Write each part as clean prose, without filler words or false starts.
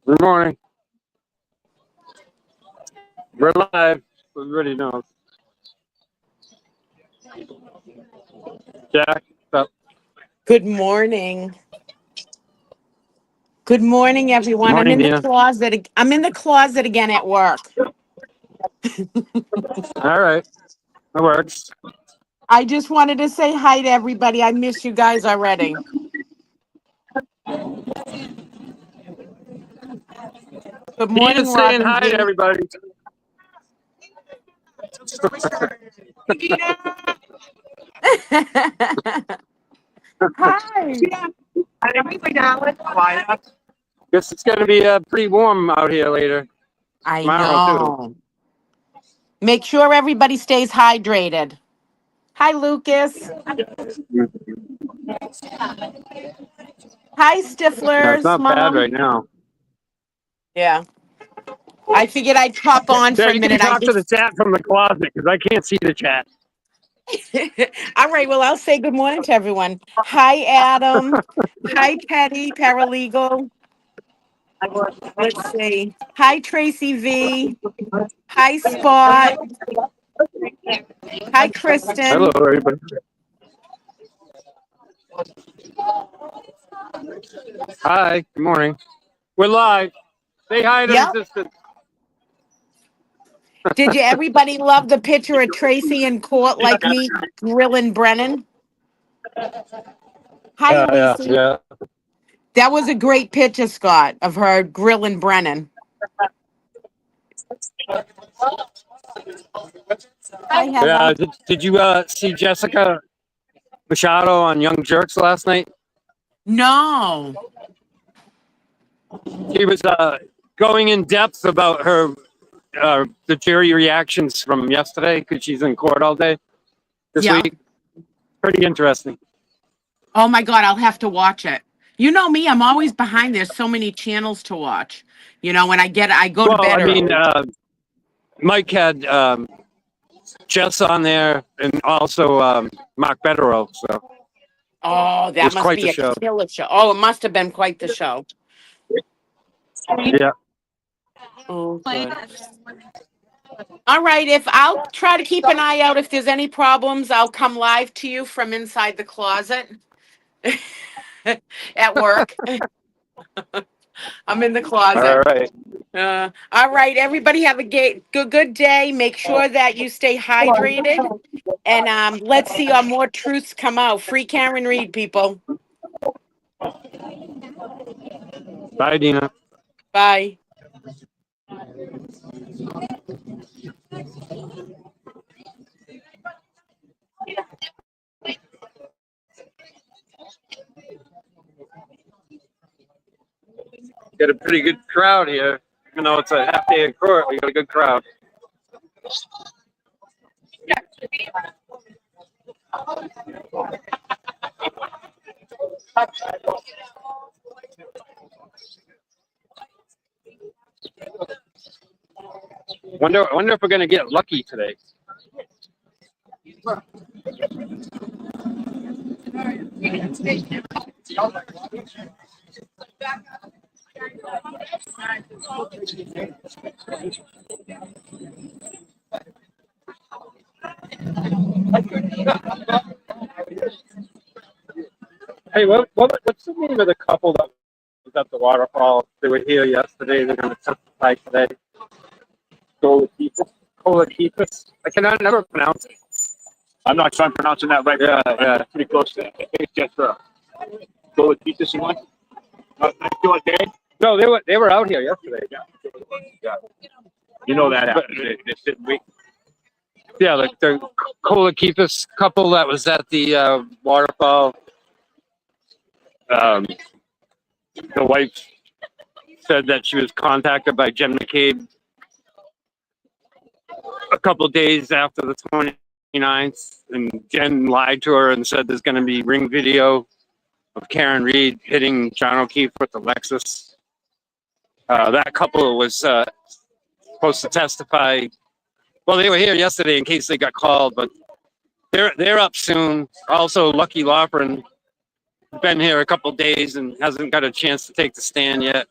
Good morning. We're live. Everybody knows. Jack, what's up? Good morning. Good morning, everyone. Morning, I'm in Dina. the closet. I'm in the closet again at work. All right. That works. I just wanted to say hi to everybody. I miss you guys already. Good morning, Dina's saying Robin hi to G. everybody. Hi. Guess it's going to be pretty warm out here later. I Tomorrow, too. know. Make sure everybody stays hydrated. Hi, Lucas. Hi, Yeah, it's Stiflers, not bad Mom. right now. Yeah. I figured I'd pop on for Yeah, a you can minute. I talk to the just. chat from the closet because I can't see the chat. All right. Well, I'll say good morning to everyone. Hi, Adam. Hi, Petty, paralegal. Let's see. Hi, Tracy V. Hi, Spot. Hi, Hello, Kristen. everybody. Hi. Good morning. We're live. Say hi to the Yep. assistant. Did you everybody love the picture of Tracy in court like me grilling Brennan? Hi, Yeah, Elise. yeah. That was a great picture, Scott, of her grilling Brennan. Hi, Yeah. Heather. Did you see Jessica Machado on Young Jerks last night? No. She was going in depth about her the jury reactions from yesterday because she's in court all day this Yeah. week. Pretty interesting. Oh my God, I'll have to watch it. You know me, I'm always behind. There's so many channels to watch. You know, when I go to Well, bed I mean, early. Mike had Jess on there and also Mark Betterow, so Oh, it that was must quite be the a show. killer show. Oh, it must have been quite the show. Yeah. Oh, good. All right, if I'll try to keep an eye out. If there's any problems, I'll come live to you from inside the closet at work. I'm in the All closet. right. All right, everybody have a good day. Make sure that you stay hydrated. And let's see more truths come out. Free Karen Reed, people. Bye, Dina. Bye. Got a pretty good crowd here. Even though it's a half day in court, we got a good crowd. Wonder if we're gonna get lucky today. Hey, what's the name of the couple that was at the waterfall? They were here yesterday. They're gonna testify today. Kolakifis. I cannot never pronounce it. I'm not sure I'm pronouncing that right. Yeah, But yeah. pretty close to that. I think it's just go with Peter one. Do it, Dave? No, they were out here yesterday. Yeah. You know that happens. They sit and wait. Yeah, like the Kolakifis couple that was at the waterfall. The wife said that she was contacted by Jen McCabe a couple days after the 29th, and Jen lied to her and said there's going to be ring video of Karen Reed hitting John O'Keefe with the Lexus. That couple was supposed to testify. Well, they were here yesterday in case they got called, but they're up soon. Also, Lucky Loughran been here a couple days and hasn't got a chance to take the stand yet.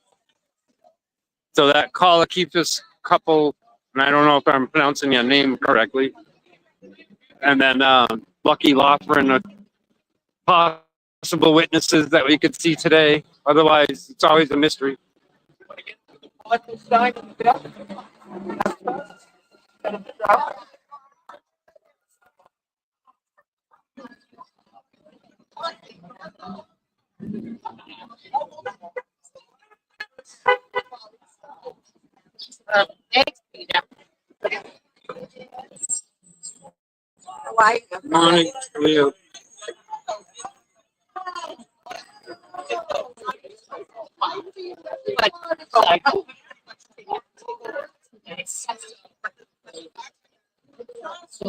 So that Kalakifis couple, and I don't know if I'm pronouncing your name correctly, and then Lucky Lofgren are possible witnesses that we could see today. Otherwise, it's always a mystery. Morning. How are you?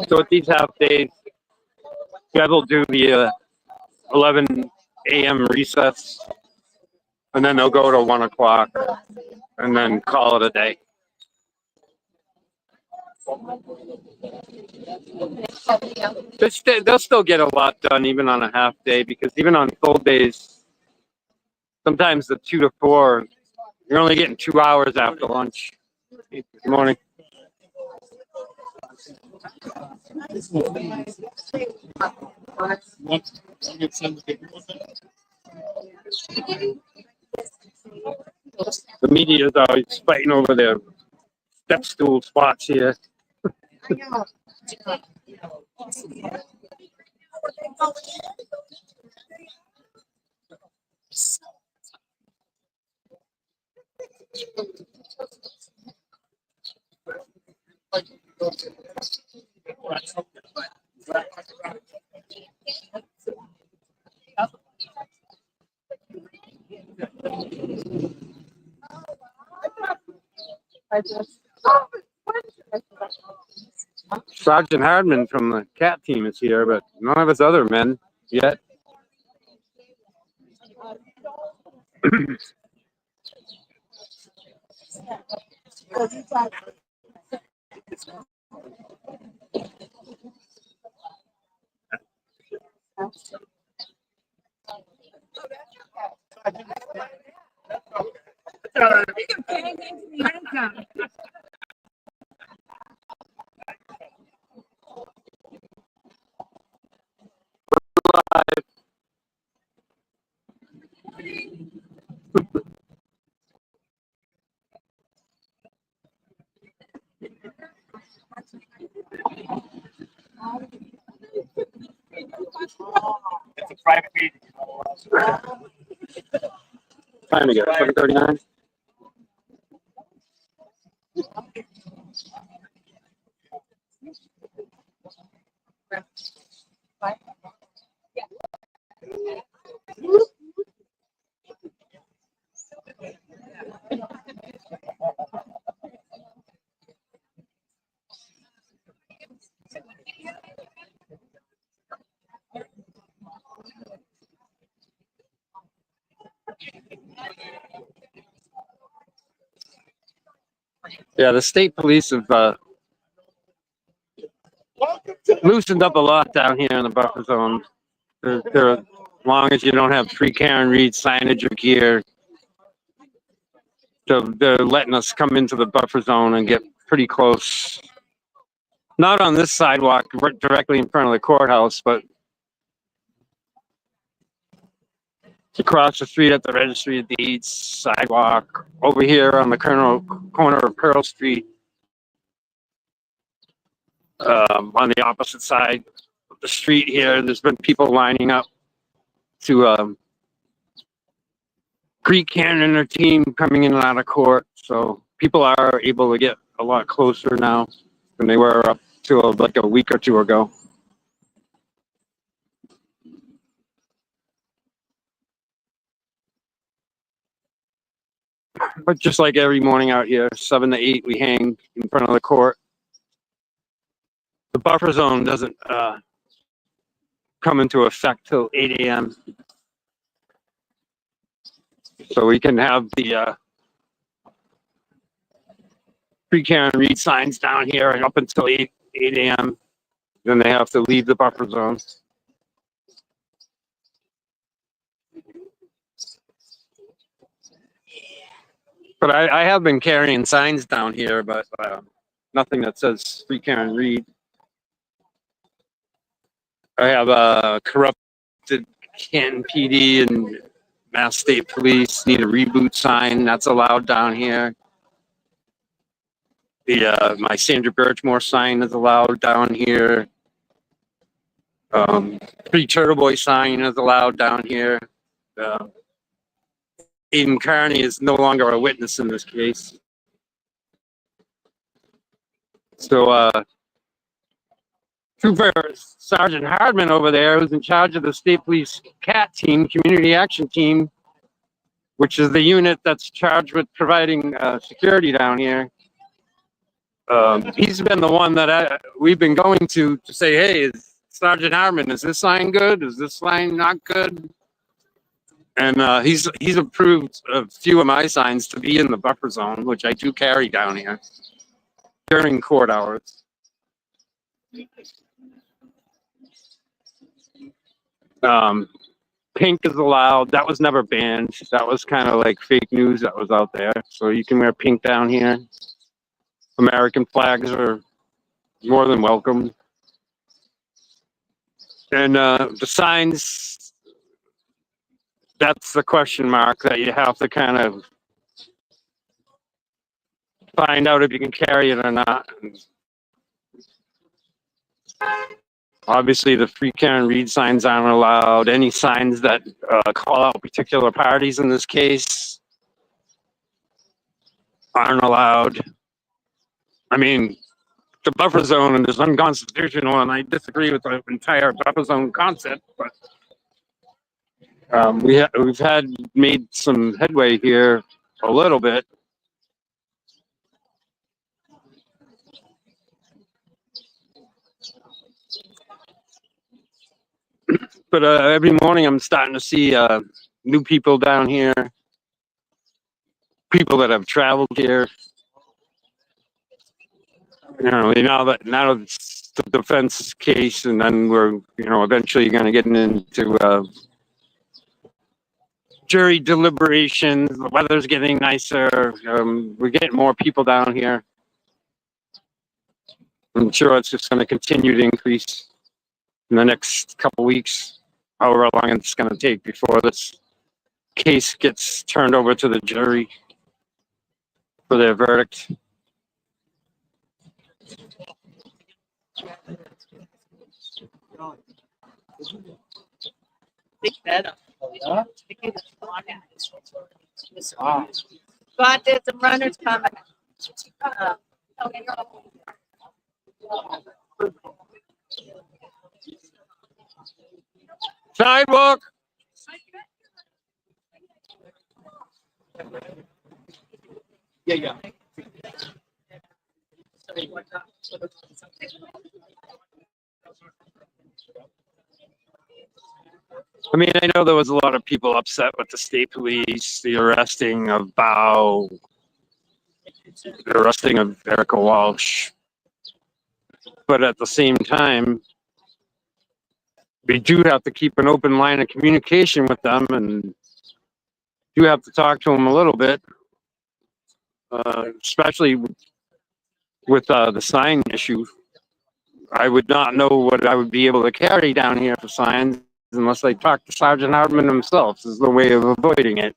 So at these half days, Jeb will do the 11 a.m. recess, and then they'll go to 1 o'clock, and then call it a day. They'll still get a lot done even on a half day, because even on full days, sometimes the 2 to 4, you're only getting 2 hours after lunch. Good morning. The media is always fighting over their step stool spots here. Sergeant Hardman from the cat team is here, but none of his other men yet. It's a private meeting. Time to get 7:39. Yeah, the state police have loosened up a lot down here in the buffer zone. As long as you don't have free Karen Reed signage or gear, they're letting us come into the buffer zone and get pretty close. Not on this sidewalk directly in front of the courthouse, but across the street at the Registry of Deeds sidewalk, over here on the corner of Pearl Street, on the opposite side of the street here. There's been people lining up to greet Karen and her team coming in and out of court. So people are able to get a lot closer now than they were up to like a week or two ago. But just like every morning out here, 7 to 8, we hang in front of the court. The buffer zone doesn't come into effect till 8 a.m. So we can have the free Karen Reed signs down here and up until 8 a.m. Then they have to leave the buffer zone. But I have been carrying signs down here, but nothing that says Free Karen Reed. I have a corrupted Canton PD and Mass State Police need a reboot sign. That's allowed down here. The my Sandra Birchmore sign is allowed down here. Free Turtle Boy sign is allowed down here. Aiden Carney is no longer a witness in this case. So, Trooper Sergeant Hardman over there, who's in charge of the State Police CAT team, Community Action Team, which is the unit that's charged with providing security down here. He's been the one that we've been going to say, hey, Sergeant Hardman, is this sign good? Is this sign not good? And he's approved a few of my signs to be in the buffer zone, which I do carry down here during court hours. Pink is allowed. That was never banned. That was kind of like fake news that was out there. So you can wear pink down here. American flags are more than welcome. And the signs, that's the question mark that you have to kind of find out if you can carry it or not. Obviously, the Free Karen Reed signs aren't allowed. Any signs that call out particular parties in this case aren't allowed. I mean, the buffer zone is unconstitutional, and I disagree with the entire buffer zone concept, but we've had made some headway here a little bit. But every morning I'm starting to see new people down here, people that have traveled here. Now that it's the defense case, and then we're eventually going to get into jury deliberations. The weather's getting nicer. We're getting more people down here. I'm sure it's just going to continue to increase in the next couple weeks, however long it's going to take before this case gets turned over to the jury for their verdict. But there's some runners coming. Sidewalk. Yeah. I mean, I know there was a lot of people upset with the state police, the arresting of Bao, the arresting of Erica Walsh. But at the same time, we do have to keep an open line of communication with them, and do have to talk to them a little bit, especially with the sign issue. I would not know what I would be able to carry down here for signs unless I talk to Sergeant Hardman himself. This is the way of avoiding it.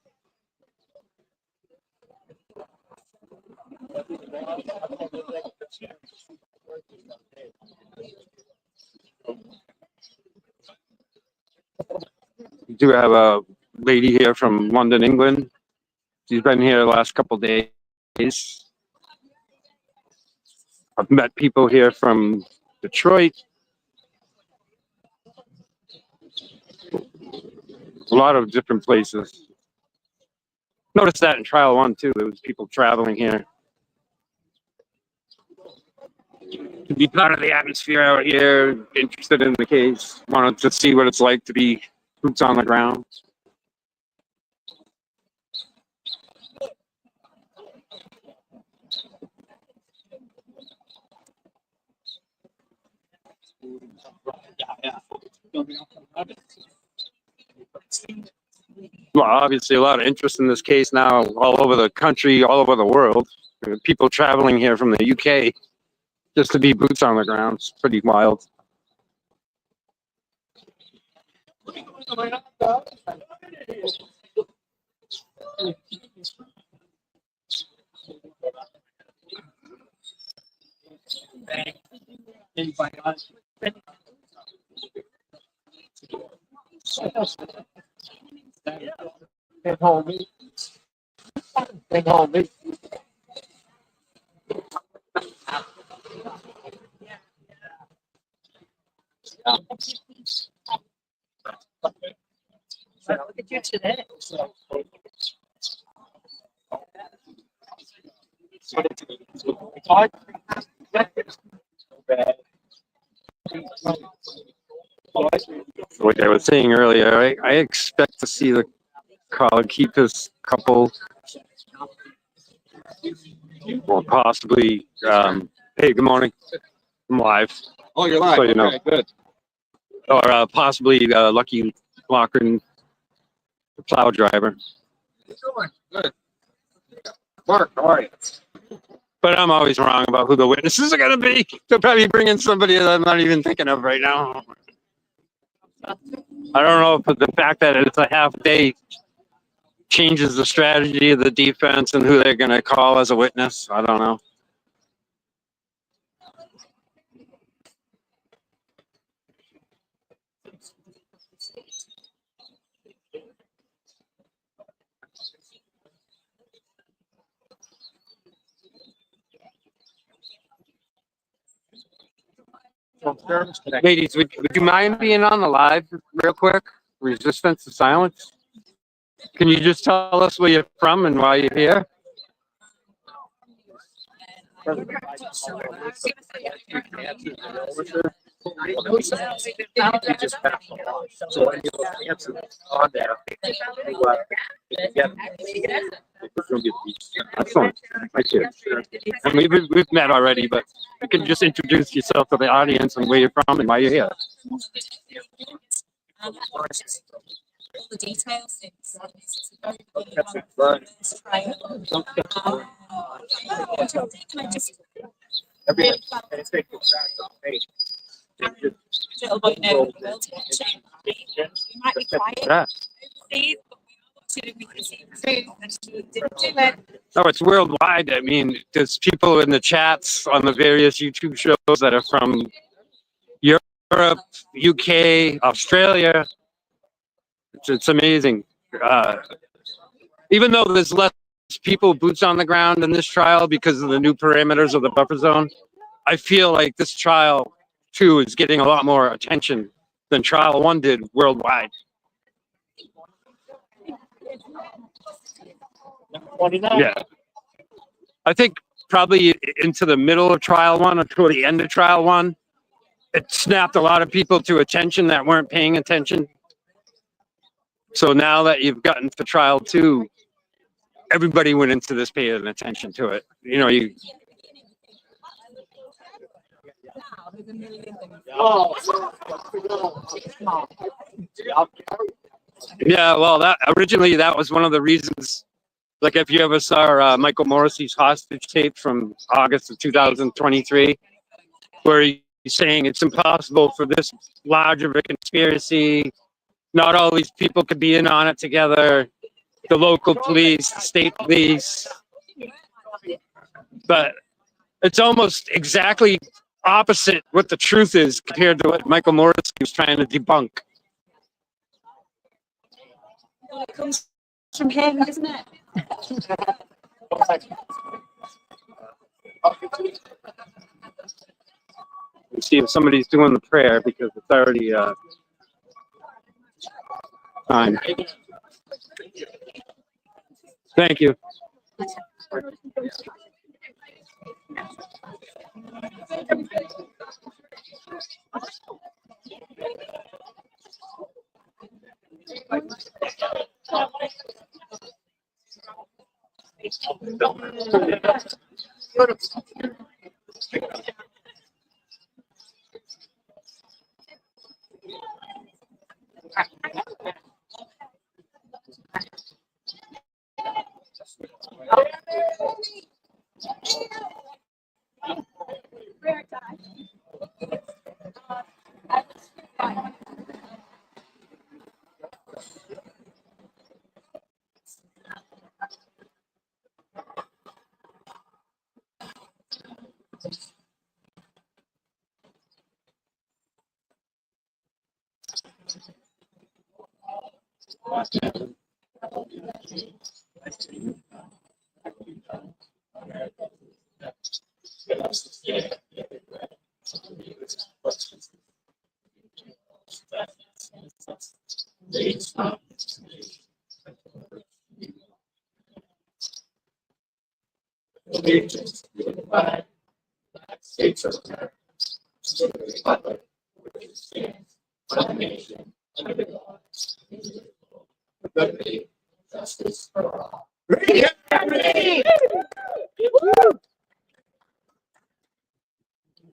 We do have a lady here from London, England. She's been here the last couple of days. I've met people here from Detroit. A lot of different places. Noticed that in trial 1 too. There was people traveling here to be part of the atmosphere out here, interested in the case, wanted to see what it's like to be boots on the ground. Well, obviously a lot of interest in this case now all over the country, all over the world. People traveling here from the UK just to be boots on the ground. It's pretty wild. Look at you today. Like I was saying earlier, I expect to see the keepers couple, or possibly, hey, good morning, I'm live. Oh, you're live. So you know. Okay, good. Or possibly Lucky Lockern, the plow driver. Good. Mark, how are you? But I'm always wrong about who the witnesses are going to be. They'll probably bring in somebody that I'm not even thinking of right now. I don't know if the fact that it's a half day changes the strategy of the defense and who they're going to call as a witness. I don't know. Ladies, would you mind being on the live real quick? Resistance to silence. Can you just tell us where you're from and why you're here? So any of those answers on there, Excellent. Thank you. And we've met already, but you can just introduce yourself to the audience and where you're from and why you're here. All the details. It's a very trial. Can I just little boy know the world watching? You might be quiet, Yeah. please, but we are watching and we can see through and she didn't do it. No, it's worldwide. I mean, there's people in the chats on the various YouTube shows that are from Europe, UK, Australia. It's amazing. Even though there's less people, boots on the ground in this trial because of the new parameters of the buffer zone, I feel like this trial, too, is getting a lot more attention than trial 1 did worldwide. Yeah. I think probably into the middle of trial 1 or toward the end of trial 1, it snapped a lot of people to attention that weren't paying attention. So now that you've gotten to trial 2, everybody went into this paying attention to it. You know, yeah, well, that originally that was one of the reasons. Like if you ever saw Michael Morrissey's hostage tape from August of 2023, where he's saying it's impossible for this large of a conspiracy. Not all these people could be in on it together. The local police, the state police. But it's almost exactly opposite what the truth is compared to what Michael Morrissey was trying to debunk. Well, it comes from him, doesn't it? Let's see if somebody's doing the prayer because it's already time. Thank you.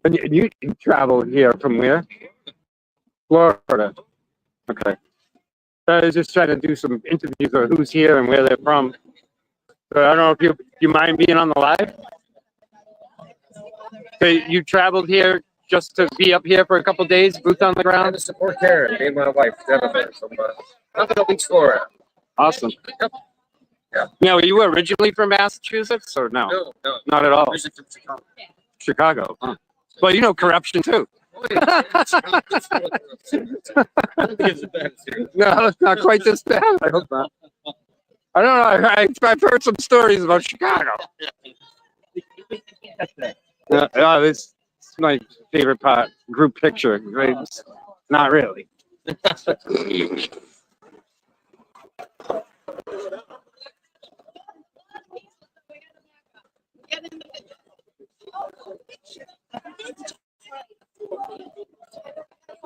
And you traveled here from where? Florida. Okay. So I was just trying to do some interviews of who's here and where they're from. So I don't know if you mind being on the live. So you traveled here just to be up here for a couple days, boots on the Trying ground. to support Karen, me and my wife, Jennifer, from nothing but Explorer. Awesome. Yeah. Now, were you originally from Massachusetts or no? No, no, Not at all. music from Chicago. Chicago. Huh. Well, you know corruption too. Oh, yeah. I don't think it's as bad as here. No, it's not quite this bad. I hope not. I don't know. I've heard some stories about Chicago. This is my favorite part. Group picture. Right? Not really.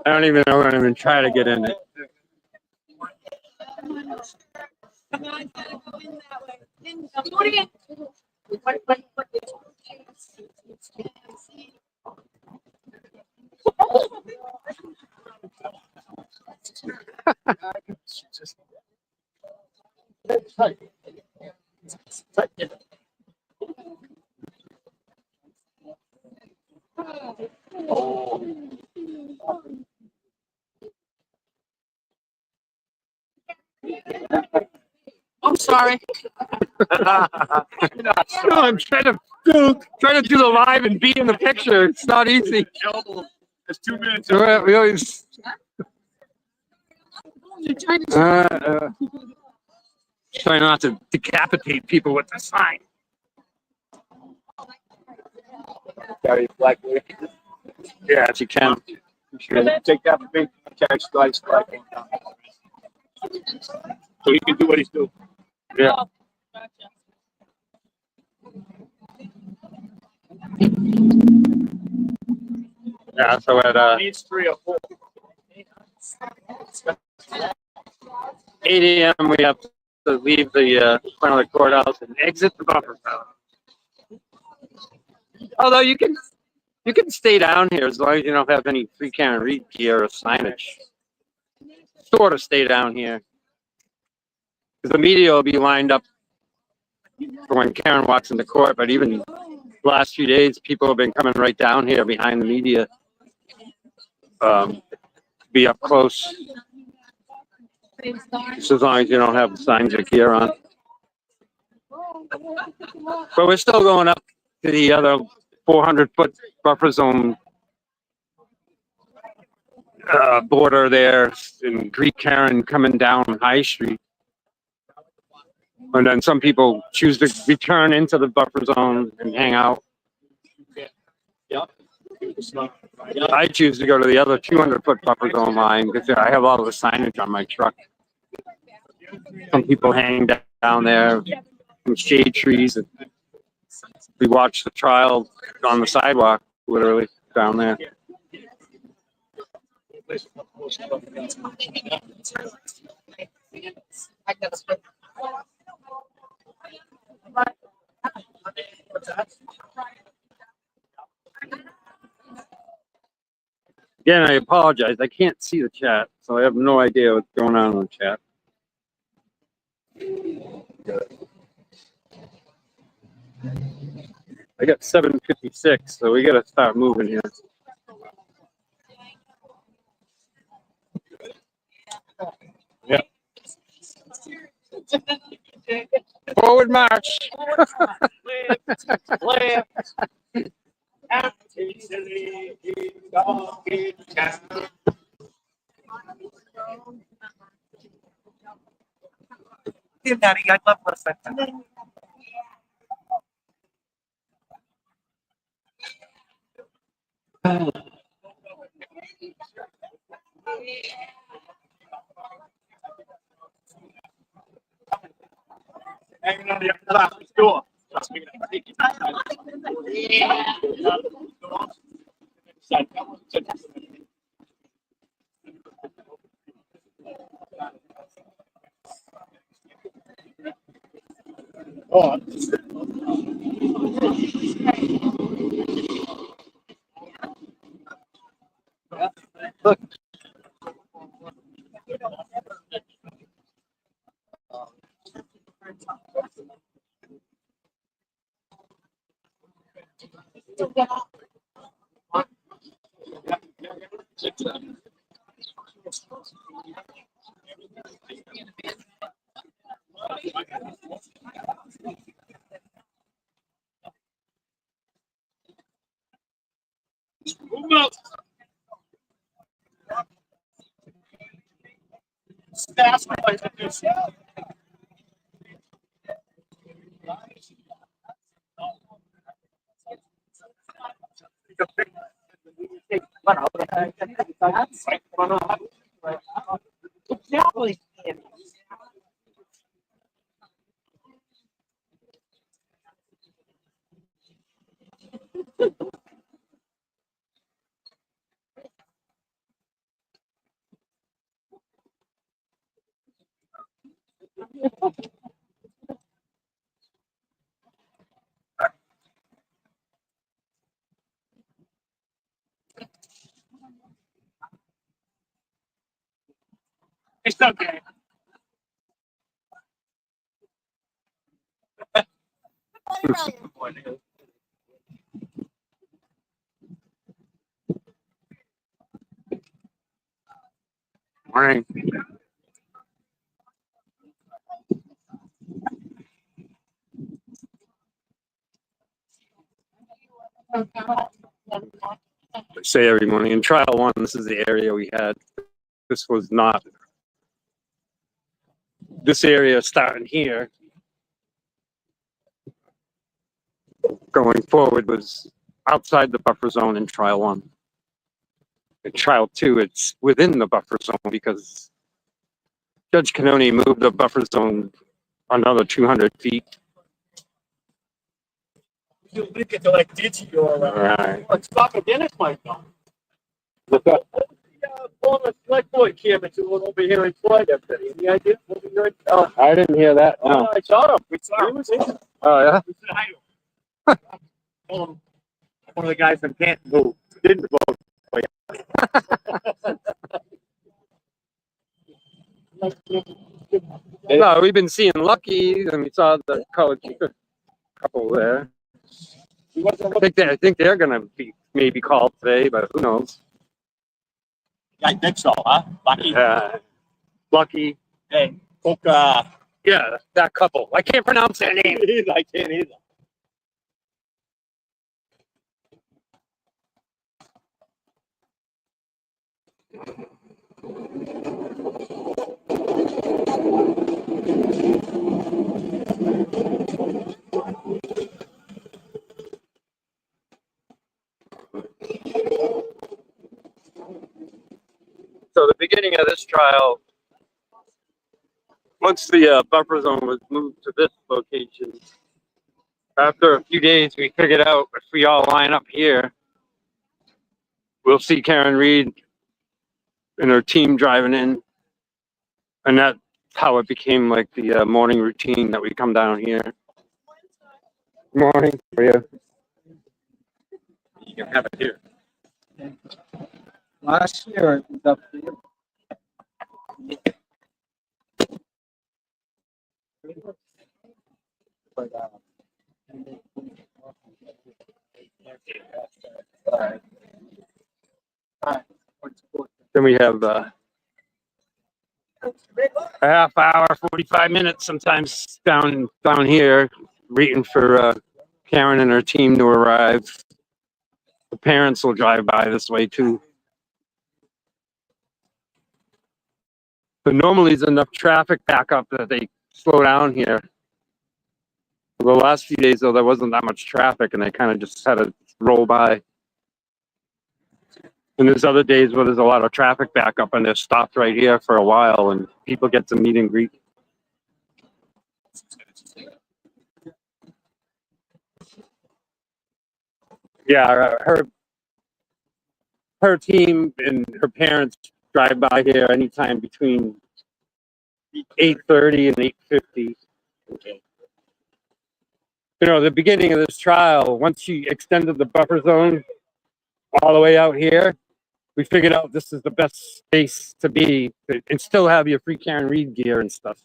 I don't even know when I'm even try to get in it. I'm sorry. No, I'm trying to do the live and be in the picture. It's not easy. It's 2 minutes. We always try not to decapitate people with the sign. Carry a flag. Yeah, if you can. Take that for me. Carry slice flag. So he can do what he's doing. Yeah. Yeah. So at Needs 3 or 4. 8 a.m. we have to leave the front of the courthouse and exit the buffer zone. Although you can stay down here as long as you don't have any free Karen Reed gear or signage. Sort of stay down here. Because the media will be lined up for when Karen walks into court, but even the last few days, people have been coming right down here behind the media. Be up close. Just as long as you don't have signs or gear on. But we're still going up to the other 400-foot buffer zone border there in Greek Karen coming down High Street. And then some people choose to return into the buffer zone and hang out. I choose to go to the other 200-foot buffer zone line because I have all the signage on my truck. Some people hang down there in shade trees. And we watch the trial on the sidewalk, literally, down there. Again, I apologize. I can't see the chat, so I have no idea what's going on in the chat. I got 7:56, so we got to start moving here. Yeah. Forward march. Dear Daddy, I'd love to spend time. Hanging on the last door. Trust me. Oh. Look. It's okay. Morning. I say every morning in trial one, this is the area we had. This was not. This area starting here, going forward, was outside the buffer zone in trial one. In trial two, it's within the buffer zone because Judge Canoni moved the buffer zone another 200 feet. You look at the like digital. Right. Let's talk again. It's my phone. Former select board chairman who was over here in Florida. Any idea? I didn't hear that. No. I saw him. We saw him. Oh, yeah? We said hi to him. Told him, one of the guys in Canton who didn't vote for you. No, we've been seeing Lucky, and we saw the college couple there. I think they're gonna be maybe called today, but who knows? I think so, huh? Lucky. Lucky. Hey, Coca. Yeah, that couple. I can't pronounce their name. I can't either. So the beginning of this trial, once the buffer zone was moved to this location, after a few days, we figured out if we all line up here, we'll see Karen Reed and her team driving in. And that's how it became like the morning routine that we come down here. Morning for you. You can have it here. Last year it was up to you. Then we have a half hour, 45 minutes sometimes down here, waiting for Karen and her team to arrive. The parents will drive by this way too. But normally there's enough traffic back up that they slow down here. The last few days though, there wasn't that much traffic and they kind of just had to roll by. And there's other days where there's a lot of traffic back up and they're stopped right here for a while and people get to meet and greet. Yeah, her team and her parents drive by here anytime between 8:30 and 8:50. Okay. You know, the beginning of this trial, once she extended the buffer zone all the way out here, we figured out this is the best space to be and still have your free Karen Reed gear and stuff.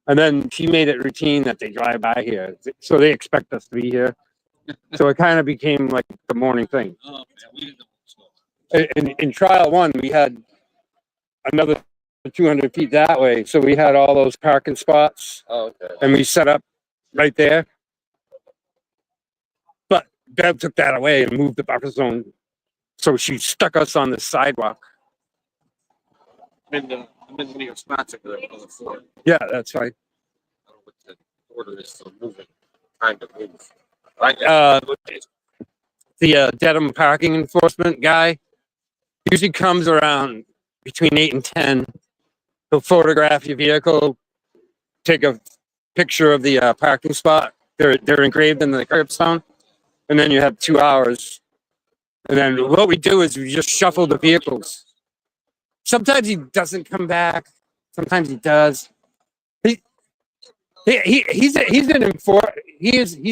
And then she made it routine that they drive by here. So they expect us to be here. So it kind of became like the morning thing. In trial one, we had another 200 feet that way. So we had all those parking spots. Oh, okay. And we set up right there. But Bev took that away and moved the buffer zone. So she stuck us on the sidewalk. I'm in the response for the floor. Yeah, that's right. I don't know what the order is for moving. Time to move. The Dedham parking enforcement guy usually comes around between 8 and 10. He'll photograph your vehicle, take a picture of the parking spot. They're engraved in the curbstone, and then you have 2 hours. And then what we do is we just shuffle the vehicles. Sometimes he doesn't come back. Sometimes he does. He's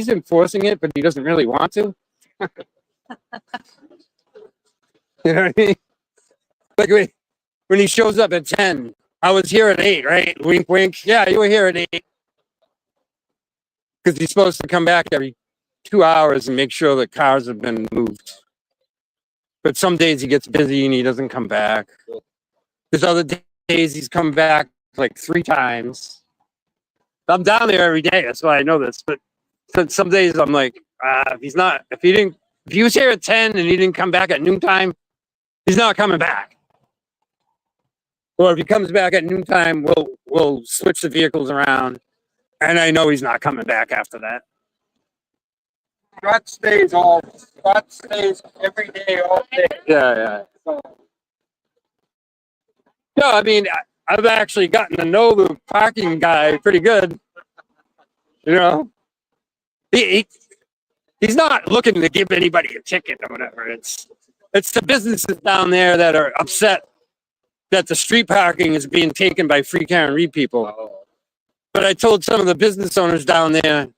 enforcing it, but he doesn't really want to. You know what I mean? Like when he shows up at 10, I was here at 8, right? Wink, wink. Yeah, you were here at 8. Because he's supposed to come back every 2 hours and make sure the cars have been moved. But some days he gets busy and he doesn't come back. There's other days he's come back like 3 times. I'm down there every day, that's why I know this. But some days I'm like, if he was here at 10 and he didn't come back at noontime, he's not coming back. Or if he comes back at noontime, we'll switch the vehicles around, and I know he's not coming back after that. Scott stays every day, all day. Yeah. No, I mean, I've actually gotten to know the parking guy pretty good. You know, he's not looking to give anybody a ticket or whatever. It's the businesses down there that are upset that the street parking is being taken by free Karen Reed people. But I told some of the business owners down there,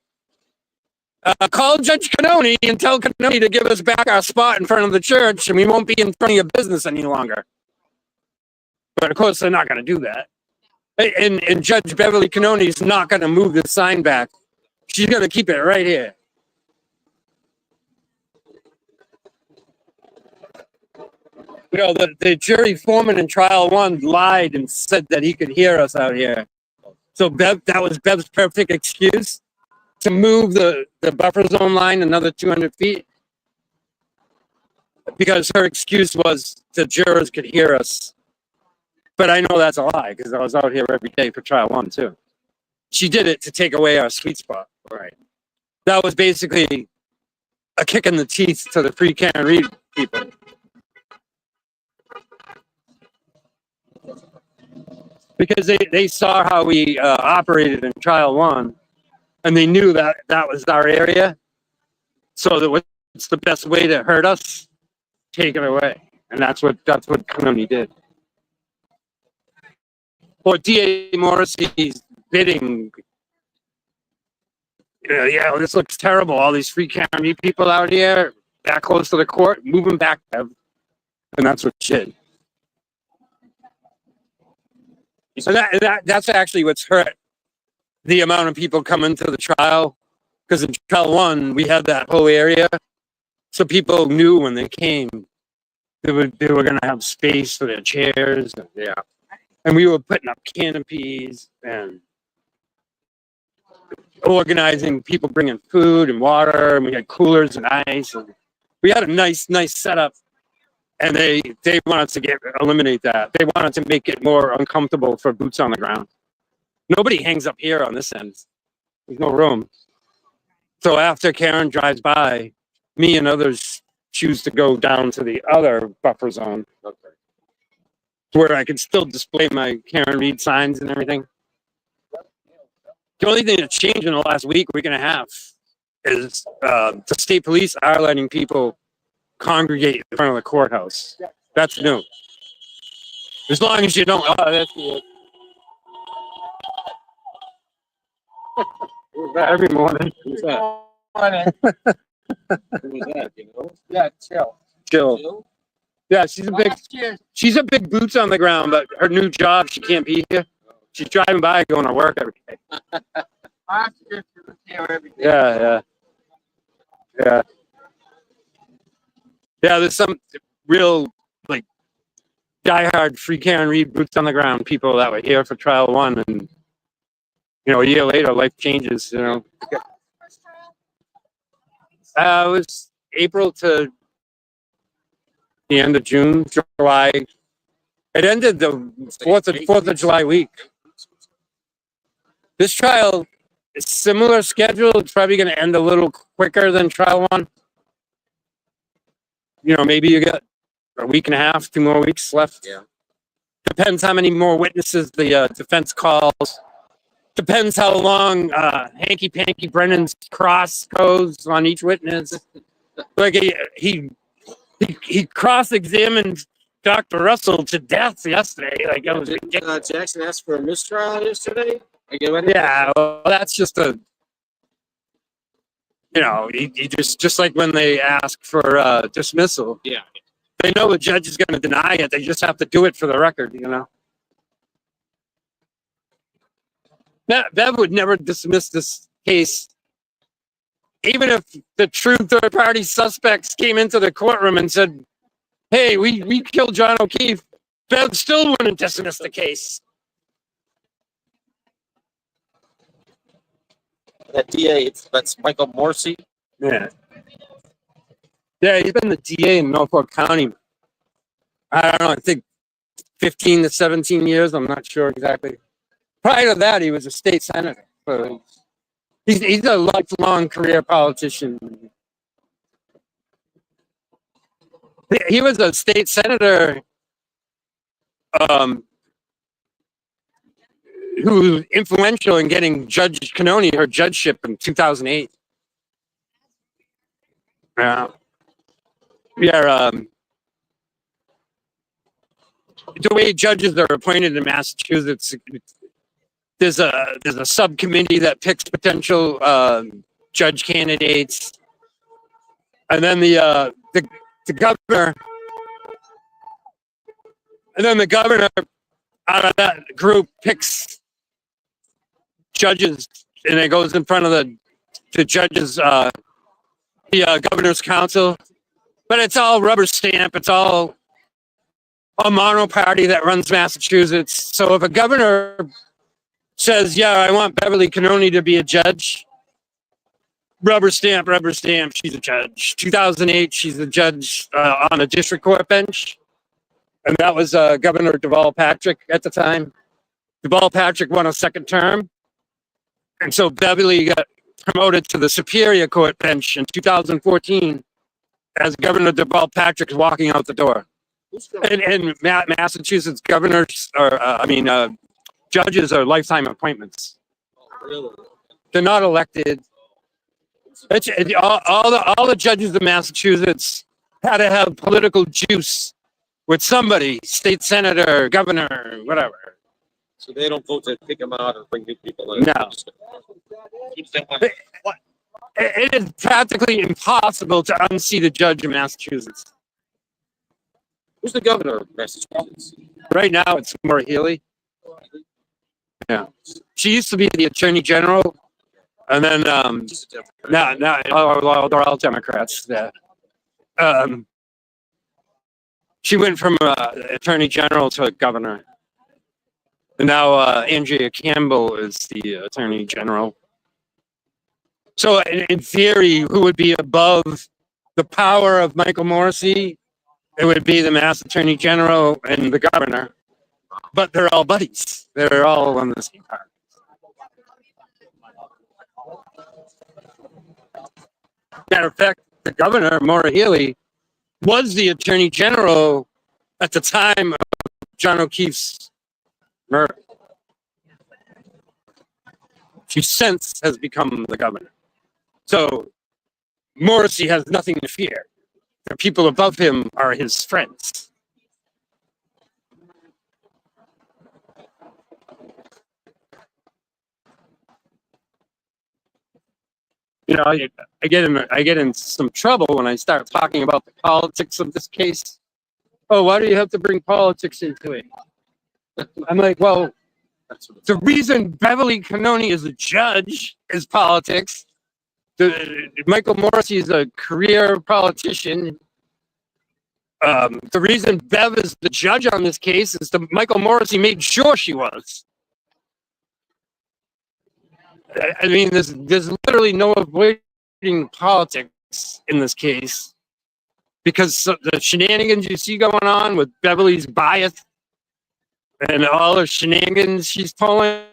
call Judge Canoni and tell Canoni to give us back our spot in front of the church, and we won't be in front of your business any longer. But of course, they're not going to do that. And Judge Beverly Canoni is not going to move the sign back. She's going to keep it right here. You know, the jury foreman in trial 1 lied and said that he could hear us out here. So that was Bev's perfect excuse to move the buffer zone line another 200 feet. Because her excuse was the jurors could hear us. But I know that's a lie because I was out here every day for trial 1 too. She did it to take away our sweet spot. Right. That was basically a kick in the teeth to the free Karen Reed people. Because they saw how we operated in trial 1, and they knew that was our area. So that what's the best way to hurt us? Take it away, and that's what Canoni did. Or D.A. Morrissey's bidding. Yeah, this looks terrible. All these free Karen Reed people out here, that close to the court, move them back, Bev. And that's what she did. So that's actually what's hurt the amount of people coming to the trial. Because in trial 1, we had that whole area. So people knew when they came, they were going to have space for their chairs. Yeah. And we were putting up canopies and organizing people bringing food and water. And we had coolers and ice. And We had a nice setup, and they wanted to eliminate that. They wanted to make it more uncomfortable for boots on the ground. Nobody hangs up here on this end. There's no room. So after Karen drives by, me and others choose to go down to the other buffer zone, where I can still display my Karen Reed signs and everything. The only thing that's changed in the last week and a half is the state police are letting people congregate in front of the courthouse. That's new. As long as you don't. Oh, that's good. Every morning. Who's that? Who was that? You know? Yeah, chill. Chill. Yeah, she's a big boots on the ground, but her new job, she can't be here. She's driving by going to work every day. Yeah. Yeah, there's some real, like, diehard free Karen Reed boots on the ground people that were here for trial one, and, you know, a year later, life changes, you know. It was April to the end of June, July. It ended the 4th of July week. This trial is similar schedule. It's probably going to end a little quicker than trial one. You know, maybe you got a week and a half, 2 more weeks left. Yeah. Depends how many more witnesses the defense calls. Depends how long Hanky Panky Brennan's cross goes on each witness. Like he cross-examined Dr. Russell to death yesterday. Like, it was ridiculous. Jackson asked for a mistrial yesterday. Yeah, well, that's just a, you know, he just like when they ask for dismissal. Yeah. They know the judge is going to deny it. They just have to do it for the record, you know. Bev would never dismiss this case, even if the true third-party suspects came into the courtroom and said, "Hey, we killed John O'Keefe." Bev still wouldn't dismiss the case. That DA, that's Michael Morsi. Yeah. Yeah, he's been the DA in Norfolk County. I don't know, I think 15 to 17 years. I'm not sure exactly. Prior to that, he was a state senator. So he's a lifelong career politician. He was a state senator who was influential in getting Judge Cannoni her judgeship in 2008. Yeah. Yeah. The way judges are appointed in Massachusetts, there's a subcommittee that picks potential judge candidates, and then the governor, out of that group picks judges, and it goes in front of the judges, the governor's council. But it's all rubber stamp. It's all a monoparty that runs Massachusetts. So if a governor says, "Yeah, I want Beverly Cannoni to be a judge," rubber stamp, she's a judge. 2008, she's a judge on a district court bench. And that was Governor Deval Patrick at the time. Deval Patrick won a second term. And so Beverly got promoted to the Superior Court bench in 2014 as Governor Deval Patrick's walking out the door. And Massachusetts governors, judges are lifetime appointments. They're not elected. All the judges of Massachusetts had to have political juice with somebody, state senator, governor, whatever. So they don't vote to pick them out or bring new people in. No. It is practically impossible to unseat a judge in Massachusetts. Who's the governor of Massachusetts? Right now, it's Maura Healey. Yeah, she used to be the attorney general, and then now they're all Democrats. Yeah. She went from attorney general to governor, and now Andrea Campbell is the attorney general. So in theory, who would be above the power of Michael Morrissey, it would be the Mass Attorney General and the governor. But they're all buddies. They're all on the same party. Matter of fact, the governor, Maura Healey, was the Attorney General at the time of John O'Keefe's murder. She since has become the governor. So Morrissey has nothing to fear. The people above him are his friends. You know, I get in some trouble when I start talking about the politics of this case. Oh, why do you have to bring politics into it? I'm like, well, the reason Beverly Cannoni is a judge is politics. Michael Morrissey is a career politician. The reason Bev is the judge on this case is that Michael Morrissey made sure she was. I mean, there's literally no avoiding politics in this case because the shenanigans you see going on with Beverly's bias and all the shenanigans she's pulling,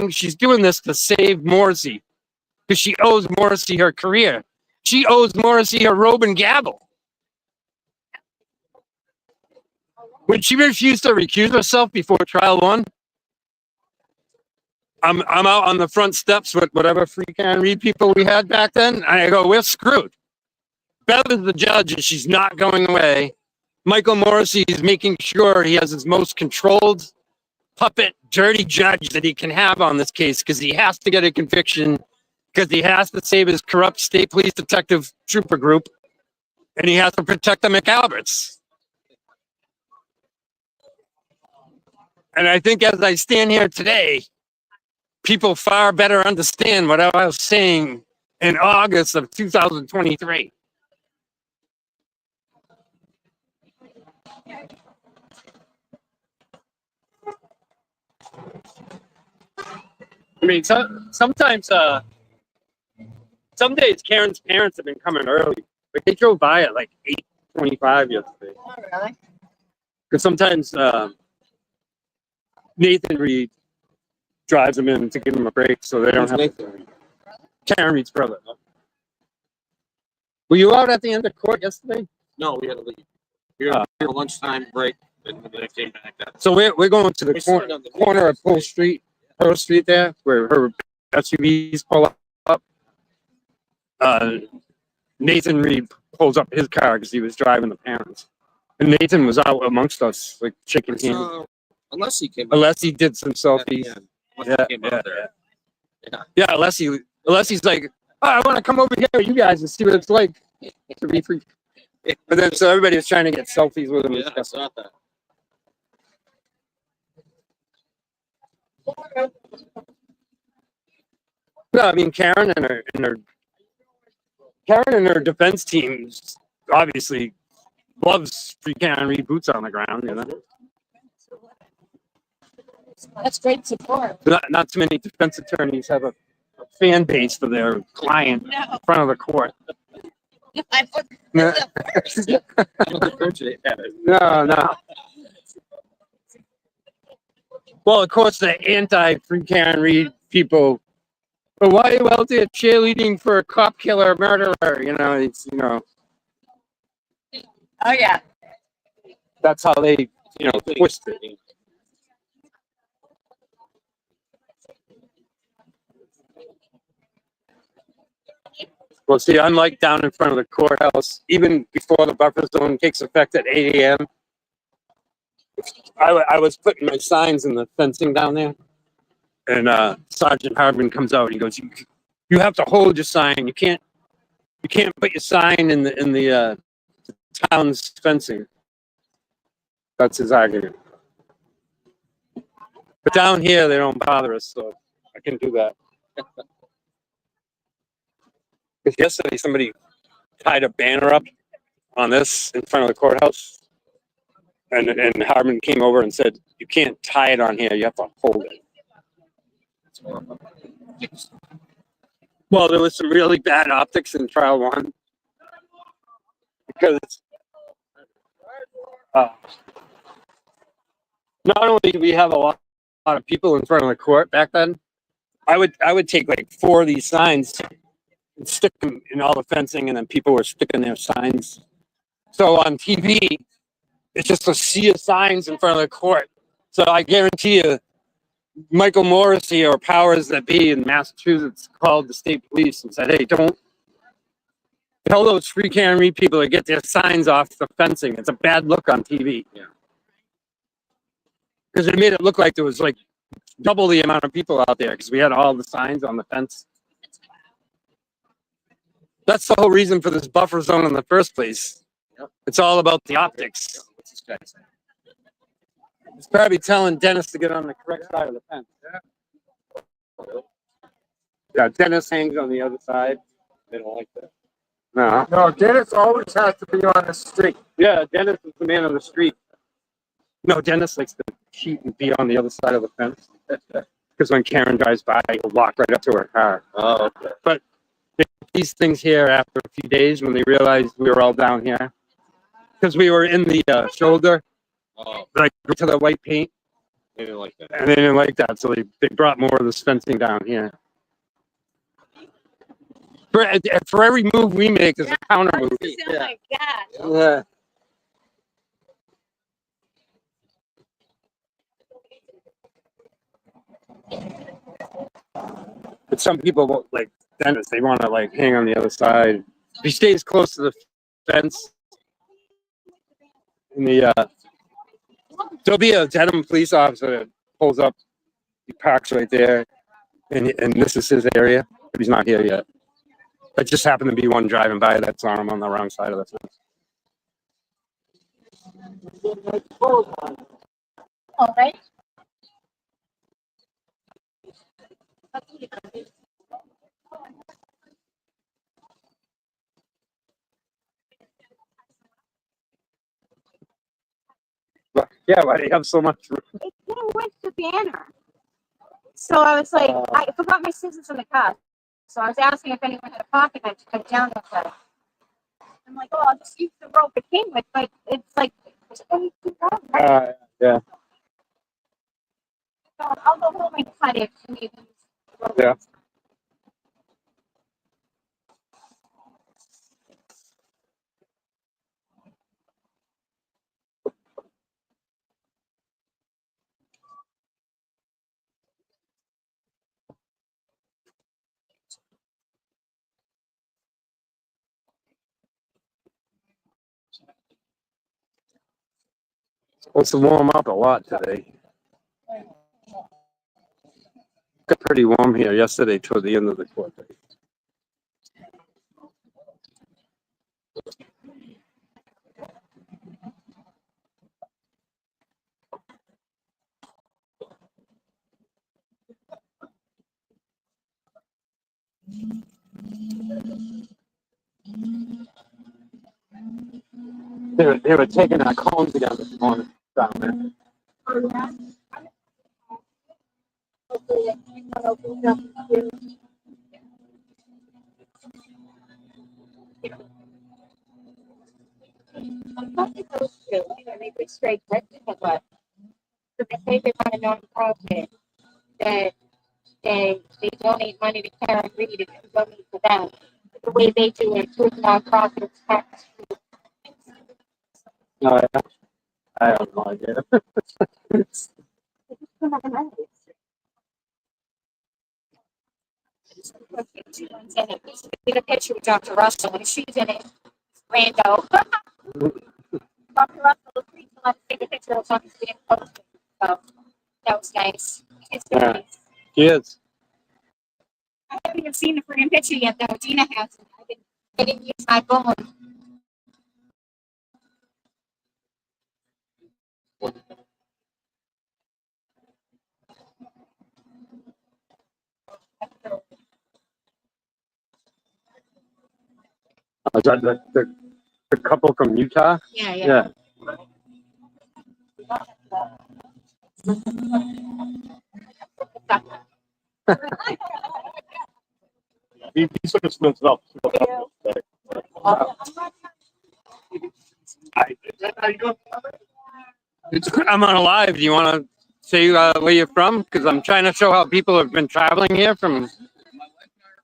she's doing this to save Morrissey because she owes Morrissey her career. She owes Morrissey her robe and gavel. When she refused to recuse herself before trial one, I'm out on the front steps with whatever free can read people we had back then. And I go, we're screwed. Bev is the judge and she's not going away. Michael Morrissey is making sure he has his most controlled puppet, dirty judge that he can have on this case because he has to get a conviction because he has to save his corrupt state police detective trooper group and he has to protect the McAlberts. And I think as I stand here today, people far better understand what I was saying in August of 2023. I mean, sometimes, some days Karen's parents have been coming early, but they drove by at like 8:25 yesterday. Oh, really? Because sometimes Nathan Reed drives them in to give them a break so they don't have to. Karen Reed's brother. Were you out at the end of court yesterday? No, we had to leave. We were on a lunchtime break, and then I came back. So we're going to the corner of Pearl Street there, where her SUVs pull up. Nathan Reed pulls up his car because he was driving the parents. And Nathan was out amongst us, like shaking hands. Unless he came. Unless he did some selfies. Yeah, Alessi's like, oh, I want to come over here with you guys and see what it's like to be free. But then, so everybody was trying to get selfies with him. Yeah, I saw that. No, I mean Karen and her defense teams obviously loves free Karen Reed boots on the ground. You know, That's great support. not too many defense attorneys have a fan base for their client in front of the court. I put No. No. Well, of course, the anti-free Karen Reed people. But why are you out there cheerleading for a cop killer murderer? You know, it's Oh, yeah. that's how they twist it. Well, see, unlike down in front of the courthouse, even before the buffer zone takes effect at 8 a.m., I was putting my signs in the fencing down there, and Sergeant Hardman comes out and he goes, "You have to hold your sign. You can't put your sign in the town's fencing." That's his argument. But down here, they don't bother us, so I can do that. Because yesterday somebody tied a banner up on this in front of the courthouse, and Harmon came over and said, "You can't tie it on here. You have to hold it." Well, there was some really bad optics in trial one. because uh, not only do we have a lot of people in front of the court back then, I would take like 4 of these signs and stick them in all the fencing, and then people were sticking their signs. So on TV, it's just a sea of signs in front of the court. So I guarantee you, Michael Morrissey or powers that be in Massachusetts called the state police and said, "Hey, don't tell those free Karen Reed people to get their signs off the fencing. It's a bad look on TV." Yeah. Because it made it look like there was like double the amount of people out there because we had all the signs on the fence. That's the whole reason for this buffer zone in the first place. Yep. It's all about the optics. What's this guy saying? It's probably telling Dennis to get on the correct side of the fence. Yeah, Dennis hangs on the other side. They don't like that. No. No, Dennis always has to be on the street. Yeah, Dennis is the man of the street. No, Dennis likes to cheat and be on the other side of the fence. Because when Karen drives by, he'll walk right up to her car. Oh, okay. But these things here after a few days when they realized we were all down here. Because we were in the shoulder, Oh, like to the white paint, they didn't like that. and they didn't like that. So they brought more of this fencing down here. For every move we make, there's a counter move. Oh my God. Yeah. But some people won't, like Dennis, they want to like hang on the other side. If he stays close to the fence, in the there'll be a Dedham police officer that pulls up. He parks right there, and this is his area, but he's not here yet. It just happened to be one driving by that saw him on the wrong side of the fence. All right. But, yeah, why do you have so much room? It could have went the banner. So I was like, I forgot my scissors in the car. So I was asking if anyone had a pocket knife to cut down that side. I'm like, oh, I'll just use the rope it came with, but it's like, Yeah. So I'll go home and cut it. Yeah. Supposed to warm up a lot today. Got pretty warm here yesterday toward the end of the court day. They were taking our cones together this morning down there. Straight but they say they run a non-profit that they donate money to Karen Reed and donate to them. The way they do it through non-profits tax. Oh, yeah. I have no idea. Get a picture with Dr. Russell and she's in it. Rando. Dr. Russell agreed to let us take a picture of something being posted. So that was nice. It's very Yeah. nice. Kids. I haven't even seen the frame picture yet though. Gina has it. I didn't use my phone. Is that the couple from Utah? Yeah. Yeah. He sort of splits it up. I'm on a live. Do you want to say where you're from? Because I'm trying to show how people have been traveling here from.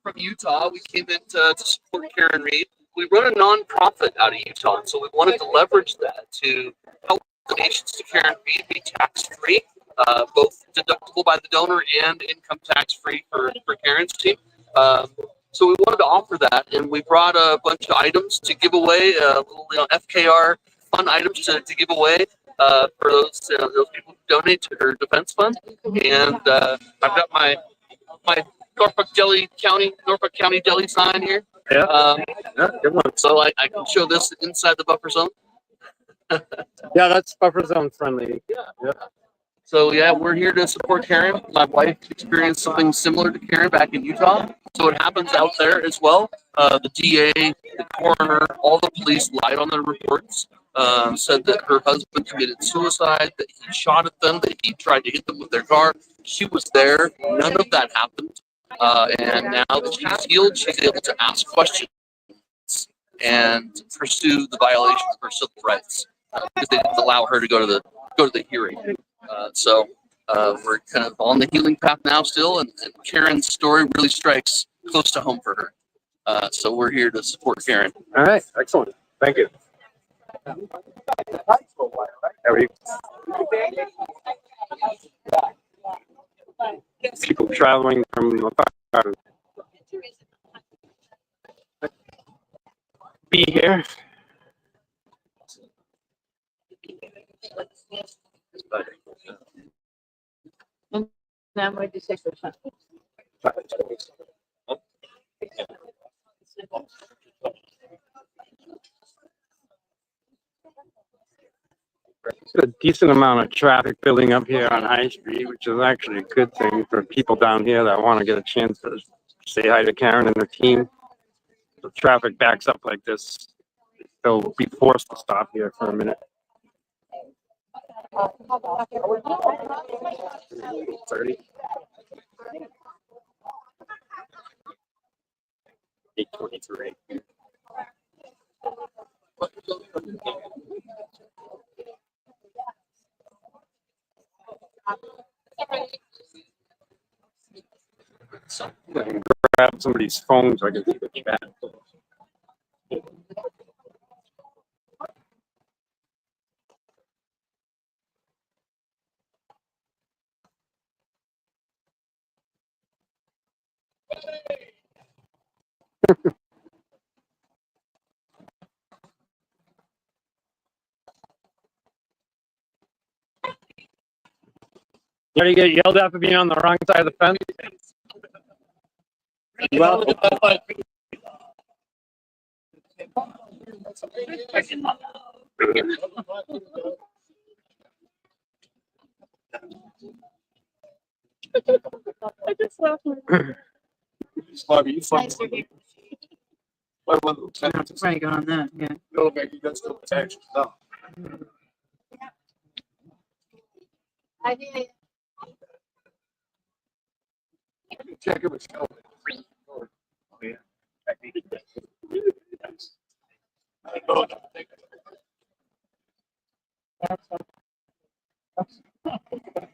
From Utah. We came in to support Karen Reed. We run a nonprofit out of Utah, so we wanted to leverage that to help donations to Karen Reed be tax-free, both deductible by the donor and income tax-free for Karen's team. So we wanted to offer that, and we brought a bunch of items to give away, little FKR fun items to give away for those people who donate to her defense fund. And I've got my Norfolk County Deli sign here. Yeah, good one. So I can show this inside the buffer zone. Yeah, that's buffer zone friendly. Yeah. So yeah, we're here to support Karen. My wife experienced something similar to Karen back in Utah. So it happens out there as well. The DA, the coroner, all the police lied on their reports. Said that her husband committed suicide, that he shot at them, that he tried to hit them with their car. She was there. None of that happened. And now that she's healed, she's able to ask questions and pursue the violation of her civil rights because they didn't allow her to go to the hearing. So we're kind of on the healing path now still, and Karen's story really strikes close to home for her. So we're here to support Karen. All right, excellent. Thank you. How are you? People traveling from afar be here. Now we're just There's a decent amount of traffic building up here on High Street, which is actually a good thing for people down here that want to get a chance to say hi to Karen and her team. If traffic backs up like this, they'll be forced to stop here for a minute. 30. 8:23. So I can grab somebody's phone so I can see the chat. You already get yelled at for being on the wrong side of the fence? Well, I just left. Right on that, yeah. I did. Check it with Shelby. Oh, yeah.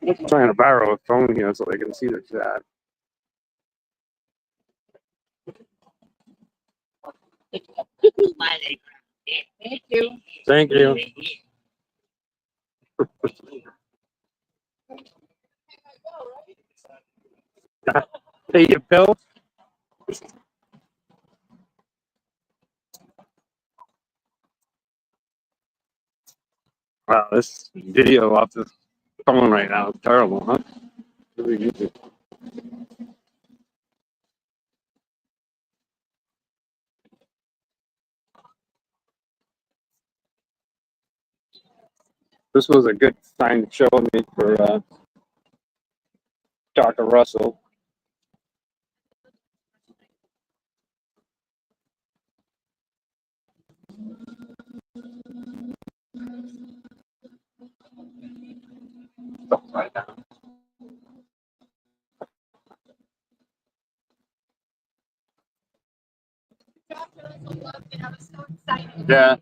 I'm trying to borrow a phone here so they can see the chat. Thank you. Thank you. Pay your bill. Wow, this video off the phone right now is terrible, huh? Really easy. This was a good sign to show me for Dr. Russell. Right now. Yeah.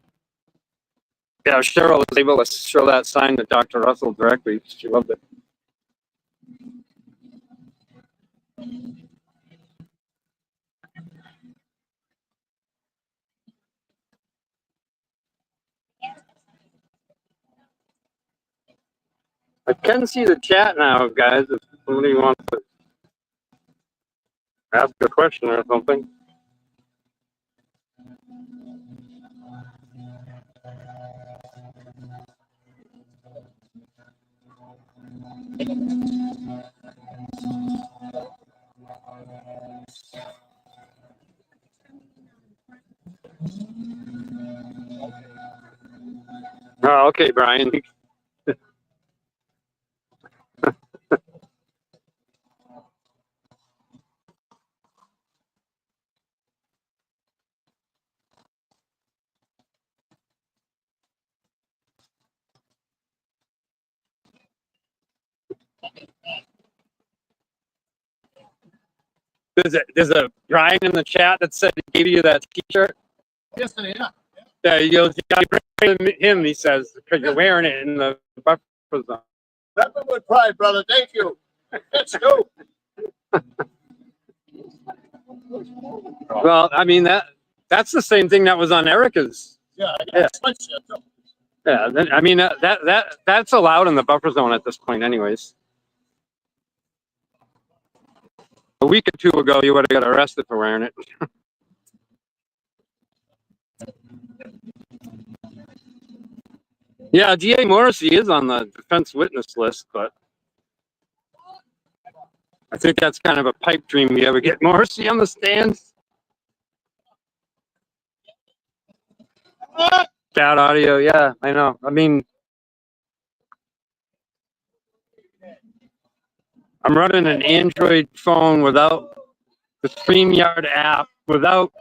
Yeah, Cheryl was able to show that sign to Dr. Russell directly. She loved it. I can see the chat now, guys, if somebody wants to ask a question or something. Oh, okay, Brian. There's a Brian in the chat that said he gave you that T-shirt. Yes, yeah. Yeah, he goes, "Yeah, bring him," he says, because you're wearing it in the buffer zone. Nothing but pride, brother. Thank you. Let's go. Well, I mean that's the same thing that was on Erica's. Yeah, I got Yeah. a sweatshirt, though. Yeah, I mean that's allowed in the buffer zone at this point, anyways. A week or two ago, you would have got arrested for wearing it. Yeah, DA Morrissey is on the defense witness list, but I think that's kind of a pipe dream. We ever get Morrissey on the stand? Bad audio, yeah, I know. I mean, I'm running an Android phone without the StreamYard app, without.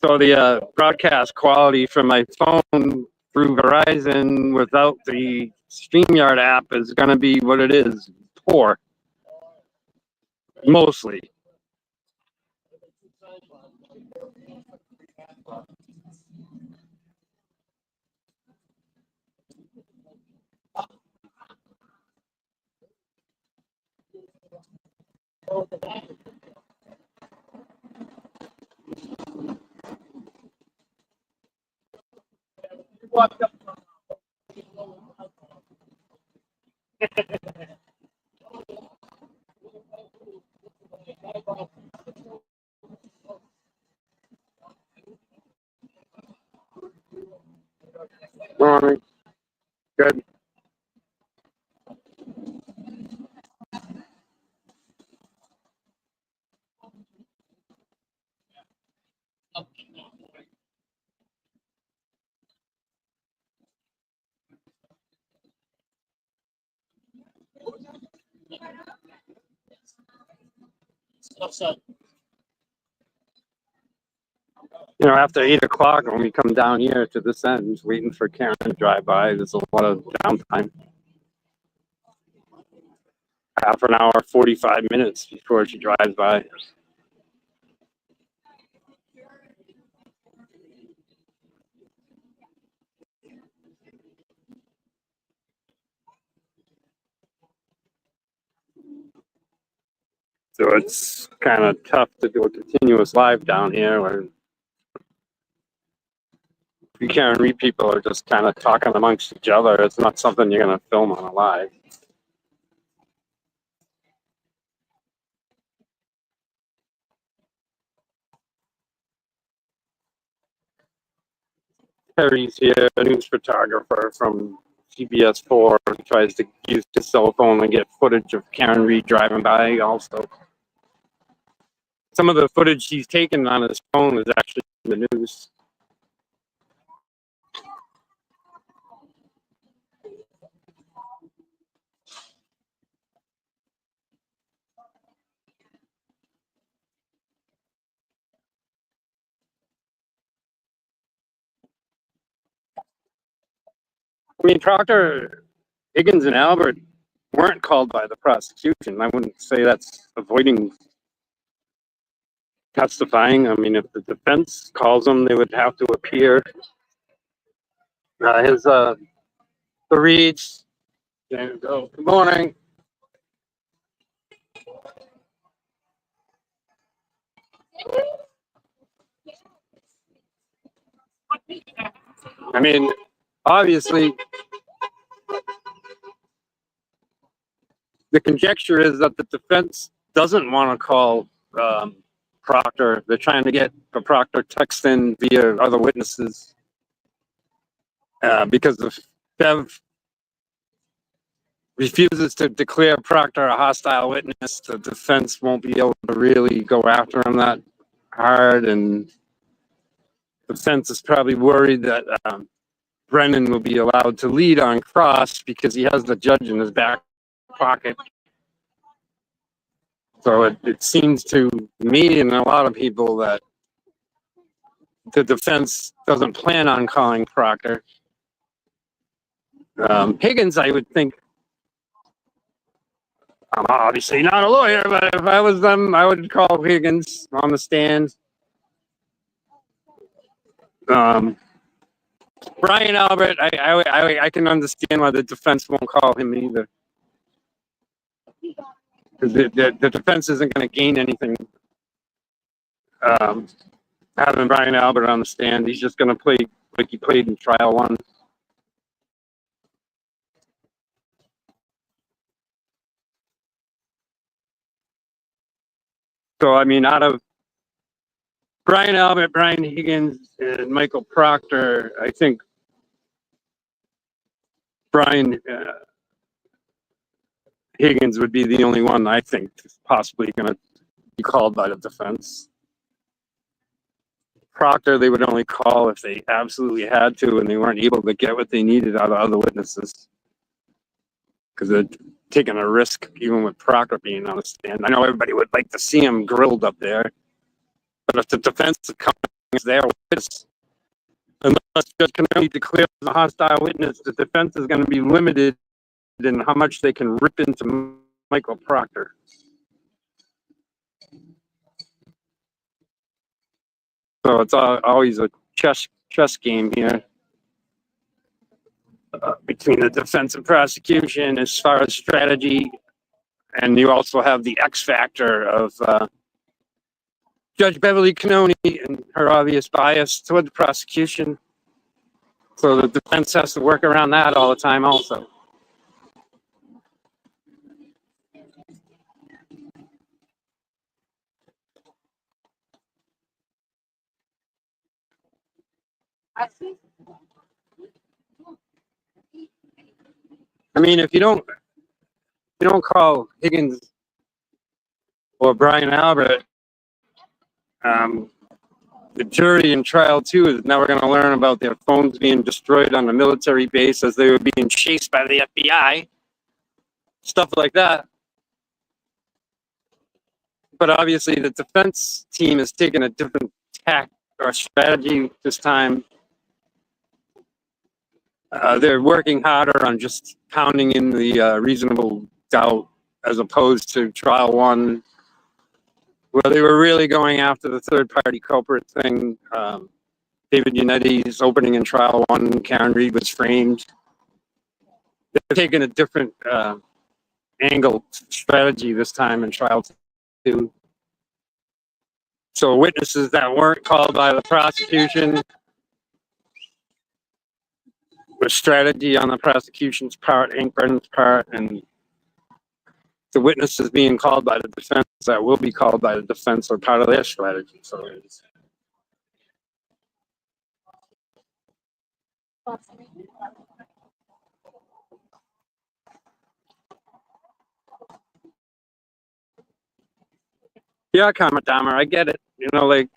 So the broadcast quality from my phone through Verizon without the StreamYard app is going to be what it is, poor, mostly. Morning. Good. You know, after 8 o'clock, when we come down here to this end, waiting for Karen to drive by, there's a lot of downtime. Half an hour, 45 minutes before she drives by. So it's kind of tough to do a continuous live down here where you can't read, people are just kind of talking amongst each other. It's not something you're going to film on a live. Terry's here, a news photographer from CBS4, tries to use his cell phone and get footage of Karen Reed driving by also. Some of the footage he's taken on his phone is actually in the news. I mean, Proctor, Higgins, and Albert weren't called by the prosecution. I wouldn't say that's avoiding testifying. I mean, if the defense calls them, they would have to appear. The reads. There you go. Good morning. I mean, obviously, the conjecture is that the defense doesn't want to call Proctor. They're trying to get the Proctor text in via other witnesses because if Bev refuses to declare Proctor a hostile witness, the defense won't be able to really go after him that hard, and the defense is probably worried that Brennan will be allowed to lead on cross because he has the judge in his back pocket. So it seems to me and a lot of people that the defense doesn't plan on calling Proctor. Higgins, I would think, I'm obviously not a lawyer, but if I was them, I would call Higgins on the stand. Brian Albert, I can understand why the defense won't call him either. Because the defense isn't going to gain anything having Brian Albert on the stand. He's just going to play like he played in trial one. So, I mean, out of Brian Albert, Brian Higgins, and Michael Proctor, I think Brian Higgins would be the only one I think is possibly going to be called by the defense. Proctor, they would only call if they absolutely had to and they weren't able to get what they needed out of other witnesses. Because they're taking a risk even with Proctor being on the stand. I know everybody would like to see him grilled up there. But if the defense is coming as their witness, unless Judge Cannelli declares a hostile witness, the defense is going to be limited in how much they can rip into Michael Proctor. So it's always a chess game here between the defense and prosecution as far as strategy, and you also have the X factor of Judge Beverly Cannoni and her obvious bias toward the prosecution. So the defense has to work around that all the time also. I mean, if you don't call Higgins or Brian Albert, the jury in trial 2 is never going to learn about their phones being destroyed on a military base as they were being chased by the FBI, stuff like that. But obviously the defense team has taken a different tack or strategy this time. They're working harder on just pounding in the reasonable doubt as opposed to trial 1, where they were really going after the third-party culprit thing. David Yanetti's opening in trial 1, Karen Reed was framed. They're taking a different angle strategy this time in trial 2. So witnesses that weren't called by the prosecution, with strategy on the prosecution's part, Hank Brennan's part, and the witnesses being called by the defense that will be called by the defense are part of their strategy. So it's, yeah, Comet Dahmer, I get it. You know, like,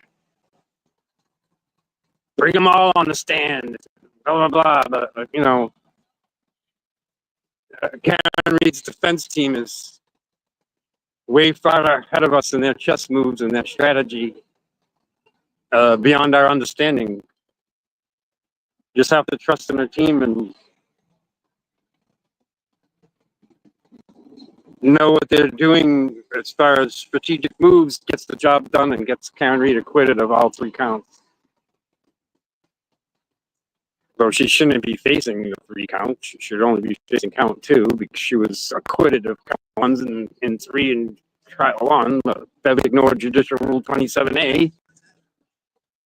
bring them all on the stand, blah, blah, blah. But, you know, Karen Reed's defense team is way far ahead of us in their chess moves and their strategy, beyond our understanding. Just have to trust in their team, and know what they're doing as far as strategic moves, gets the job done, and gets Karen Reed acquitted of all 3 counts. So she shouldn't be facing the 3 count. She should only be facing count 2 because she was acquitted of count 1s and 3 in trial 1. Bev ignored Judicial Rule 27A.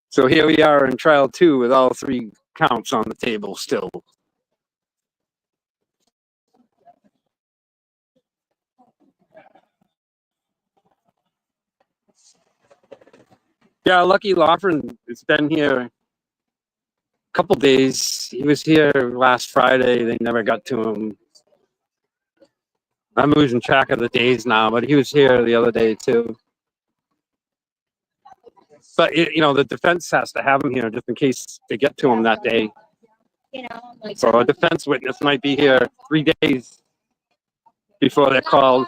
So here we are in trial 2 with all 3 counts on the table still. Yeah, Lucky Lawford has been here a couple days. He was here last Friday. They never got to him. I'm losing track of the days now, but he was here the other day too. But you know, the defense has to have him here just in case they get to him that day. So a defense witness might be here 3 days before they're called.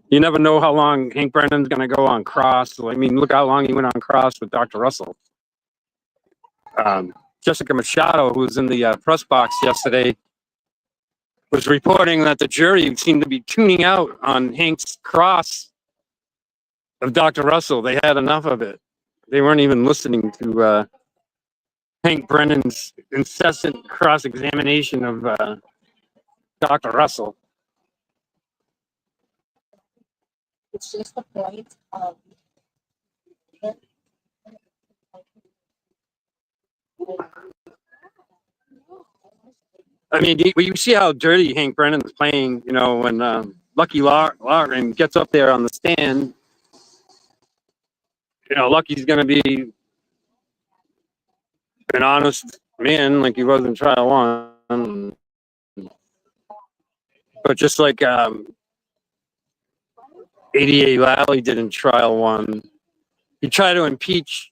You never know how long Hank Brennan's going to go on cross. I mean, look how long he went on cross with Dr. Russell. Jessica Machado, who was in the press box yesterday, was reporting that the jury seemed to be tuning out on Hank's cross of Dr. Russell. They had enough of it. They weren't even listening to Hank Brennan's incessant cross-examination of Dr. Russell. It's just the point of I mean, you see how dirty Hank Brennan's playing, you know, when Lucky Lawren gets up there on the stand. You know, Lucky's going to be an honest man like he was in trial 1. But just like ADA Lally did in trial 1, he tried to impeach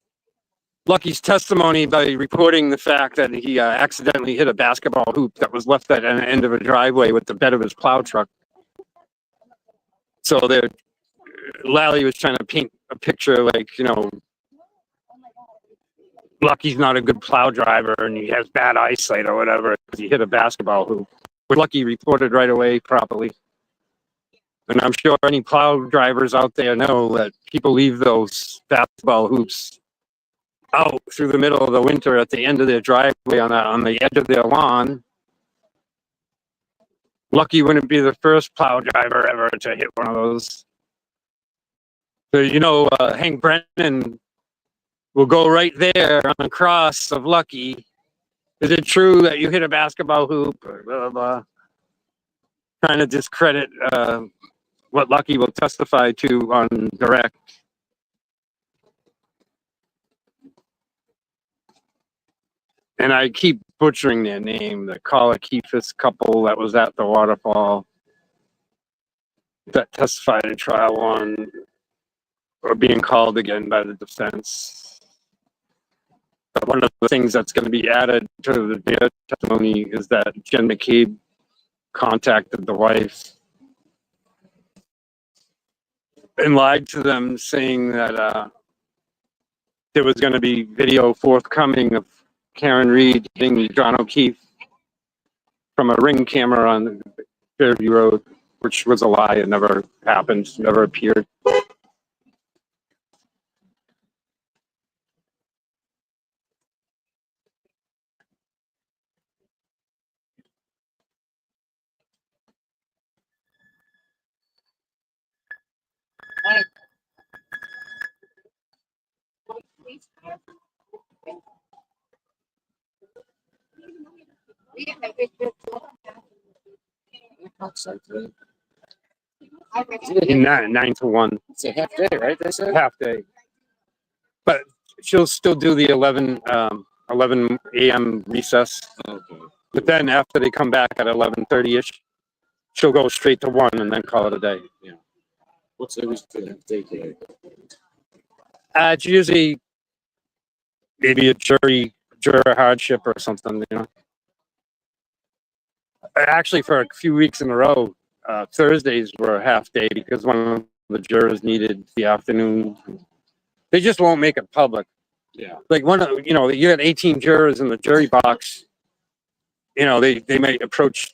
Lucky's testimony by reporting the fact that he accidentally hit a basketball hoop that was left at an end of a driveway with the bed of his plow truck. So Lally was trying to paint a picture like, you know, Lucky's not a good plow driver and he has bad eyesight or whatever because he hit a basketball hoop. But Lucky reported right away properly. And I'm sure any plow drivers out there know that people leave those basketball hoops out through the middle of the winter at the end of their driveway on the edge of their lawn. Lucky wouldn't be the first plow driver ever to hit one of those. So, you know, Hank Brennan will go right there on the cross of Lucky. Is it true that you hit a basketball hoop? Or blah, blah, blah. Trying to discredit what Lucky will testify to on direct. And I keep butchering their name, the Kalakifis couple that was at the waterfall that testified in trial 1 or being called again by the defense. But one of the things that's going to be added to their testimony is that Jen McCabe contacted the wife and lied to them, saying that there was going to be video forthcoming of Karen Reed hitting John O'Keefe from a ring camera on Fairview Road, which was a lie. It never happened, never appeared. In 9 to 1. It's a half day, right? They said Half day. But she'll still do the 11 a.m. recess. Okay. But then after they come back at 11:30ish, she'll go straight to 1 and then call it a day. Yeah. What's the reason for the half day today? It's usually maybe a juror hardship or something, you know. Actually, for a few weeks in a row, Thursdays were a half day because one of the jurors needed the afternoon. They just won't make it public. Yeah. Like you had 18 jurors in the jury box. You know, they might approach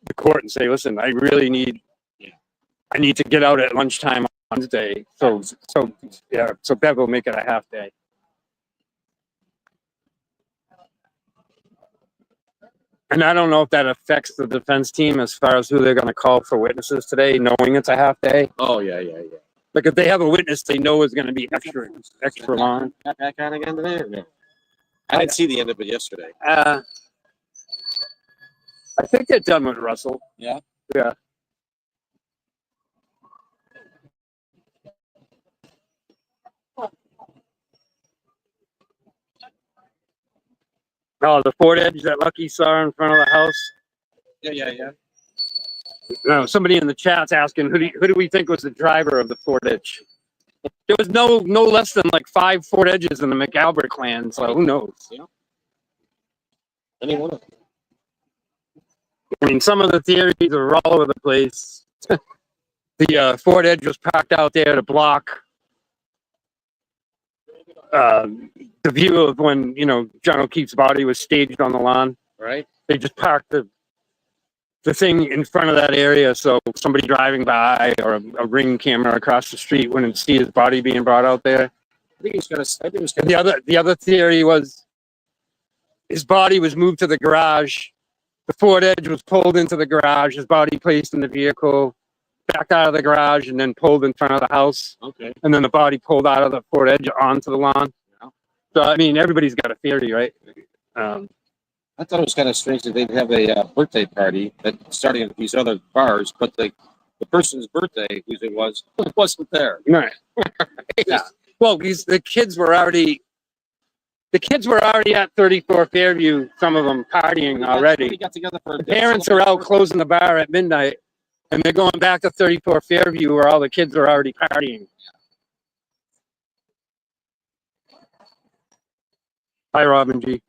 the court and say, listen, I really need, I need to get out at lunchtime on Wednesday. So Bev will make it a half day. And I don't know if that affects the defense team as far as who they're going to call for witnesses today, knowing it's a half day. Oh, yeah. Like if they have a witness they know is going to be extra long. Got back on again today or no? I didn't see the end of it yesterday. I think they're done with Russell. Yeah? Yeah. Oh, the Ford Edge that Lucky saw in front of the house. Yeah. No, somebody in the chat's asking who do we think was the driver of the Ford Edge? There was no less than like 5 Ford Edges in the McAlbert clan, so who knows? Yeah. Any one of them. I mean, some of the theories are all over the place. The Ford Edge was parked out there to block the view of when, John O'Keefe's body was staged on the lawn. Right? They just parked the thing in front of that area so somebody driving by or a ring camera across the street wouldn't see his body being brought out there. I think he was gonna. The other theory was his body was moved to the garage. The Ford Edge was pulled into the garage. His body placed in the vehicle, backed out of the garage, and then pulled in front of the house. Okay. And then the body pulled out of the Ford Edge onto the lawn. Yeah. So I mean, everybody's got a theory, right? I thought it was kind of strange that they'd have a birthday party that starting at these other bars, but the person's birthday, whose it was, wasn't there. Right. Yeah. Well, the kids were already at 34 Fairview. Some of them partying We already. got together for The parents are out closing the bar at midnight, and they're going back to 34 Fairview where all the kids are already partying. Hi, Robin G.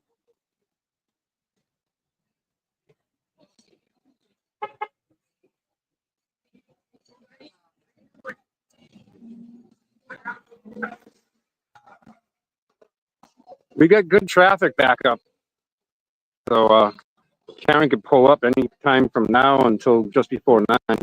We got good traffic back up. So Karen could pull up any time from now until just before 9.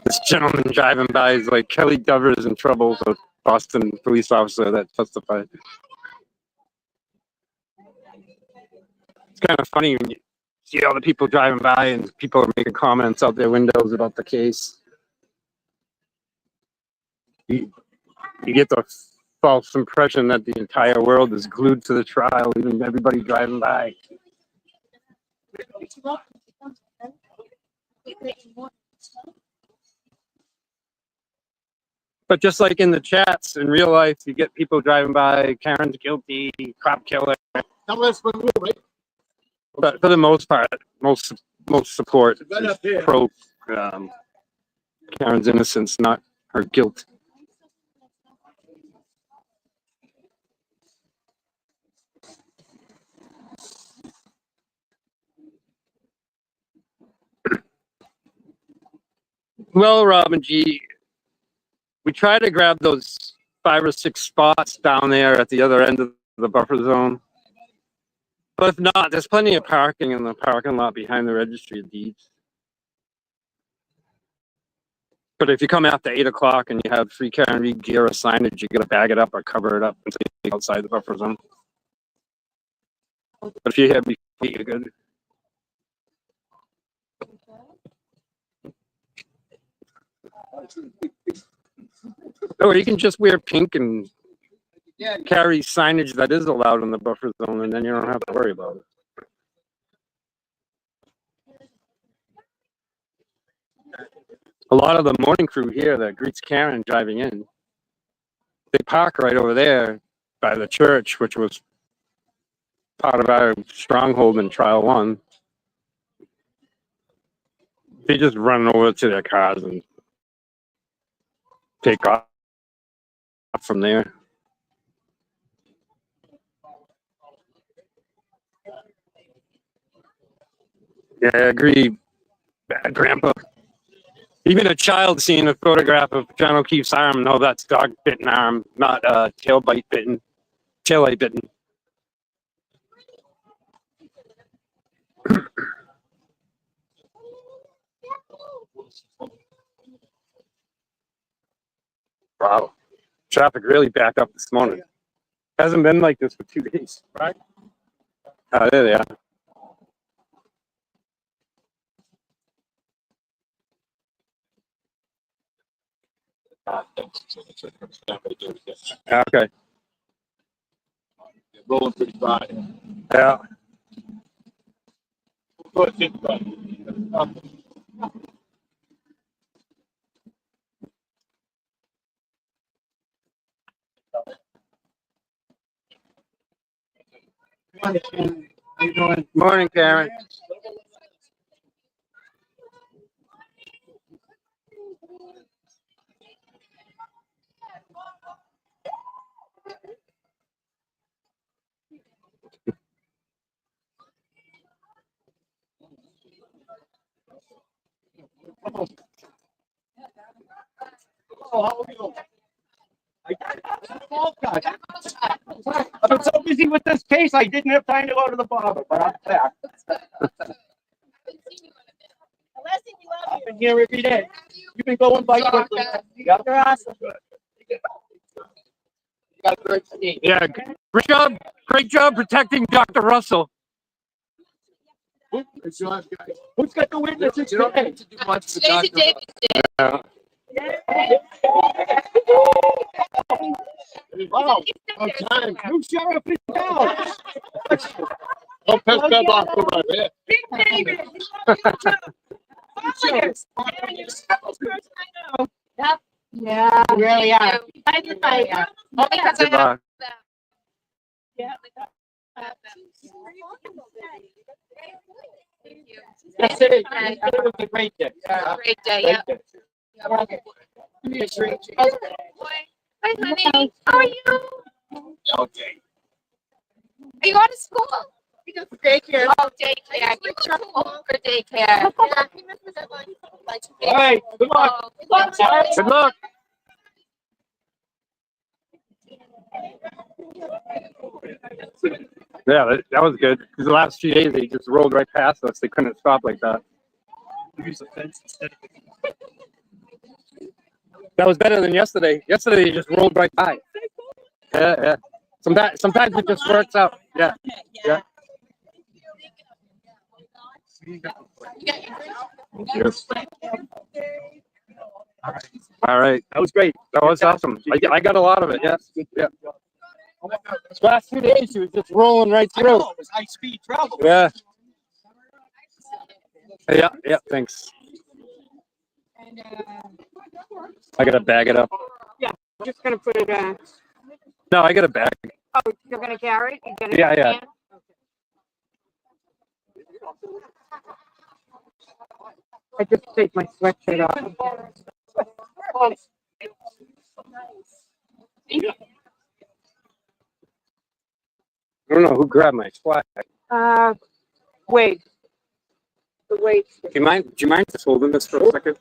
This gentleman driving by is like Kelly Dover's in trouble, the Boston police officer that testified. It's kind of funny when you see all the people driving by and people are making comments out their windows about the case. You get the false impression that the entire world is glued to the trial, even everybody driving by. But just like in the chats, in real life, you get people driving by, Karen's guilty, cop killer. But for the most part, most support is pro Karen's innocence, not her guilt. Well, Robin G, we try to grab those 5 or 6 spots down there at the other end of the buffer zone. But if not, there's plenty of parking in the parking lot behind the registry of deeds. But if you come after 8 o'clock and you have free Karen Reed gear or signage, you gotta bag it up or cover it up until you get outside the buffer zone. But if you have before, you're good. Or you can just wear pink and carry signage that is allowed in the buffer zone, and then you don't have to worry about it. A lot of the morning crew here that greets Karen driving in, they park right over there by the church, which was part of our stronghold in trial 1. They just run over to their cars and take off from there. Yeah, I agree, bad Grandpa. Even a child seeing a photograph of John O'Keefe's arm, no, that's dog bitten arm, not tail light bitten. Wow, traffic really backed up this morning. Hasn't been like this for 2 days. Right? Oh, there they are. Okay. Rolling pretty fast. Yeah. How you doing? Morning, Karen. Oh, how are you? I've been so busy with this case, I didn't have time to go to the barber, but I'm back. I've been here every day. You've been going by quickly. Yep. You're awesome. You got a great team. Yeah, great job protecting Dr. Russell. Who's got the witnesses You don't today? need to do much for Stacey Dr. Davis did. Wow, on time. New sheriff is down. Don't piss them off too much, yeah. Big David. Yep. Yeah, You really are. I did my, Only because I Good have luck. them. Yeah. I have them. Thank you. That's it. It was a great day. Great day, Great yeah. day. Hi, honey. How are you? Okay. Are you out of school? daycare. Oh, daycare. You're too old for daycare. All right, good luck. Oh, Good luck. Yeah, that was good. Because the last few days they just rolled right past us. They couldn't stop like that. That was better than yesterday. Yesterday they just rolled right by. Yeah, yeah. Sometimes it just works out. Yeah, yeah. Yes. All right. That was great. That was awesome. I got a lot of it. Yes. Yeah. These last 2 days, she was just rolling right I know, through. it was high speed travel. Yeah. Yeah. Yeah. Thanks. I gotta bag it up. I'm just gonna put it, No, I got a bag. oh, you're gonna carry it? You're gonna Yeah, yeah. scan? I just take my sweatshirt off. I don't know who grabbed my flag. Wait. The wait. Do you mind just holding this for a second?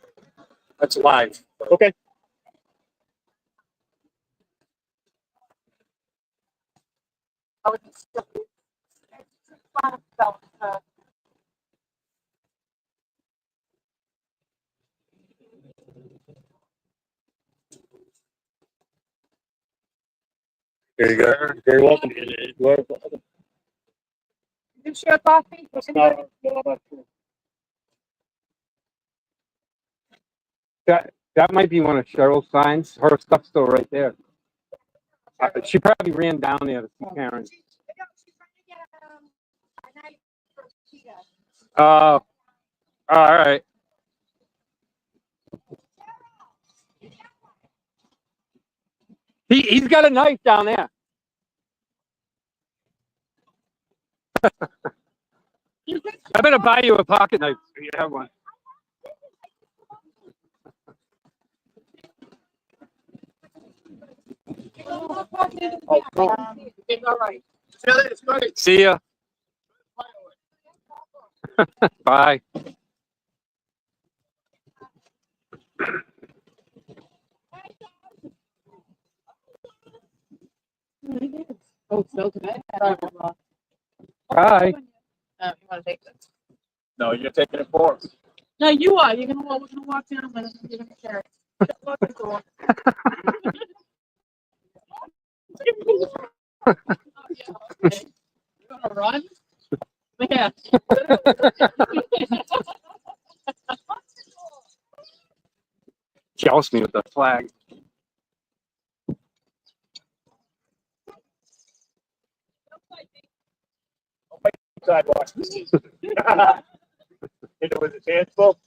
That's live. Okay. There you go. Very welcome. You share coffee? That might be one of Cheryl's signs. Her stuff's still right there. She probably ran down there to see Karen. Oh, all right. He's got a knife down there. I better buy you a pocket knife if you have one. Oh, cool. It's all right. See ya. Bye. Oh, so good. Bye. You want to take this? No, you're taking it for us. No, you are. We're gonna walk down with us and give him a carrot. Lock the door. Oh, yeah, okay. You wanna run? Yeah. Joust me with the flag. Sidewalk. Hit it with his hands full.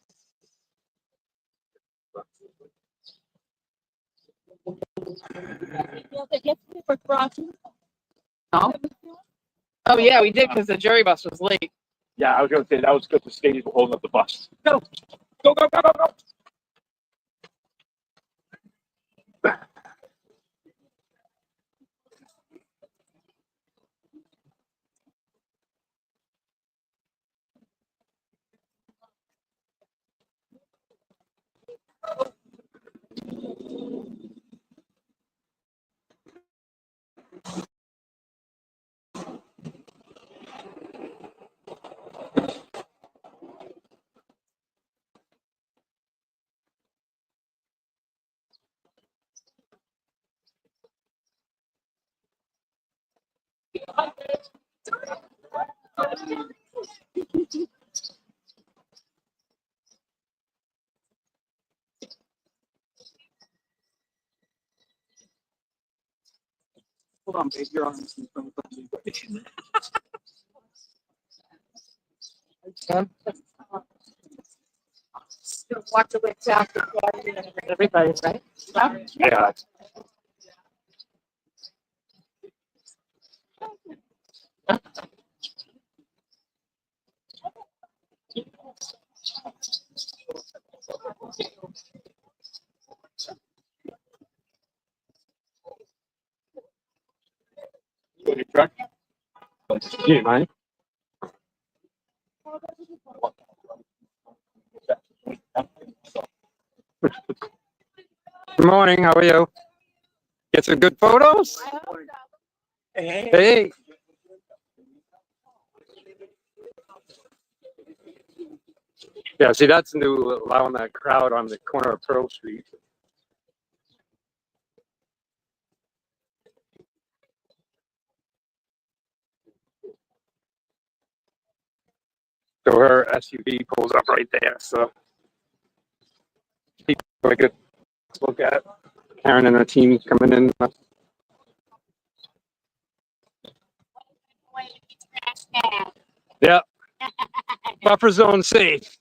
No? Oh, yeah, we did because the jury bus was late. Yeah, I was gonna say that was good. The skaters were holding up the bus. Go, go, go, go, go, go. Hold on, babe. You're on this. Walk away after Everybody, right? Yeah. With your truck? Do you mind? Good morning. How are you? Get some good photos? Hey. Yeah, see, that's new, allowing that crowd on the corner of Pearl Street. So her SUV pulls up right there, so people are good to look at. Karen and her team coming in. Yeah, buffer zone safe.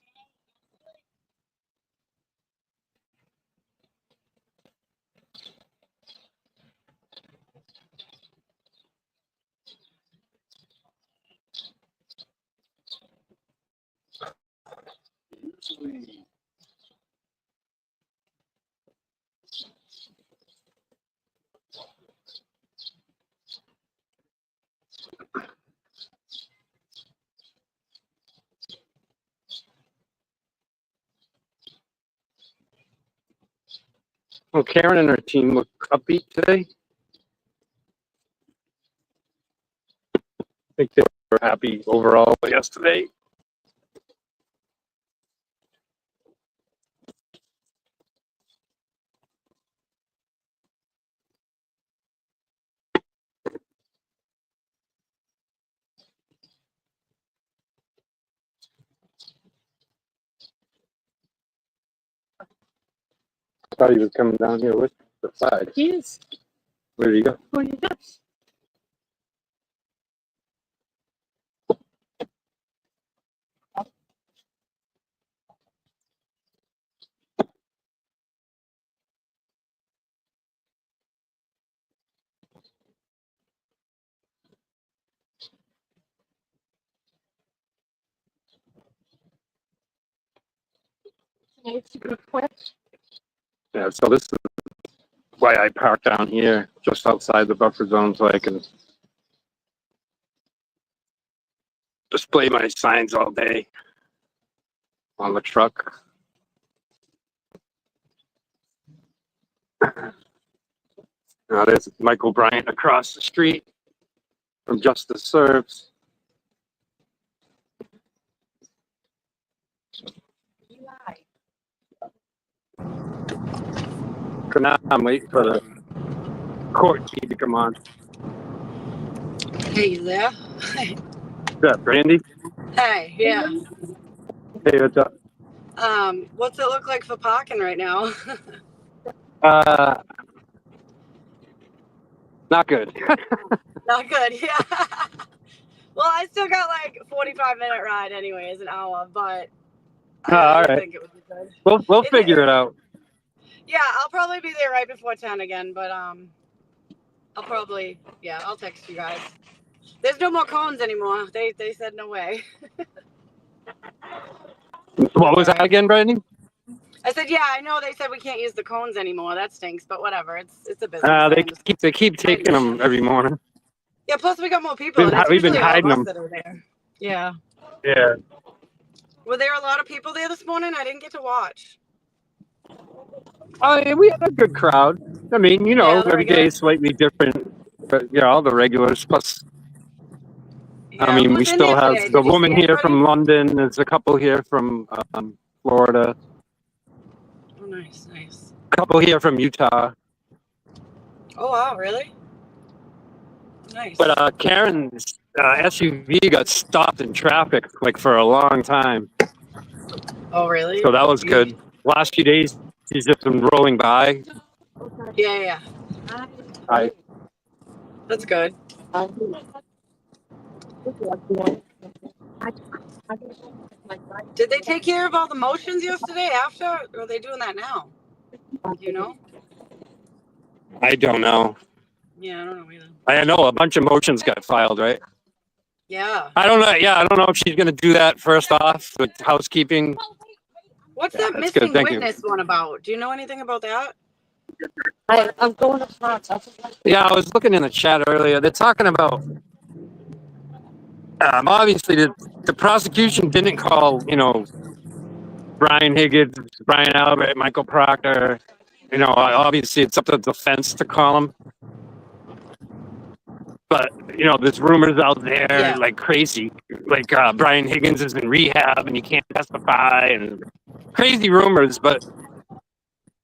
Well, Karen and her team look upbeat today. I think they were happy overall yesterday. I thought he was coming down here with the flag. He is. Where did he go? Oh, you does. Yeah, so this is why I park down here, just outside the buffer zone, so I can display my signs all day on the truck. Now there's Michael Bryant across the street from Justice Serves. For now, I'm waiting for the court key to come on. Hey, you there? What's up, Brandy? Hey, yeah. Hey, what's up? What's it look like for parking right now? Not good. Not good, yeah. Well, I still got like 45-minute ride anyways, an hour, but I all didn't right. think it would be good. We'll figure it out. Yeah, I'll probably be there right before 10 again, but I'll text you guys. There's no more cones anymore. They said no way. What was that again, Brandy? I said, yeah, I know they said we can't use the cones anymore. That stinks, but whatever. It's a business. They keep taking them every morning. Yeah, plus we got more people. We've been hiding them. That are there. Yeah. Yeah. Were there a lot of people there this morning? I didn't get to watch. Oh, yeah, we had a good crowd. I mean, you know, every day is slightly different. But, yeah, all the regulars. Plus, Yeah, I mean, we still have today? the woman here from London. There's a couple here from Florida. Oh, nice, nice. A couple here from Utah. Oh, wow, really? Nice. But Karen's SUV got stopped in traffic like for a long time. Oh, really? So that was good. Last few days, he's just been rolling by. Yeah. Hi. That's good. Did they take care of all the motions yesterday after? Or are they doing that now? You know? I don't know. Yeah, I don't know either. I know a bunch of motions got filed, right? Yeah. I don't know. Yeah, I don't know if she's going to do that first off with housekeeping. What's Yeah, that that's good, missing thank you. witness one about? Do you know anything about that? I'm going to France. Yeah, I was looking in the chat earlier. They're talking about obviously the prosecution didn't call, you know, Brian Higgins, Brian Albert, Michael Proctor. You know, obviously it's up to the defense to call them. But, you know, there's rumors out there like crazy. Like Brian Higgins is in rehab and he can't testify and crazy rumors. But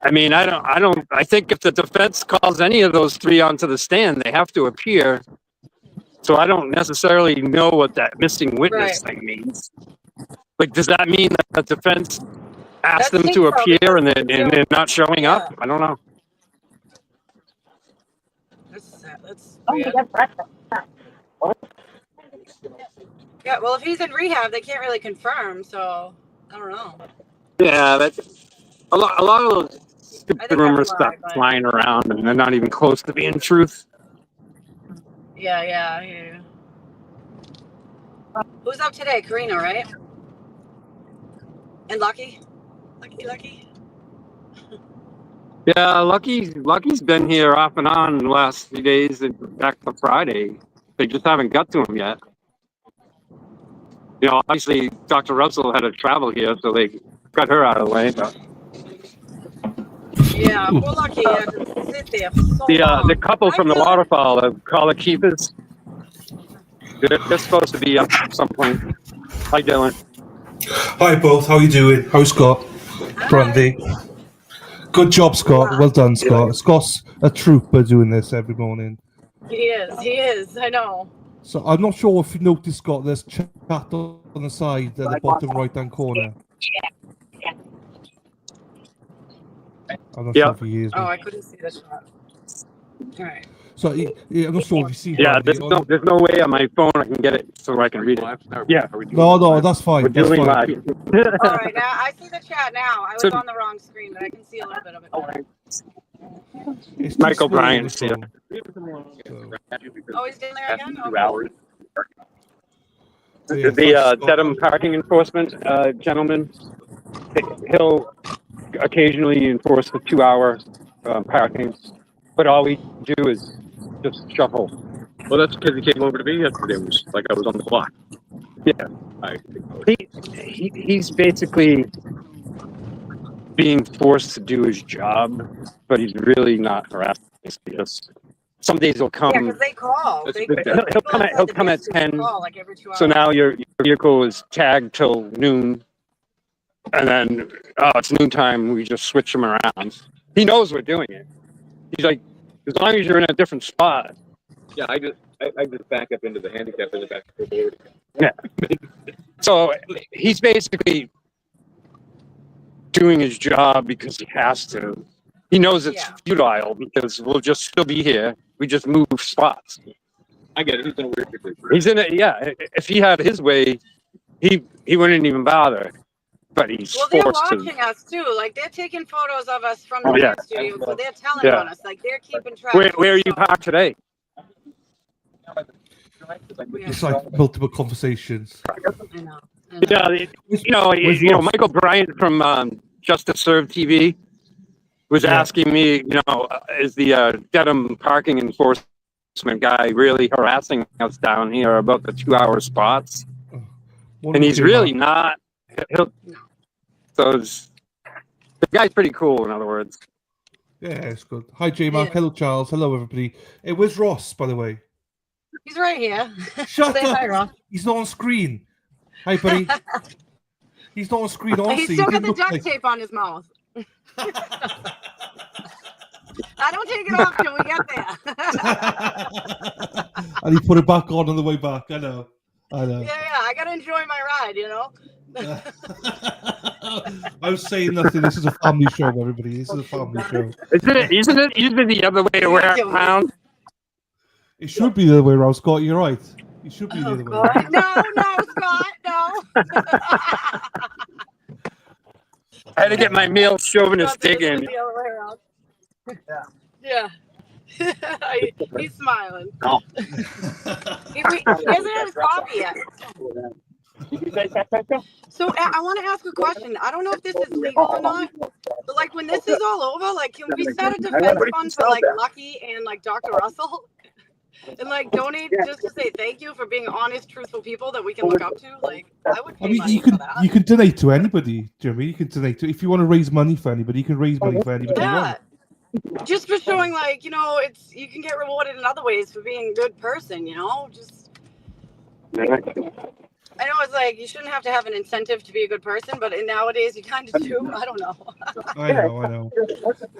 I mean, I think if the defense calls any of those three onto the stand, they have to appear. So I don't necessarily know what that missing witness thing means. Like, does that mean that the defense asked them to appear and they're not showing up? I don't know. That's weird. Yeah, well, if he's in rehab, they can't really confirm, so I don't know. Yeah, that's a lot of those stupid rumors stuff flying around, and they're not even close to being truth. Yeah. Who's up today? Karina, right? And Lucky? Lucky? Yeah, Lucky's been here off and on the last few days and back to Friday. They just haven't got to him yet. You know, obviously Dr. Russell had to travel here, so they got her out of the way. But yeah, poor Lucky had to sit there for so long. The couple from the waterfall, the caller keepers, they're supposed to be up at some point. Hi, Dylan. Hi, both. How you doing? How's Scott? Brandy. Good job, Scott. Well done, Scott. Scott's a trooper doing this every morning. He is. I know. So I'm not sure if you noticed, Scott, there's chat on the side at the bottom right-hand corner. I'm not sure if he hears me. Oh, I couldn't see the shot. All right. So I'm not sure if you see. Yeah, there's no way on my phone I can get it so I can read it. Yeah. No, that's fine. We're doing live. All right, now I see the chat now. I was on the wrong screen, but I can see a little bit of it. It's Michael Bryant's here. Oh, he's in there again? Okay. The Dedham parking enforcement gentleman, he'll occasionally enforce the 2-hour parking. but all we do is just shuffle. Well, that's because he came over to me yesterday. It was like I was on the clock. He's basically being forced to do his job, but he's really not harassing us. Some days he'll come. Yeah, because they call. That's They, a good guy. He'll come at 10. Call like every 2 hours. So now your vehicle is tagged till noon, and then it's noontime. We just switch him around. He knows we're doing it. He's like, as long as you're in a different spot. Yeah, I just back up into the handicap in the back of the board. Yeah. So he's basically doing his job because he has to. He knows it's futile because we'll just still be here. We just move spots. I get it. He's in a weird position. He's in it. Yeah. If he had his way, he wouldn't even bother. But he's Well, they're forced watching to. us too. Like they're taking photos of us from the yeah. studio, so they're telling Yeah. on us. Like they're keeping track. Where are you parked today? It's like multiple conversations. I know. Yeah, Michael Bryant from Justice Served TV was asking me, is the Dedham parking enforcement guy really harassing us down here about the 2-hour spots? And he's really not. The guy's pretty cool, in other words. Yeah, it's good. Hi, J-Mark. Hello, Charles. Hello, everybody. It was Ross, by the way. He's right here. Shut Say up. hi, Ross. He's not on screen. Hi, buddy. He's not on screen. Honestly, He's still he got the look duct like- tape on his mouth. I don't take it off till we get there. And he put it back on the way back. I know. Yeah, I gotta enjoy my ride, I was saying nothing. This is a family show, everybody. This is a family show. Isn't it usually the other way around? It should be the other way around, Scott. You're right. It should be the other way around. No, Scott, no. I had to get my male chauvinist dig in. Yeah. He's smiling. No. He hasn't had his coffee yet. So I want to ask a question. I don't know if this is legal or not, but like when this is all over, like can we start a defense fund for like Lucky and like Dr. Russell? And like donate just to say thank you for being honest, truthful people that we can look up to. Like I would pay money for that. You can donate to anybody, Jeremy. You can donate to if you want to raise money for anybody. You can raise money for anybody. You want. Just for showing, like, it's you can get rewarded in other ways for being a good person, just. I know it's like you shouldn't have to have an incentive to be a good person, but nowadays you kind of do. I don't know. I know.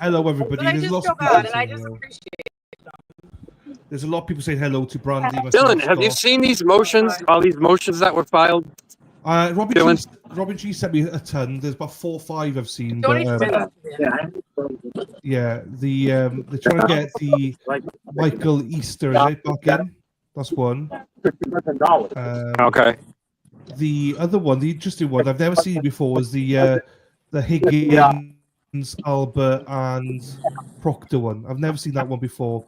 Hello, everybody. But I There's just lots feel of people bad, and I saying just hello. appreciate it. There's a lot of people saying hello to Brandy. Dylan, have you seen these motions? All these motions that were filed? Robin G sent me a ton. There's about 4 or 5 I've seen. But, yeah, they're trying to get the Michael Easter back in. That's one. Okay. The other one, the interesting one, I've never seen it before, is the Higgins, Albert, and Proctor one. I've never seen that one before.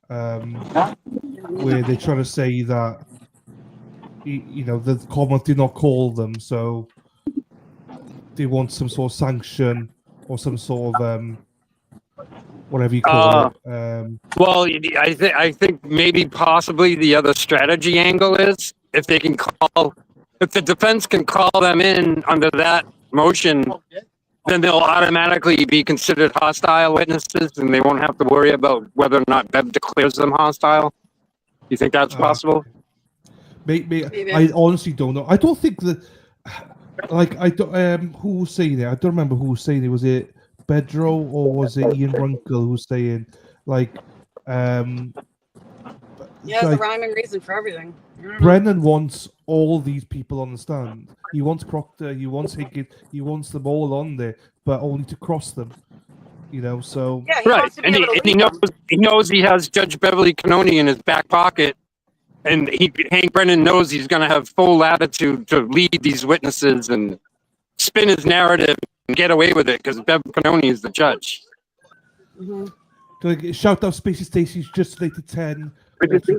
Where they're trying to say that the Commonwealth did not call them, so they want some sort of sanction or some sort of whatever you call it. Well, I think maybe possibly the other strategy angle is if the defense can call them in under that motion, then they'll automatically be considered hostile witnesses, and they won't have to worry about whether or not Bev declares them hostile. You think that's possible? Maybe. I honestly don't know. I don't think that. Like I don't. Who was saying it? I don't remember who was saying it. Was it Bedro or was it Ian Runkle who was saying like? Yeah, it's a rhyme and reason for everything. Brennan wants all these people on the stand. He wants Proctor. He wants Higgins. He wants them all on there, but only to cross them. So yeah, right, and he knows he has Judge Beverly Cannoni in his back pocket, and Hank Brennan knows he's going to have full latitude to lead these witnesses and spin his narrative and get away with it because Bev Cannoni is the judge. Mm-hmm. Shout out Spacey Stacey's just donated 10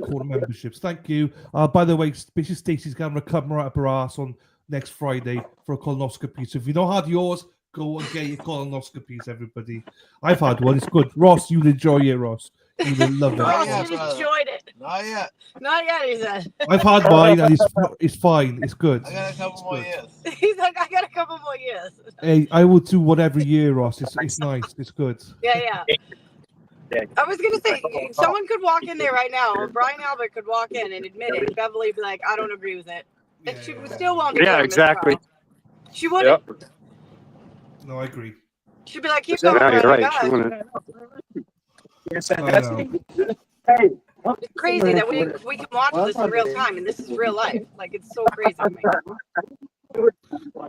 quarter memberships. Thank you. By the way, Spacey Stacey's going to come right up her ass on next Friday for a colonoscopy. So if you not had yours, Go and get your colonoscopies, everybody. I've had one. It's good. Ross, you'll enjoy it, Ross. You will love it. Ross, yet, you brother. enjoyed it. Not yet. Not yet, he said. I've had mine, and it's fine. It's good. I got a couple more years. He's like, I got a couple more years. Hey, I would do one every year, Ross. It's nice. It's good. Yeah. I was gonna say someone could walk in there right now, or Brian Albert could walk in and admit it. Beverly would be like, I don't agree with it. And she would still want to. Yeah, exactly. She wouldn't. Yep. No, I agree. She'd be like, keep going, Yeah, you're Brian. right. She God. wouldn't- I know. It's crazy that we can watch this in real time, and this is real life. Like, it's so crazy to me.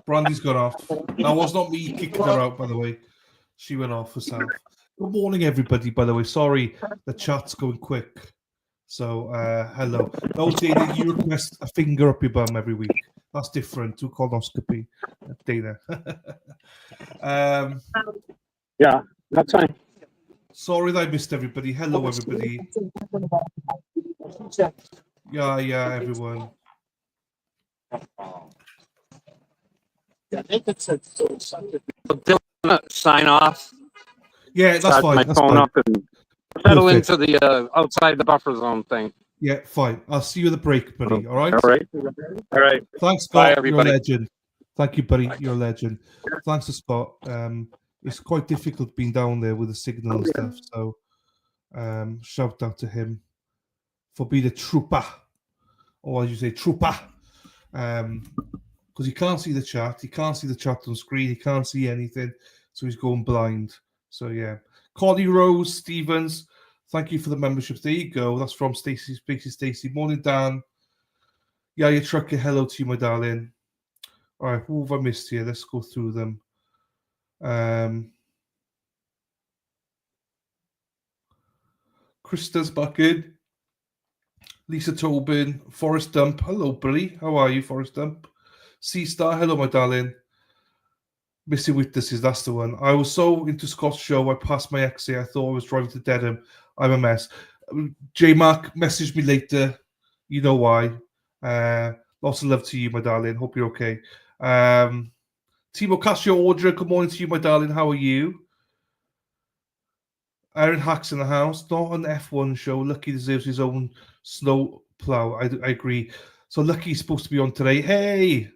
Brandy's gone off. That was not me kicking her out, by the way. She went off herself. Good morning, everybody, by the way. Sorry, the chat's going quick. So, hello. Don't say that you request a finger up your bum every week. That's different to colonoscopy, Dana. Yeah, that's fine. Sorry that I missed everybody. Hello, everybody. Yeah, everyone. Sign off. Yeah, that's Charge fine. my That's phone fine. up and settle Perfect. into the outside the buffer zone thing. Yeah, fine. I'll see you at the break, buddy. All right? All right. All right. Thanks, Bye, Scott. You're a everybody. legend. Thank you, buddy. You're a legend. Thanks to Scott. It's quite difficult being down there with the signal and stuff. So, shout out to him for being a trooper, or as you say, trooper. Because he can't see the chat. He can't see the chat on screen. He can't see anything. So he's going blind. So yeah. Connie Rose Stevens, thank you for the memberships. There you go. That's from Stacey. Morning, Dan. Yeah, you trucker. Hello to you, my darling. All right, who have I missed here? Let's go through them. Krista's back in. Lisa Tobin, Forrest Dump. Hello, buddy. How are you, Forrest Dump? C-Star. Hello, my darling. Missing Witnesses, that's the one. I was so into Scott's show, I passed my exit. I thought I was driving to Dedham. I'm a mess. J-Mac, message me later. You know why. Lots of love to you, my darling. Hope you're okay. Timo Casio Audra, good morning to you, my darling. How are you? Aaron Hacks in the house. Not an F1 show. Lucky deserves his own snow plow. I agree. So Lucky's supposed to be on today. Hey!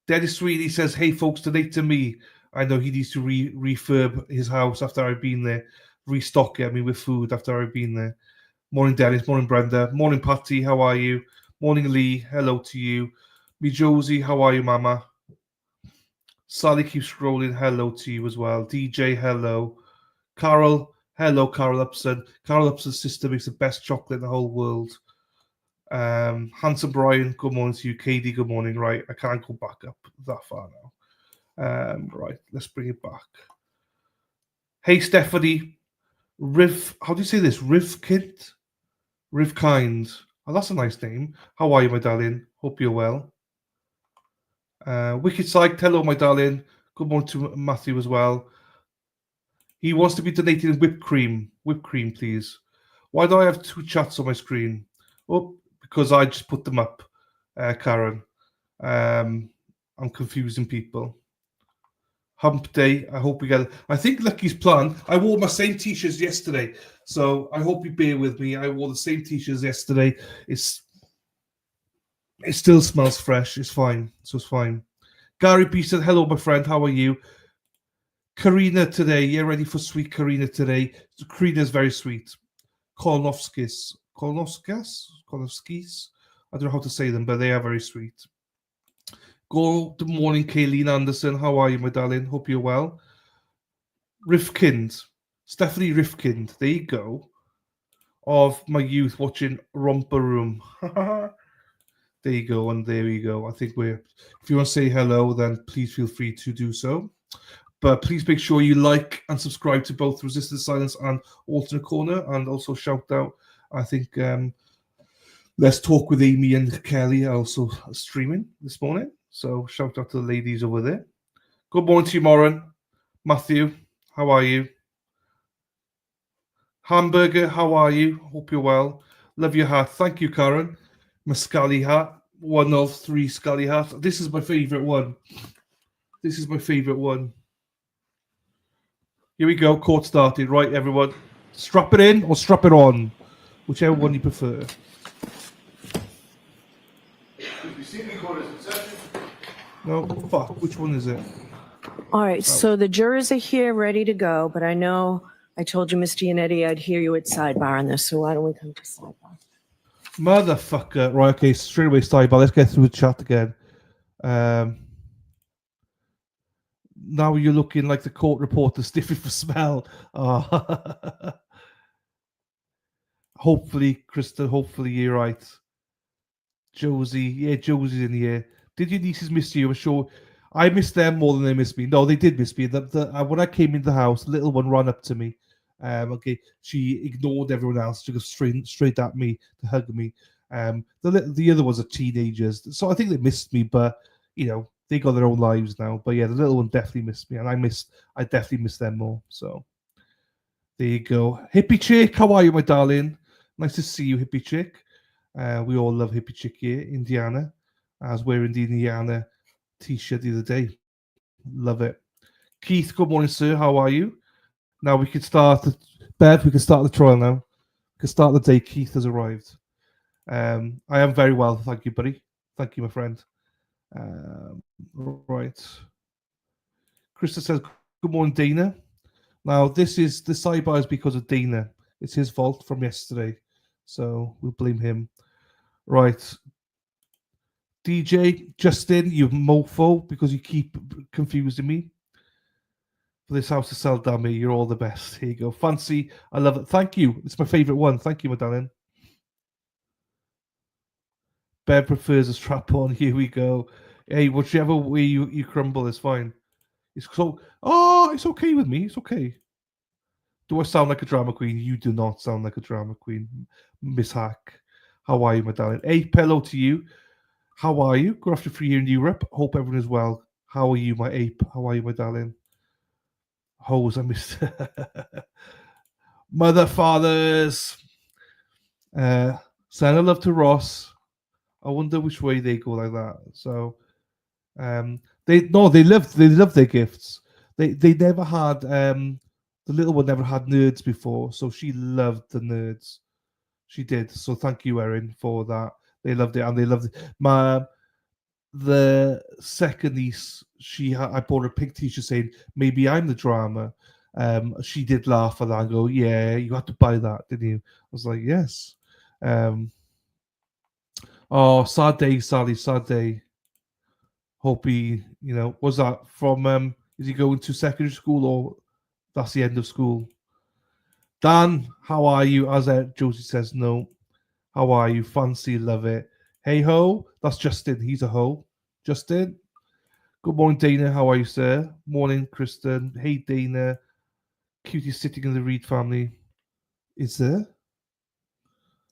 Dennis Sweeney says, hey, folks, donate to me. I know he needs to refurb his house after I've been there. Restock it, with food after I've been there. Morning, Dennis. Morning, Brenda. Morning, Patty. How are you? Morning, Lee. Hello to you. Me, Josie. How are you, Mama? Sally keeps scrolling. Hello to you as well. DJ, hello. Carol. Hello, Carol Upson. Carol Upson's sister makes the best chocolate in the whole world. Handsome Brian, good morning to you. Katie, good morning. Right, I can't go back up that far now. Right, let's bring it back. Hey, Stephanie. How do you say this? Rivkind? Rivkind. Oh, that's a nice name. How are you, my darling? Hope you're well. Wicked Psyched. Hello, my darling. Good morning to Matthew as well. He wants to be donating whipped cream. Whipped cream, please. Why do I have two chats on my screen? Oh, because I just put them up, Karen. I'm confusing people. Hump Day. I hope we get. I think Lucky's plan. I wore my same t-shirts yesterday, so I hope you bear with me. I wore the same t-shirts yesterday. It still smells fresh. It's fine. So it's fine. Gary B said, "Hello, my friend. How are you?" Karina today. Yeah, ready for sweet Karina today. Karina's very sweet. Kolonovskis. I don't know how to say them, but they are very sweet. Good morning, Kayleen Anderson. How are you, my darling? Hope you're well. Rifkind. Stephanie Rifkind. There you go. Of my youth watching Romper Room. There you go, and there we go. I think if you want to say hello, then please feel free to do so. But please make sure you like and subscribe to both Resistance Silence and Alternate Corner, and also shout out. I think Let's Talk with Amy and Kelly are also streaming this morning. So shout out to the ladies over there. Good morning to you, Moran. Matthew, how are you? Hamburger, how are you? Hope you're well. Love your hat. Thank you, Karen. My Scully hat. One of 3 Scully hats. This is my favourite one. This is my favorite one. Here we go. Court started. Right, everyone. Strap it in or strap it on. Whichever one you prefer. No, fuck. Which one is it? All right, so the jurors are here, ready to go, but I know I told you, Mr. Yannetti, I'd hear you at sidebar on this, so why don't we come to sidebar? Motherfucker. Right, okay, straight away sidebar. Let's get through the chat again. Now you're looking like the court reporter sniffing for smell. Hopefully, Krista, hopefully you're right. Josie, yeah, Josie's in here. Did your nieces miss you? I'm sure. I missed them more than they missed me. No, they did miss me. When I came into the house, the little one ran up to me. Okay, she ignored everyone else. She goes straight at me to hug me. The other ones are teenagers, so I think they missed me. But you know, they got their own lives now. But yeah, the little one definitely missed me, and I definitely missed them more. So there you go. Hippie chick, how are you, my darling? Nice to see you, hippie chick. We all love hippie chick here, Indiana. I was wearing the Indiana t-shirt the other day. Love it. Keith, good morning, sir. How are you? Now we can start. Bev, we can start the trial now. We can start the day. Keith has arrived. I am very well, thank you, buddy. Thank you, my friend. Right. Krista says, good morning, Dana. Now, the sidebar is because of Dana. It's his fault from yesterday. So we'll blame him. Right. DJ, Justin, you mofo, because you keep confusing me. For this house to sell, dummy, you're all the best. Here you go. Fancy, I love it. Thank you. It's my favourite one. Thank you, my darling. Bear prefers a strap on. Here we go. Hey, whichever way you crumble is fine. It's okay with me. It's okay. Do I sound like a drama queen? You do not sound like a drama queen, Miss Hack. How are you, my darling? Hey, hello to you. How are you? Good after 3 years in Europe. Hope everyone is well. How are you, my ape? How are you, my darling? Hose, I missed. Mother, fathers. Send a love to Ross. I wonder which way they go like that. So, they love their gifts. They never had the little one never had nerds before, so she loved the nerds. She did. So thank you, Erin, for that. They loved it, and they loved it. The second niece, I bought her a pink t-shirt saying, maybe I'm the drama. She did laugh at that and go, yeah, you had to buy that, didn't you? I was like, yes. Oh, sad day, Sally, sad day. Hope he, was that from, is he going to secondary school or that's the end of school? Dan, how are you? As Josie says, no. How are you? Fancy, love it. Hey ho, that's Justin. He's a ho. Justin. Good morning, Dana. How are you, sir? Morning, Kristen. Hey, Dana. Cutie sitting in the Reed family. Is there?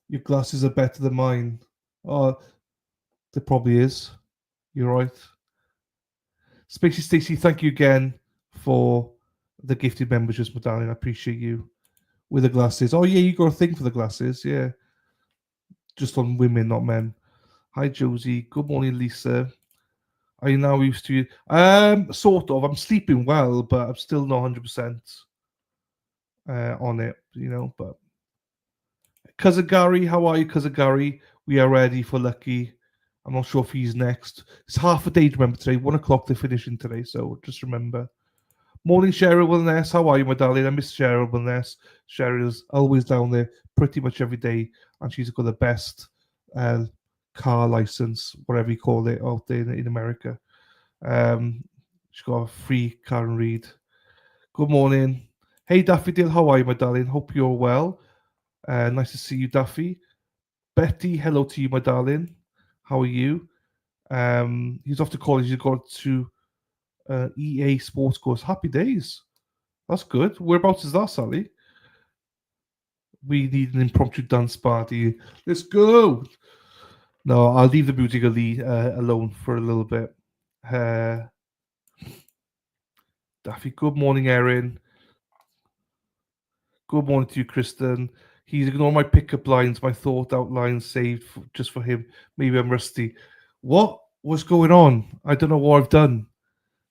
Your glasses are better than mine. Oh, there probably is. You're right. Spacey Stacey, thank you again for the gifted memberships, my darling. I appreciate you. With the glasses. Oh, yeah, you got a thing for the glasses. Yeah. Just on women, not men. Hi, Josie. Good morning, Lisa. Are you now used to it? Sort of. I'm sleeping well, but I'm still not 100% on it, but Cousin Gary, how are you, Cousin Gary? We are ready for Lucky. I'm not sure if he's next. It's half a day to remember today. 1 o'clock they're finishing today, so just remember. Morning, Cheryl Wellness. How are you, my darling? I miss Cheryl Wellness. Cheryl's always down there pretty much every day, and she's got the best car license, whatever you call it, out there in America. She's got a free car and read. Good morning. Hey, Daffodil, how are you, my darling? Hope you're well. Nice to see you, Daffy. Betty, hello to you, my darling. How are you? He's off to college. He's got to EA Sports course. Happy days. That's good. Whereabouts is that, Sally? We need an impromptu dance party. Let's go. No, I'll leave the music alone for a little bit. Daffy, good morning, Erin. Good morning to you, Kristen. He's ignoring my pickup lines, my thought outlines saved just for him. Maybe I'm rusty. What's going on? I don't know what I've done.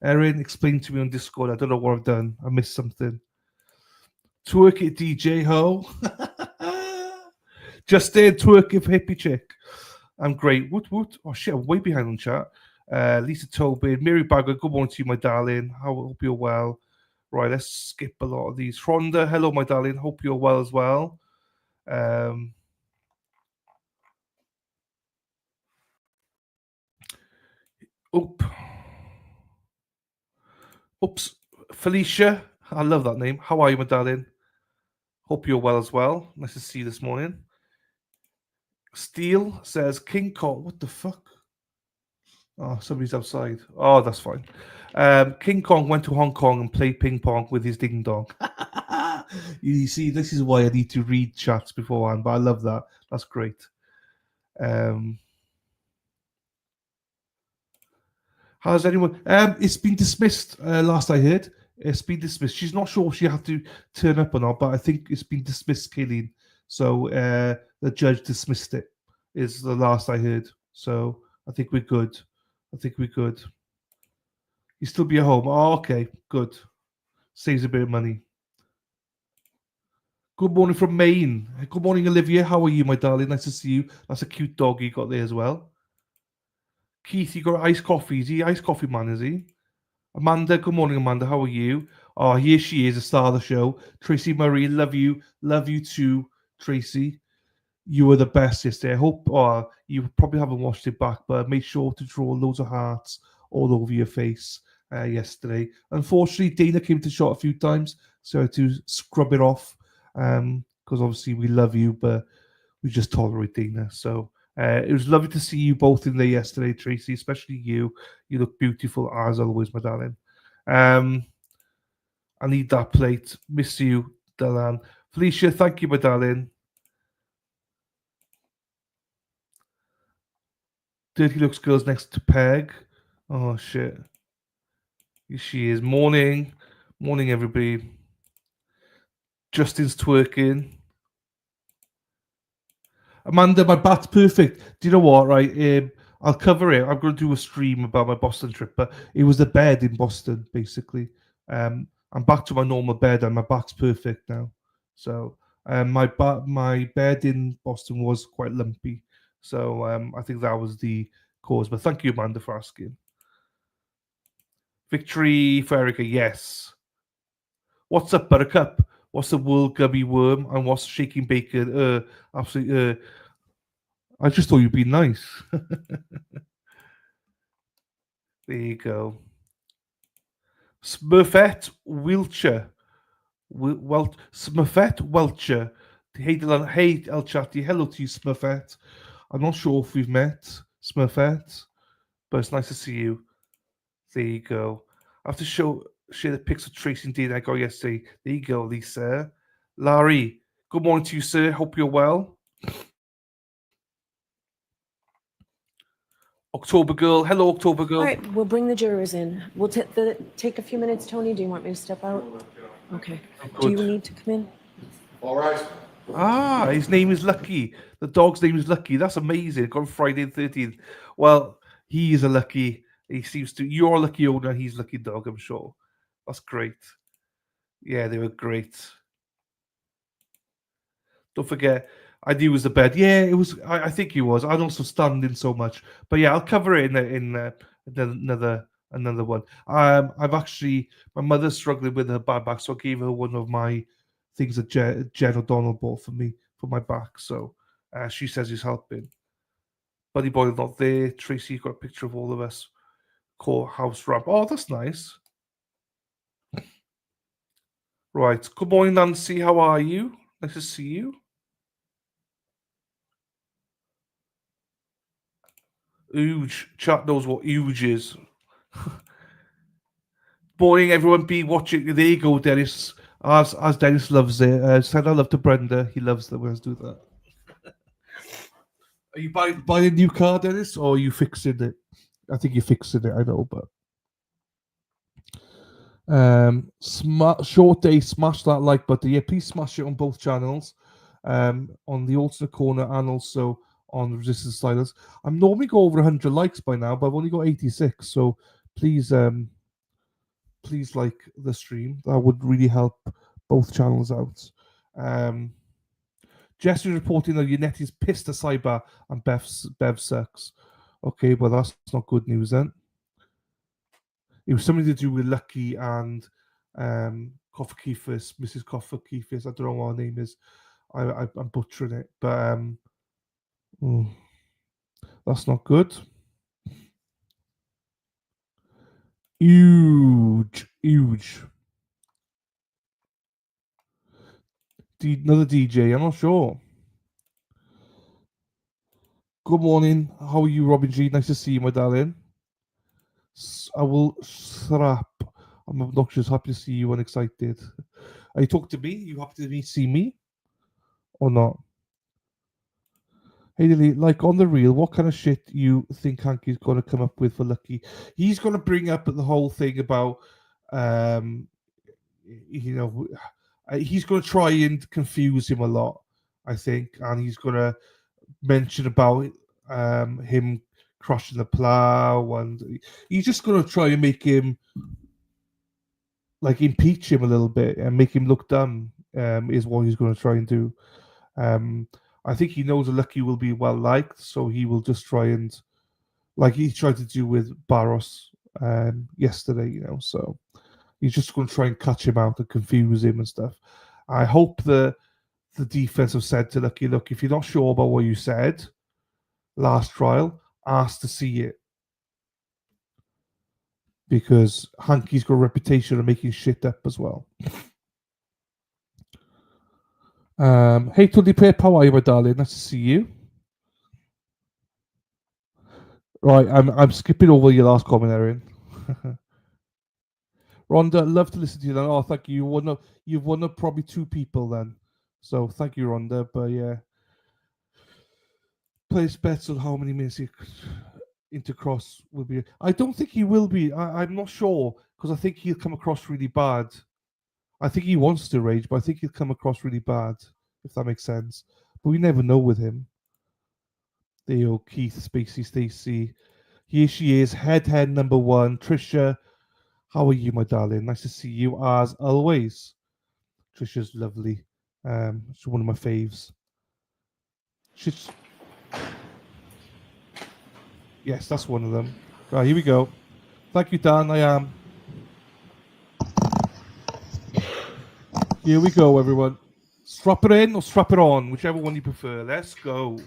Erin, explain to me on Discord. I don't know what I've done. I missed something. Twerk it, DJ Ho. Just there, twerk it for hippie chick. I'm great. Woot woot. Oh shit, I'm way behind on chat. Lisa Tobin, Mary Bagger, good morning to you, my darling. Hope you're well. Right, let's skip a lot of these. Rhonda, hello, my darling. Hope you're well as well. Oops. Felicia, I love that name. How are you, my darling? Hope you're well as well. Nice to see you this morning. Steele says King Kong. What the fuck? Oh, somebody's outside. Oh, that's fine. King Kong went to Hong Kong and played ping pong with his ding dong. You see, this is why I need to read chats beforehand, but I love that. That's great. How's anyone? It's been dismissed. Last I heard, it's been dismissed. She's not sure if she had to turn up or not, but I think it's been dismissed, Kayleen. So the judge dismissed it. Is the last I heard. So I think we're good. You still be at home. Oh, okay, good. Saves a bit of money. Good morning from Maine. Good morning, Olivia. How are you, my darling? Nice to see you. That's a cute dog you got there as well. Keith, you got iced coffee. Is he iced coffee man, is he? Amanda, good morning, Amanda. How are you? Oh, here she is, a star of the show. Tracy Murray, love you. Love you too, Tracy. You were the best yesterday. I hope you probably haven't watched it back, but make sure to draw loads of hearts all over your face yesterday. Unfortunately, Dana came to shot a few times, so I had to scrub it off because obviously we love you, but we just tolerate Dana. So it was lovely to see you both in there yesterday, Tracy, especially you. You look beautiful as always, my darling. I need that plate. Miss you, Dylan. Felicia, thank you, my darling. Dirty Looks Girls next to Peg. Oh, shit. Here she is. Morning. Morning, everybody. Justin's twerking. Amanda, my bat's perfect. Do you know what, right? I'll cover it. I'm going to do a stream about my Boston trip, but it was the bed in Boston, basically. I'm back to my normal bed, and my back's perfect now. So my bed in Boston was quite lumpy. So I think that was the cause. But thank you, Amanda, for asking. Victory for Erica, yes. What's up, Buttercup? What's the World Gummy Worm? And what's Shaking Bacon? Absolutely. I just thought you'd be nice. There you go. Smurfette Wiltshire. Smurfette Welcher. Hey, Dylan. Hey, El Chatty. Hello to you, Smurfette. I'm not sure if we've met, Smurfette, but it's nice to see you. There you go. I have to share the pics of Tracy and Dean I got yesterday. There you go, Lisa. Larry, good morning to you, sir. Hope you're well. October Girl. Hello, October Girl. All right, we'll bring the jurors in. We'll take a few minutes, Tony. Do you want me to step out? Okay. Do you need to come in? All right. Ah, his name is Lucky. The dog's name is Lucky. That's amazing. On Friday the 13th. Well, he is a lucky. He seems to. You're a lucky owner. He's a lucky dog, I'm sure. That's great. Yeah, they were great. Don't forget, I knew it was the bed. Yeah, it was. I think he was. I'd also standing so much. But yeah, I'll cover it in another one. I've actually, my mother's struggling with her bad back, so I gave her one of my things that Jen O'Donnell bought for me for my back. So she says he's helping. Buddy Boy not there. Tracy got a picture of all of us. Courthouse ramp. Oh, that's nice. Right. Good morning, Nancy. How are you? Nice to see you. Ooge. Chat knows what ooge is. Morning, everyone. Be watching. There you go, Dennis. As Dennis loves it. Send our love to Brenda. He loves that. Let's do that. Are you buying a new car, Dennis, or are you fixing it? I think you're fixing it. I know, but short day. Smash that like button. Yeah, please smash it on both channels. On the alternate corner and also on the Resistance Silence. I'm normally go over 100 likes by now, but I've only got 86. So please please like the stream. That would really help both channels out. Jesse reporting that Unetti's pissed at Cyber and Bev sucks. Okay, well that's not good news then. It was something to do with Lucky and Kofakifis, Mrs. Kofakifis. I don't know what her name is. I'm butchering it, but that's not good. Huge. Another DJ, I'm not sure. Good morning. How are you, Robin G? Nice to see you, my darling. I will slap. I'm obnoxious. Happy to see you and excited. Are you talking to me? You happy to see me? Or not? Hey, Lily, like on the real, what kind of shit you think Hanky's going to come up with for Lucky? He's going to bring up the whole thing about, he's going to try and confuse him a lot, I think, and he's going to mention about him crushing the plow, and he's just going to try and make him, like, impeach him a little bit and make him look dumb, is what he's going to try and do. I think he knows Lucky will be well liked, so he will just try and, like he tried to do with Barros yesterday, so he's just going to try and catch him out and confuse him and stuff. I hope the defense have said to Lucky, look, if you're not sure about what you said last trial, ask to see it. Because Hanky's got a reputation of making shit up as well. Hey, Tundi Pep, how are you, my darling? Nice to see you. Right, I'm skipping over your last comment, Erin. Rhonda, love to listen to you then. Oh, thank you. You've won up probably 2 people then. So thank you, Rhonda. But yeah. Place bets on how many minutes Intercross will be. I don't think he will be. I'm not sure, because I think he'll come across really bad. I think he wants to rage, but I think he'll come across really bad, if that makes sense. But we never know with him. There you go, Keith, Spacey, Stacey. Here she is, head number 1. Trisha, how are you, my darling? Nice to see you as always. Trisha's lovely. She's one of my faves. Yes, that's one of them. Right, here we go. Thank you, Dan. I am. Here we go, everyone. Strap it in or strap it on, whichever one you prefer. Let's go.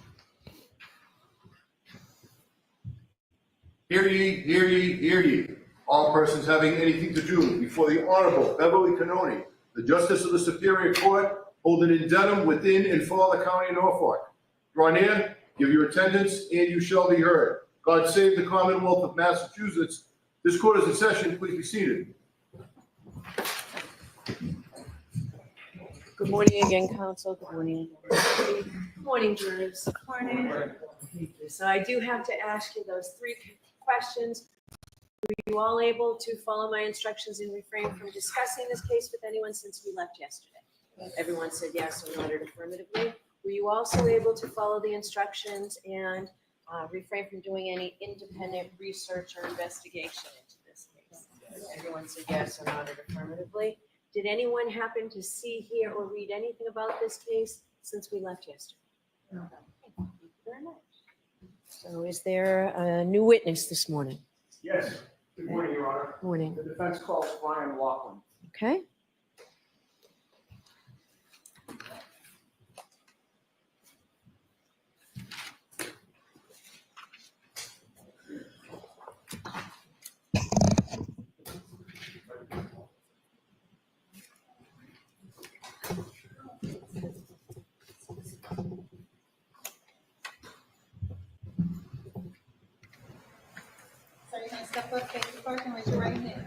Hear ye, hear ye, hear ye. All persons having anything to do before the Honorable Beverly Cannoni, the Justice of the Superior Court, holding in Dedham, within and for the County of Norfolk. Draw near, give your attendance, and you shall be heard. God save the Commonwealth of Massachusetts. This court is in session. Please be seated. Good morning again, Council. Good morning. Good morning, jurors. Good morning. So I do have to ask you those 3 questions. Were you all able to follow my instructions and refrain from discussing this case with anyone since we left yesterday? Everyone said yes or nodded affirmatively. Were you also able to follow the instructions and refrain from doing any independent research or investigation into this case? Everyone said yes or nodded affirmatively. Did anyone happen to see, hear, or read anything about this case since we left yesterday? No. Thank you very much. So is there a new witness this morning? Yes. Good morning, Your Honor. Morning. The defense calls Brian Laughlin. Okay. So you're going to step up, take the clerk, and raise your right hand.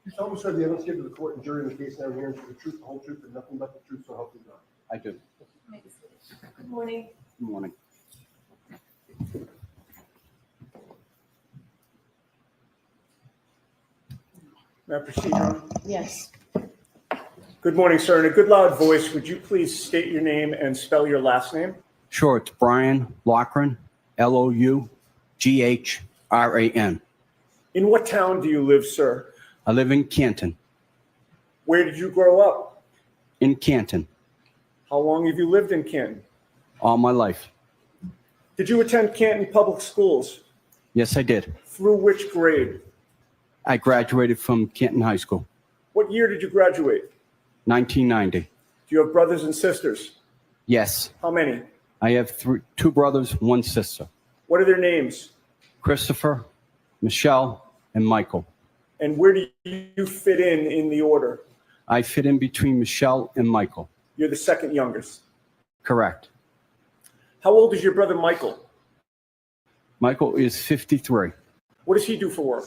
You solemnly swear the evidence given to the court and jury in the case now hearing the truth, the whole truth, and nothing but the truth, so help you God. I do. Good morning. Good morning. May I proceed, Your Honor? Yes. Good morning, sir. In a good loud voice, would you please state your name and spell your last name? Sure, it's Brian Loughran, Loughran. In what town do you live, sir? I live in Canton. Where did you grow up? In Canton. How long have you lived in Canton? All my life. Did you attend Canton Public Schools? Yes, I did. Through which grade? I graduated from Canton High School. What year did you graduate? 1990. Do you have brothers and sisters? Yes. How many? I have two brothers, one sister. What are their names? Christopher, Michelle, and Michael. And where do you fit in the order? I fit in between Michelle and Michael. You're the second youngest. Correct. How old is your brother Michael? Michael is 53. What does he do for work?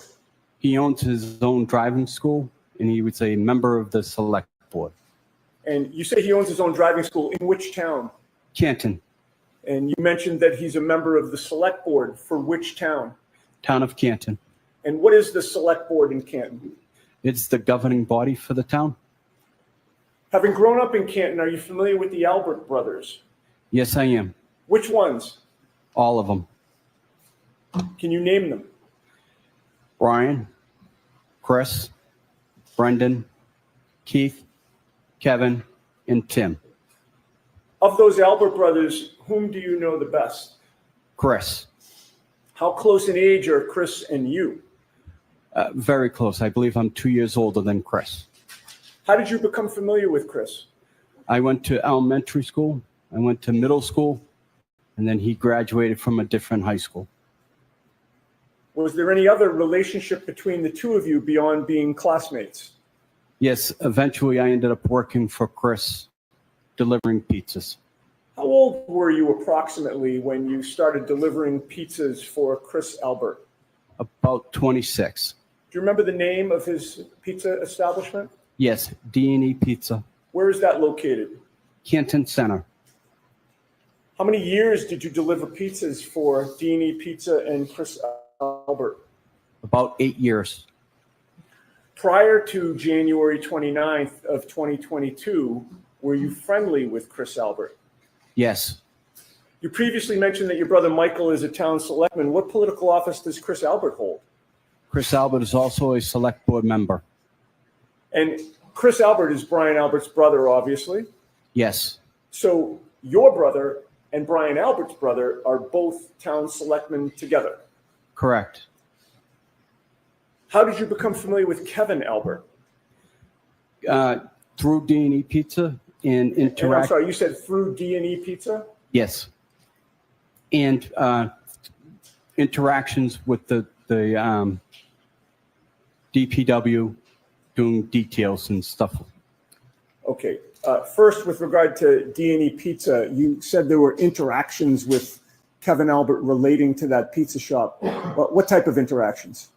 He owns his own driving school, and he was a member of the select board. And you say he owns his own driving school. In which town? Canton. And you mentioned that he's a member of the select board for which town? Town of Canton. And what is the select board in Canton? It's the governing body for the town. Having grown up in Canton, are you familiar with the Albert brothers? Yes, I am. Which ones? All of them. Can you name them? Brian, Chris, Brendan, Keith, Kevin, and Tim. Of those Albert brothers, whom do you know the best? Chris. How close in age are Chris and you? Very close. I believe I'm 2 years older than Chris. How did you become familiar with Chris? I went to elementary school, I went to middle school, and then he graduated from a different high school. Was there any other relationship between the two of you beyond being classmates? Yes, eventually I ended up working for Chris, delivering pizzas. How old were you approximately when you started delivering pizzas for Chris Albert? About 26. Do you remember the name of his pizza establishment? Yes, D&E Pizza. Where is that located? Canton Center. How many years did you deliver pizzas for D&E Pizza and Chris Albert? About 8 years. Prior to January 29th of 2022, were you friendly with Chris Albert? Yes. You previously mentioned that your brother Michael is a town selectman. What political office does Chris Albert hold? Chris Albert is also a select board member. And Chris Albert is Brian Albert's brother, obviously. Yes. So your brother and Brian Albert's brother are both town selectmen together. Correct. How did you become familiar with Kevin Albert? Through D&E Pizza and And I'm sorry, you said through D&E Pizza? Yes. And interactions with the DPW doing details and stuff. Okay. First, with regard to D&E Pizza, you said there were interactions with Kevin Albert relating to that pizza shop. What type of interactions?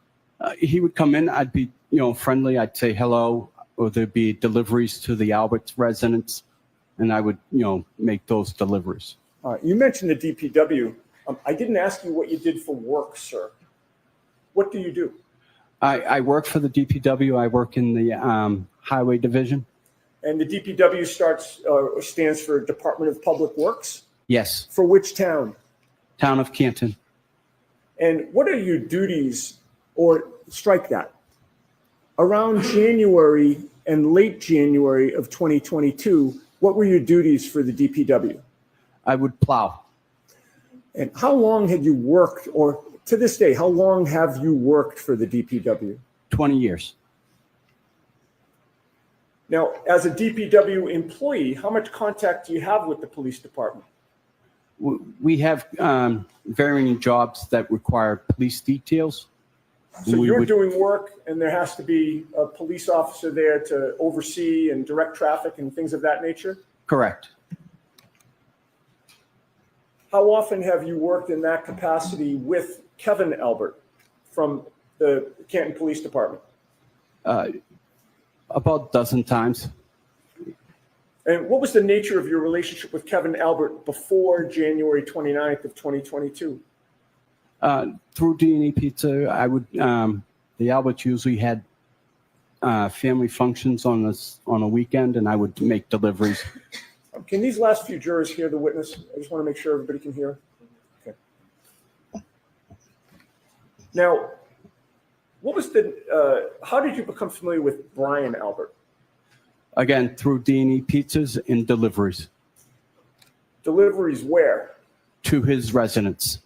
He would come in. I'd be, friendly. I'd say hello, or there'd be deliveries to the Albert residents, and I would, make those deliveries. You mentioned the DPW. I didn't ask you what you did for work, sir. What do you do? I work for the DPW. I work in the highway division. And the DPW stands for Department of Public Works? Yes. For which town? Town of Canton. And what are your duties, or strike that, around January and late January of 2022, what were your duties for the DPW? I would plow. And how long had you worked, or to this day, how long have you worked for the DPW? 20 years. Now, as a DPW employee, how much contact do you have with the police department? We have varying jobs that require police details. So you're doing work and there has to be a police officer there to oversee and direct traffic and things of that nature? Correct. How often have you worked in that capacity with Kevin Albert from the Canton Police Department? About a dozen times. And what was the nature of your relationship with Kevin Albert before January 29th of 2022? Through D&E Pizza, I would, the Alberts usually had family functions on a weekend, and I would make deliveries. Can these last few jurors hear the witness? I just want to make sure everybody can hear. Okay. Now, What was how did you become familiar with Brian Albert? Again, through D&E Pizzas and deliveries Deliveries where? to his residence.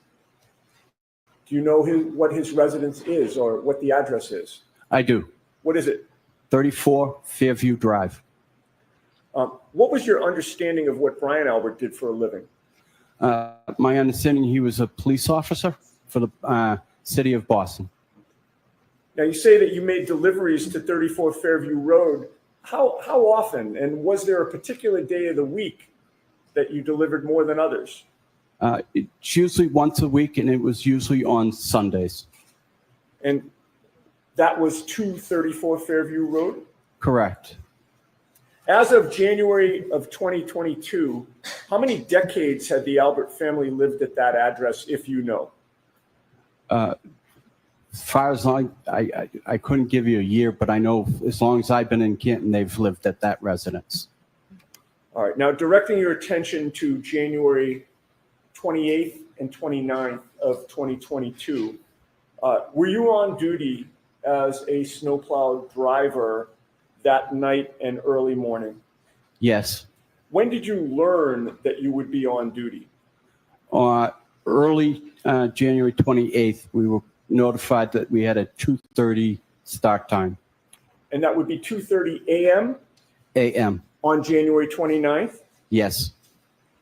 Do you know what his residence is or what the address is? I do. What is it? 34 Fairview Drive. What was your understanding of what Brian Albert did for a living? My understanding, he was a police officer for the city of Boston. Now, you say that you made deliveries to 34 Fairview Road. How often? And was there a particular day of the week that you delivered more than others? It's usually once a week, and it was usually on Sundays. And that was to 34 Fairview Road? Correct. As of January of 2022, how many decades had the Albert family lived at that address, if you know? As far as I couldn't give you a year, but I know as long as I've been in Canton, they've lived at that residence. All right. Now, directing your attention to January 28th and 29th of 2022, were you on duty as a snowplow driver that night and early morning? Yes. When did you learn that you would be on duty? Early January 28th, we were notified that we had a 2:30 start time. And that would be 2:30 a.m.? A.M. On January 29th? Yes.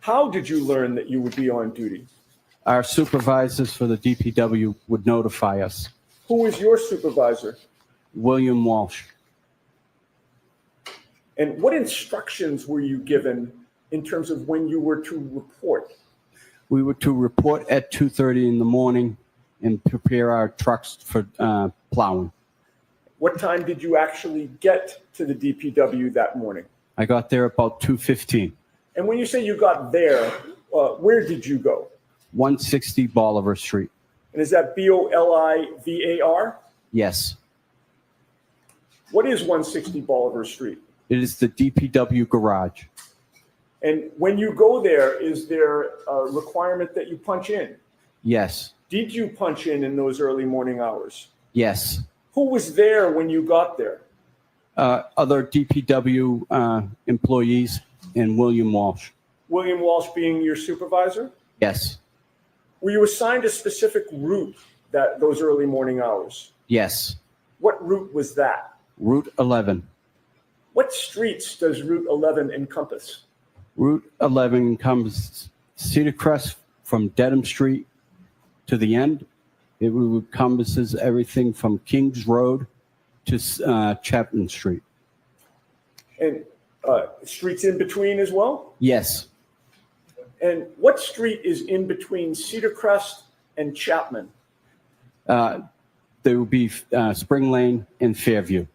How did you learn that you would be on duty? Our supervisors for the DPW would notify us. Who was your supervisor? William Walsh. And what instructions were you given in terms of when you were to report? We were to report at 2:30 in the morning and prepare our trucks for plowing. What time did you actually get to the DPW that morning? I got there about 2:15. And when you say you got there, where did you go? 160 Bolivar Street. And is that Bolivar? Yes. What is 160 Bolivar Street? It is the DPW garage. And when you go there, is there a requirement that you punch in? Yes. Did you punch in those early morning hours? Yes. Who was there when you got there? Other DPW employees and William Walsh. William Walsh being your supervisor? Yes. Were you assigned a specific route those early morning hours? Yes. What route was that? Route 11. What streets does Route 11 encompass? Route 11 encompasses Cedar Crest from Dedham Street to the end. It encompasses everything from Kings Road to Chapman Street. And streets in between as well? Yes. And what street is in between Cedar Crest and Chapman? There would be Spring Lane and Fairview.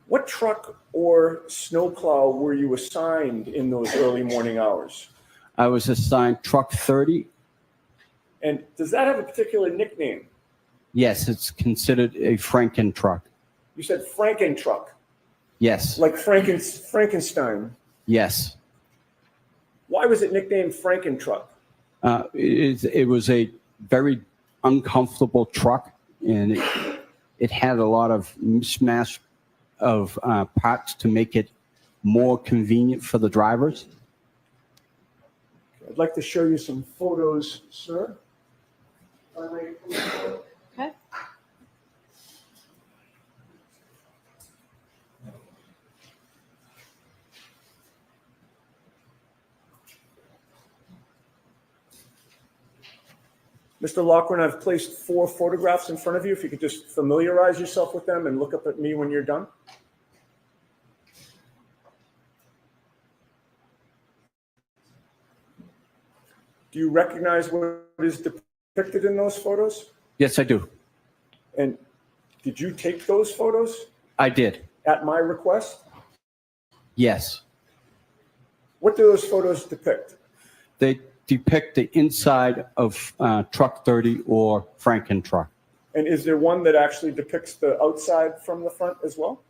What truck or snowplow were you assigned in those early morning hours? I was assigned truck 30. And does that have a particular nickname? Yes, it's considered a Franken truck. You said Franken truck. Yes. Like Frankenstein. Yes. Why was it nicknamed Franken truck? It was a very uncomfortable truck, and it had a lot of mishmash of parts to make it more convenient for the drivers. I'd like to show you some photos, sir. Okay. Mr. Loughran, I've placed 4 photographs in front of you. If you could just familiarize yourself with them and look up at me when you're done. Do you recognize what is depicted in those photos? Yes, I do. And did you take those photos I did. at my request? Yes. What do those photos depict? They depict the inside of truck 30 or Franken truck. And is there one that actually depicts the outside from the front as well?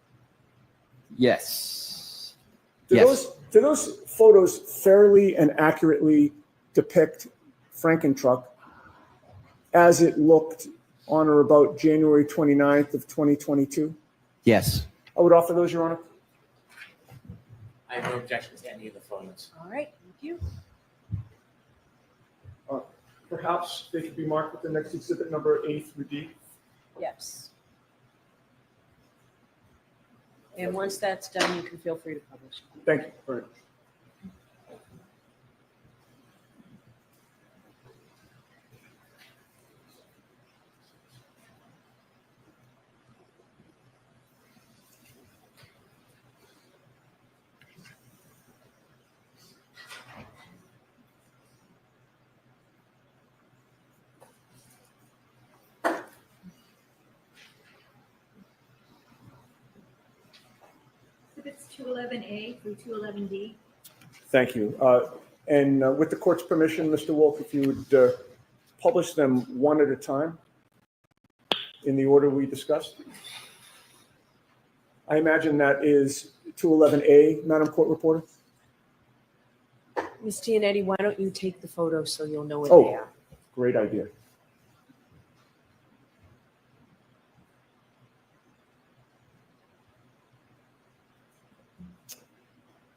Yes. Do those photos fairly and accurately depict Franken truck as it looked on or about January 29th of 2022? Yes. I would offer those, Your Honor. I have no objection to any of the photos. All right, thank you. Perhaps they could be marked with the next exhibit number A through D. Yes. And once that's done, you can feel free to publish. Thank you very much. Exhibits 211A through 211D. Thank you. And with the court's permission, Mr. Wolf, if you would publish them one at a time in the order we discussed. I imagine that is 211A, Madam Court Reporter. Ms. Giannetti, why don't you take the photos so you'll know where Oh. they are? Great idea.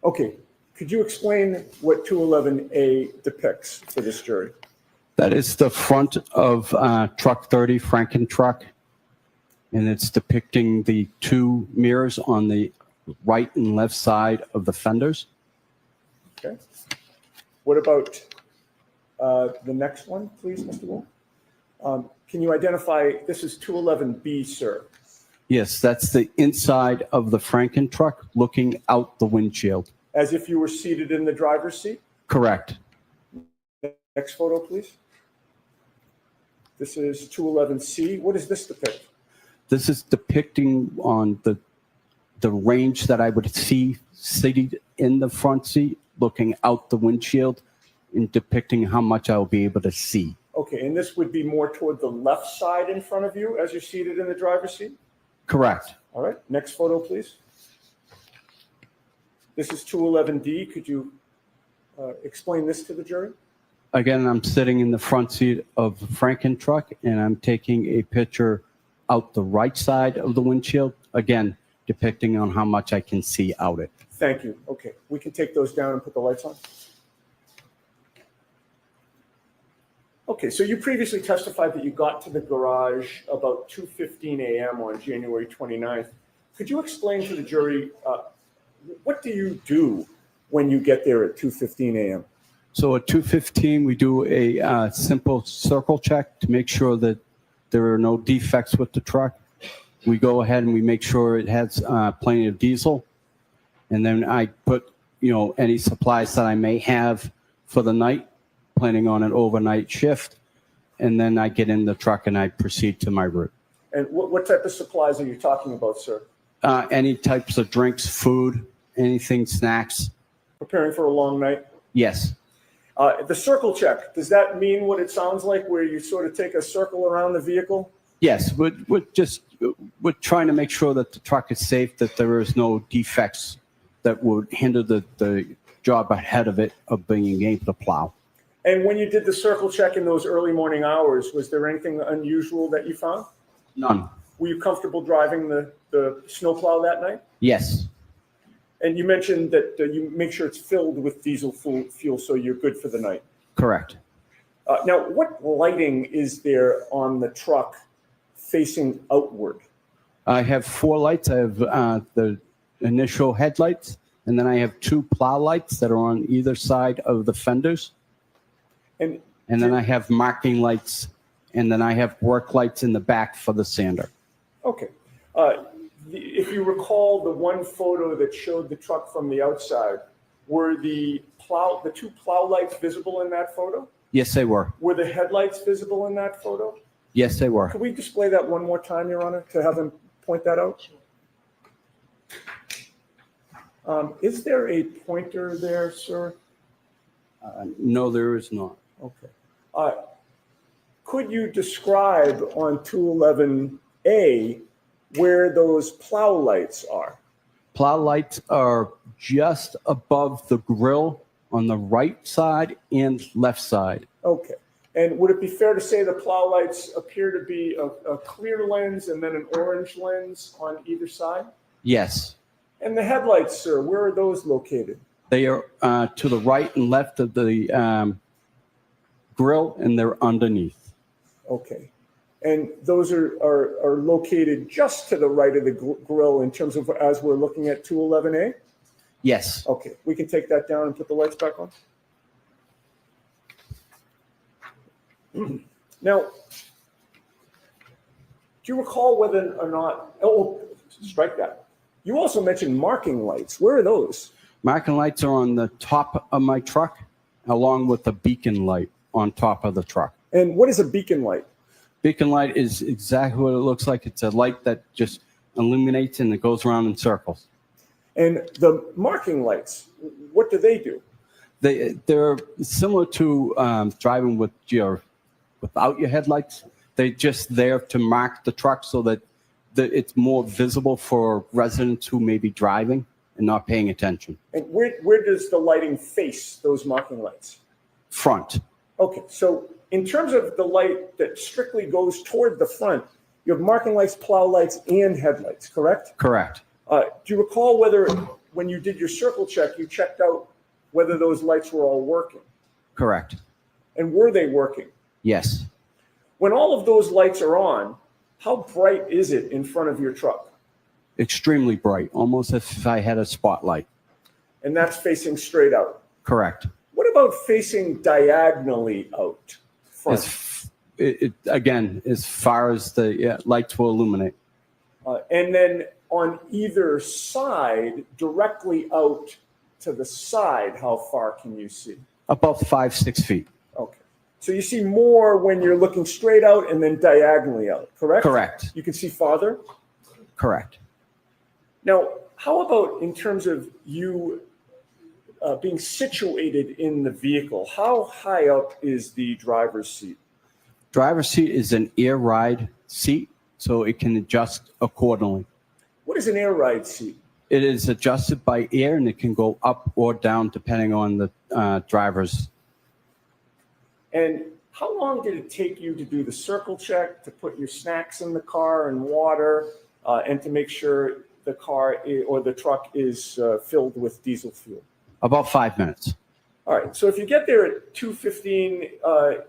Okay, could you explain what 211A depicts for this jury? That is the front of truck 30, Franken truck. And it's depicting the two mirrors on the right and left side of the fenders. Okay. What about the next one, please, Mr. Wolf? Can you identify, this is 211B, sir. Yes, that's the inside of the Franken truck looking out the windshield. As if you were seated in the driver's seat? Correct. Next photo, please. This is 211C. What does this depict? This is depicting on the range that I would see seated in the front seat, looking out the windshield and depicting how much I'll be able to see. Okay, and this would be more toward the left side in front of you as you're seated in the driver's seat? Correct. All right, next photo, please. This is 211D. Could you explain this to the jury? Again, I'm sitting in the front seat of the Franken truck and I'm taking a picture out the right side of the windshield, again, depicting on how much I can see out it. Thank you. Okay, we can take those down and put the lights on. Okay, so you previously testified that you got to the garage about 2:15 a.m. on January 29th. Could you explain to the jury, what do you do when you get there at 2:15 a.m.? So at 2:15, we do a simple circle check to make sure that there are no defects with the truck. We go ahead and we make sure it has plenty of diesel. And then I put, any supplies that I may have for the night, planning on an overnight shift. And then I get in the truck and I proceed to my route. And what type of supplies are you talking about, sir? Any types of drinks, food, anything, snacks. Preparing for a long night? Yes. The circle check, does that mean what it sounds like, where you sort of take a circle around the vehicle? Yes, we're trying to make sure that the truck is safe, that there is no defects that would hinder the job ahead of it of being able to plow. And when you did the circle check in those early morning hours, was there anything unusual that you found? None. Were you comfortable driving the snowplow that night? Yes. And you mentioned that you make sure it's filled with diesel fuel so you're good for the night. Correct. Now, what lighting is there on the truck facing outward? I have 4 lights. I have the initial headlights, and then I have 2 plow lights that are on either side of the fenders. And then I have marking lights, and then I have work lights in the back for the sander. Okay. If you recall the one photo that showed the truck from the outside, were the 2 plow lights visible in that photo? Yes, they were. Were the headlights visible in that photo? Yes, they were. Could we display that one more time, Your Honor, to have them point that out? Is there a pointer there, sir? No, there is not. Okay. Could you describe on 211A where those plow lights are? Plow lights are just above the grill on the right side and left side. Okay. And would it be fair to say the plow lights appear to be a clear lens and then an orange lens on either side? Yes. And the headlights, sir, where are those located? They are to the right and left of the grill, and they're underneath. Okay. And those are located just to the right of the grill in terms of as we're looking at 211A? Yes. Okay, we can take that down and put the lights back on. Now, do you recall whether or not, oh, strike that. You also mentioned marking lights. Where are those? Marking lights are on the top of my truck, along with a beacon light on top of the truck. And what is a beacon light? Beacon light is exactly what it looks like. It's a light that just illuminates and it goes around in circles. And the marking lights, what do they do? They're similar to driving without your headlights. They're just there to mark the truck so that it's more visible for residents who may be driving and not paying attention. And where does the lighting face those marking lights? Front. Okay, so in terms of the light that strictly goes toward the front, you have marking lights, plow lights, and headlights, correct? Correct. Do you recall whether, when you did your circle check, you checked out whether those lights were all working? Correct. And were they working? Yes. When all of those lights are on, how bright is it in front of your truck? Extremely bright, almost as if I had a spotlight. And that's facing straight out? Correct. What about facing diagonally out front? Again, as far as the lights will illuminate. And then on either side, directly out to the side, how far can you see? About 5-6 feet. Okay. So you see more when you're looking straight out and then diagonally out, correct? Correct. You can see farther? Correct. Now, how about in terms of you being situated in the vehicle? How high up is the driver's seat? Driver's seat is an air ride seat, so it can adjust accordingly. What is an air ride seat? It is adjusted by air, and it can go up or down depending on the driver's. And how long did it take you to do the circle check, to put your snacks in the car and water, and to make sure the car or the truck is filled with diesel fuel? About 5 minutes. All right. So if you get there at 2:15,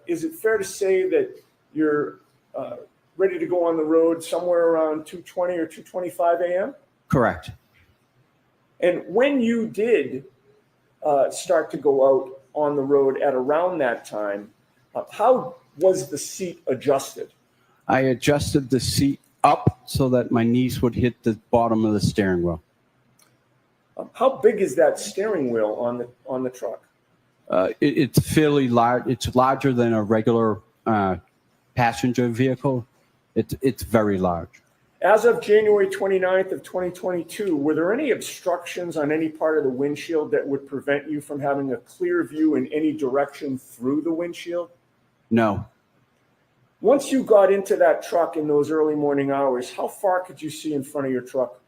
is it fair to say that you're ready to go on the road somewhere around 2:20 or 2:25 a.m.? Correct. And when you did start to go out on the road at around that time, how was the seat adjusted? I adjusted the seat up so that my knees would hit the bottom of the steering wheel. How big is that steering wheel on the truck? It's fairly large. It's larger than a regular passenger vehicle. It's very large. As of January 29th of 2022, were there any obstructions on any part of the windshield that would prevent you from having a clear view in any direction through the windshield? No. Once you got into that truck in those early morning hours, how far could you see in front of your truck?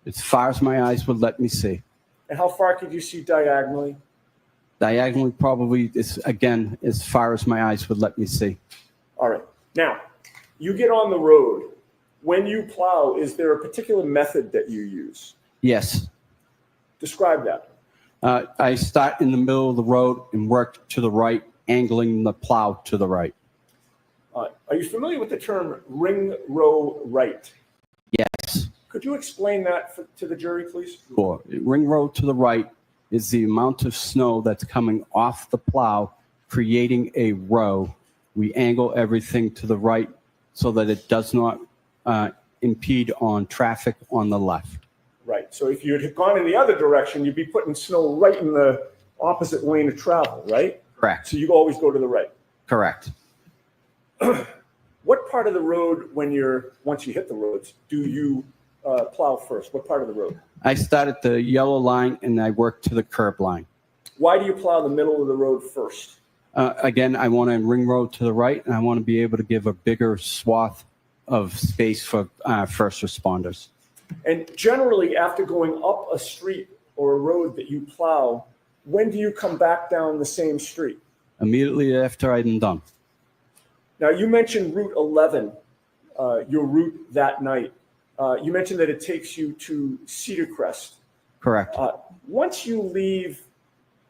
As far as my eyes would let me see. And how far could you see diagonally? Diagonally, probably, again, as far as my eyes would let me see. All right. Now, you get on the road. When you plow, is there a particular method that you use? Yes. Describe that. I start in the middle of the road and work to the right, angling the plow to the right. Are you familiar with the term ring row right? Yes. Could you explain that to the jury, please? Sure. Ring row to the right is the amount of snow that's coming off the plow, creating a row. We angle everything to the right so that it does not impede on traffic on the left. Right. So if you had gone in the other direction, you'd be putting snow right in the opposite lane of travel, right? Correct. So you always go to the right. Correct. What part of the road, once you hit the roads, do you plow first? What part of the road? I start at the yellow line and I work to the curb line. Why do you plow the middle of the road first? Again, I want to ring road to the right, and I want to be able to give a bigger swath of space for first responders. And generally, after going up a street or a road that you plow, when do you come back down the same street? Immediately after I'm done. Now, you mentioned Route 11, your route that night. You mentioned that it takes you to Cedar Crest. Correct. Once you leave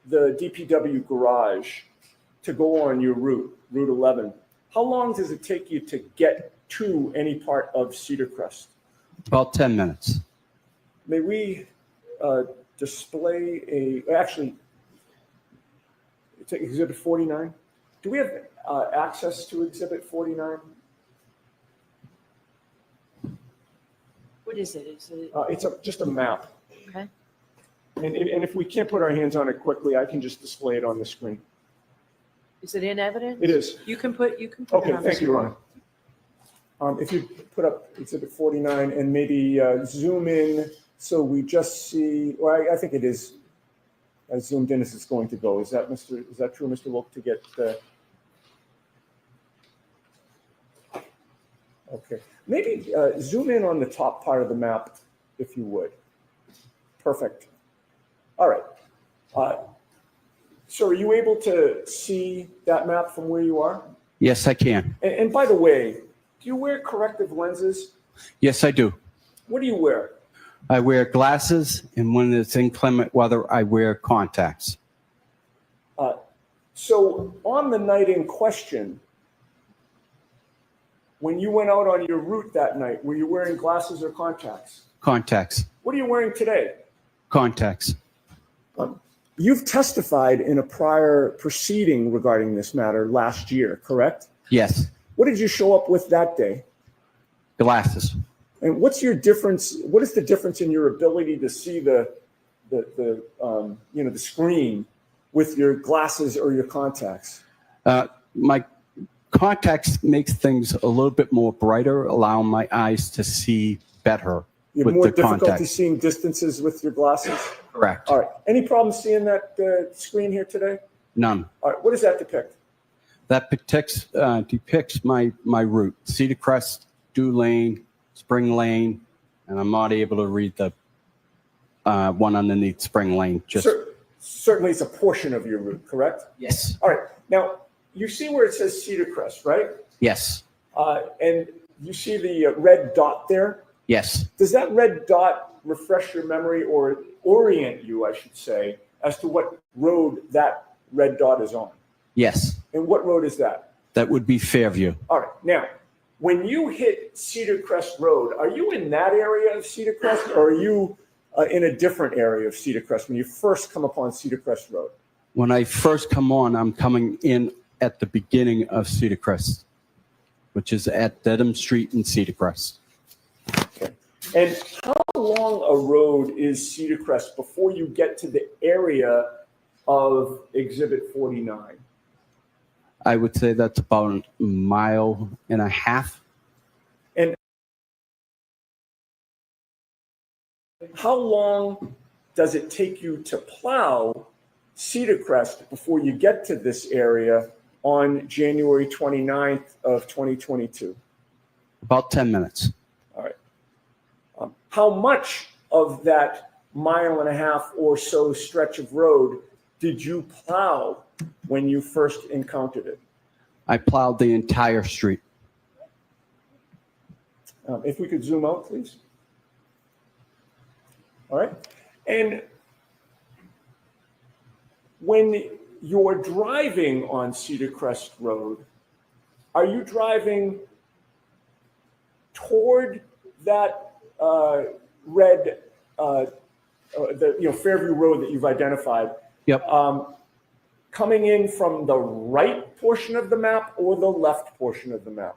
the DPW garage to go on your route, Route 11, how long does it take you to get to any part of Cedar Crest? About 10 minutes. May we display actually, it's Exhibit 49. Do we have access to Exhibit 49? What is it? Is it? It's just a map. Okay. And if we can't put our hands on it quickly, I can just display it on the screen. Is it in evidence? It is. You can put it Okay, on the thank you, screen. Ron. If you put up Exhibit 49 and maybe zoom in so we just see, well, I think it is as zoomed in as it's going to go. Is that true, Mr. Wilk, to get okay. Maybe zoom in on the top part of the map, if you would. Perfect. All right. So are you able to see that map from where you are? Yes, I can. And by the way, do you wear corrective lenses? Yes, I do. What do you wear? I wear glasses, and when it's inclement weather, I wear contacts. So on the night in question, when you went out on your route that night, were you wearing glasses or contacts? Contacts. What are you wearing today? Contacts. You've testified in a prior proceeding regarding this matter last year, correct? Yes. What did you show up with that day? Glasses. And what's your difference? What is the difference in your ability to see the screen with your glasses or your contacts? My contacts makes things a little bit more brighter, allowing my eyes to see better You have with more the difficulty contacts. seeing distances with your glasses? Correct. All right. Any problem seeing that screen here today? None. All right. What does that depict? That depicts my route: Cedar Crest, Dew Lane, Spring Lane, and I'm not able to read the one underneath Spring Lane. Just Certainly, it's a portion of your route, correct? Yes. All right. Now, you see where it says Cedar Crest, right? Yes. And you see the red dot there? Yes. Does that red dot refresh your memory or orient you, I should say, as to what road that red dot is on? Yes. And what road is that? That would be Fairview. All right. Now, when you hit Cedar Crest Road, are you in that area of Cedar Crest, or are you in a different area of Cedar Crest when you first come upon Cedar Crest Road? When I first come on, I'm coming in at the beginning of Cedar Crest, which is at Dedham Street in Cedar Crest. Okay. And how long a road is Cedar Crest before you get to the area of Exhibit 49? I would say that's about a mile and a half. And how long does it take you to plow Cedar Crest before you get to this area on January 29th of 2022? About 10 minutes. All right. How much of that mile and a half or so stretch of road did you plow when you first encountered it? I plowed the entire street. If we could zoom out, please. All right. And when you're driving on Cedar Crest Road, are you driving toward that red, Fairview Road that you've identified? Yep. Coming in from the right portion of the map or the left portion of the map?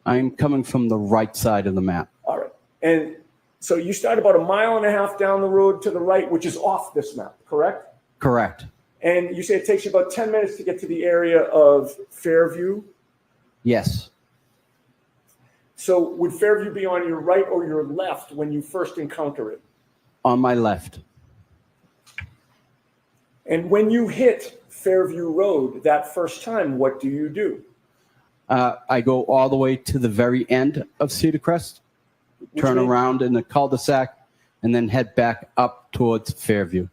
I'm coming from the right side of the map. All right. And so you start about a mile and a half down the road to the right, which is off this map, correct? Correct. And you say it takes you about 10 minutes to get to the area of Fairview? Yes. So would Fairview be on your right or your left when you first encounter it? On my left. And when you hit Fairview Road that first time, what do you do? I go all the way to the very end of Cedar Crest, turn around in the cul-de-sac, and then head back up towards Fairview.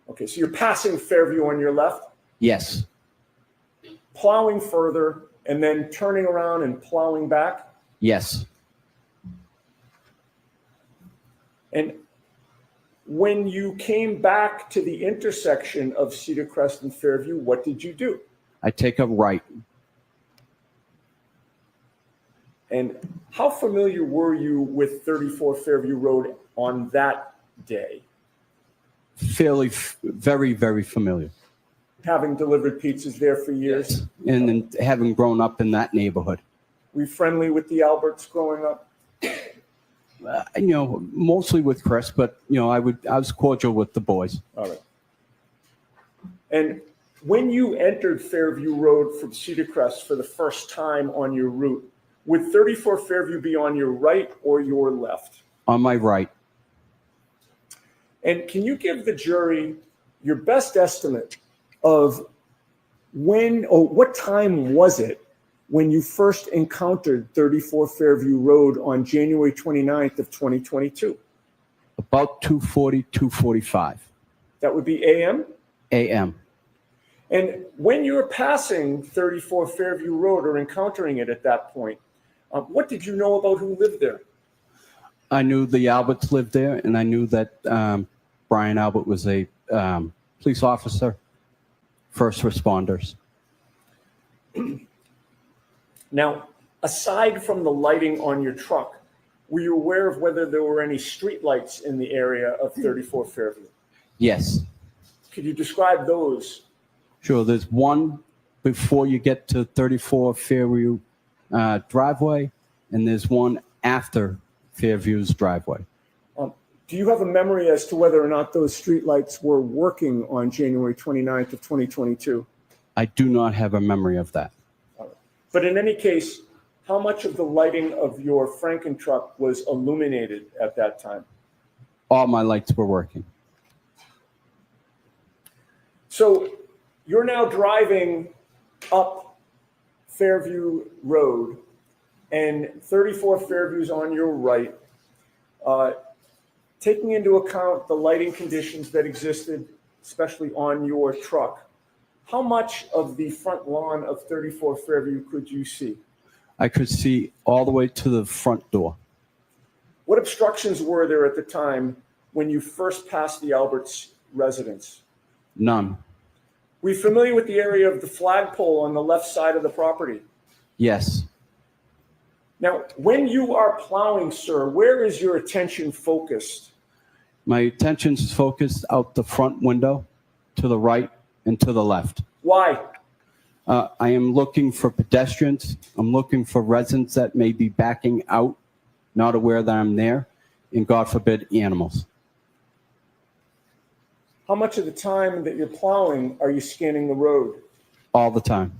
Okay, so you're passing Fairview on your left, Yes. plowing further, and then turning around and plowing back? Yes. And when you came back to the intersection of Cedar Crest and Fairview, what did you do? I take a right. And how familiar were you with 34 Fairview Road on that day? Very, very familiar. Having delivered pizzas there for years? And then having grown up in that neighborhood. Were you friendly with the Alberts growing up? Mostly with Chris, but I was cordial with the boys. All right. And when you entered Fairview Road from Cedar Crest for the first time on your route, would 34 Fairview be on your right or your left? On my right. And can you give the jury your best estimate of when, or what time was it when you first encountered 34 Fairview Road on January 29th of 2022? About 2:40, 2:45. That would be AM? AM. And when you were passing 34 Fairview Road or encountering it at that point, what did you know about who lived there? I knew the Alberts lived there, and I knew that Brian Albert was a police officer, first responders. Now, aside from the lighting on your truck, were you aware of whether there were any street lights in the area of 34 Fairview? Yes. Could you describe those? Sure. There's one before you get to 34 Fairview driveway, and there's one after Fairview's driveway. Do you have a memory as to whether or not those street lights were working on January 29th of 2022? I do not have a memory of that. But in any case, how much of the lighting of your Franken truck was illuminated at that time? All my lights were working. So you're now driving up Fairview Road, and 34 Fairview's on your right. Taking into account the lighting conditions that existed, especially on your truck, how much of the front lawn of 34 Fairview could you see? I could see all the way to the front door. What obstructions were there at the time when you first passed the Alberts residence? None. Were you familiar with the area of the flagpole on the left side of the property? Yes. Now, when you are plowing, sir, where is your attention focused? My attention is focused out the front window, to the right and to the left. Why? I am looking for pedestrians. I'm looking for residents that may be backing out, not aware that I'm there, and God forbid, animals. How much of the time that you're plowing are you scanning the road? All the time.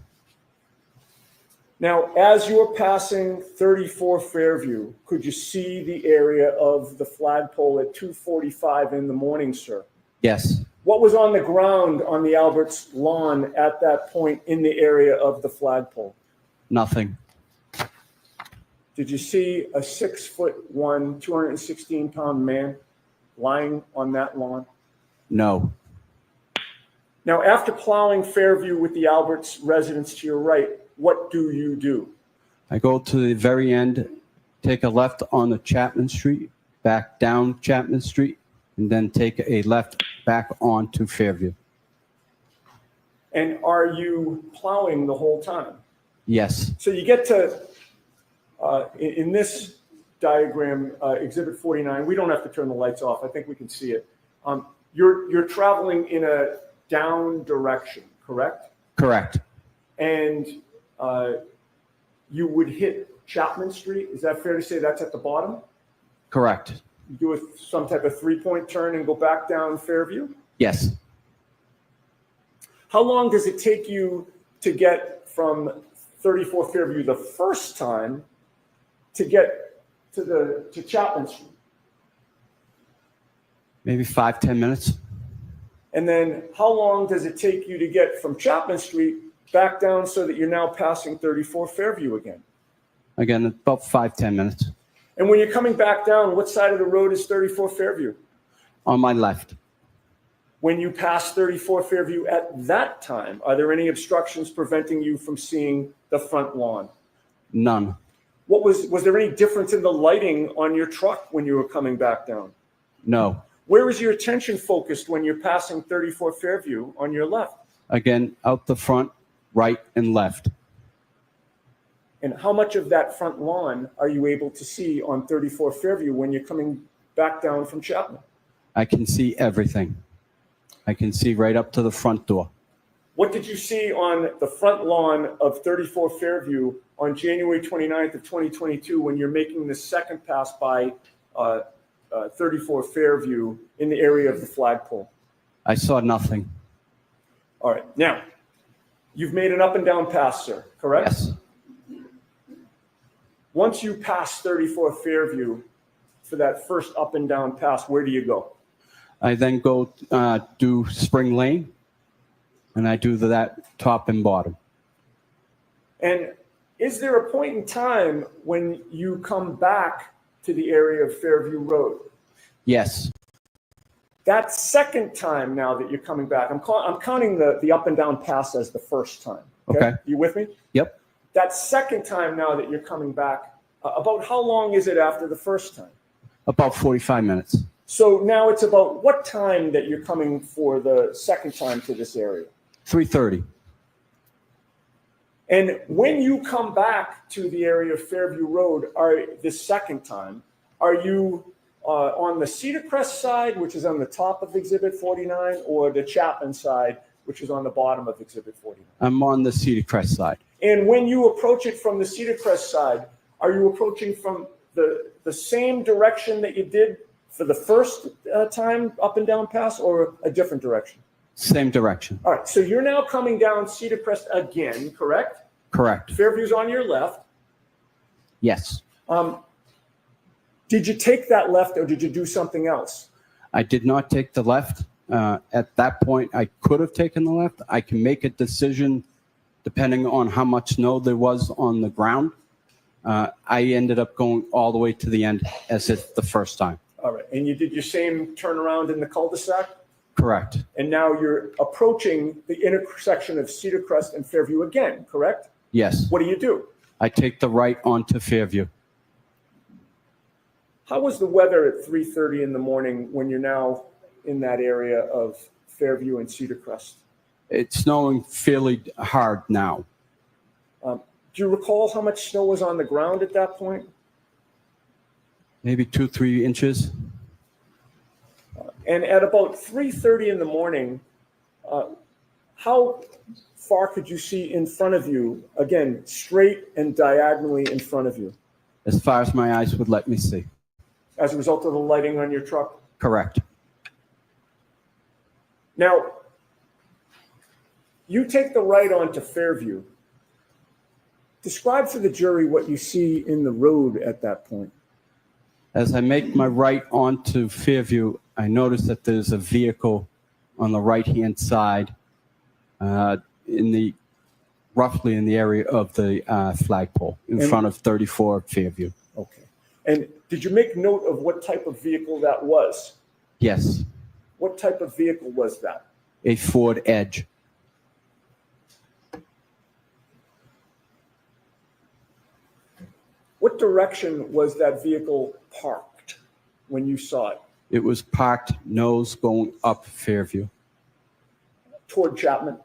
Now, as you're passing 34 Fairview, could you see the area of the flagpole at 2:45 in the morning, sir? Yes. What was on the ground on the Alberts lawn at that point in the area of the flagpole? Nothing. Did you see a 6'1", 216-pound man lying on that lawn? No. Now, after plowing Fairview with the Alberts residence to your right, what do you do? I go to the very end, take a left on the Chapman Street, back down Chapman Street, and then take a left back onto Fairview. And are you plowing the whole time? Yes. So you get to, in this diagram, Exhibit 49, we don't have to turn the lights off. I think we can see it. You're traveling in a down direction, correct? Correct. And you would hit Chapman Street. Is that fair to say that's at the bottom? Correct. You do some type of three-point turn and go back down Fairview? Yes. How long does it take you to get from 34 Fairview the first time to get to Chapman Street? Maybe 5-10 minutes. And then how long does it take you to get from Chapman Street back down so that you're now passing 34 Fairview again? Again, about 5-10 minutes. And when you're coming back down, what side of the road is 34 Fairview? On my left. When you pass 34 Fairview at that time, are there any obstructions preventing you from seeing the front lawn? None. Was there any difference in the lighting on your truck when you were coming back down? No. Where is your attention focused when you're passing 34 Fairview on your left? Again, out the front, right and left. And how much of that front lawn are you able to see on 34 Fairview when you're coming back down from Chapman? I can see everything. I can see right up to the front door. What did you see on the front lawn of 34 Fairview on January 29th of 2022 when you're making the second pass by 34 Fairview in the area of the flagpole? I saw nothing. All right. Now, you've made an up and down pass, sir, correct? Yes. Once you pass 34 Fairview for that first up and down pass, where do you go? I then go do Spring Lane, and I do that top and bottom. And is there a point in time when you come back to the area of Fairview Road? Yes. That second time now that you're coming back, I'm counting the up and down pass as the first time. Okay. You with me? Yep. That second time now that you're coming back, about how long is it after the first time? About 45 minutes. So now it's about what time that you're coming for the second time to this area? 3:30. And when you come back to the area of Fairview Road, this second time, are you on the Cedar Crest side, which is on the top of Exhibit 49, or the Chapman side, which is on the bottom of Exhibit 49? I'm on the Cedar Crest side. And when you approach it from the Cedar Crest side, are you approaching from the same direction that you did for the first time up and down pass, or a different direction? Same direction. All right, so you're now coming down Cedar Crest again, correct? Correct. Fairview's on your left. Yes. Did you take that left, or did you do something else? I did not take the left. At that point, I could have taken the left. I can make a decision depending on how much snow there was on the ground. I ended up going all the way to the end as if the first time. All right, and you did your same turnaround in the cul-de-sac? Correct. And now you're approaching the intersection of Cedar Crest and Fairview again, correct? Yes. What do? I take the right onto Fairview. How was the weather at 3:30 in the morning when you're now in that area of Fairview and Cedar Crest? It's snowing fairly hard now. Do you recall how much snow was on the ground at that point? Maybe 2-3 inches. And at about 3:30 in the morning, how far could you see in front of you, again, straight and diagonally in front of you? As far as my eyes would let me see. As a result of the lighting on your truck? Correct. Now, you take the right onto Fairview. Describe for the jury what you see in the road at that point. As I make my right onto Fairview, I notice that there's a vehicle on the right-hand side roughly in the area of the flagpole in front of 34 Fairview. Okay. And did you make note of what type of vehicle that was? Yes. What type of vehicle was that? A Ford Edge. What direction was that vehicle parked when you saw it? It was parked nose going up Fairview. Toward Chapman?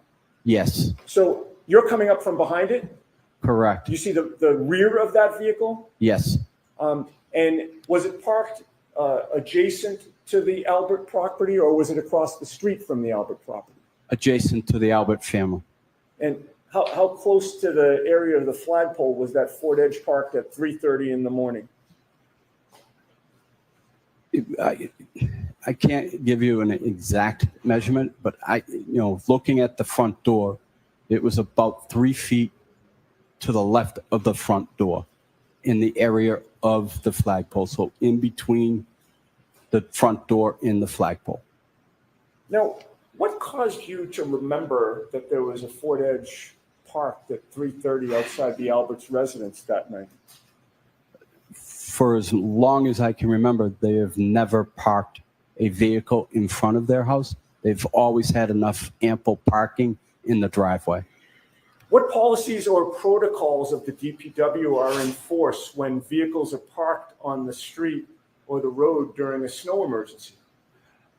Yes. So you're coming up from behind it? Correct. You see the rear of that vehicle? Yes. And was it parked adjacent to the Albert property, or was it across the street from the Albert property? Adjacent to the Albert family. And how close to the area of the flagpole was that Ford Edge parked at 3:30 in the morning? I can't give you an exact measurement, but looking at the front door, it was about 3 feet to the left of the front door in the area of the flagpole. So in between the front door and the flagpole. Now, what caused you to remember that there was a Ford Edge parked at 3:30 outside the Albert's residence that night? For as long as I can remember, they have never parked a vehicle in front of their house. They've always had enough ample parking in the driveway. What policies or protocols of the DPW are in force when vehicles are parked on the street or the road during a snow emergency?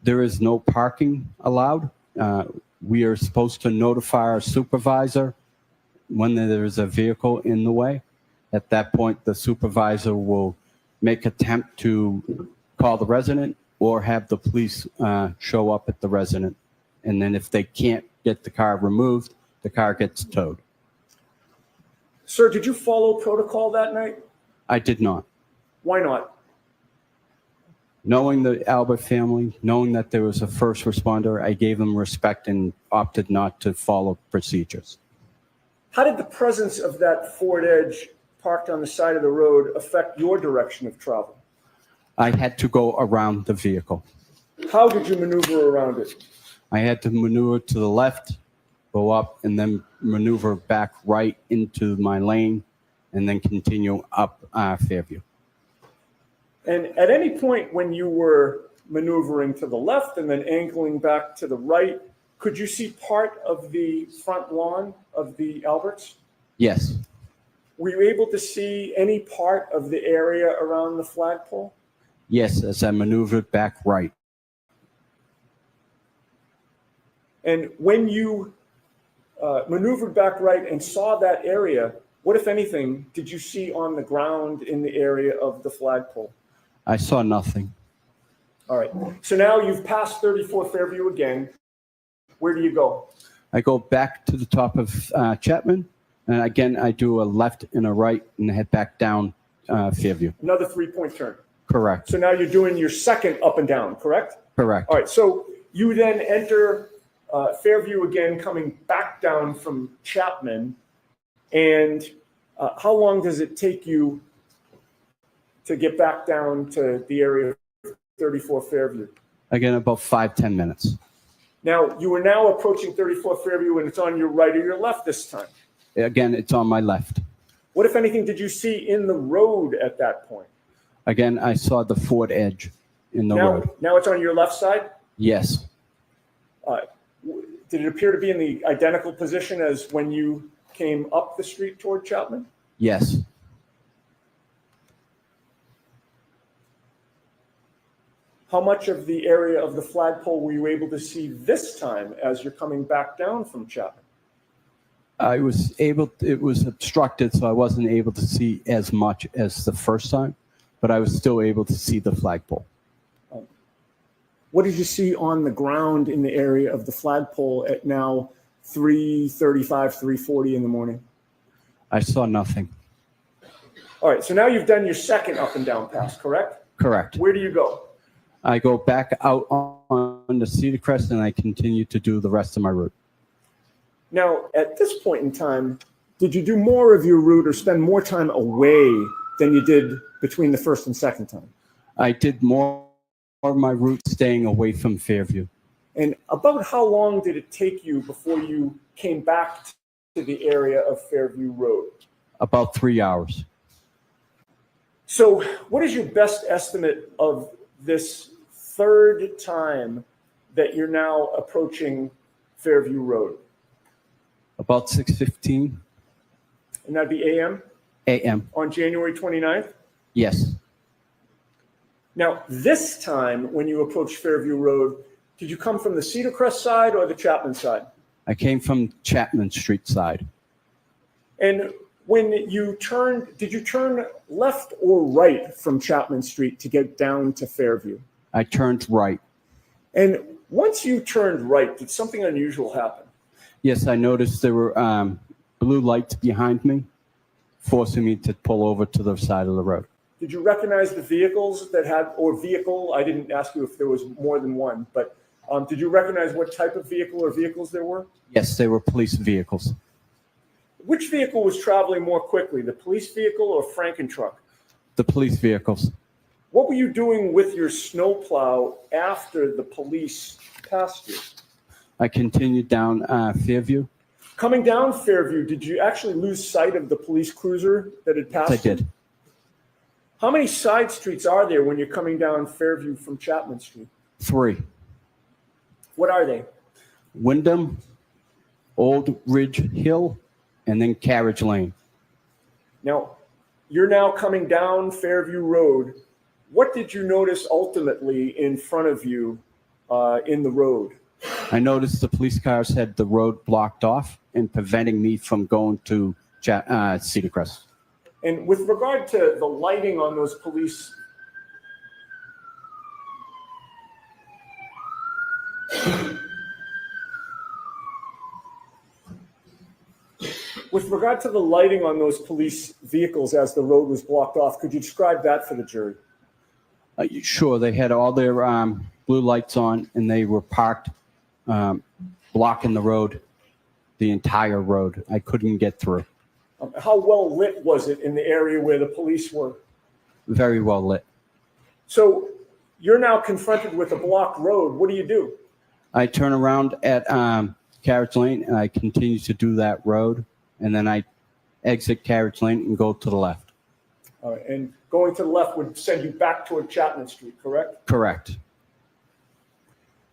There is no parking allowed. We are supposed to notify our supervisor when there is a vehicle in the way. At that point, the supervisor will make attempt to call the resident or have the police show up at the resident. And then if they can't get the car removed, the car gets towed. Sir, did you follow protocol that night? I did not. Why not? Knowing the Albert family, knowing that there was a first responder, I gave them respect and opted not to follow procedures. How did the presence of that Ford Edge parked on the side of the road affect your direction of travel? I had to go around the vehicle. How did you maneuver around it? I had to maneuver to the left, go up, and then maneuver back right into my lane, and then continue up Fairview. And at any point when you were maneuvering to the left and then angling back to the right, could you see part of the front lawn of the Alberts? Yes. Were you able to see any part of the area around the flagpole? Yes, as I maneuvered back right. And when you maneuvered back right and saw that area, what, if anything, did you see on the ground in the area of the flagpole? I saw nothing. All right. So now you've passed 34 Fairview again. Where do you go? I go back to the top of Chapman, and again, I do a left and a right and head back down Fairview. Another 3-point turn. Correct. So now you're doing your second up and down, correct? Correct. All right. So you then enter Fairview again, coming back down from Chapman. And how long does it take you to get back down to the area of 34 Fairview? Again, about 5-10 minutes. Now, you are now approaching 34 Fairview, and it's on your right or your left this time. Again, it's on my left. What, if anything, did you see in the road at that point? Again, I saw the Ford Edge in the road. Now it's on your left side? Yes. Did it appear to be in the identical position as when you came up the street toward Chapman? Yes. How much of the area of the flagpole were you able to see this time as you're coming back down from Chapman? I was able, it was obstructed, so I wasn't able to see as much as the first time, but I was still able to see the flagpole. What did you see on the ground in the area of the flagpole at now 3:35, 3:40 in the morning? I saw nothing. All right, so now you've done your second up and down pass, correct? Correct. Where do you go? I go back out on the Cedar Crest and I continue to do the rest of my route. Now, at this point in time, did you do more of your route or spend more time away than you did between the first and second time? I did more of my route staying away from Fairview. And about how long did it take you before you came back to the area of Fairview Road? About 3 hours. So what is your best estimate of this third time that you're now approaching Fairview Road? About 6:15. And that'd be AM? AM. On January 29th? Yes. Now, this time when you approached Fairview Road, did you come from the Cedar Crest side or the Chapman side? I came from Chapman Street side. And when you turned, did you turn left or right from Chapman Street to get down to Fairview? I turned right. And once you turned right, did something unusual happen? Yes, I noticed there were blue lights behind me, forcing me to pull over to the side of the road. Did you recognize the vehicles that had, or vehicle? I didn't ask you if there was more than one, but did you recognize what type of vehicle or vehicles there were? Yes, they were police vehicles. Which vehicle was traveling more quickly, the police vehicle or Franken-Truck? The police vehicles. What were you doing with your snowplow after the police passed you? I continued down Fairview. Coming down Fairview, did you actually lose sight of the police cruiser that had passed Yes, I did. you? How many side streets are there when you're coming down Fairview from Chapman Street? 3. What are they? Wyndham, Old Ridge Hill, and then Carriage Lane. Now, you're now coming down Fairview Road. What did you notice ultimately in front of you in the road? I noticed the police cars had the road blocked off and preventing me from going to Cedar Crest. And with regard to the lighting on those police, vehicles as the road was blocked off, could you describe that for the jury? Sure, they had all their blue lights on and they were parked blocking the road, the entire road. I couldn't get through. How well lit was it in the area where the police were? Very well lit. So you're now confronted with a blocked road. What do you do? I turn around at Carriage Lane and I continue to do that road. And then I exit Carriage Lane and go to the left. All right, and going to the left would send you back toward Chapman Street, correct? Correct.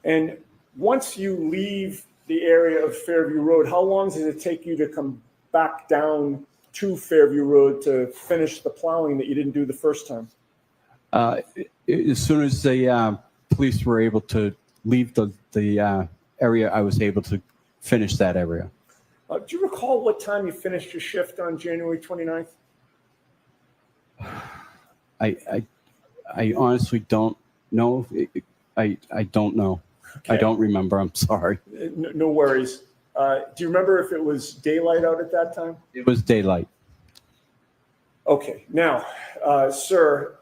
And once you leave the area of Fairview Road, how long does it take you to come back down to Fairview Road to finish the plowing that you didn't do the first time? As soon as the police were able to leave the area, I was able to finish that area. Do you recall what time you finished your shift on January 29th? I honestly don't know. I don't know. Okay. I don't remember. I'm sorry. No worries. Do you remember if it was daylight out at that time? It was daylight. Okay. Now, sir,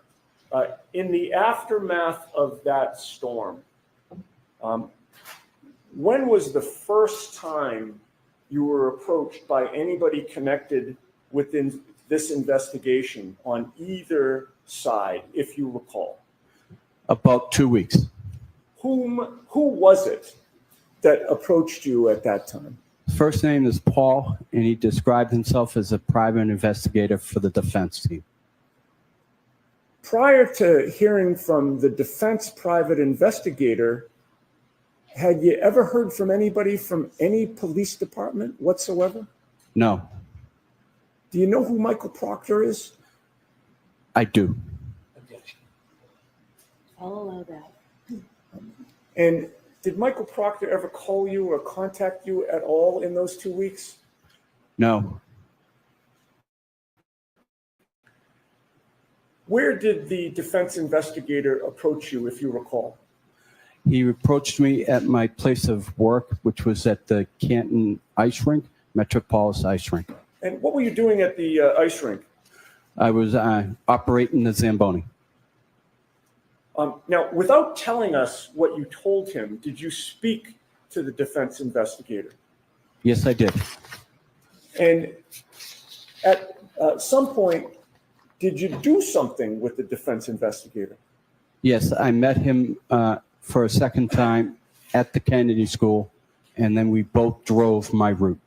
in the aftermath of that storm, when was the first time you were approached by anybody connected within this investigation on either side, if you recall? About 2 weeks. Who was it that approached you at that time? First name is Paul, and he described himself as a private investigator for the defense team. Prior to hearing from the defense private investigator, had you ever heard from anybody from any police department whatsoever? No. Do you know who Michael Proctor is? I do. I'll allow that. And did Michael Proctor ever call you or contact you at all in those 2 weeks? No. Where did the defense investigator approach you, if you recall? He approached me at my place of work, which was at the Canton Ice Rink, Metropolis Ice Rink. And what were you doing at the ice rink? I was operating the Zamboni. Now, without telling us what you told him, did you speak to the defense investigator? Yes, I did. And at some point, did you do something with the defense investigator? Yes, I met him for a second time at the Kennedy School, and then we both drove my route.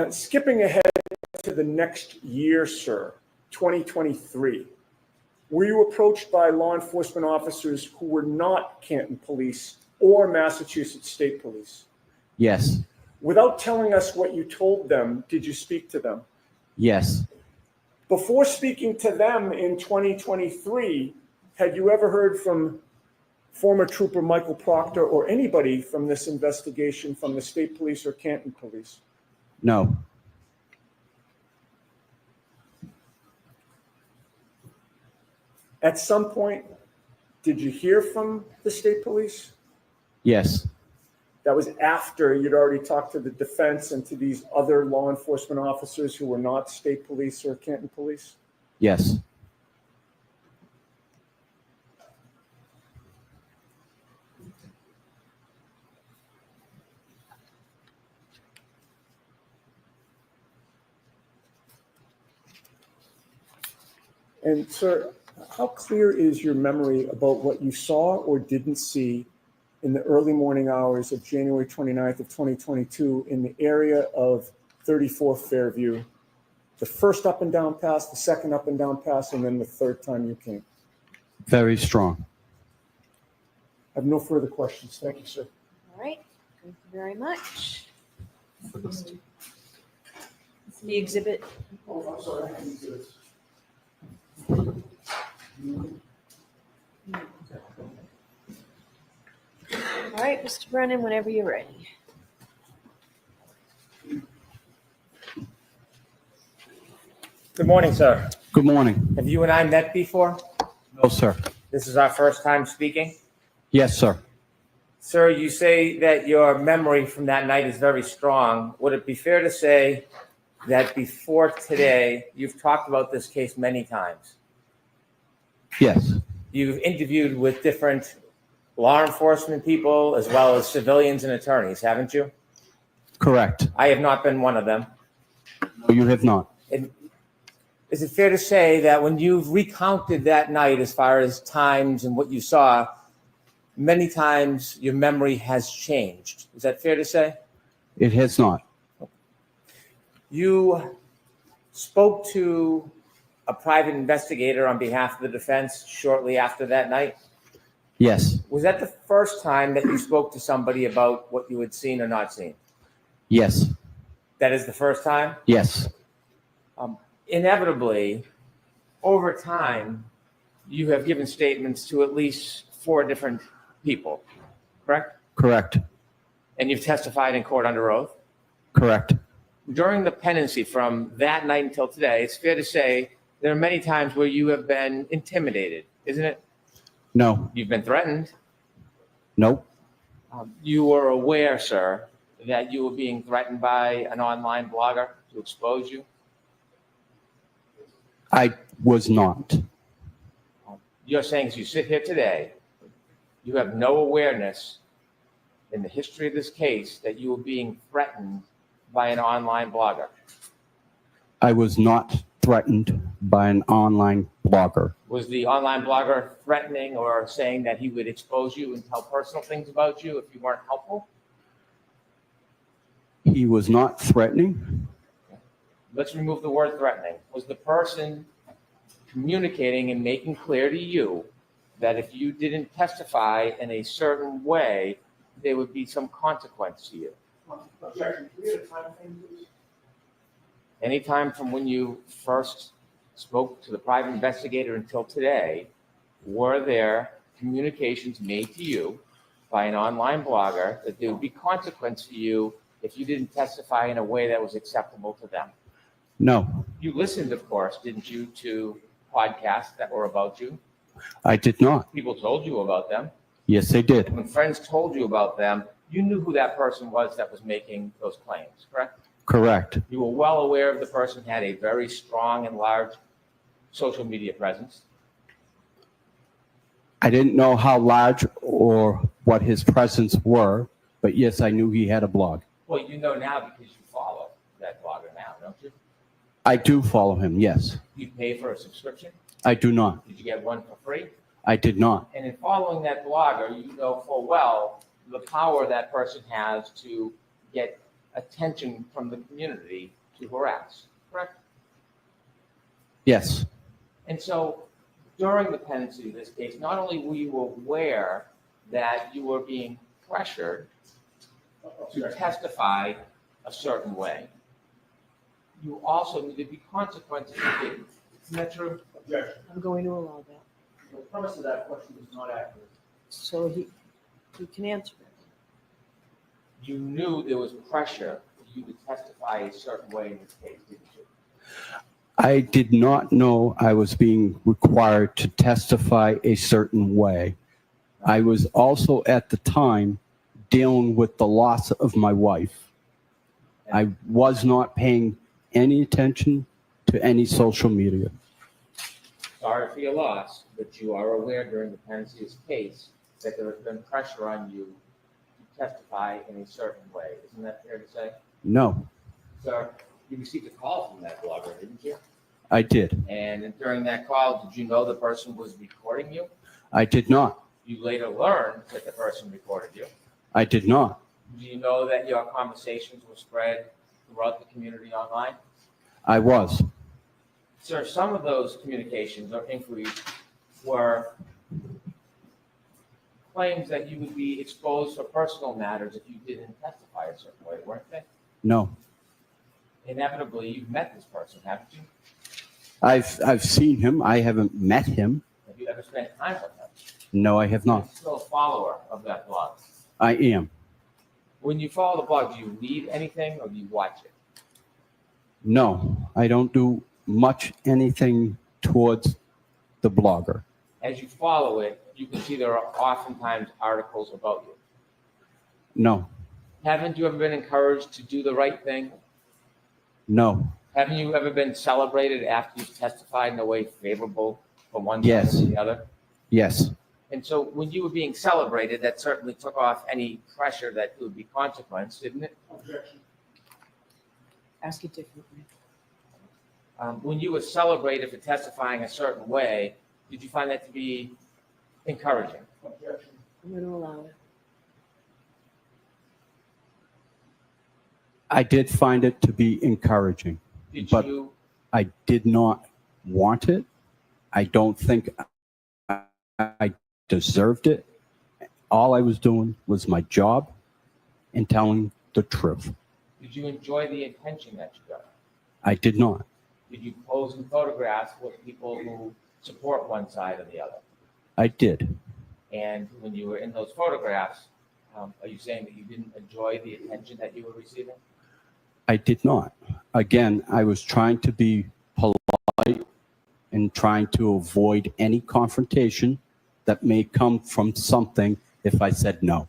Skipping ahead to the next year, sir, 2023, were you approached by law enforcement officers who were not Canton Police or Massachusetts State Police? Yes. Without telling us what you told them, did you speak to them? Yes. Before speaking to them in 2023, had you ever heard from former Trooper Michael Proctor or anybody from this investigation from the State Police or Canton Police? No. At some point, did you hear from the State Police? Yes. That was after you'd already talked to the defense and to these other law enforcement officers who were not State Police or Canton Police? Yes. And sir, how clear is your memory about what you saw or didn't see in the early morning hours of January 29th of 2022 in the area of 34 Fairview, the first up and down pass, the second up and down pass, and then the third time you came? Very strong. have no further questions. Thank you, sir. All right, thank you very much. The exhibit. Oh, I'm sorry. All right, Mr. Brennan, whenever you're ready. Good morning, sir. Good morning. Have you and I met before? No, sir. This is our first time speaking. Yes, sir. Sir, you say that your memory from that night is very strong. Would it be fair to say that before today, you've talked about this case many times? Yes. You've interviewed with different law enforcement people as well as civilians and attorneys, haven't you? Correct. I have not been one of them. No, you have not. Is it fair to say that when you've recounted that night as far as times and what you saw, many times your memory has changed? Is that fair to say? It has not. You spoke to a private investigator on behalf of the defense shortly after that night. Yes. Was that the first time that you spoke to somebody about what you had seen or not seen? Yes. That is the first time? Yes. Inevitably, over time, you have given statements to at least 4 different people, correct? Correct. And you've testified in court under oath? Correct. During the pendency from that night until today, it's fair to say there are many times where you have been intimidated, isn't it? No. You've been threatened. Nope. You were aware, sir, that you were being threatened by an online blogger to expose you? I was not. You're saying as you sit here today, you have no awareness in the history of this case that you were being threatened by an online blogger? I was not threatened by an online blogger. Was the online blogger threatening or saying that he would expose you and tell personal things about you if you weren't helpful? He was not threatening. Let's remove the word threatening. Was the person communicating and making clear to you that if you didn't testify in a certain way, there would be some consequence to you? Anytime from when you first spoke to the private investigator until today, were there communications made to you by an online blogger that there would be consequence for you if you didn't testify in a way that was acceptable to them? No, You listened, of course, didn't you, to podcasts that were about you? I did not. People told you about them. Yes, they did. When friends told you about them, you knew who that person was that was making those claims, correct? Correct. You were well aware of the person had a very strong and large social media presence. I didn't know how large or what his presence were, but yes, I knew he had a blog. Well, you know now because you follow that blogger now, don't you? I do follow him, yes. You pay for a subscription? I do not. Did you get one for free? I did not. And in following that blogger, you know full well the power that person has to get attention from the community to harass, correct? Yes. And so during the pendency of this case, not only were you aware that you were being pressured to testify a certain way, you also knew there'd be consequences if you didn't. Isn't that true? Objection. I'm going to allow that. The premise of that question is not accurate. So he can answer it. You knew there was pressure for you to testify a certain way in this case, didn't you? I did not know I was being required to testify a certain way. I was also at the time dealing with the loss of my wife. I was not paying any attention to any social media. Sorry for your loss, but you are aware during the pendency of this case that there has been pressure on you to testify in a certain way. Isn't that fair to say? No, Sir, you received a call from that blogger, didn't you? I did. And during that call, did you know the person was recording you? I did not. You later learned that the person recorded you. I did not. Do you know that your conversations were spread throughout the community online? I was. Sir, some of those communications or inquiries were claims that you would be exposed for personal matters if you didn't testify a certain way, weren't they? No. Inevitably, you've met this person, haven't you? I've seen him. I haven't met him. Have you ever spent time with him? No, I have You're not. still a follower of that blog. I am. When you follow the blog, do you read anything or do you watch it? No, I don't do much anything towards the blogger. As you follow it, you can see there are oftentimes articles about you. No, Haven't you ever been encouraged to do the right thing? no, Haven't you ever been celebrated after you've testified in a way favorable for one side Yes. or the other? yes, And so when you were being celebrated, that certainly took off any pressure that there would be consequence, didn't it? Ask it differently. When you were celebrated for testifying a certain way, did you find that to be encouraging? I'm going to allow it. I did find it to be encouraging, Did but you, I did not want it. I don't think I deserved it. All I was doing was my job and telling the truth. did you enjoy the attention that you got? I did not. Did you pose in photographs with people who support one side or the other? I did. And when you were in those photographs, are you saying that you didn't enjoy the attention that you were receiving? I did not. Again, I was trying to be polite and trying to avoid any confrontation that may come from something if I said no.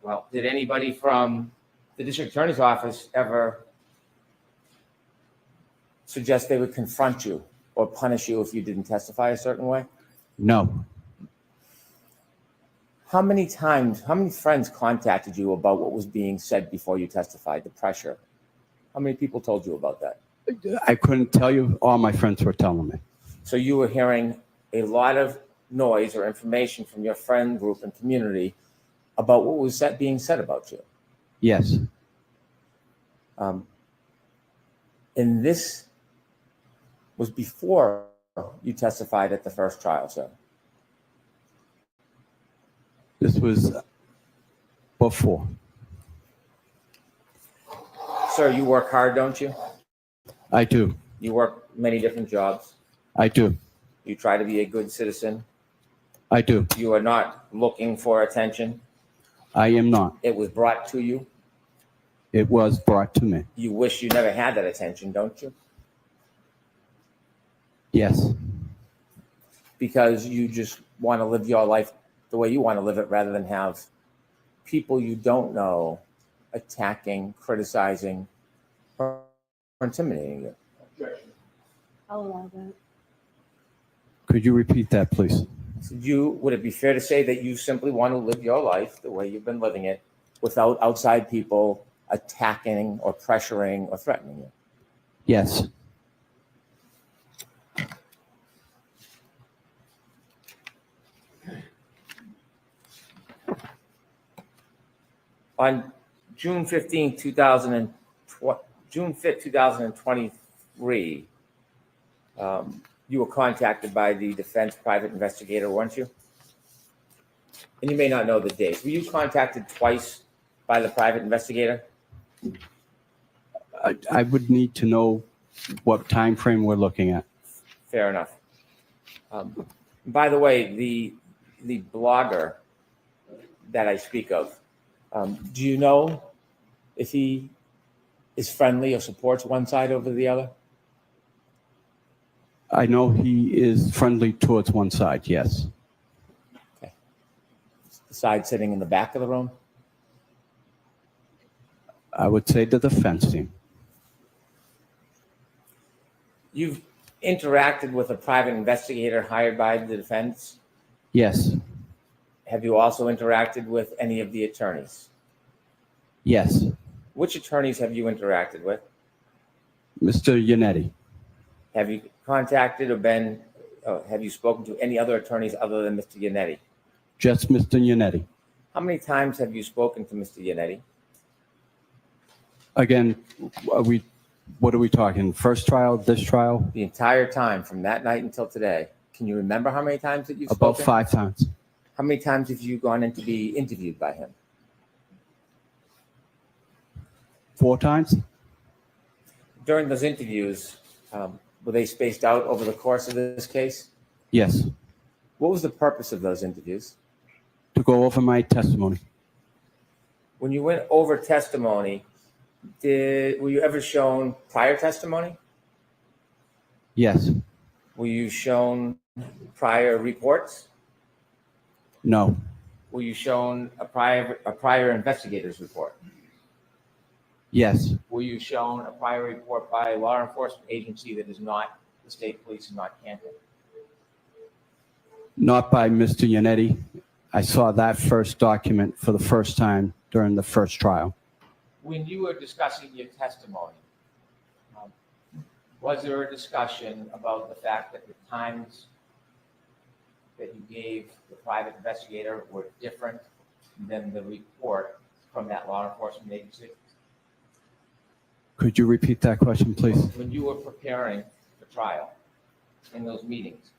Well, did anybody from the district attorney's office ever suggest they would confront you or punish you if you didn't testify a certain way? No. How many friends contacted you about what was being said before you testified, the pressure? How many people told you about that? I couldn't tell you. All my friends were telling me. So you were hearing a lot of noise or information from your friend group and community about what was being said about you. Yes. And this was before you testified at the first trial, sir. This was before. Sir, you work hard, don't you? I do. You work many different jobs. I do. You try to be a good citizen. I do. You are not looking for attention. I am not. It was brought to you. It was brought to me. You wish you never had that attention, don't you? Yes. Because you just want to live your life the way you want to live it rather than have people you don't know attacking, criticizing, or intimidating you. I'll allow that. Could you repeat that, please? Would it be fair to say that you simply want to live your life the way you've been living it without outside people attacking or pressuring or threatening you? Yes. On June 15, 2023, you were contacted by the defense private investigator, weren't you? And you may not know the dates. Were you contacted twice by the private investigator? I would need to know what time frame we're looking at. Fair enough. By the way, the blogger that I speak of, do you know if he is friendly or supports one side over the other? I know he is friendly towards one side, yes. Okay. The side sitting in the back of the room? I would say the defense team. You've interacted with a private investigator hired by the defense? Yes. Have you also interacted with any of the attorneys? Yes. Which attorneys have you interacted with? Mr. Yannetti. Have you contacted or have you spoken to any other attorneys other than Mr. Yannetti? Just Mr. Yannetti. How many times have you spoken to Mr. Yannetti? Again, what are we talking? First trial, this trial? The entire time from that night until today. Can you remember how many times that you've About spoken? 5 times. How many times have you gone in to be interviewed by him? 4 times? During those interviews, were they spaced out over the course of this case? Yes. What was the purpose of those interviews? To go over my testimony. When you went over testimony, were you ever shown prior testimony? Yes. Were you shown prior reports? No. Were you shown a prior investigator's report? Yes. Were you shown a prior report by a law enforcement agency that is not the state police and not Canton? Not by Mr. Yannetti. I saw that first document for the first time during the first trial. When you were discussing your testimony, was there a discussion about the fact that the times that you gave the private investigator were different than the report from that law enforcement agency? Could you repeat that question, please? When you were preparing for trial in those meetings,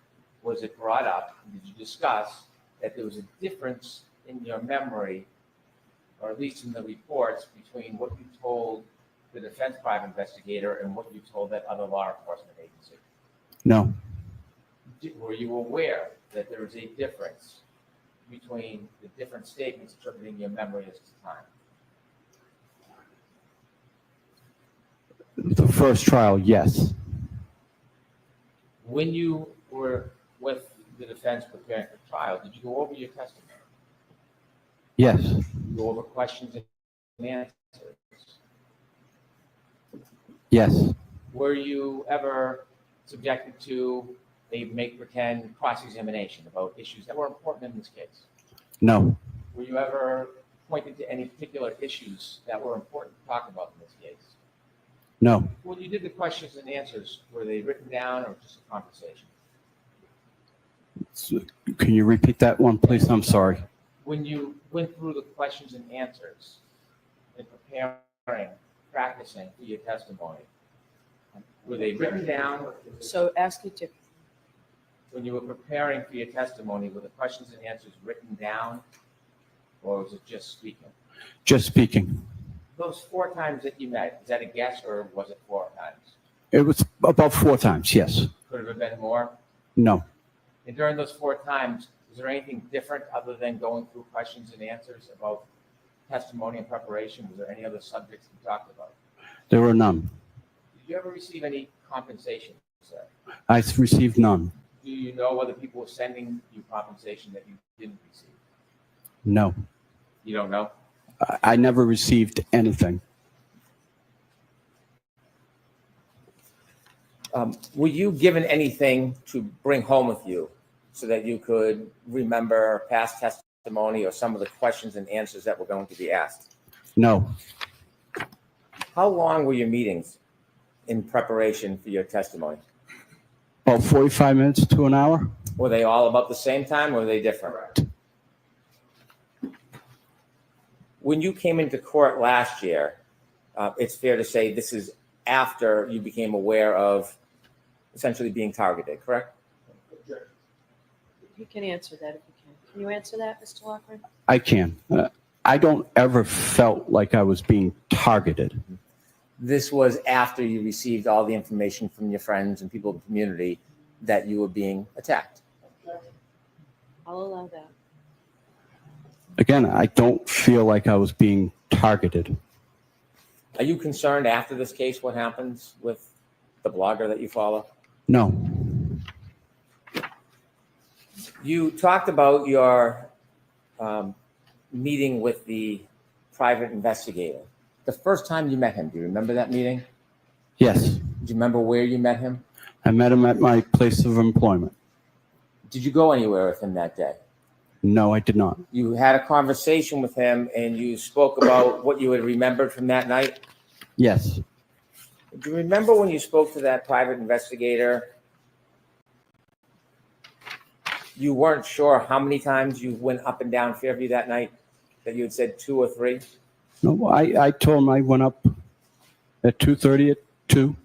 was it brought up, did you discuss that there was a difference in your memory, or at least in the reports, between what you told the defense private investigator and what you told that other law enforcement agency? No. Were you aware that there was a difference between the different statements attributing your memory at the time? The first trial, yes. When you were with the defense preparing for trial, did you go over your testimony? Yes. Did you go over questions and answers? Yes. Were you ever subjected to a make-pretend cross-examination about issues that were important in this case? No. Were you ever pointed to any particular issues that were important to talk about in this case? No. When you did the questions and answers, were they written down or just a conversation? Can you repeat that one, please? I'm sorry. When you went through the questions and answers in preparing, practicing for your testimony, were they written down? So ask it to. When you were preparing for your testimony, were the questions and answers written down, or was it just speaking? Just speaking. Those 4 times that you met, is that a guess or was it 4 times? It was about 4 times, yes. Could it have been more? No. And during those 4 times, was there anything different other than going through questions and answers about testimony and preparation? Was there any other subjects you talked about? There were none. Did you ever receive any compensation, sir? I received none. Do you know whether people were sending you compensation that you didn't receive? No. You don't know? I never received anything. Were you given anything to bring home with you so that you could remember past testimony or some of the questions and answers that were going to be asked? No. How long were your meetings in preparation for your testimony? About 45 minutes to an hour. Were they all about the same time or were they different? When you came into court last year, it's fair to say this is after you became aware of essentially being targeted, correct? You can answer that if you can. Can you answer that, Mr. Lockwood? I can. I don't ever felt like I was being targeted. This was after you received all the information from your friends and people in the community that you were being attacked. I'll allow that. Again, I don't feel like I was being targeted. Are you concerned after this case what happens with the blogger that you follow? No. You talked about your meeting with the private investigator. The first time you met him, do you remember that meeting? Yes. Do you remember where you met him? I met him at my place of employment. Did you go anywhere with him that day? No, I did not. You had a conversation with him and you spoke about what you had remembered from that night? Yes. Do you remember when you spoke to that private investigator, you weren't sure how many times you went up and down Fairview that night, that you had said 2 or 3? No, I told him I went up at 2:30 at 2.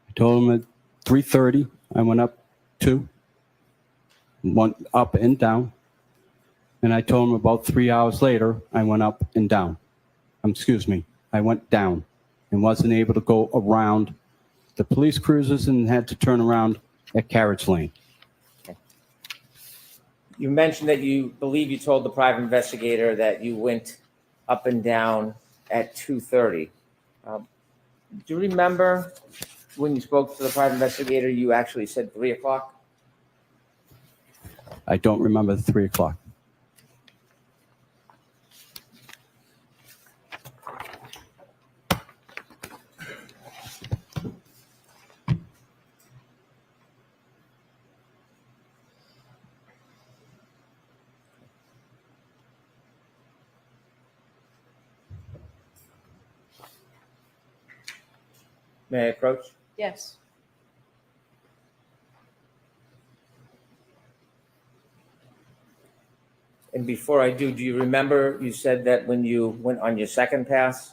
I told him at 3:30 I went up 2. One up and down. And I told him about 3 hours later, I went up and down. I went down and wasn't able to go around the police cruisers and had to turn around at Carriage Lane. You mentioned that you believe you told the private investigator that you went up and down at 2:30. Do you remember when you spoke to the private investigator, you actually said 3 o'clock? I don't remember the 3 o'clock. May I approach? Yes. And before I do you remember you said that when you went on your second pass,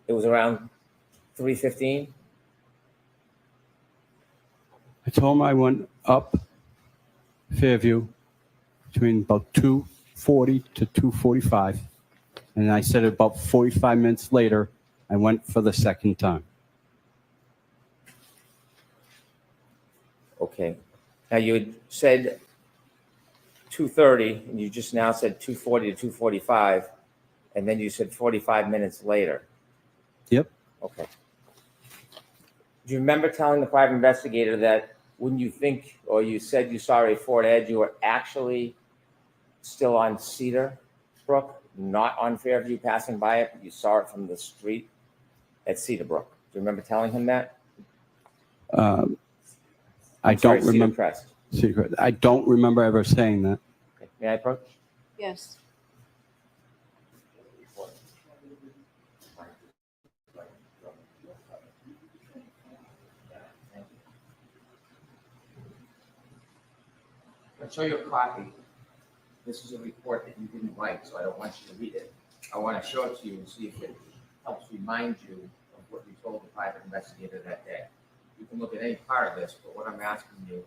it was around 3:15? I told him I went up Fairview between about 2:40 to 2:45. And I said about 45 minutes later, I went for the second time. Okay. Now you had said 2:30, and you just now said 2:40 to 2:45, and then you said 45 minutes later. Yep. Okay. Do you remember telling the private investigator that when you think, or you said you saw a Ford Edge, you were actually still on Cedar Brook, not on Fairview, passing by it? You saw it from the street at Cedar Brook. Do you remember telling him that? I don't remember. Crest. Secret. I don't remember ever saying that. Okay. May I approach? Yes. I'll show you a copy. This is a report that you didn't write, so I don't want you to read it. I want to show it to you and see if it helps remind you of what you told the private investigator that day. You can look at any part of this, but what I'm asking you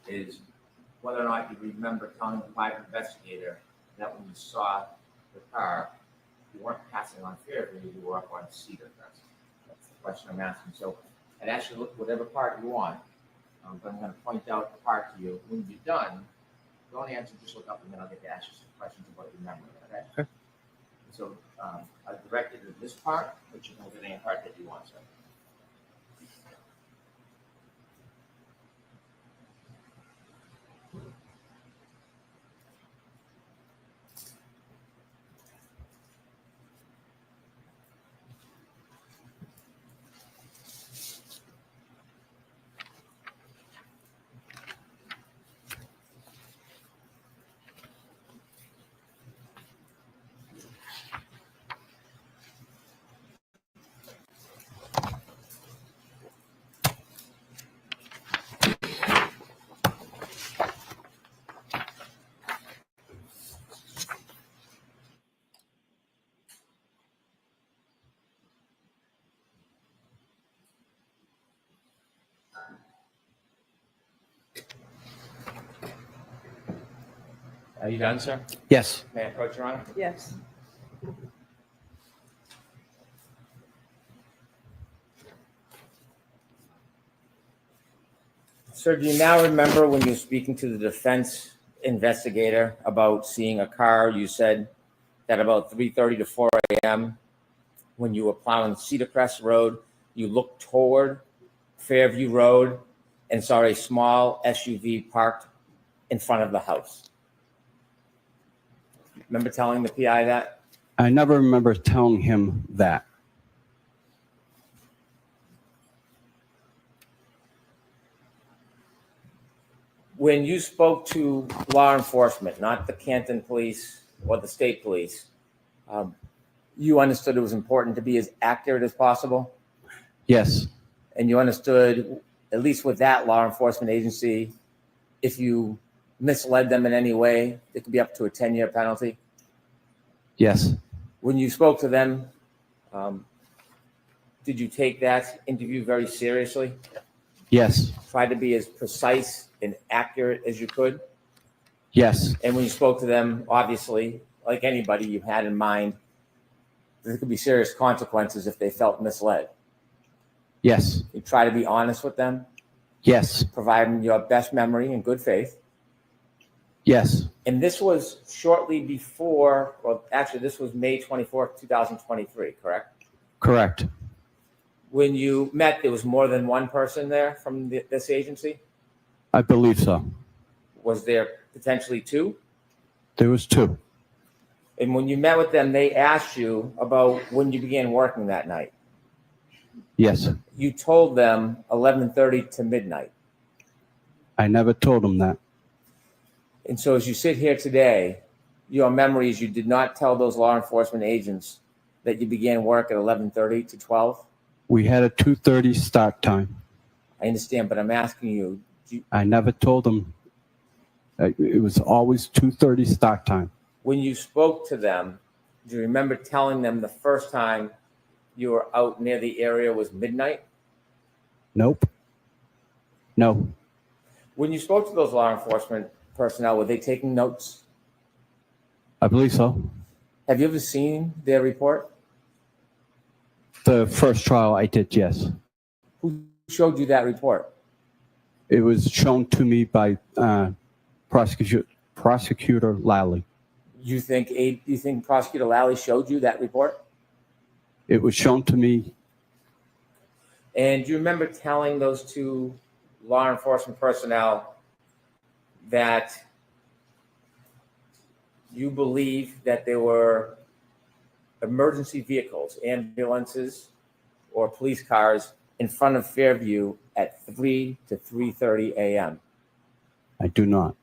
is whether or not you remember telling the private investigator that when you saw the car, you weren't passing on Fairview, you were up on Cedar Crest. That's the question I'm asking. So I'd ask you to look at whatever part you want, but I'm going to point out the part to you. When you're done, don't answer, just look up, and then I'll get to ask you some questions about your memory. Okay? So I directed to this part, but you can look at any part that you want, sir. Are you done, sir? Yes. May I approach, Your Honor? Yes. Sir, do you now remember when you were speaking to the defense investigator about seeing a car? You said that about 3:30 to 4 a.m. when you were plowing Cedar Crest Road, you looked toward Fairview Road and saw a small SUV parked in front of the house. Remember telling the PI that? I never remember telling him that. When you spoke to law enforcement, not the Canton Police or the state police, you understood it was important to be as accurate as possible? Yes. And you understood, at least with that law enforcement agency, if you misled them in any way, it could be up to a 10-year penalty? Yes. When you spoke to them, did you take that interview very seriously? Yes. Try to be as precise and accurate as you could? Yes. And when you spoke to them, obviously, like anybody, you had in mind there could be serious consequences if they felt misled. Yes. You try to be honest with them, Yes. provide them your best memory in good faith. Yes. And this was shortly before, well, actually, this was May 24th, 2023, correct? Correct. When you met, there was more than one person there from this agency? I believe so. Was there potentially two? There was two. And when you met with them, they asked you about when you began working that night. Yes. You told them 11:30 to midnight. I never told them that. And so as you sit here today, your memory is you did not tell those law enforcement agents that you began work at 11:30 to 12? We had a 2:30 start time. I understand, but I'm asking you, I never told them. It was always 2:30 start time. when you spoke to them, do you remember telling them the first time you were out near the area was midnight? Nope. No. When you spoke to those law enforcement personnel, were they taking notes? I believe so. Have you ever seen their report? The first trial I did, yes. Who showed you that report? It was shown to me by Prosecutor Lally. You think Prosecutor Lally showed you that report? It was shown to me. And do you remember telling those two law enforcement personnel that you believe that there were emergency vehicles, ambulances, or police cars in front of Fairview at 3 to 3:30 a.m.? I do not.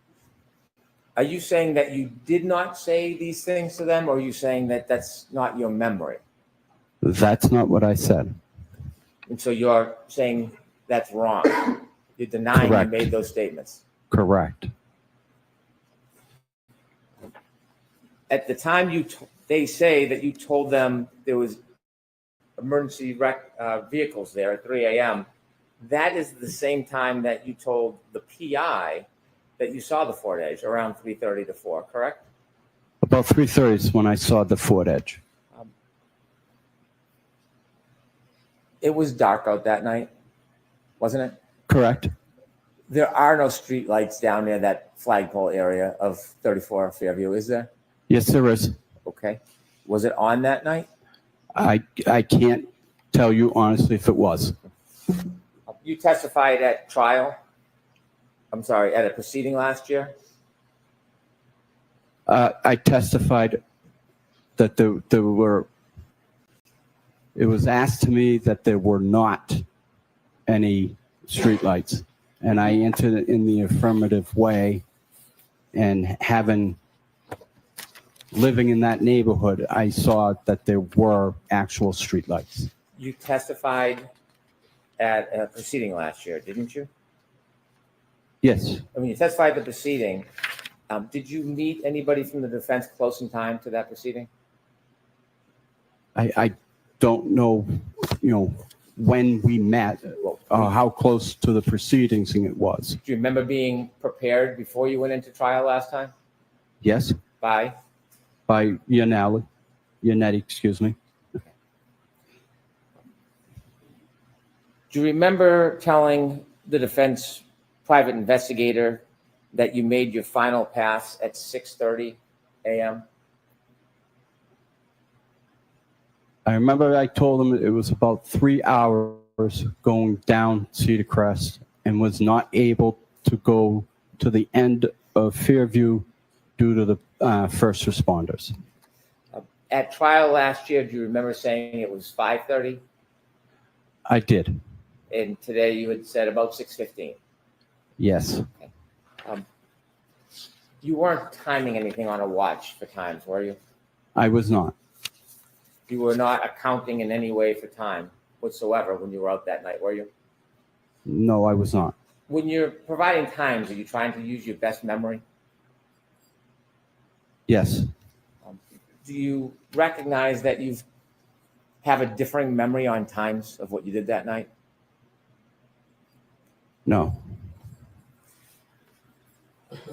Are you saying that you did not say these things to them, or are you saying that that's not your memory? That's not what I said. And so you're saying that's wrong. You're denying Correct. you made those statements. Correct. At the time they say that you told them there was emergency vehicles there at 3 a.m. That is the same time that you told the PI that you saw the Ford Edge around 3:30 to 4, correct? About 3:30 is when I saw the Ford Edge. It was dark out that night, wasn't it? Correct. There are no street lights down near that flagpole area of 34 Fairview, is there? Yes, there is. Okay. Was it on that night? I can't tell you honestly if it was. You testified at trial? I'm sorry, at a proceeding last year? I testified that there were, it was asked to me that there were not any streetlights. And I answered it in the affirmative way. And living in that neighborhood, I saw that there were actual streetlights. You testified at a proceeding last year, didn't you? Yes. I mean, you testified at the proceeding. Did you meet anybody from the defense close in time to that proceeding? I don't know, when we met, how close to the proceedings it was. Do you remember being prepared before you went into trial last time? Yes. By Yannetti, excuse me. Do you remember telling the defense private investigator that you made your final pass at 6:30 a.m.? I remember I told him it was about 3 hours going down Cedar Crest and was not able to go to the end of Fairview due to the first responders. At trial last year, do you remember saying it was 5:30? I did. And today you had said about 6:15. Yes. You weren't timing anything on a watch for times, were you? I was not. You were not accounting in any way for time whatsoever when you were out that night, were you? No, I was not. When you're providing times, are you trying to use your best memory? Yes. Do you recognize that you have a differing memory on times of what you did that night? No.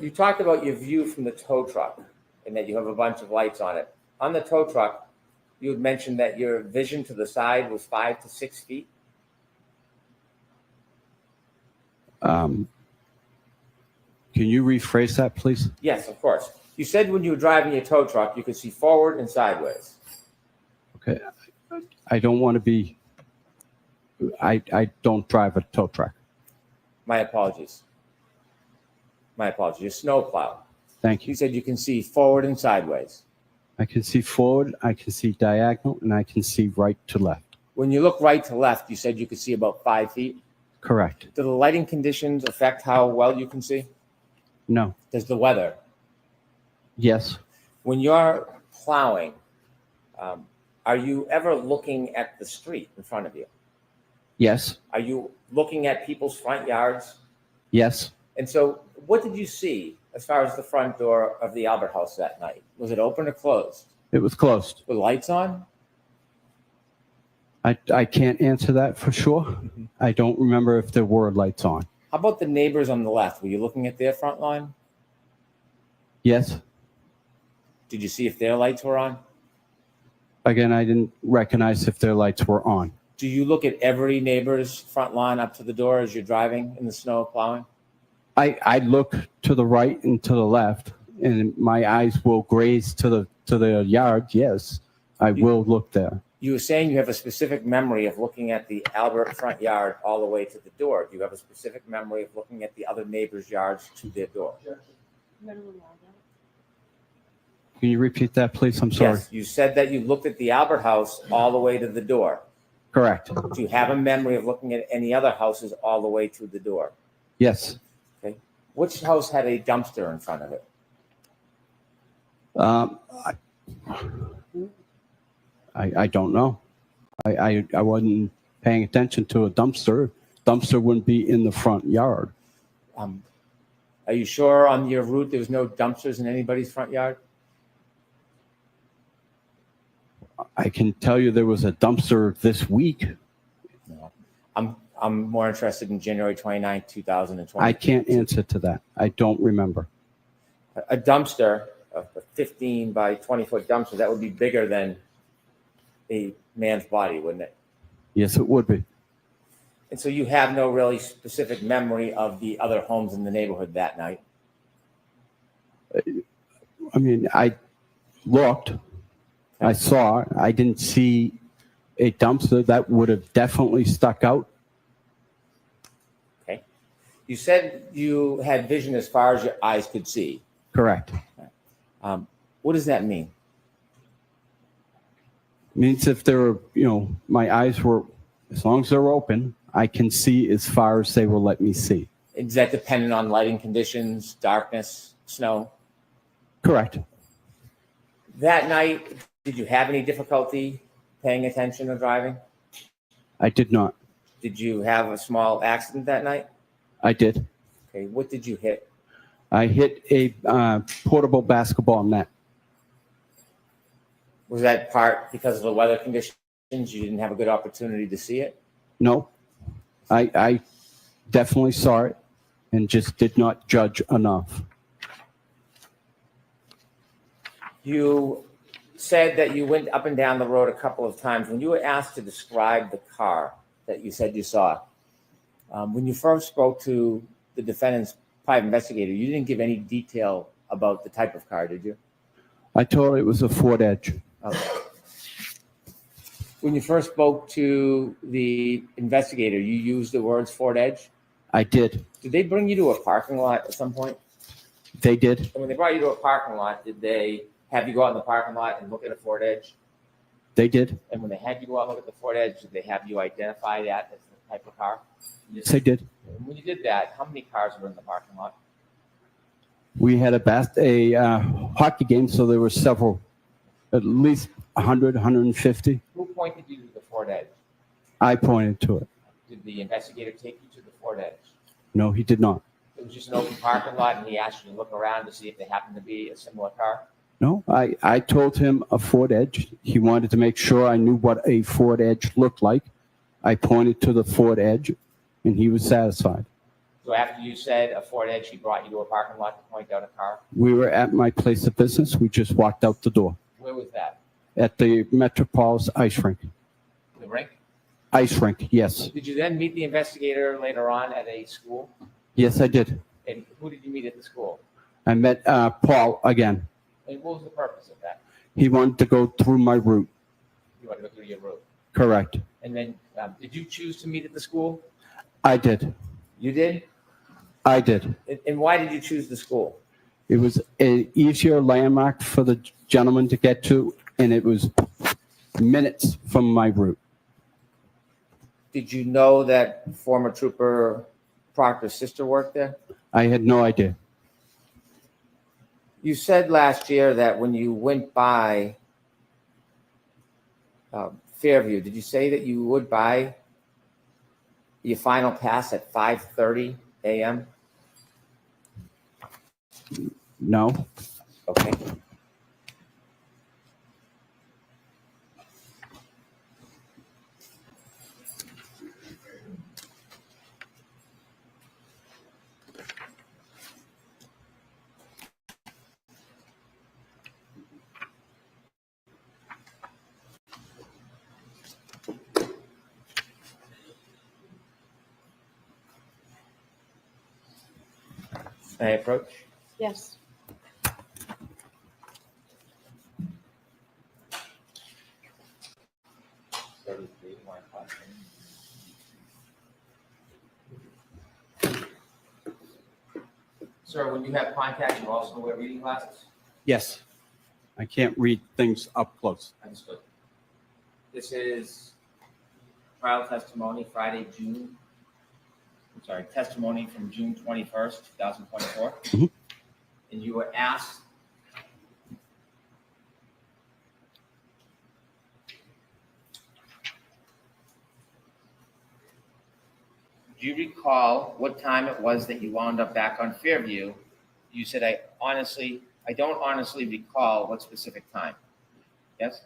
You talked about your view from the tow truck and that you have a bunch of lights on it. On the tow truck, you had mentioned that your vision to the side was 5 to 6 feet. Can you rephrase that, please? Yes, of course. You said when you were driving your tow truck, you could see forward and sideways. Okay. I don't want to be, I don't drive a tow truck. My apologies. My apologies. Your snow plow. Thank you. You said you can see forward and sideways. I can see forward, I can see diagonal, and I can see right to left. When you look right to left, you said you could see about 5 feet. Correct. Do the lighting conditions affect how well you can see? No. Does the weather? Yes. When you're plowing, are you ever looking at the street in front of you? Yes. Are you looking at people's front yards? Yes. And so what did you see as far as the front door of the Albert House that night? Was it open or closed? It was closed. With lights on? I can't answer that for sure. I don't remember if there were lights on. How about the neighbors on the left? Were you looking at their front lawn? Yes. Did you see if their lights were on? Again, I didn't recognize if their lights were on. Do you look at every neighbor's front lawn up to the door as you're driving in the snow plowing? I look to the right and to the left, and my eyes will graze to the yard. Yes, I will look there. You were saying you have a specific memory of looking at the Albert front yard all the way to the door. Do you have a specific memory of looking at the other neighbors' yards to their door? Can you repeat that, please? I'm sorry. Yes, you said that you looked at the Albert House all the way to the door. Correct. Do you have a memory of looking at any other houses all the way to the door? Yes. Okay. Which house had a dumpster in front of it? I don't know. I wasn't paying attention to a dumpster. Dumpster wouldn't be in the front yard. Are you sure on your route there was no dumpsters in anybody's front yard? I can tell you there was a dumpster this week. No. I'm more interested in January 29th, 2020. I can't answer to that. I don't remember. A dumpster, a 15 by 20 foot dumpster, that would be bigger than a man's body, wouldn't it? Yes, it would be. And so you have no really specific memory of the other homes in the neighborhood that night? I mean, I looked, I saw, I didn't see a dumpster that would have definitely stuck out. Okay. You said you had vision as far as your eyes could see. Correct. What does that mean? Means if there were, my eyes were, as long as they're open, I can see as far as they will let me see. Is that dependent on lighting conditions, darkness, snow? Correct. That night, did you have any difficulty paying attention or driving? I did not. Did you have a small accident that night? I did. Okay, what did you hit? I hit a portable basketball net. Was that part because of the weather conditions? You didn't have a good opportunity to see it? No, I definitely saw it and just did not judge enough. You said that you went up and down the road a couple of times. When you were asked to describe the car that you said you saw, when you first spoke to the defendant's private investigator, you didn't give any detail about the type of car, did you? I told her it was a Ford Edge. Okay. When you first spoke to the investigator, you used the words Ford Edge? I did. Did they bring you to a parking lot at some point? They did. And when they brought you to a parking lot, did they have you go out in the parking lot and look at a Ford Edge? They did. And when they had you go out and look at the Ford Edge, did they have you identify that as the type of car? Yes, they did. And when you did that, how many cars were in the parking lot? We had a hockey game, so there were several, at least 100, 150. Who pointed you to the Ford Edge? I pointed to it. Did the investigator take you to the Ford Edge? No, he did not. It was just an open parking lot, and he asked you to look around to see if there happened to be a similar car? No, I told him a Ford Edge. He wanted to make sure I knew what a Ford Edge looked like. I pointed to the Ford Edge, and he was satisfied. So after you said a Ford Edge, she brought you to a parking lot to point out a car? We were at my place of business. We just walked out the door Where was that? at the Metropolis ice rink. The rink? Ice rink, yes. Did you then meet the investigator later on at a school? Yes, I did. And who did you meet at the school? I met Paul again. And what was the purpose of that? He wanted to go through my route. You want to go through your route? Correct. And then, did you choose to meet at the school? I did. You did? I did. And why did you choose the school? It was an easier landmark for the gentleman to get to, and it was minutes from my route. Did you know that former Trooper Proctor's sister worked there? I had no idea. You said last year that when you went by Fairview, did you say that you would buy your final pass at 5:30 a.m.? No. Okay. May I approach? Yes. Sir, when you have contact, you also wear reading glasses? Yes. I can't read things up close. Understood. This is trial testimony, testimony from June 21st, 2024. Mhm. And you were asked do you recall what time it was that you wound up back on Fairview? You said, I don't honestly recall what specific time. Yes?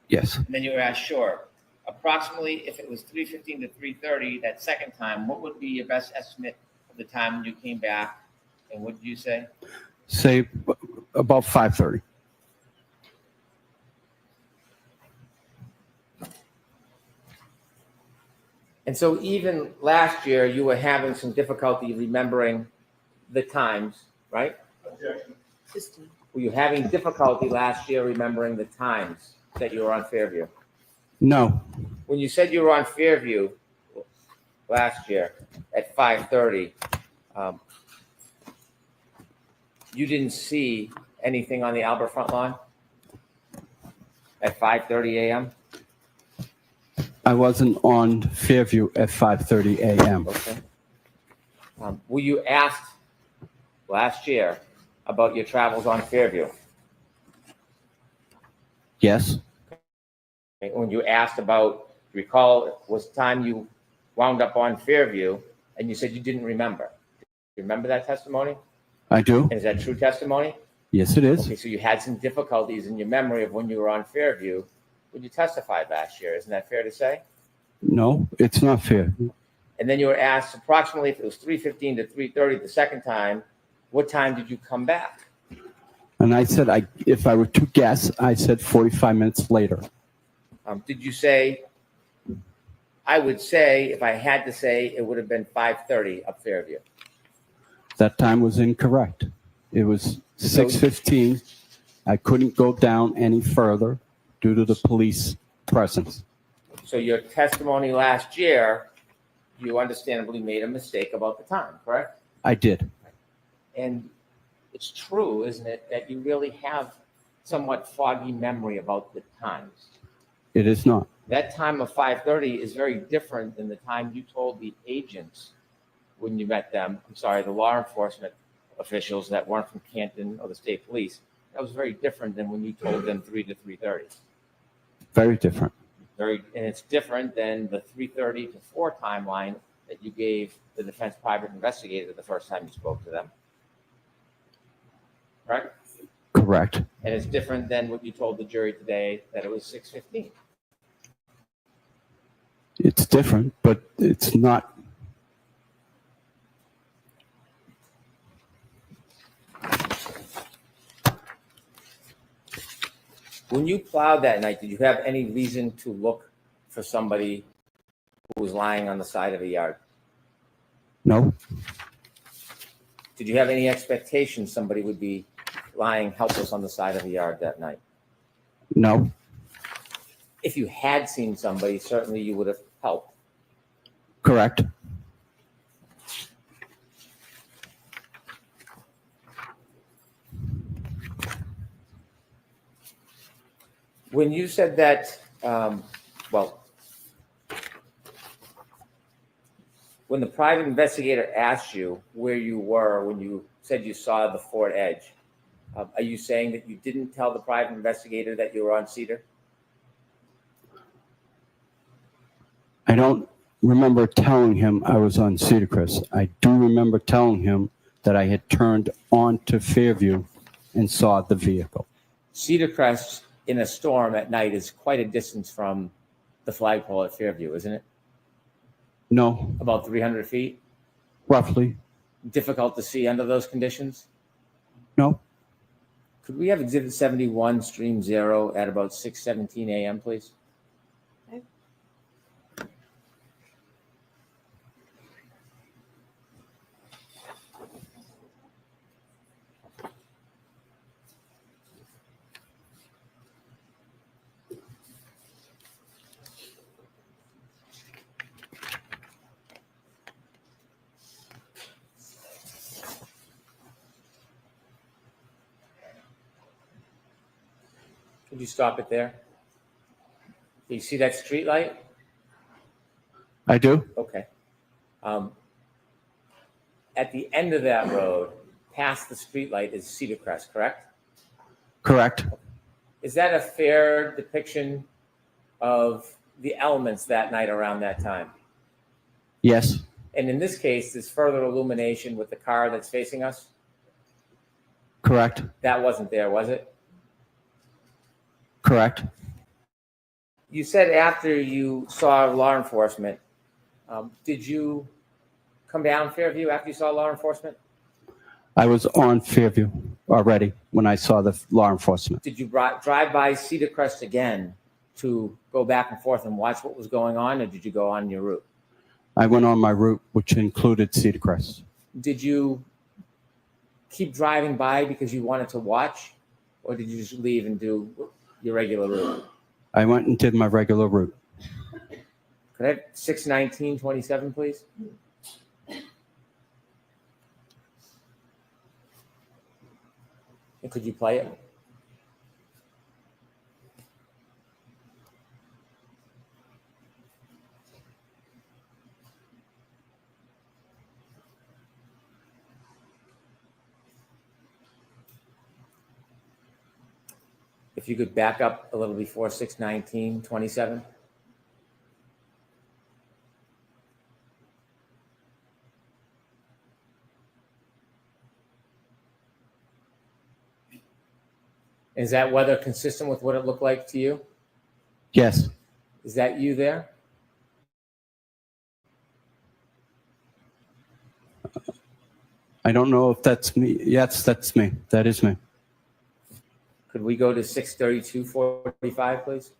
Yes. And then you were asked, sure. Approximately, if it was 3:15 to 3:30, that second time, what would be your best estimate of the time when you came back? And what did you say? Say about 5:30. And so even last year, you were having some difficulty remembering the times, right? System. Were you having difficulty last year remembering the times that you were on Fairview? No. When you said you were on Fairview last year at 5:30, you didn't see anything on the Albert front lawn at 5:30 a.m.? I wasn't on Fairview at 5:30 a.m. Okay. Were you asked last year about your travels on Fairview? Yes. When you asked about, recall, was time you wound up on Fairview, and you said you didn't remember. You remember that testimony? I do. And is that true testimony? Yes, it is. Okay, so you had some difficulties in your memory of when you were on Fairview when you testified last year. Isn't that fair to say? No, it's not fair. And then you were asked approximately if it was 3:15 to 3:30 the second time, what time did you come back? And I said, if I were to guess, I said 45 minutes later. Did you say, I would say, if I had to say, it would have been 5:30 up Fairview? That time was incorrect. It was 6:15. I couldn't go down any further due to the police presence. So your testimony last year, you understandably made a mistake about the time, correct? I did. And it's true, isn't it, that you really have somewhat foggy memory about the times. It is not. That time of 5:30 is very different than the time you told the agents when you met them. I'm sorry, the law enforcement officials that weren't from Canton or the state police. That was very different than when you told them 3 to 3:30. Very different. And it's different than the 3:30 to 4 timeline that you gave the defense private investigator the first time you spoke to them. Right? Correct. And it's different than what you told the jury today, that it was 6:15. It's different, but it's not. When you plowed that night, did you have any reason to look for somebody who was lying on the side of a yard? No, Did you have any expectation somebody would be lying helpless on the side of a yard that night? no, If you had seen somebody, certainly you would have helped. correct. When you said that, well, when the private investigator asked you where you were when you said you saw the Fort Edge, are you saying that you didn't tell the private investigator that you were on Cedar? I don't remember telling him I was on Cedar Crest. I do remember telling him that I had turned onto Fairview and saw the vehicle. Cedar Crest in a storm at night is quite a distance from the flagpole at Fairview, isn't it? No, About 300 feet? roughly. Difficult to see under those conditions? No, Could we have Exhibit 71, Stream 0 at about 6:17 a.m., please? Could you stop it there? Do you see that street light? I do. Okay. At the end of that road, past the street light is Cedar Crest, correct? Correct. Is that a fair depiction of the elements that night around that time? Yes, And in this case, there's further illumination with the car that's facing us? correct. That wasn't there, was it? Correct. You said after you saw law enforcement, did you come down Fairview after you saw law enforcement? I was on Fairview already when I saw the law enforcement. Did you drive by Cedar Crest again to go back and forth and watch what was going on, or did you go on your route? I went on my route, which included Cedar Crest. Did you keep driving by because you wanted to watch, or did you just leave and do your regular route? I went and did my regular route. Could I have 6:19:27, please? And could you play it? If you could back up a little before 6:19:27. Is that weather consistent with what it looked like to you? Yes, Is that you there? I don't know if that's me. Yes, that's me. That is me. Could we go to 6:32:45, please?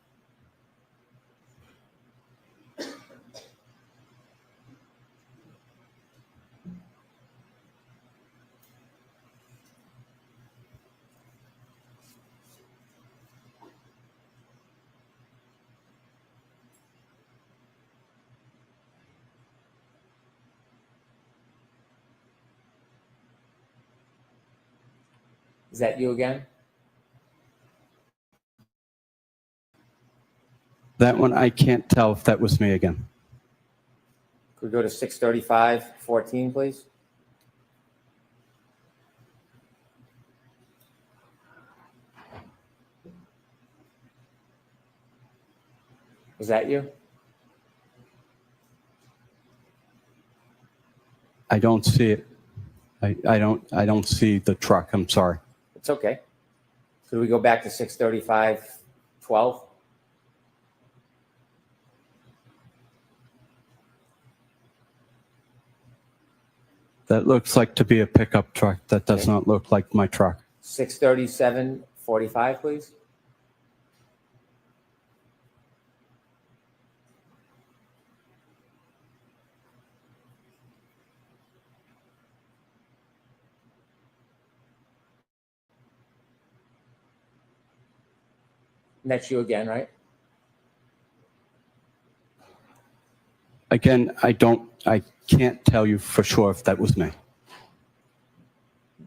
Is that you again? That one, I can't tell if that was me again. Could we go to 6:35:14, please? Was that you? I don't see it. I don't see the truck. I'm sorry. It's okay. Could we go back to 6:35:12? That looks like to be a pickup truck. That does not look like my truck. 6:37:45, please. And that's you again, right? Again, I can't tell you for sure if that was me.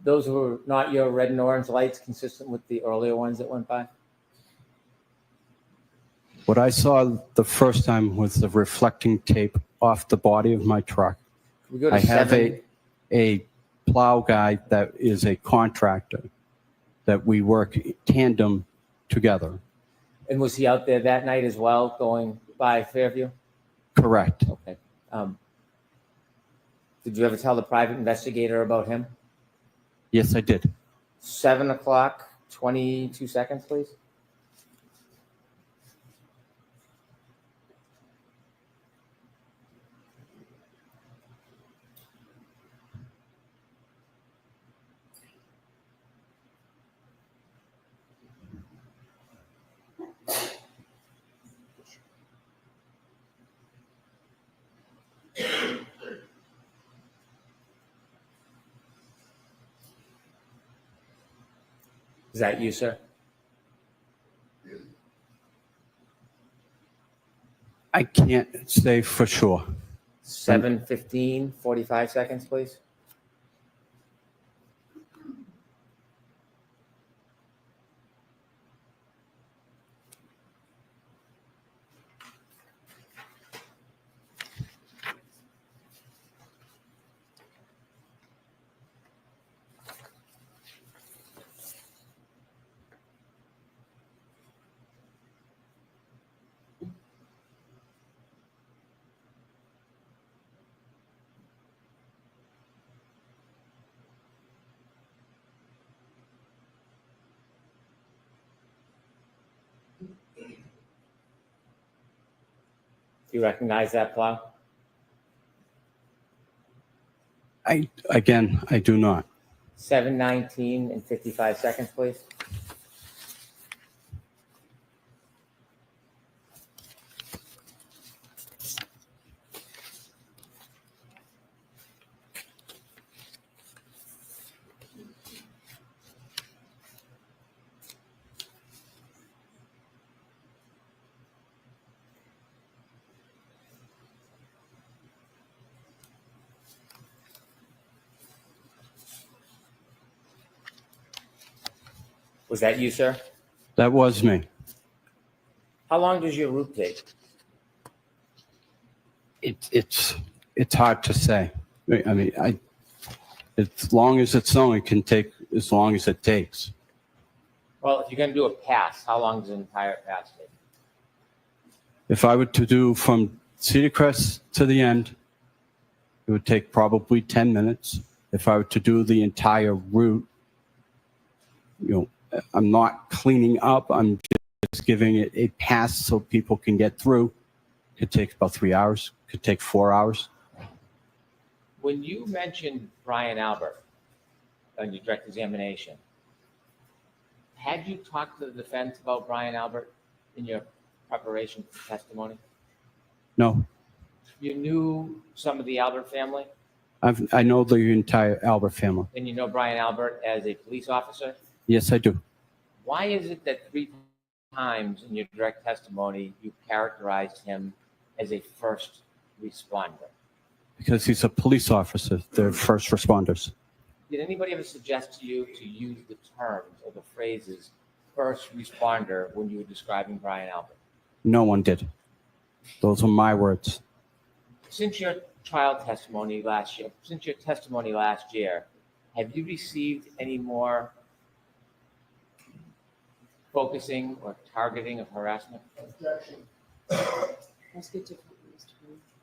Those were not your red and orange lights consistent with the earlier ones that went by? What I saw the first time was the reflecting tape off the body of my truck. Can we go to I have 7? a plow guy that is a contractor that we work tandem together. And was he out there that night as well, going by Fairview? Correct. Okay. Did you ever tell the private investigator about him? Yes, I did. 7 o'clock, 22 seconds, please. Is that you, sir? I can't say for sure. 7:15, 45 seconds, please. Do you recognize that plow? I do not. 7:19 and 55 seconds, please. Was that you, sir? That was me. How long does your route take? It's hard to say. I mean, as long as it's snowing, it can take as long as it takes. Well, if you're going to do a pass, how long does an entire pass take? If I were to do from Cedar Crest to the end, it would take probably 10 minutes. If I were to do the entire route, I'm not cleaning up. I'm just giving it a pass so people can get through. It could take about 3 hours. It could take 4 hours. When you mentioned Brian Albert on your direct examination, had you talked to the defense about Brian Albert in your preparation for testimony? No, You knew some of the Albert family, I know the entire Albert family. and you know Brian Albert as a police officer. Yes, I do. Why is it that 3 times in your direct testimony you characterized him as a first responder? Because he's a police officer. They're first responders. Did anybody ever suggest to you to use the terms or the phrases first responder when you were describing Brian Albert? No one did. Those are my words. Since your testimony last year, have you received any more focusing or targeting of harassment?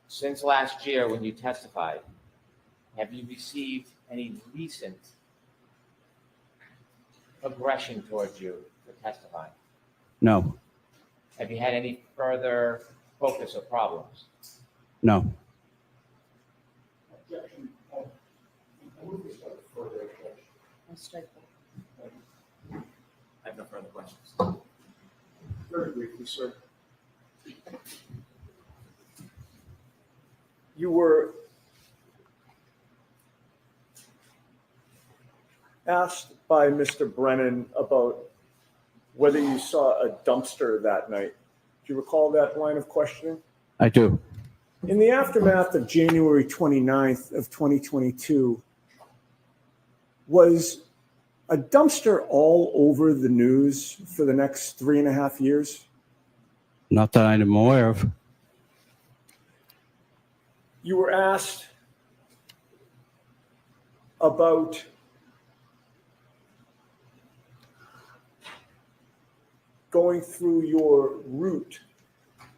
Since last year when you testified, have you received any recent aggression towards you for testifying? No, Have you had any further focus or problems? no. I have no further questions. Very briefly, sir. You were asked by Mr. Brennan about whether you saw a dumpster that night. Do you recall that line of questioning? I do. In the aftermath of January 29th of 2022, was a dumpster all over the news for the next 3.5 years? Not that I'm aware of. You were asked about going through your route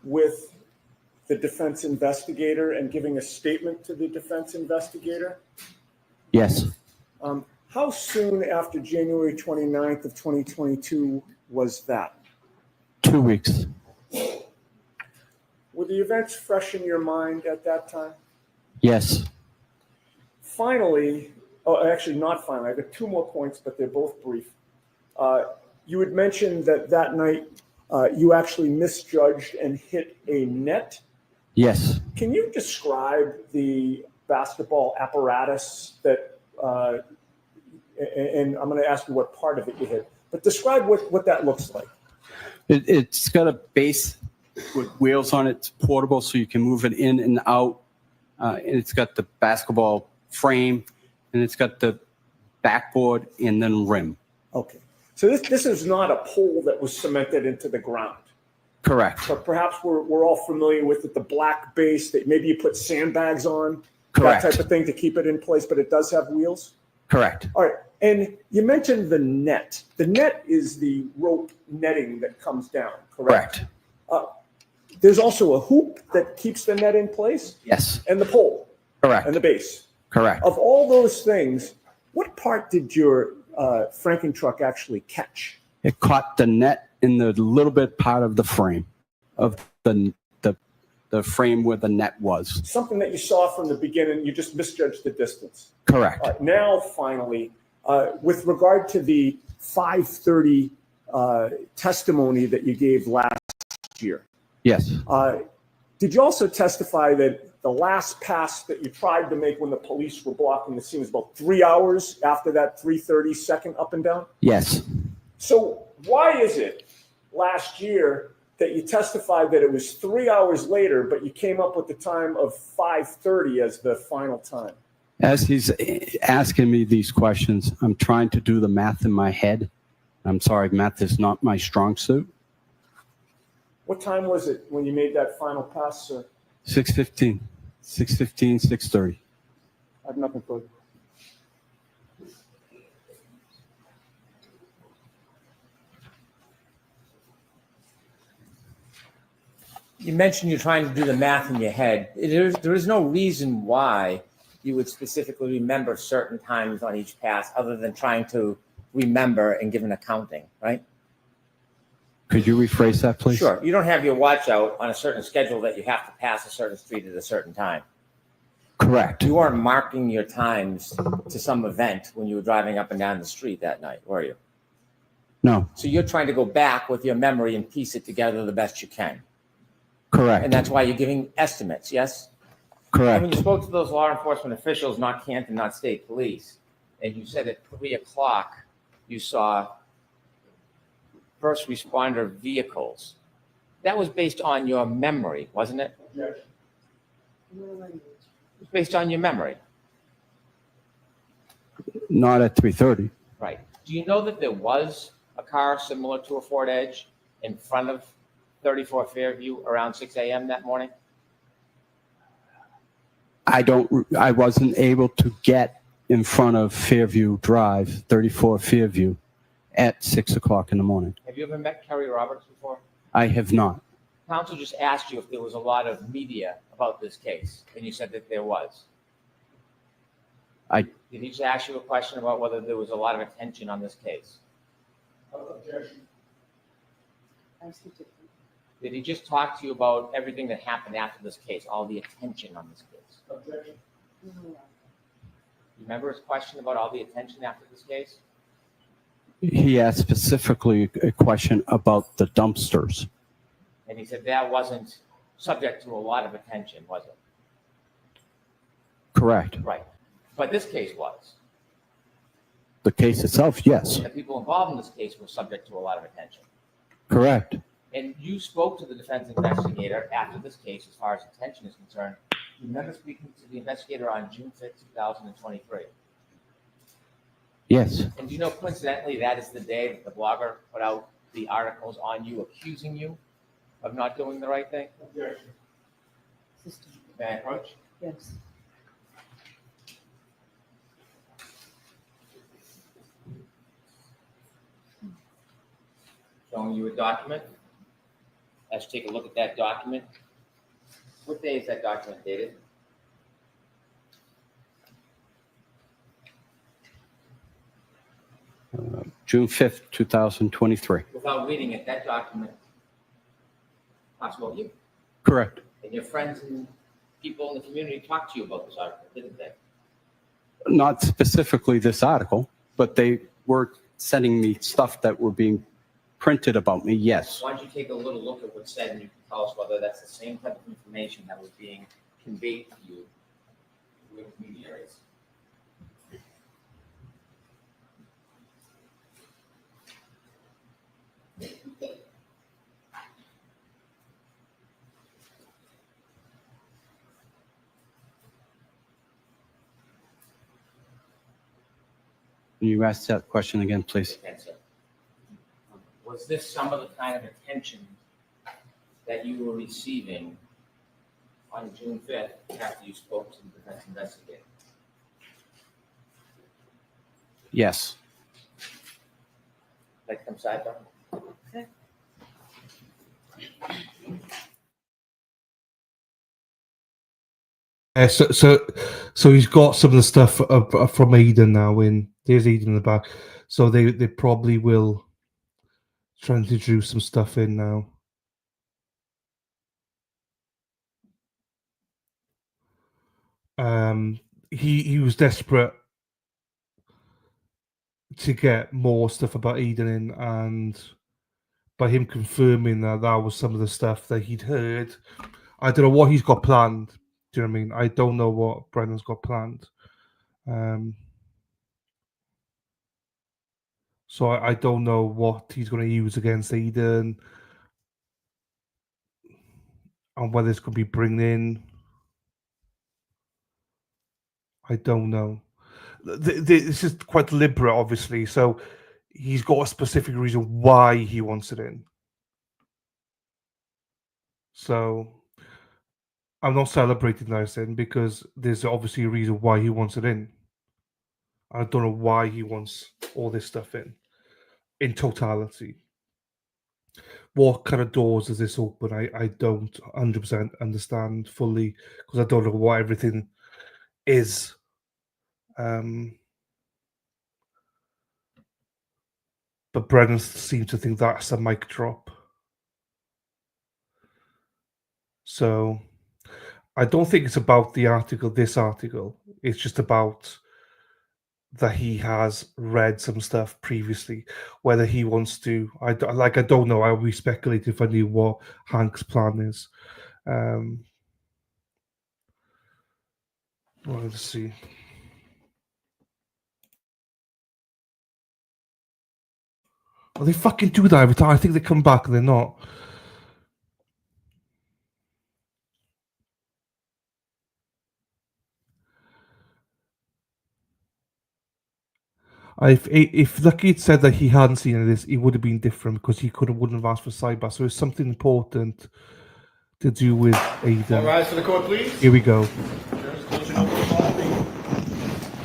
with the defense investigator and giving a statement to the defense investigator. Yes. How soon after January 29th of 2022 was that? 2 weeks. Were the events fresh in your mind at that time? Yes. Finally, actually not finally, I got 2 more points, but they're both brief. You had mentioned that night you actually misjudged and hit a net. Yes. Can you describe the basketball apparatus that, and I'm going to ask you what part of it you hit, but describe what that looks like. It's got a base with wheels on it. It's portable, so you can move it in and out. And it's got the basketball frame, and it's got the backboard and then rim. Okay. So this is not a pole that was cemented into the ground. Correct. But perhaps we're all familiar with it, the black base that maybe you put sandbags on, Correct. that type of thing to keep it in place, but it does have wheels? Correct. All right. And you mentioned the net. The net is the rope netting that comes down, correct? Correct. There's also a hoop that keeps the net in place? Yes. And the pole? Correct. And the base? Correct. Of all those things, what part did your franking truck actually catch? It caught the net in the little bit part of the frame, of the frame where the net was. Something that you saw from the beginning, you just misjudged the distance. Correct. All right, now, finally, with regard to the 5:30 testimony that you gave last year. Yes. Did you also testify that the last pass that you tried to make when the police were blocking the scene was about 3 hours after that 3:30 second up and down? Yes. So why is it last year that you testified that it was 3 hours later, but you came up with the time of 5:30 as the final time? As he's asking me these questions, I'm trying to do the math in my head. I'm sorry, math is not my strong suit. What time was it when you made that final pass, sir? 6:15, 6:15, 6:30. I have nothing further. You mentioned you're trying to do the math in your head. There is no reason why you would specifically remember certain times on each pass other than trying to remember and give an accounting, right? Could you rephrase that, please? Sure. You don't have your watch out on a certain schedule that you have to pass a certain street at a certain time. Correct. You weren't marking your times to some event when you were driving up and down the street that night, were you? No. So you're trying to go back with your memory and piece it together the best you can. Correct. And that's why you're giving estimates, yes? Correct. And when you spoke to those law enforcement officials, not Canton, not state police, and you said at 3 o'clock you saw first responder vehicles, that was based on your memory, wasn't it? Yes. It was based on your memory. Not at 3:30. Right. Do you know that there was a car similar to a Ford Edge in front of 34 Fairview around 6 a.m. that morning? I wasn't able to get in front of Fairview Drive, 34 Fairview, at 6 o'clock in the morning. Have you ever met Kerry Roberts before? I have not. Counsel just asked you if there was a lot of media about this case, and you said that there was. Did he just ask you a question about whether there was a lot of attention on this case? Objection. Did he just talk to you about everything that happened after this case, all the attention on this case? Objection. Remember his question about all the attention after this case? He asked specifically a question about the dumpsters. And he said that wasn't subject to a lot of attention, was it? Correct. Right. But this case was. The case itself, yes. The people involved in this case were subject to a lot of attention. Correct. And you spoke to the defense investigator after this case, as far as attention is concerned. You remember speaking to the investigator on June 5th, 2023. Yes. And do you know, coincidentally, that is the day that the blogger put out the articles on you, accusing you of not doing the right thing? May I approach? Yes. Showing you a document. Let's take a look at that document. What day is that document dated? June 5th, 2023. Without reading it, that document talks about you. Correct. And your friends and people in the community talked to you about this article, didn't they? Not specifically this article, but they were sending me stuff that were being printed about me, yes. Why don't you take a little look at what's said and you can tell us whether that's the same type of information that was being conveyed to you with intermediaries. Can you ask that question again, please? Okay, sir. Was this some of the kind of attention that you were receiving on June 5th after you spoke to the defense investigator? Yes. Like come side by? Okay. So he's got some of the stuff from Eden now in. There's Eden in the back. So they probably will try and introduce some stuff in now. He was desperate to get more stuff about Eden in, and by him confirming that was some of the stuff that he'd heard. I don't know what he's got planned. Do you know what I mean? I don't know what Brendan's got planned. So I don't know what he's going to use against Eden, and whether it's going to be bringing in. I don't know. This is quite deliberate, obviously. So he's got a specific reason why he wants it in. So I'm not celebrating that it's in because there's obviously a reason why he wants it in. I don't know why he wants all this stuff in totality. What kind of doors does this open? I don't 100% understand fully because I don't know what everything is. But Brennan seems to think that's a mic drop. So I don't think it's about the article, this article. It's just about that he has read some stuff previously. Whether he wants to, I don't know. I would be speculating if I knew what Hank's plan is. Well, let's see. Well, they fucking do that every time. I think they come back and they're not. If Lucky had said that he hadn't seen any of this, it would have been different because he wouldn't have asked for sidebar. So it's something important to do with Aiden. All rise for the court, please. Here we go.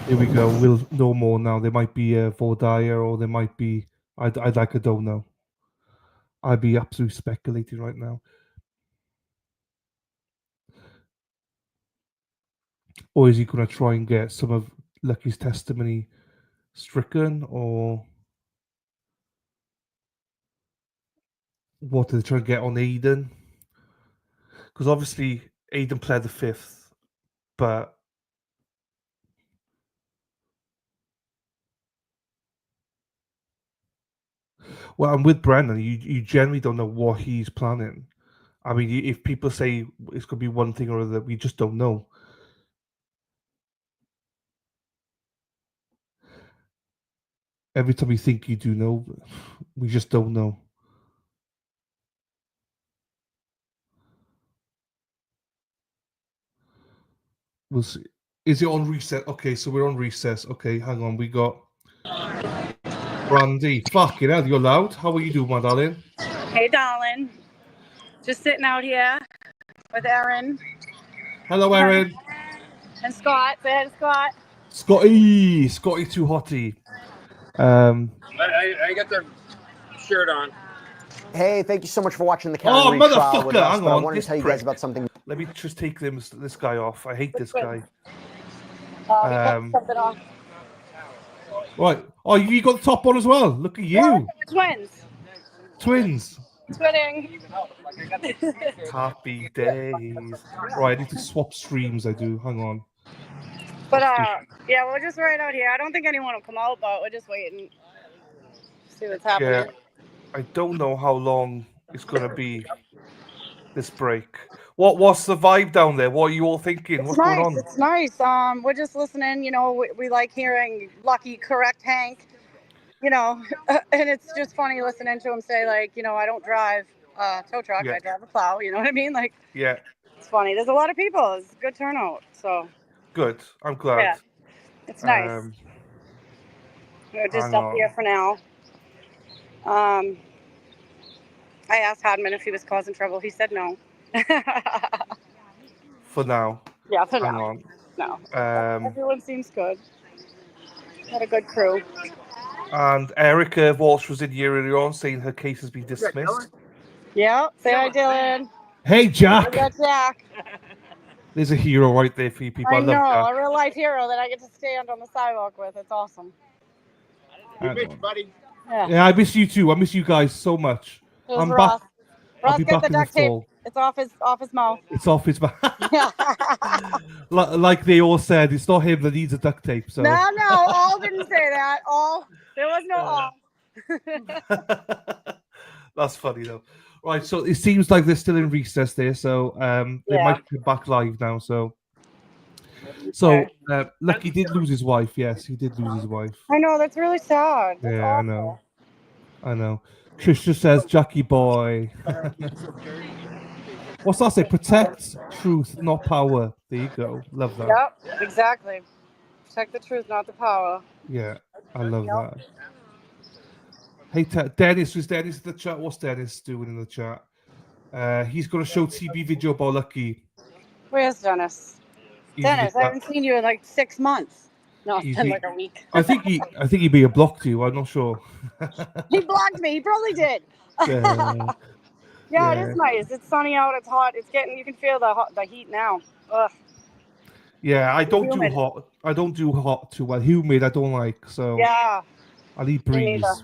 Here we go. We'll know more now. There might be a Vordire or there might be. I don't know. I'd be absolutely speculating right now. Or is he going to try and get some of Lucky's testimony stricken, or what are they trying to get on Aiden? Because obviously Aiden pled the fifth, but well, I'm with Brendan. You generally don't know what he's planning. I mean, if people say it's going to be one thing or other, we just don't know. Every time we think you do know, we just don't know. We'll see. Is it on reset? Okay, so we're on recess. Okay, hang on. We got Brandy. Fucking hell, you're loud. How are you doing, my darling? Hey, darling. Just sitting out here with Erin. Hello, Erin. And Scott. Say hi to Scott. Scotty too hotty. I got the shirt on. Hey, thank you so much for watching the Oh, Karen Reed trial with motherfucker! us, Hang but I on, wanted this to tell you guys prick. about something. Let me just take this guy off. I hate this guy. Something off. Right. Oh, you got the top on as well. Look at you. Twins. Twins. Twinning. Happy days. Right, I need to swap streams. I do. Hang on. But yeah, we're just right out here. I don't think anyone will come out, but we're just waiting. See what's happening. Yeah. I don't know how long it's gonna be. This break. What's the vibe down there? What are you all thinking? It's What's nice. going on? It's nice. We're just listening. You know, we like hearing Lucky correct Hank. You know, and it's just funny listening to him say, like, you know, I don't drive a tow truck. Yeah. I drive a plow. You know what I mean? Like, Yeah. it's funny. There's a lot of people. It's a good turnout. So Good. I'm glad. yeah, it's nice. We're just Hang up on. here for now. I asked Hardman if he was causing trouble. He said no. For now. Yeah, for Hang now. on. No. Um, Everyone seems good. Got a good crew. And Erica Walsh was in here earlier on saying her case has been dismissed. Yeah. Say hi, Dylan. Hey, Jack. We got Jack. There's a hero right there for you people. I I love know, Jack. a real life hero that I get to stand on the sidewalk with. It's awesome. Hang on. buddy. Yeah. Yeah, I miss you too. I miss you guys so much. There's I'm Ross. back. I'll Ross, be get back the in the duct tape. fall. It's off his mouth. It's off his back. Like they all said, it's not him that needs a duct tape. So No, all didn't say that. All there was no all. that's funny though. Right, so it seems like they're still in recess there, so they Yeah. might be back live now. So Lucky did lose his wife. Yes, he did lose his wife. I know, that's really sad. That's Yeah, awful. I know. Trisha says, Jackie boy. What's that say? Protect truth, not power. There you go. Love that. Yep, exactly. Protect the truth, not the power. Yeah, I love that. Hey, Dennis, was Dennis in the chat? What's Dennis doing in the chat? He's going to show TB video about Lucky. Where's Dennis? Dennis, I haven't seen you in like 6 months. No, it's been like a week. I think he may have blocked you. I'm not sure. He blocked me. He probably did. Yeah, it is nice. It's sunny out. It's hot. It's getting. You can feel the heat now. Ugh. Yeah, I don't Humid. do hot. I don't do hot too well. Humid, I don't like. So Yeah. I need Me breeze. neither.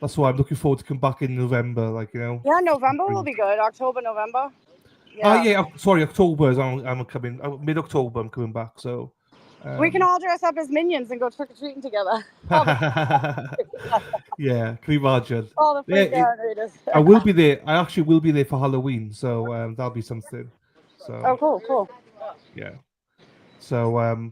That's why I'm looking forward to come back in November. Like, you know. Yeah, November will be good. October, November. Yeah. Sorry, October is I'm coming. Mid-October, I'm coming back. So. We can all dress up as minions and go trick or treating together. Yeah, can you imagine? All the free Yeah, readers. I will be there. I actually will be there for Halloween, so that'll be something. So. Oh, cool. Yeah. So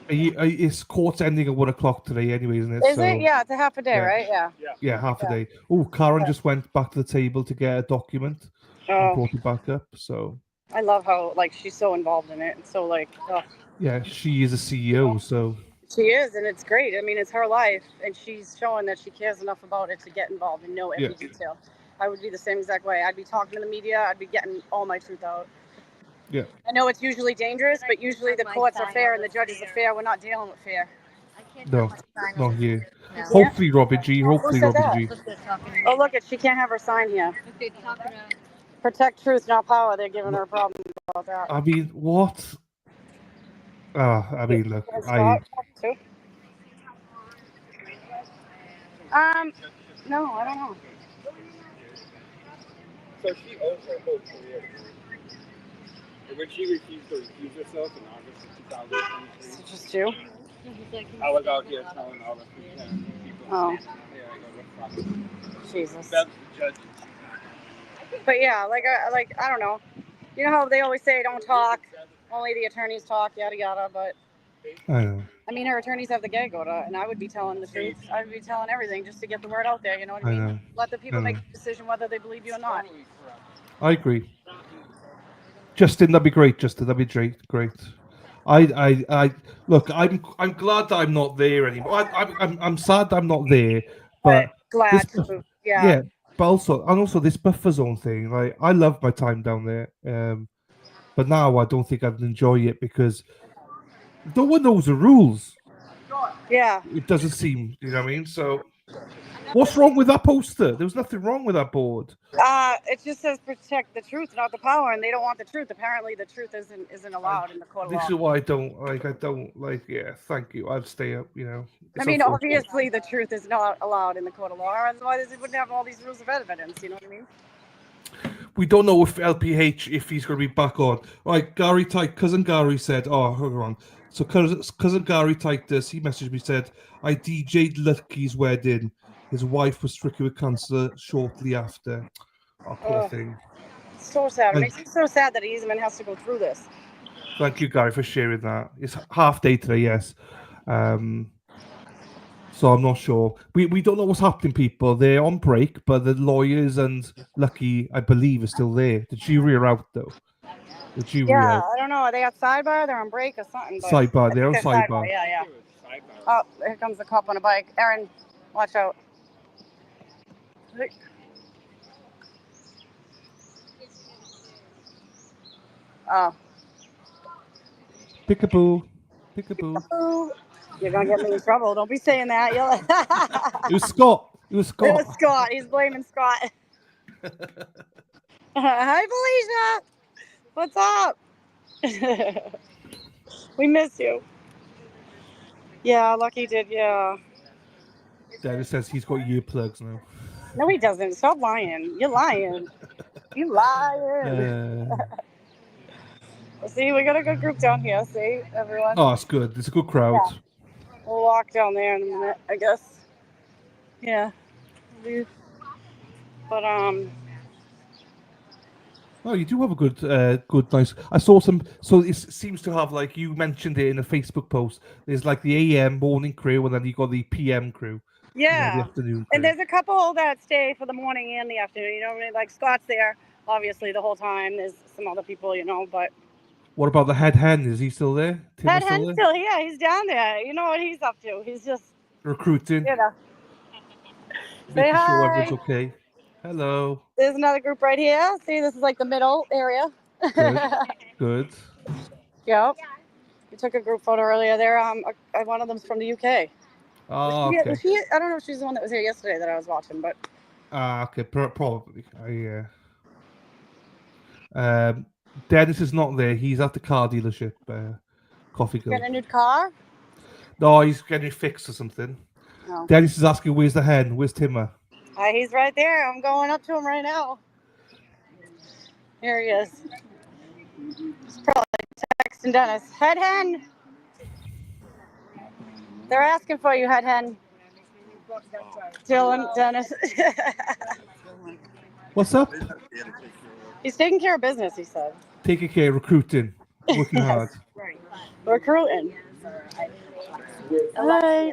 it's court's ending at 1 o'clock today, anyway, isn't it? Is it? Yeah, it's a half a day, yeah. right? Yeah. Yeah, half a day. Oh, Karen just went back to the table to get a document and brought it back up. So. I love how she's so involved in it. And so Yeah, she is a CEO, so. She is, and it's great. I mean, it's her life, and she's showing that she cares enough about it to get involved and know every detail. I would be the same exact way. I'd be talking to the media. I'd be getting all my truth out. Yeah. I know it's usually dangerous, but usually the courts are fair and the judges are fair. We're not dealing with fair. No, not here. No. Hopefully, Robin G. Hopefully, Who said Robin G. Oh, look, she can't have her sign here. Protect truth, not power. They're giving her a problem about that. I mean, what? I mean, look, no, I don't know. So she owes her whole career. And when she refused to recuse herself in August of 2023. Is it just you? I was out here telling all the people. Oh. Yeah, I go, Jesus. that's the judge. But yeah, I don't know. You know how they always say don't talk, only the attorneys talk, yada yada. But I know. I mean, her attorneys have the gag order, and I would be telling the truth. I would be telling everything just to get the word out there. You know what I I mean? know. Let the people I make know. the decision whether they believe you or not. I agree. Justin, that'd be great. Justin, that'd be great. I look. I'm glad that I'm not there anymore. I'm sad that I'm not there, but this, Glad to, yeah. yeah. But also this buffer zone thing. Like I love my time down there. But now I don't think I'd enjoy it because no one knows the rules. Yeah. It doesn't seem, you know what I mean? So, what's wrong with that poster? There was nothing wrong with that board. It just says protect the truth, not the power, and they don't want the truth. Apparently, the truth isn't allowed in the court of This law. is why I don't like. I don't like. Yeah, thank you. I'd stay up. You know. I It's mean, unfortunate. obviously, the truth is not allowed in the court of law. Otherwise, they wouldn't have all these rules of evidence. You know what I mean? We don't know if LPH if he's going to be back on. Right, Gary cousin Gary said, "Oh, hold on." So cousin Gary Titus, he messaged me said, "I DJ'd Lucky's wedding. His wife was stricken with cancer shortly after. Oh, poor thing." So sad. It And makes me so sad that he even has to go through this. thank you, Gary, for sharing that. It's half day today, yes. So I'm not sure. We don't know what's happening, people. They're on break, but the lawyers and Lucky, I believe, are still there. The jury are out, though. The jury Yeah, out. I don't know. Are they at sidebar? They're on break or something. But Sidebar. I They're think on they're sidebar. Yeah. Oh, here comes the cop on a bike. Aaron, watch out. Oh. Peekaboo. Peekaboo. Peekaboo. You're gonna get me in trouble. Don't be saying that. It was Scott. It was It Scott. was Scott. He's blaming Scott. Hi, Felicia. What's up? We miss you. Yeah, Lucky did. Yeah. Dennis says he's got earplugs now. No, he doesn't. Stop lying. You're lying. You lying. See, we got a good group down here. See, everyone. Oh, it's good. It's a good crowd. Yeah. We'll walk down there in a minute, I guess. Yeah. But Oh, you do have a good, nice. I saw some. So it seems to have like you mentioned it in a Facebook post. There's like the AM morning crew, and then you got the PM crew. yeah. The afternoon crew. And there's a couple that stay for the morning and the afternoon. You know what I mean? Like Scott's there, obviously, the whole time. There's some other people, but. What about the head hen? Is he still there? Head Hen's still here. He's down there. You know what he's up to? He's just, Recruiting. Say Making sure hi. everyone's okay. Hello. There's another group right here. See, this is like the middle area. Good. Good. Yep. We took a group photo earlier. They're one of them's from the UK. Oh, okay. I don't know if she's the one that was here yesterday that I was watching, but. Okay. Probably. Dennis is not there. He's at the car dealership. Coffee Girl. Getting a new car? No, he's getting it fixed or something. Oh. Dennis is asking, "Where's the hen? Where's Timmer?" He's right there. I'm going up to him right now. Here he is. He's probably texting Dennis. Head hen. They're asking for you, head hen. Dylan, Dennis. What's up? He's taking care of business, he said. Taking care, recruiting, working hard. Recruiting. Hi,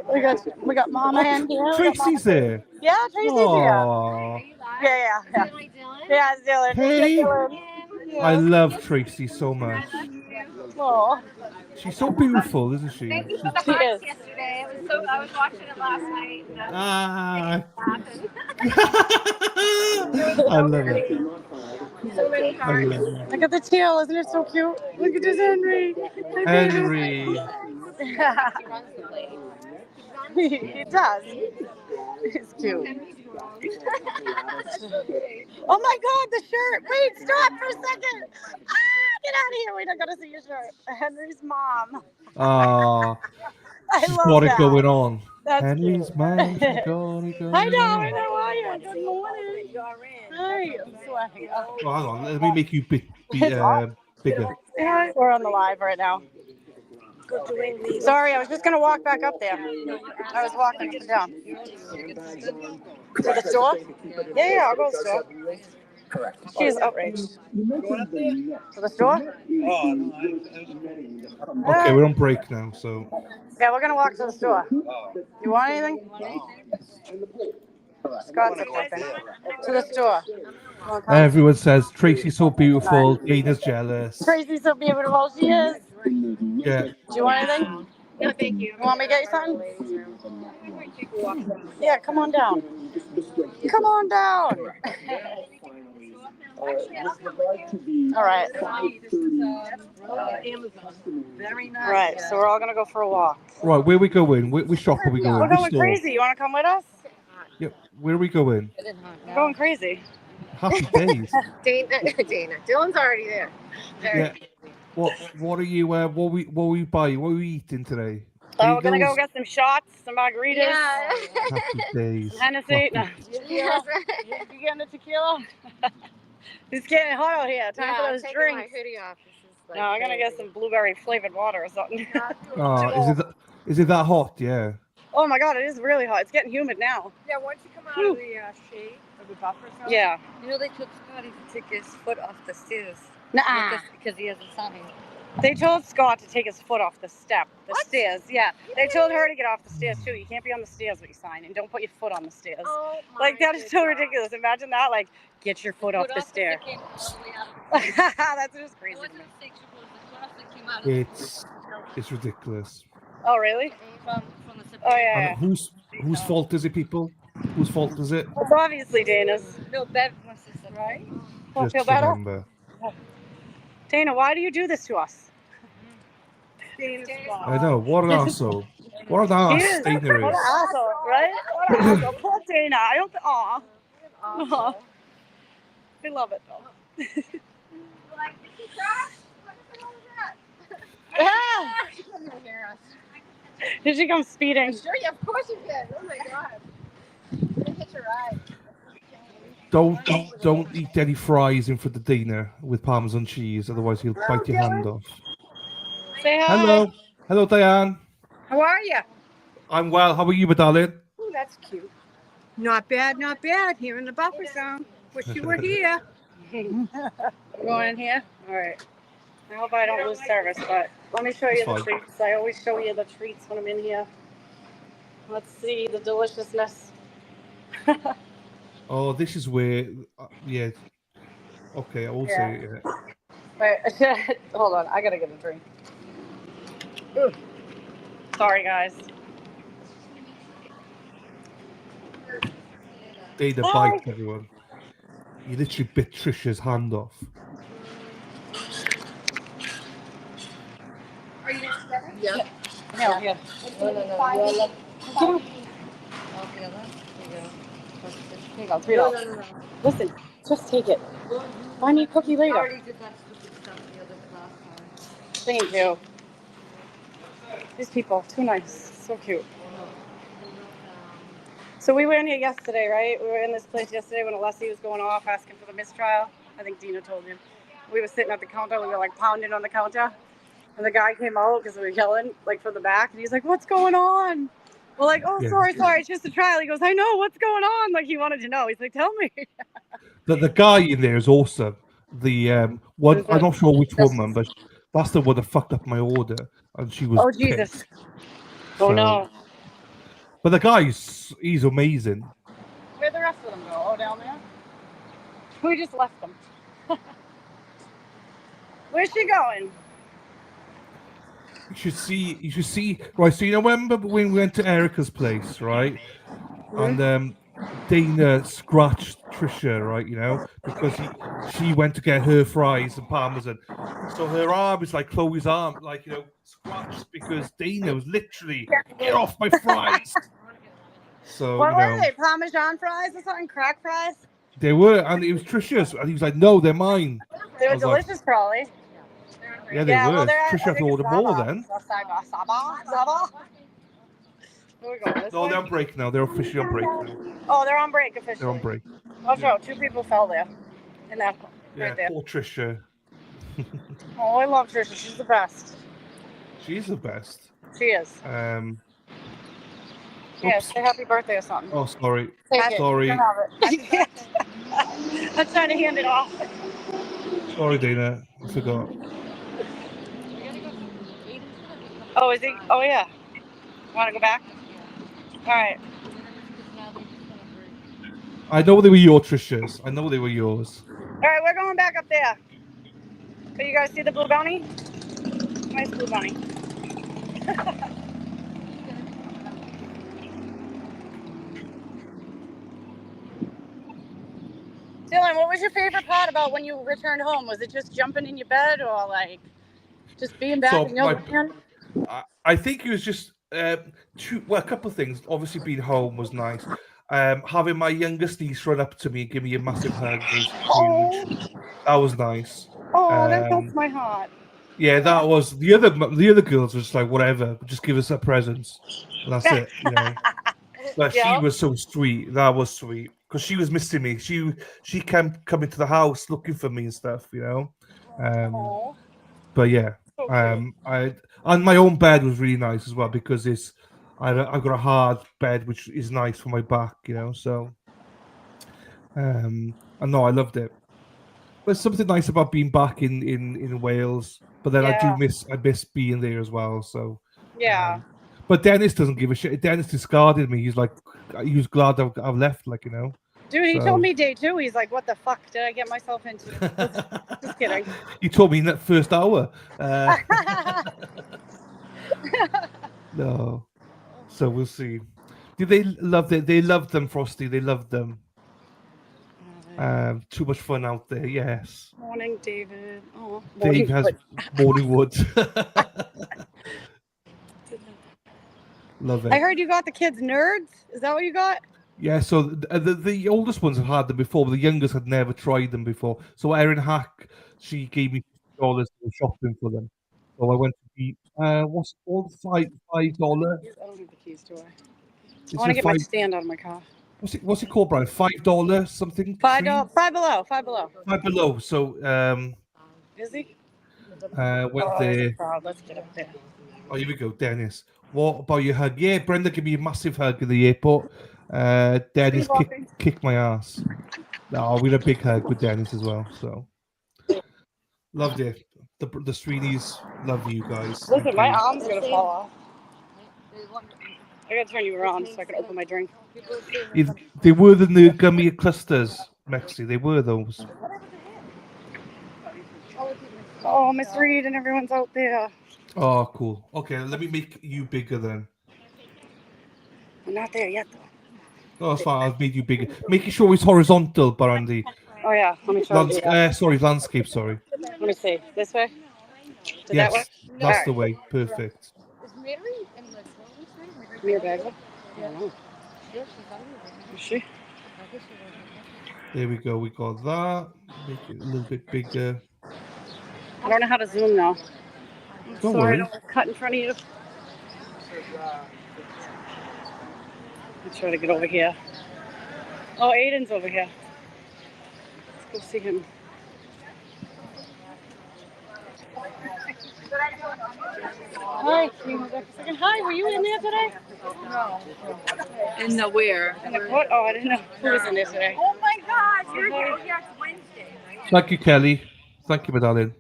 we got Mama in here. Tracy's there. Yeah, Tracy's Aww. here. Yeah. Yeah, it's Dylan. Hey. Dylan. Yeah. I love Tracy so much. Aw. She's so beautiful, isn't she? She is. Yesterday, I was watching it last night. I love it. I love it. Look at the tail, isn't it so cute? Look at this Henry. Henry. He does. He's cute. Oh my God, the shirt. Wait, stop for a second. Get out of here. Wait, I gotta see your shirt. Henry's mom. She's got it going on. That's Henry's cute. mom. She's got it going Hi, Darwin. on. How are you? Good morning. Hi. I'm sweating. Oh, hang on. Let me make you bigger. Yeah, we're on the live right now. Sorry, I was just gonna walk back up there. I was walking up and down. To the store? Yeah, I'll go to the store. She's outraged. To the store? Okay, we're on break now, so. Yeah, we're gonna walk to the store. You want anything? Scott's up there. To the store. Wanna come? Everyone says Tracy's so beautiful. Dana's jealous. Tracy's so beautiful. She is. Yeah. Do you want anything? No, thank you. You want me to get you something? Yeah, come on down. Come on down. All right. Very nice. All right, so we're all gonna go for a walk. Right, where are we going? Which shop are we going? We're Which going store? crazy. You wanna come with us? Yep. Where are we going? We're going crazy. Happy days. Dana, Dylan's already there. Yeah. What are you? What we buying? What are we eating today? We're gonna go Bagels? get some shots, some margaritas. Yeah. Happy days. Some Hennessy. No. Yes. You getting the tequila? It's getting hot out here. Time Yeah, for I'm those taking drinks. my hoodie off. This is like No, I'm gonna get some blueberry flavored water or something. Is it that hot? Yeah. Oh my god, it is really hot. It's getting humid now. Yeah, once you come out of the shade of the buffer zone. Yeah. You know, they took Scotty to take his foot off the stairs. Nuh-uh. Because he has a sign. They told Scott to take his foot off the stairs. Yeah. They told her to get off the stairs too. You can't be on the stairs with your sign, and don't put your foot on the stairs. Oh Like that is so ridiculous. Imagine that. Like, get your foot off the stair. That's just crazy. It's ridiculous. Oh really? From the Oh yeah. And whose fault is it, people? Whose fault is it? It's obviously Dana's. No, Bev wants to say, right? Don't Just feel better? remember. Dana, why do you do this to us? I know. What an asshole. What an He ass is. Dana What an is. asshole, right? What an asshole. Poor Dana. I don't. Aw. Aw. We love it though. Ah! She couldn't even hear us. Did she come speeding? Sure, yeah, of course you did. Oh my god. Didn't hitch a ride. Don't eat any fries in front of Dana with Parmesan cheese, otherwise he'll bite your hand off. Say hi. Hello, Diane. How are you? I'm well. How are you, my darling? Oh, that's cute. Not bad, not bad. Here in the buffer zone. Wish you were here. We're going in here? All right. I hope I don't lose service, but let me show you the It's fine. treats. I always show you the treats when I'm in here. Let's see the deliciousness. Oh, this is where, yeah. Okay, I will say it. Wait, hold on. I gotta get a drink. Ugh. Sorry, guys. Dana bite everyone. You literally bit Trisha's hand off. Are you together? Yeah. Yeah, yeah. No. You're Come on. okay, Here you go, $3. No. Listen, just take it. Buy me a cookie I later. already did that stupid stuff the other last time. Thank you. These people, too nice. So cute. So we were in here yesterday, right? We were in this place yesterday when Alessi was going off asking for the mistrial. I think Dina told you. We were sitting at the counter. We were like pounding on the counter. And the guy came out because we were yelling like from the back. And he's like, what's going on? We're like, oh, Yeah. sorry. It's just a trial. He goes, I know. What's going on? Like he wanted to know. He's like, tell me. The guy in there is awesome. The one, I'm not sure which woman, but that's the one that fucked up my order. And she was Oh, Jesus. pissed. Oh, So- no. But the guy's, he's amazing. Where'd the rest of them go? Oh, down there? We just left them. Where's she going? You should see, right, so you remember when we went to Erica's place, right? And Dana scratched Trisha, right, because she went to get her fries and Parmesan. So her arm is like Chloe's arm, like, scratched because Dana was literally, get off my fries. So, What were they? Parmesan fries or something? Crack fries? they were, and it was Trisha's, and he was like, no, they're mine. They I were was like, delicious, probably. yeah, they were. well, they're at- Trisha I had to think order it's more Zaba. then. Zaba? Where we going? This No, way? they're on break now. They're officially on break now. Oh, they're on break officially. They're on break. Watch out, 2 people fell there. In that Yeah, right there. poor Trisha. Oh, I love Trisha. She's the best. She's the best. She is. Oops. Yeah, say happy birthday or something. Oh, sorry. Take it. Sorry. You can have it. I'm trying to hand it off. Sorry, Dana. I forgot. Oh, is he? Oh, yeah. Want to go back? All right. I know they were your Trishas. I know they were yours. All right, we're going back up there. But you guys see the blue bunny? Nice blue bunny. Dylan, what was your favorite part about when you returned home? Was it just jumping in your bed or like just being back in your land? I think it was just a couple of things. Obviously, being home was nice. Having my youngest niece run up to me and give me a massive hug was huge. That was nice. Oh, that melts my heart. Yeah, that was the other girls were just like whatever, just give us a presents, and that's it, you know. But she Yeah. was so sweet. That was sweet because she was missing me. She kept coming to the house looking for me and stuff, you know. But yeah, and my own bed was really nice as well because I've got a hard bed which is nice for my back, you know. So, and no, I loved it. There's something nice about being back in Wales, but then I miss being there as well. So Yeah. But Dennis doesn't give a shit. Dennis discarded me. He's like, he was glad I've left, like, you know. Dude, he So- told me day 2. He's like, what the fuck did I get myself into? Just kidding. He told me in that first hour. No. So we'll see. Did they love it? They loved them, Frosty. They loved them. Too much fun out there. Yes. Morning, David. Oh, Dave has morning wood. Love it. I heard you got the kids nerds. Is that what you got? Yeah, so the oldest ones have had them before, but the youngest had never tried them before. So Erin Hack, she gave me $50 for shopping for them. So I went to the what's it called? $5. I don't have the keys, do I? It's I want to a get my five- stand out of my car. What's it called, Brian? $5 something? Five below. Five below. So Is he? went Oh, there. there's a crowd. Let's get up there. Oh, here we go, Dennis. What about your hug? Yeah, Brenda gave me a massive hug in the airport. Dennis kicked my ass. No, we had a big hug with Dennis as well. So loved it. The Sweeneys love you guys. Listen, Thank my you. arm's gonna fall off. I gotta turn you around so I can open my drink. They were the new gummy clusters, Mexi. They were those. Oh, Miss Reed and everyone's out there. Oh, cool. Okay, let me make you bigger then. I'm not there yet, though. Oh, that's fine. I've made you bigger. Making sure it's horizontal, Brandy. Oh yeah, let me try to do that. Sorry, landscape. Sorry. Let me see. This way? Did Yes, that work? that's All the right. way. Perfect. Mirror bag. I don't know. Is she? There we go. We got that. Make it a little bit bigger. I don't know how to zoom now. I'm Don't sorry, worry. I don't cut in front of you. Let's try to get over here. Oh, Aiden's over here. Let's go see him. Hi, can you hold back a second? Hi, were you in there today? No. In the where? In the court? Oh, I didn't know who was in there today. Oh my gosh, you're here. Yeah, it's Wednesday, right? Thank you, Kelly. Thank you, my darling.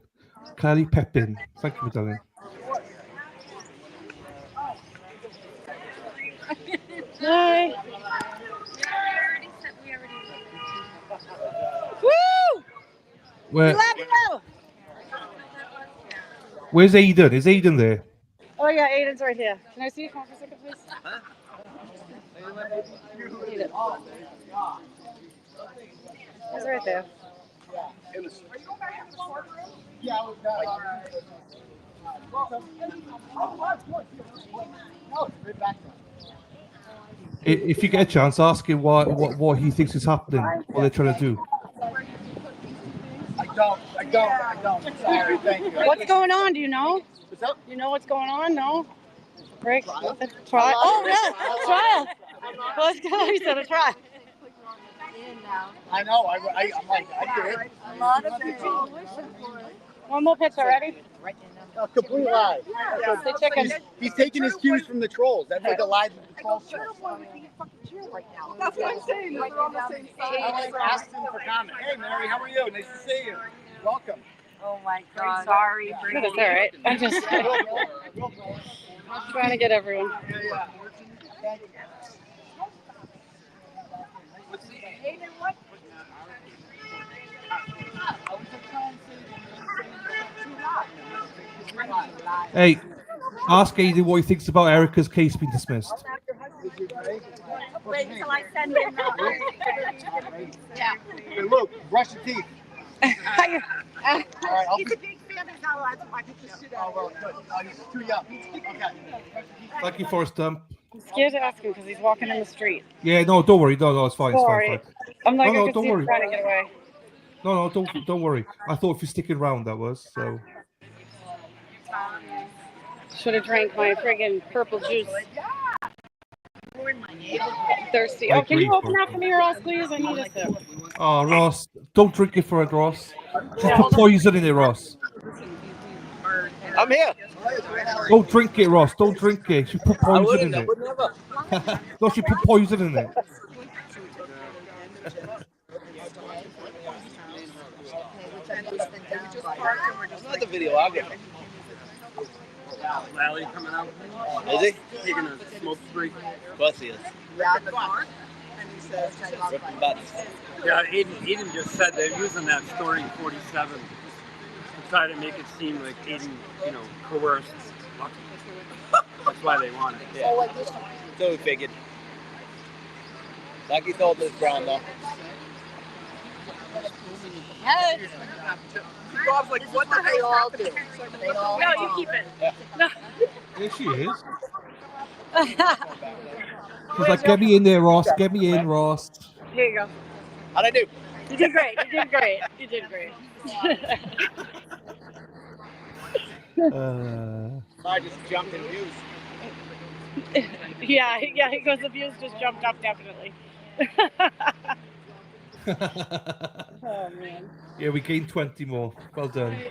Kelly Pepin. Thank you, my darling. Hi. Woo! Where? We love you! Where's Aiden? Is Aiden there? Oh yeah, Aiden's right here. Can I see you? Come on for a second, please. Aiden. He's right there. If you get a chance, ask him what he thinks is happening, what they're trying to do. I don't. Sorry, thank you. What's going on? Do you know? You know what's going on? No? Break. Trial. Oh, yeah. Trial. What's going on? You said a trial. I know. I'm like, I did. A lot of people wishing for it. One more picture, ready? Complete lie. It's the chicken. He's taking his cues from the trolls. That's like a lie to the trolls. That's what I'm saying. We're on the same side. I like asked him for comment. Hey, Mary, how are you? Nice to see you. Welcome. Oh my God. Sorry. That's all right. I'm just trying to get everyone. Hey, ask Aiden what he thinks about Erica's case being dismissed. Wait till I send him Yeah. Hey, Luke, brush your teeth. All right, He's a big fan. He's not allowed to watch the show. Oh, well, good. Oh, he's too young. Okay. Thank you, Forrest Dump. I'm scared to ask him because he's walking in the street. Yeah, no, don't worry. No, it's fine. It's fine. Sorry. Fine. I'm like, No, I can don't see him worry. trying to get away. No, don't worry. I thought if you're sticking around, that was so. Should have drank my friggin' purple juice. Thirsty. I Oh, can you agree, open that for me, Ross, please? I need a sip. Oh, Ross, don't drink it for it, Ross. She's Yeah, put hold on. poison in it, Ross. I'm here. Don't drink it, Ross. Don't drink it. She put I poison in wouldn't. I it. would never. No, she put poison in it. Not the video. I'll get it. Lally coming out. Is he? Taking a smoke break. Of course he is. Ripping butts. Yeah, Aiden just said they're using that story 47 to try to make it seem like Aiden, coerced Lucky. That's why they want it. Yeah. So we figured. Lucky told this Brown though. Hey. Bob's like, what the hell happened? No, you keep it. Yeah. No. There she is. She's like, get me in there, Ross. Get me in, Ross. Here you go. How'd I do? You did great. You did great. You did great. I just jumped in views. Yeah, he goes, the views just jumped up, definitely. Oh, man. Yeah, we gained 20 more. Well done. We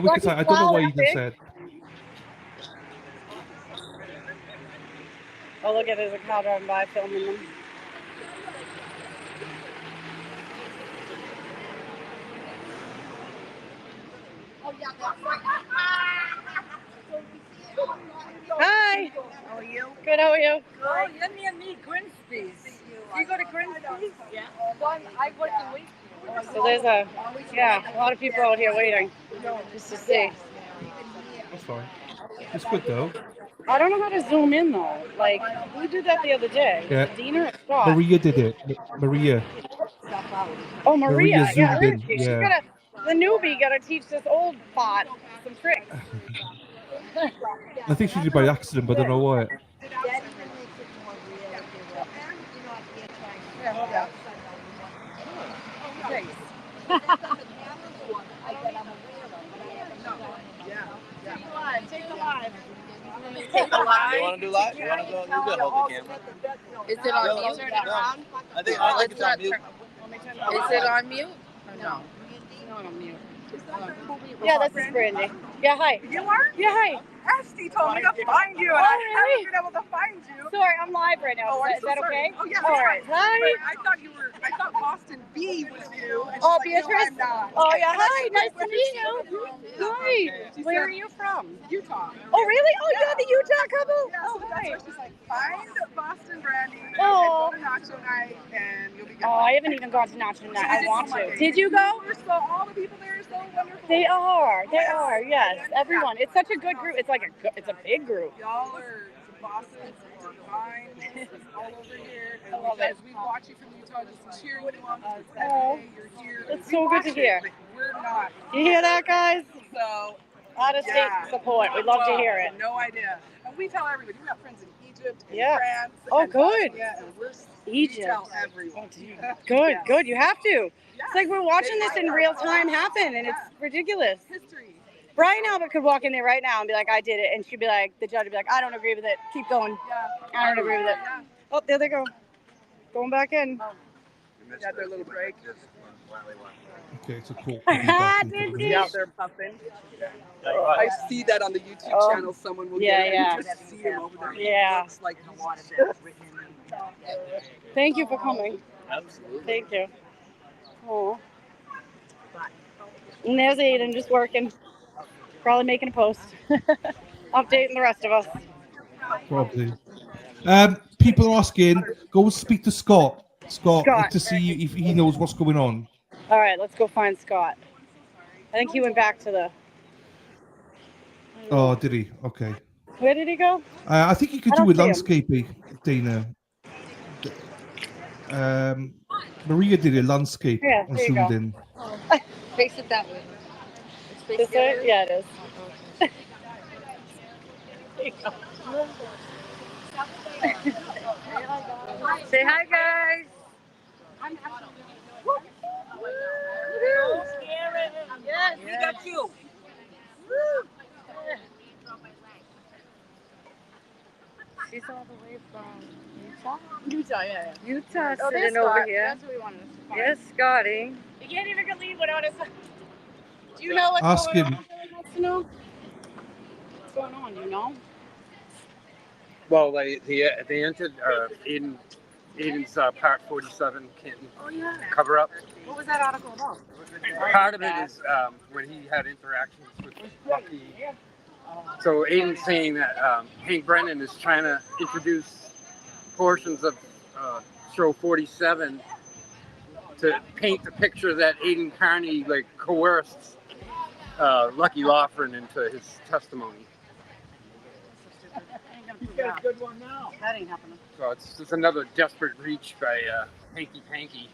could say, I don't know what Eden said. Oh, look at there's a car driving by filming them. Hi. How are you? Good, how are you? Oh, you're near me, Grimsby's. You go to Grimsby's? Yeah. I work in Wakefield. So there's a lot of people out here waiting just to see. That's fine. It's good though. I don't know how to zoom in though. Like, who did that the other day? Yeah. Dina or Scott? Maria did it. Maria. Oh, Maria. Yeah, zoomed where in. is she? Yeah. The newbie gotta teach this old bot some tricks. I think she did by accident, but I don't know why. Take the live. You want to do live? You want to go? You good? Hold the camera. Is it on mute? Turn it around. I think it's on mute. Is it on mute? Or no? Not on mute. Yeah, this is Brandy. Yeah, hi. You are? Yeah, hi. Ashley told me to find you, and I haven't been able to find you. Sorry, I'm live right now. Oh, Is that sorry. okay? Oh, yeah. All right. Hi. I thought Boston B was you. And Oh, she's like, Beatrice? No, I'm not. Oh, yeah. And I Hi. said, Nice to "Where meet is you. she?" Hi. Where are you from? Utah. Oh, really? Oh, you're the Utah couple? Yeah, Oh, so hi. that's why she's like, find Boston Brandy Oh. and go to Nacho Night, and you'll be good. Oh, I haven't even gone to Nacho Night. I want to. Did you go? All the people there are so wonderful. They are. They are. Yes. Everyone. It's such a good group. It's like it's a big group. Y'all are bosses or fine all over here. I love it. We watch you from Utah, just cheering you on. Oh, You're here. it's so good to hear. We're not. You hear that, guys? So, Out of state support. We'd love to hear it. No idea. And we tell everybody. We have friends in Egypt, in Yeah. France, Oh, and good. Bosnia, and we Egypt. tell everyone. Good, Yes. good. You have to. It's like we're watching this in real time happen, and it's ridiculous. History. Brian Albert could walk in there right now and be like, I did it. And she'd be like, the judge would be like, I don't agree with it. Keep going. I don't agree with it. Oh, there they go. Going back in. Got their little break. Okay, so cool. We'll be back in a couple of Yeah, minutes. they're puffing. I see that on the YouTube channel. Someone will get it. And you just see him over there. Yeah. He looks like a lot of that written in. Thank you for coming. Absolutely. Thank you. Oh. And there's Aiden just working. Probably making a post. Updating the rest of us. Probably. People are asking, go speak to Scott. Scott, to see if he knows what's going on. All right, let's go find Scott. I think he went back to the. Oh, did he? Okay. Where did he go? I think you could I do don't with see him. landscaping, Dana. Maria did a landscape Yeah, on there you go. Zoom. Face it that way. This way? Yeah, it is. Say hi, guys. Yes, we got you. She's all the way from Utah. Utah, yeah. Utah Oh, there's sitting over Scott. here. That's what we wanted us to find. Yes, Scotty. You can't even leave without us. Do you know what's Ask going him. on? Really wants to know. What's going on? You know? Well, they entered Aiden's Part 47 Canton cover up. What was that article about? Part of it is when he had interactions with Lucky. So Aiden's saying that Hank Brennan is trying to introduce portions of show 47 to paint the picture that Aiden Carney coerced Lucky Loughran into his testimony. You got a good one now. That ain't happening. So it's just another desperate reach by Hanky Panky.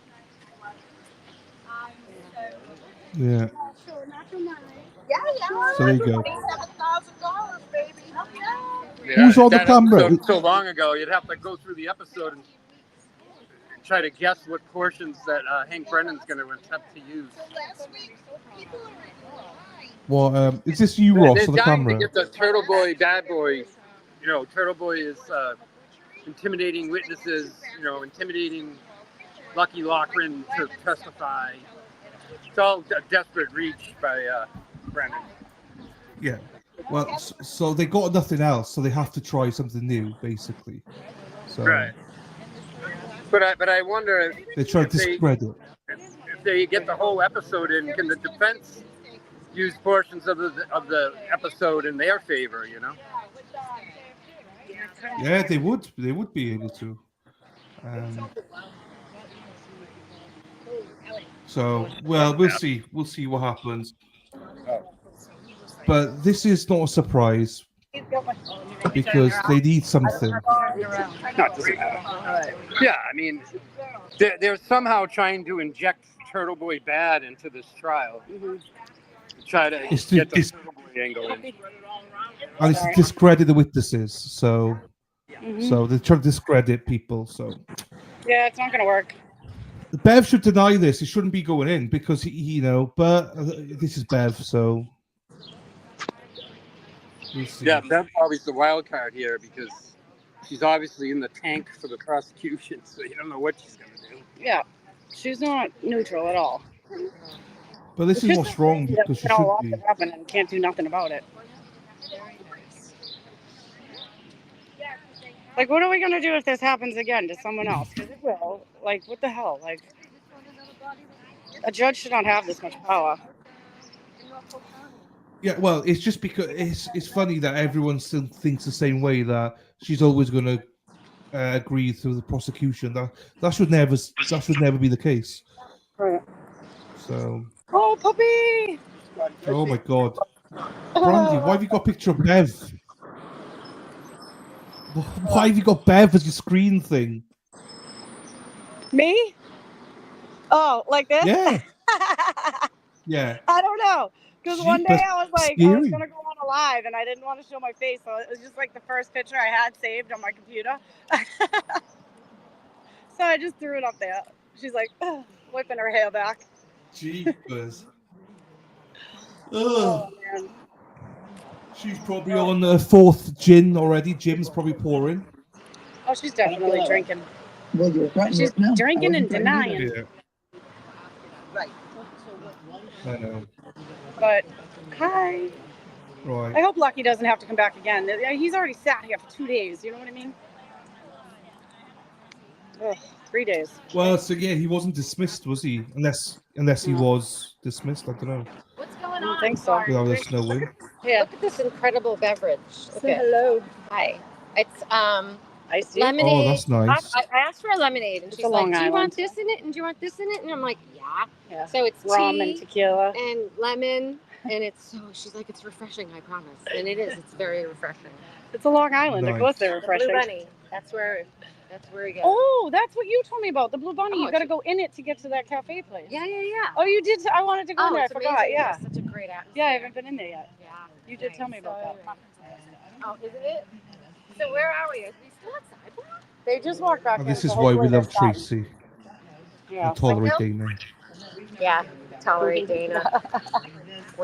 Yeah. Yeah. So there you go. $27,000, baby. Yeah, Who's on the that camera? episode so long ago, you'd have to go through the episode and try to guess what portions that Hank Brennan's going to attempt to use. Well, is this you, Ross, They're on the dying camera? to get the Turtle Boy, Bad Boy. You know, Turtle Boy is intimidating witnesses, intimidating Lucky Loughran to testify. It's all a desperate reach by Brennan. Yeah. Well, so they got nothing else, so they have to try something new, basically. So Right. But I wonder they try to if they- discredit. if they get the whole episode in, can the defense use portions of the episode in their favor? Yeah, they would. They would be able to. So, well, we'll see. We'll see what happens. But this is not a surprise because they need something. Not just yeah, I mean, they're somehow trying to inject Turtle Boy Bad into this trial. To try to It's get the dis- Turtle Boy angle in. And it's to discredit the witnesses. So they're trying to discredit people. So Yeah, it's not gonna work. Bev should deny this. It shouldn't be going in because but this is Bev, so we'll see. Yeah, Bev's always the wild card here because she's obviously in the tank for the prosecution, so you don't know what she's going to do. Yeah, she's not neutral at all. But this is what's wrong because she should be. Happen and can't do nothing about it. Like, what are we gonna do if this happens again to someone else? Because it will. Like, what the hell? Like, a judge should not have this much power. Yeah, well, it's just because it's funny that everyone still thinks the same way that she's always going to agree to the prosecution. That should never be the case. Right. So. Oh, puppy! Oh my God, Brandy, why have you got a picture of Bev? Why have you got Bev as your screen thing? Me? Oh, like this? Yeah. Yeah. I don't know. Because one day I was like, I was scary. going to go on a live and I didn't want to show my face. So it was just like the first picture I had saved on my computer. So I just threw it up there. She's like, whipping her hair back. Jeepers. Oh, man. She's probably on the fourth gin already. Jim's probably pouring. Oh, she's definitely drinking. She's drinking and denying. Yeah. I know. But hi. Right. I hope Lucky doesn't have to come back again. He's already sat here for 2 days. You know what I mean? Ugh, 3 days. Well, so yeah, he wasn't dismissed, was he? Unless he was dismissed. I don't know. What's going I on? think so. Without us knowing. Yeah. Look at this incredible beverage. Say hello. Hi. It's iced tea. lemonade. Oh, that's nice. I asked for a lemonade, and she's a like, Long "Do you want Island. this in it? And do you want this in it?" And I'm like, "Yeah." Yeah. So it's Rum tea and tequila. and lemon, and it's so. She's like, "It's refreshing, I promise," and it is. It's very refreshing. It's a Long Island. Of course Nice. they're refreshing. The Blue Bunny. That's where we go. Oh, that's what you told me about the Blue Bunny. Oh, You got to go in it to get to that cafe place. Yeah. Oh, you did. I wanted to go in there. I It's forgot. amazing. Yeah. It's such a great atmosphere. Yeah, I haven't been in there yet. Yeah. You did tell me about that. Oh, isn't it? So where are we? Are we still outside? They just walked back And in. this is so why we hopefully they're love fine. Tracy. Yeah. And tolerate Dana. Yeah. Tolerate Dana.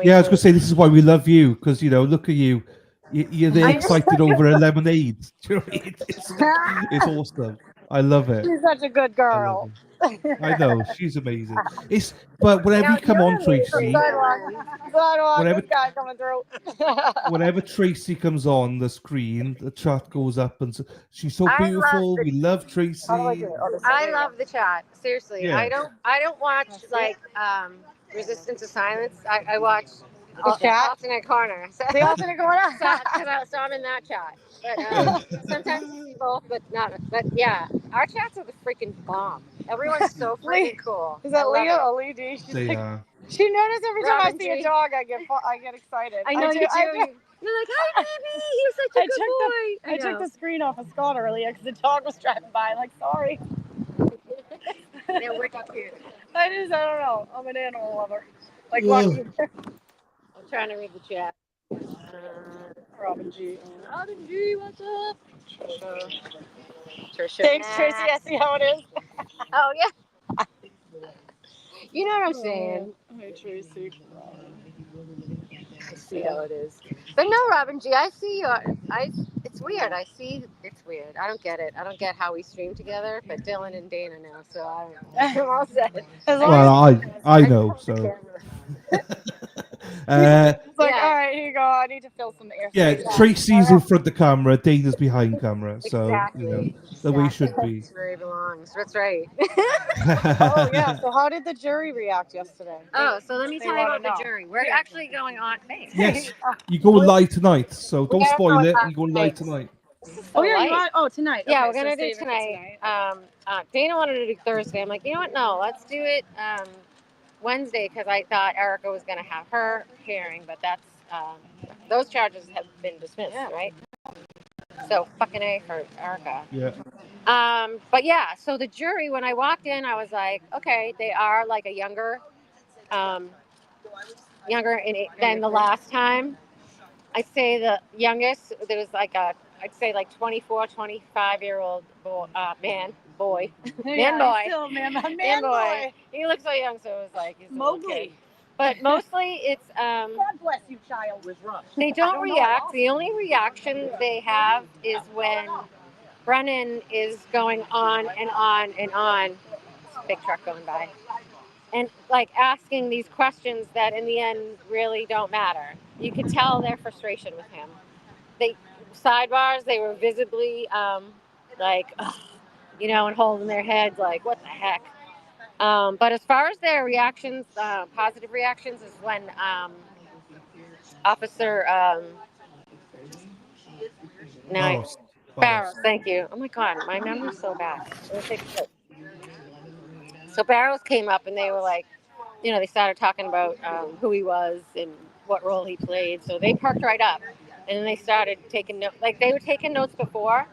Yeah, I was gonna say this is why we love you, because look at you. You're there excited over a lemonade. Do you know what I mean? It's awesome. I love it. She's such a good girl. I know she's amazing. But whenever you come on, Tracy, Sidewalk, Whatever- this guy coming through. whenever Tracy comes on the screen, the chat goes up, and she's so I love beautiful. the- We love Tracy. I love the chat. Seriously, Yeah. I don't watch like Resistance to Silence. I watch The chat? alternate corner. So, The alternate corner? so I'm in that chat. But sometimes I see both, but not. But yeah, our chats are the freaking bomb. Everyone's so freaking cool. Is that I love Leah it. or Lee D? She's They like, are. she noticed every time I Robin see a G. dog, I get excited. I know you do. You're like, hi, baby. You're such a good boy. I took the screen off of Scott earlier because the dog was driving by. I'm like, sorry. They're wicked cute. I don't know. I'm an animal lover. Like Ugh. Lucky. I'm trying to read the chat. Robin G. Robin G, what's up? Trisha. Thanks, Tracy. I see how it is. Oh, yeah. You know what I'm saying. Hey, Tracy. I see how it is. But no, Robin G, I see you. It's weird. It's weird. I don't get it. I don't get how we stream together, but Dylan and Dana know, so I'm all set. Well, I know. So. It's like, all right, here you go. I need to fill some air. Yeah, Tracy's in front of the camera, Dana's behind camera, so the way it should be. That's where he belongs. That's right. Oh yeah. So how did the jury react yesterday? Oh, so let me They tell you wanna about the know. jury. We're actually going on. Thanks. Yes, you go live tonight, so don't gotta spoil go it. live You go live tonight. Oh yeah. Light. Tonight. Yeah, Okay, we're gonna so do save it for tonight. Dana wanted to do Thursday. I'm like, you know what? No, let's do it Wednesday because I thought Erica was gonna have her hearing, but that's those charges have been dismissed, right? So fucking A for Erica. Yeah. But yeah, so the jury, when I walked in, I was like, okay, they are like a younger than the last time. I'd say the youngest, there was like I'd say like 24, 25-year-old man boy. Still, man boy. He looks so young, so it was like, he's a little Mowgli. kid. But mostly it's, God bless you, child. Was rough. they don't react. The only reaction they have is when Brennan is going on and on and on. Big truck going by. And like asking these questions that in the end really don't matter. You could tell their frustration with him. Sidebars, they were visibly like, ugh, and holding their heads like, what the heck? But as far as their reactions, positive reactions is when Officer Barrows, thank you. Oh my God, my memory's so bad. So Barrows came up and they were like, they started talking about who he was and what role he played. So they perked right up. And then they started taking notes. Like they were taking notes before.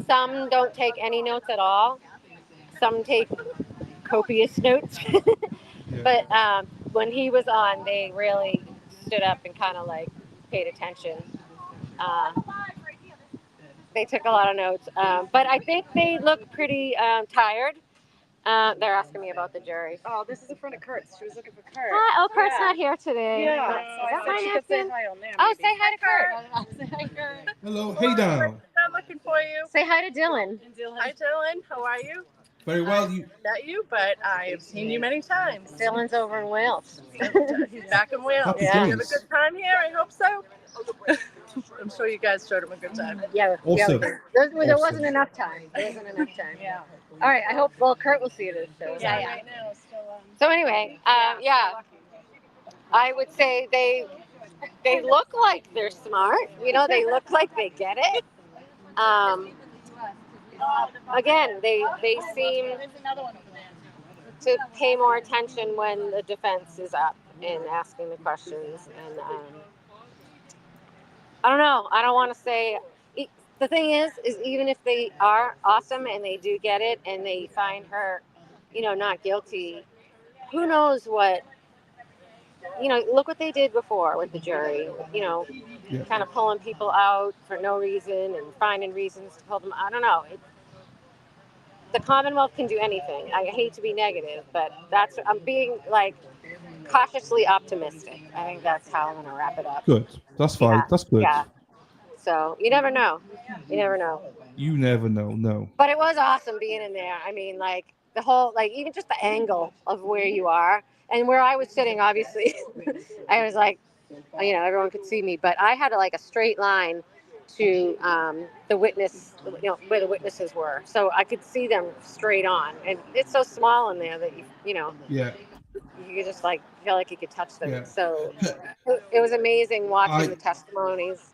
Some don't take any notes at all. Some take copious notes. But when he was on, they really stood up and kind of like paid attention. They took a lot of notes. But I think they look pretty tired. They're asking me about the jury. Oh, this is in front of Kurt's. She was looking for Kurt. Hi, oh, Kurt's not here today. Yeah. Is that my She could say nephew? hi on there. Oh, say hi to Kurt. Hello, hey now. I'm looking for you. Say hi to Dylan. Hi, Dylan. How are you? Very well. I haven't met you, but I have seen you many times. Dylan's over in Wales. He's back in Wales. Happy Did you have a days. good time here? I hope so. I'm sure you guys showed him a good time. Yeah. Awesome. There Awesome. wasn't enough time. Yeah. All right. I hope. Well, Kurt will see this. So. Yeah. Right now, still. So anyway, yeah, I would say they look like they're smart. You know, they look like they get it. Again, they seem to pay more attention when the defense is up and asking the questions. And I don't know. I don't want to say. The thing is even if they are awesome and they do get it and they find her, not guilty, who knows what. Look what they did before with the jury. Yeah. Kind of pulling people out for no reason and finding reasons to pull them. I don't know. The Commonwealth can do anything. I hate to be negative, but I'm being cautiously optimistic. I think that's how I'm going to wrap it up. Good. That's fine. Yeah, That's good. Yeah. So you never know. You never know. You never know. No. But it was awesome being in there. I mean, the whole, even just the angle of where you are and where I was sitting, obviously, I was everyone could see me, but I had a straight line to the witness, where the witnesses were. So I could see them straight on. And it's so small in there that, Yeah. you just feel like you could touch them. Yeah. So it was amazing watching the testimonies.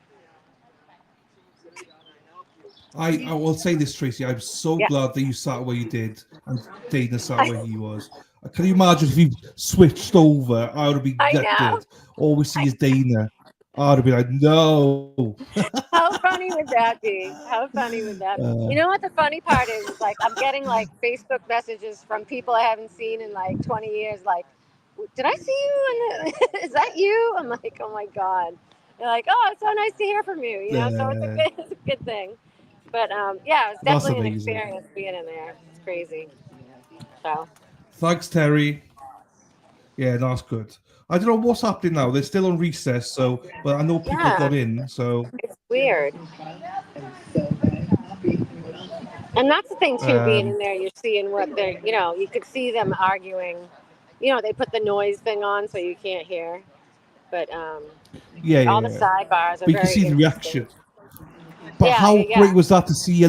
I will say this, Tracy. I'm so glad that you sat where you did and Dana sat where he was. Can you imagine if you switched over? I would have been gutted. All we see is Dana. I would have been like, no. How funny would that be? How funny would that be? You know what the funny part is? I'm getting Facebook messages from people I haven't seen in 20 years. Did I see you? Is that you? I'm like, oh my God. They're like, oh, it's so nice to hear from you. So it's a good thing. But yeah, it's definitely an experience being in there. It's crazy. So. Thanks, Terry. Yeah, that's good. I don't know what's happening now. They're still on recess, but I know people got in. So it's weird. And that's the thing too. Being in there, you're seeing what they're. You could see them arguing. They put the noise thing on so you can't hear. But all the sidebars are but you can very see the interesting. reaction. But how yeah. great was that to see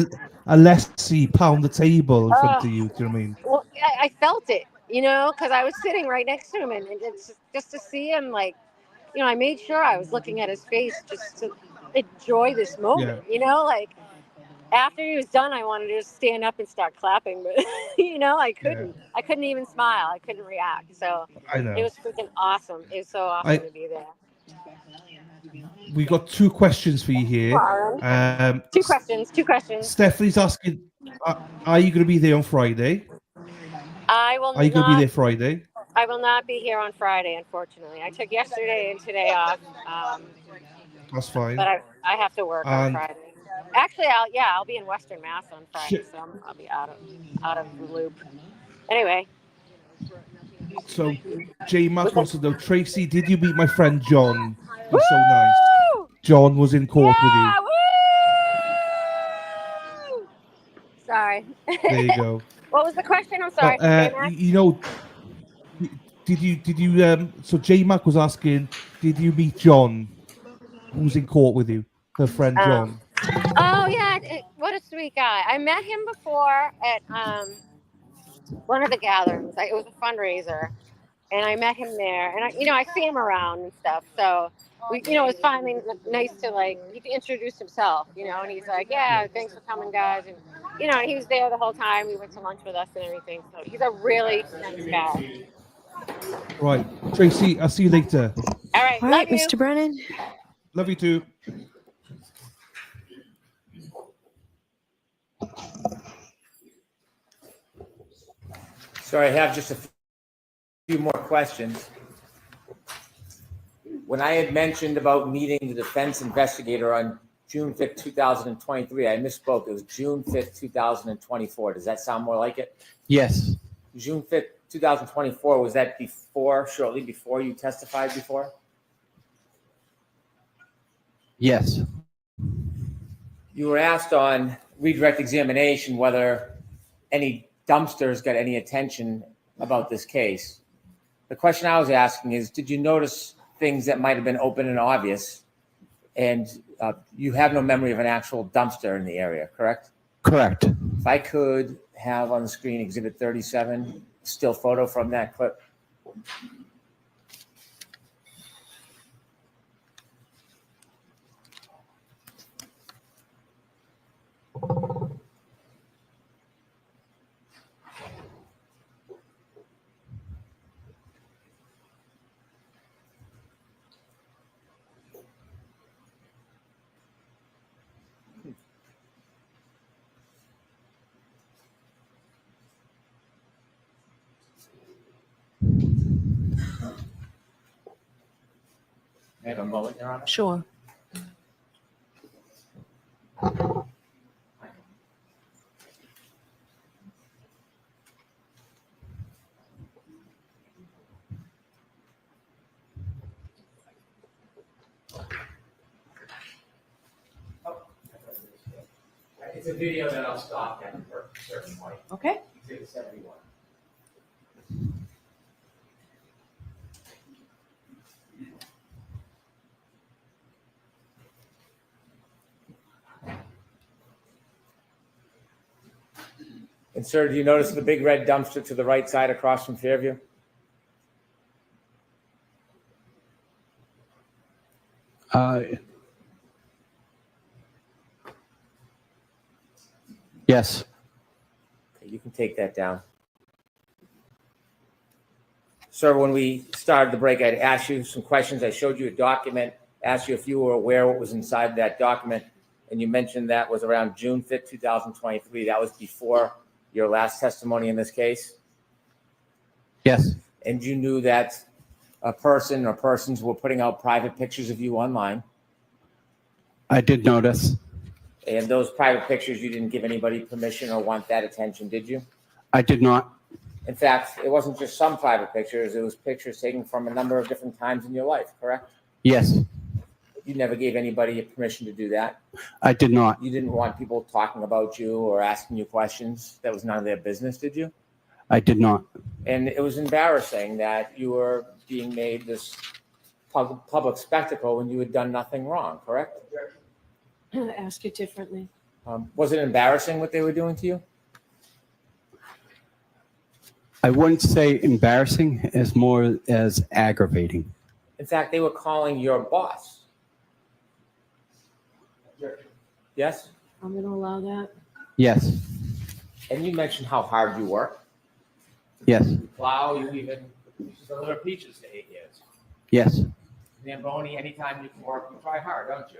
a Leslie pound the table in front of you? Do you know what I mean? Well, I felt it, because I was sitting right next to him, and it's just to see him, I made sure I was looking at his face just to enjoy this moment, After he was done, I wanted to just stand up and start clapping, but I couldn't. I couldn't even smile. I couldn't react. So I know. It was freaking awesome. It was so awesome to be there. We got two questions for you here. Two questions. Stephanie's asking, are you going to be there on Friday? I will. Are you going to be there Friday? I will not be here on Friday, unfortunately. I took yesterday and today off. That's fine. But I have to work on Friday. Actually, I'll be in Western Mass on Friday, so I'll be out of the loop. Anyway. So, J Mac wants to know, Tracy, did you meet my friend John? He's so nice. John was in court with you. Woo! Sorry. There you go. What was the question? I'm sorry. Did you so J Mac was asking, did you meet John, who's in court with you, her friend John? Oh yeah, what a sweet guy. I met him before at one of the gatherings. It was a fundraiser, and I met him there. And I see him around and stuff. So it was finally nice to he introduce himself, and he's like, yeah, thanks for coming, guys. And he was there the whole time. He went to lunch with us and everything. So he's a really nice guy. Right, Tracy, I'll see you later. All right, love you. Mr. Brennan. Love you too. So I have just a few more questions. When I had mentioned about meeting the defense investigator on June 5th, 2023, I misspoke. It was June 5th, 2024. Does that sound more like it? Yes. June 5th, 2024, was that shortly before you testified before? Yes. You were asked on redirect examination whether any dumpsters got any attention about this case. The question I was asking is, did you notice things that might have been open and obvious? And you have no memory of an actual dumpster in the area, correct? Correct. If I could have on the screen Exhibit 37, still photo from that clip. May I have a moment, Your Honor? Sure. It's a video that I'll stop at a certain point. Okay. Exhibit 71. And sir, do you notice the big red dumpster to the right side across from Fairview? Yes. Okay, you can take that down. Sir, when we started the break, I'd asked you some questions. I showed you a document, asked you if you were aware what was inside that document, and you mentioned that was around June 5th, 2023. That was before your last testimony in this case? Yes. And you knew that a person or persons were putting out private pictures of you online? I did notice. And those private pictures, you didn't give anybody permission or want that attention, did you? I did not. In fact, it wasn't just some private pictures, it was pictures taken from a number of different times in your life, correct? Yes. You never gave anybody permission to do that? I did not. You didn't want people talking about you or asking you questions? That was none of their business, did you? I did not. And it was embarrassing that you were being made this public spectacle when you had done nothing wrong, correct? Ask it differently. Was it embarrassing what they were doing to you? I wouldn't say embarrassing, as more as aggravating. In fact, they were calling your boss. Yes? I'm going to allow that. Yes. And you mentioned how hard you work. Yes. You plow, you even deliver peaches to 8 years. Yes. Zamboni, anytime you can work, you try hard, don't you?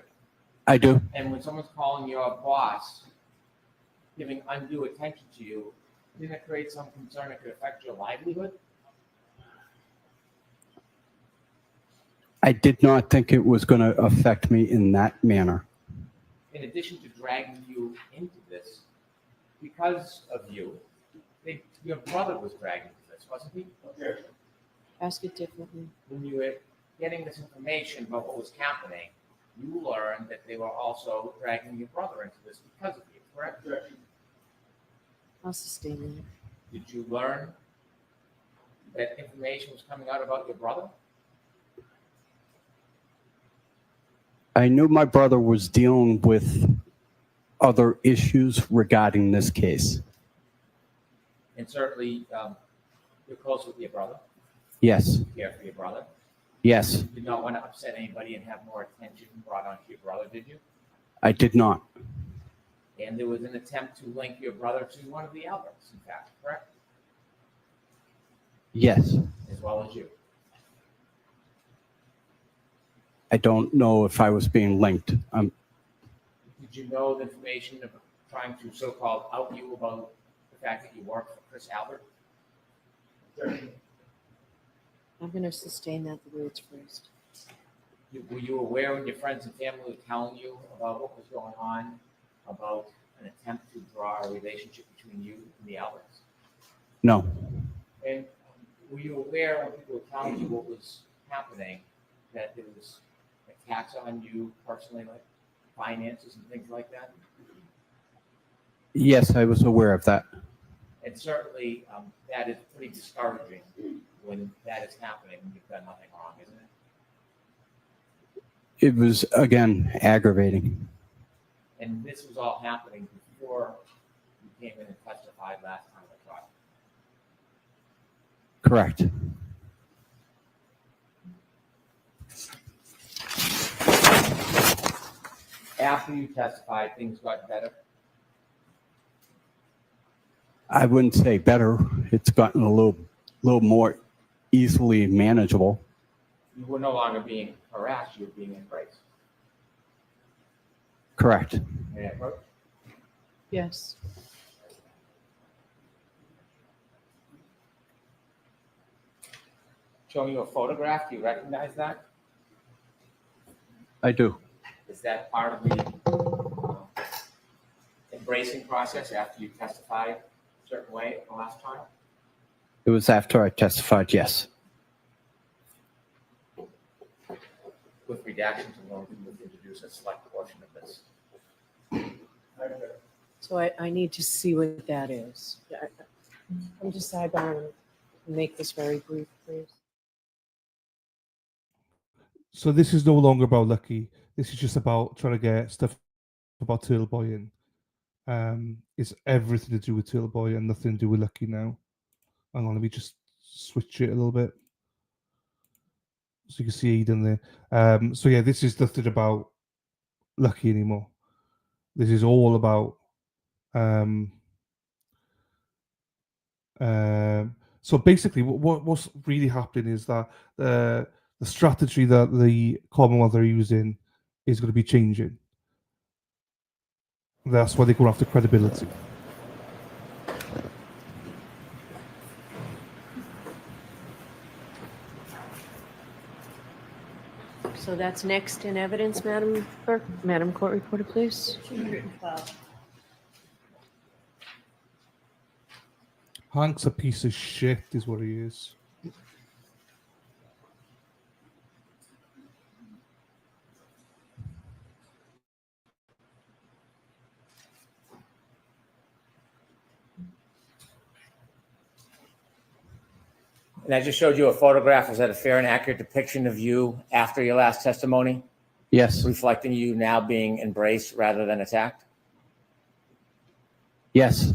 I do. And when someone's calling your boss, giving undue attention to you, didn't it create some concern it could affect your livelihood? I did not think it was going to affect me in that manner. In addition to dragging you into this, because of you, your brother was dragged into this, wasn't he? Ask it differently. When you were getting this information about what was happening, you learned that they were also dragging your brother into this because of you, correct? I'll sustain that. Did you learn that information was coming out about your brother? I knew my brother was dealing with other issues regarding this case. And certainly, you're close with your brother. Yes. You care for your brother. Yes. You did not want to upset anybody and have more attention brought onto your brother, did you? I did not. And there was an attempt to link your brother to one of the Alberts, in fact, correct? Yes. As well as you. I don't know if I was being linked. Did you know the information of trying to so-called out you about the fact that you worked for Chris Albert? I'm going to sustain that the way it's phrased. Were you aware when your friends and family were telling you about what was going on, about an attempt to draw a relationship between you and the Alberts? No. And were you aware when people were telling you what was happening, that there was attacks on you personally? Like? finances and things like that? Yes, I was aware of that. And certainly, that is pretty discouraging when that is happening when you've done nothing wrong, isn't it? It was, again, aggravating. And this was all happening before you came in and testified last time I trial. Correct. After you testified, things got better. I wouldn't say better. It's gotten a little more easily manageable. You were no longer being harassed, you were being embraced. Correct. May I approach? Yes. Showing you a photograph, do you recognize that? I do. Is that part of the embracing process after you testified a certain way at the last trial? It was after I testified, yes. With redactions, I'm going to introduce a select portion of this. So I need to see what that is. I'm just sidebarring. Make this very brief, please. So this is no longer about Lucky. This is just about trying to get stuff about Turtle Boy in. It's everything to do with Turtle Boy and nothing to do with Lucky now. Hang on, let me just switch it a little bit. So you can see Eden there. So yeah, this is nothing about Lucky anymore. This is all about so basically what's really happening is that the strategy that the Commonwealth are using is going to be changing. That's why they go after credibility. So that's next in evidence, Madam Clerk. Madam Court Reporter, please. Hank's a piece of shit, is what he is. And I just showed you a photograph. Is that a fair and accurate depiction of you after your last testimony? Yes. Reflecting you now being embraced rather than attacked? Yes.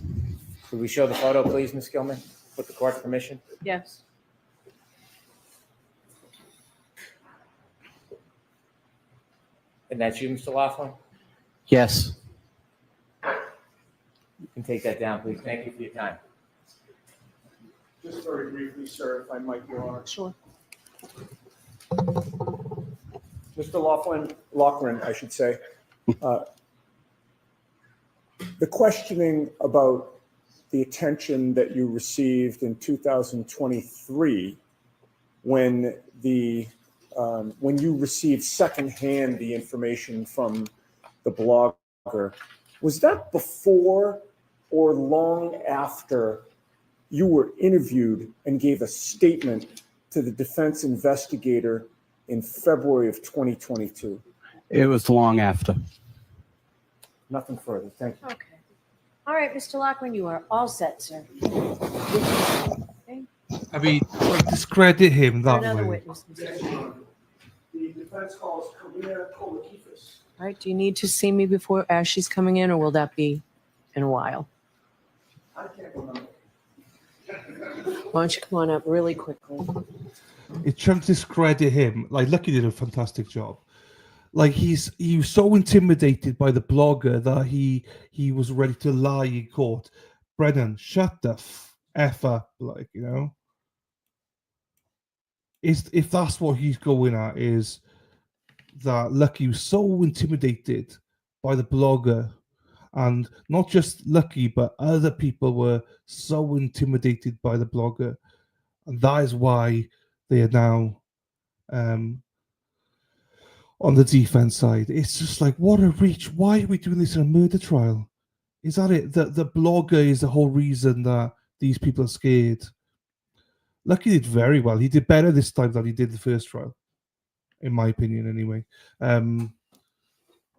Could we show the photo, please, Ms. Gilman, with the court's permission? Yes. And that's you, Mr. Laughlin? Yes. You can take that down, please. Thank you for your time. Just very briefly, sir, if I might, Your Honor. Sure. Mr. Laughlin, I should say. The questioning about the attention that you received in 2023 when you received secondhand the information from the blogger, was that before or long after you were interviewed and gave a statement to the defense investigator in February of 2022? It was long after. Nothing further. Thank you. Okay. All right, Mr. Lockman, you are all set, sir. Okay. I mean, discredit him that Another way. witness. The defense calls Karina Kolakifis. All right, do you need to see me before as she's coming in, or will that be in a while? I can't remember. Why don't you come on up really quickly? It's trying to discredit him. Like, Lucky did a fantastic job. Like, he was so intimidated by the blogger that he was ready to lie in court. Brennan, shut the F up, like, you know. If that's what he's going at, is that Lucky was so intimidated by the blogger, and not just Lucky, but other people were so intimidated by the blogger, and that is why they are now on the defense side. It's just like, what a reach. Why are we doing this in a murder trial? Is that it? The blogger is the whole reason that these people are scared. Lucky did very well. He did better this time than he did the first trial, in my opinion, anyway.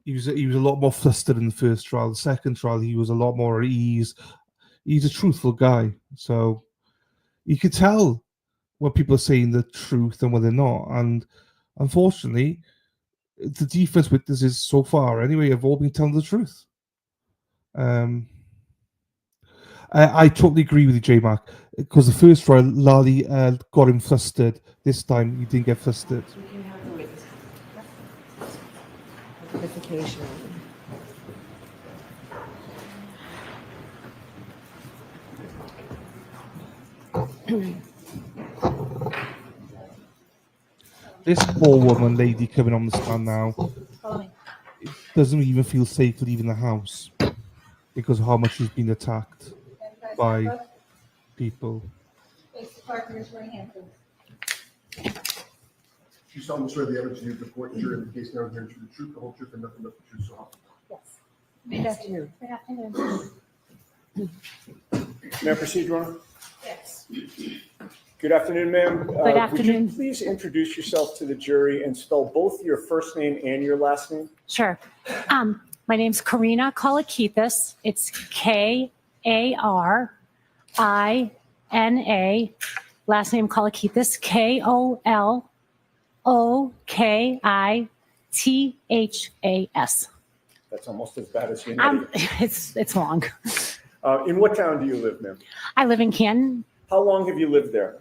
he was a lot more flustered in the first trial. The second trial, he was a lot more at ease. He's a truthful guy, so you could tell when people are saying the truth and when they're not. And unfortunately, the defense witnesses so far, anyway, have all been telling the truth. I totally agree with you, J-Mac, because the first trial, Lally got him flustered. This time, he didn't get flustered. You can have the witness. Identification. This poor woman, lady coming on the stand now, doesn't even feel safe leaving the house because of how much she's been attacked by people. You solemnly swear the evidence you give the court and jury in the case now and hearing the truth, the whole truth, and nothing but the truth, so help you. Yes. Good afternoon. Good afternoon. May I proceed, Your Honor? Yes. Good afternoon, ma'am. Good afternoon. Would you please introduce yourself to the jury and spell both your first name and your last name? Sure. My name's Karina Kolakithis. It's Karina. Last name Kolakithis. Kookithas. That's almost as bad as your name. It's long. In what town do you live, ma'am? I live in Canton. How long have you lived there?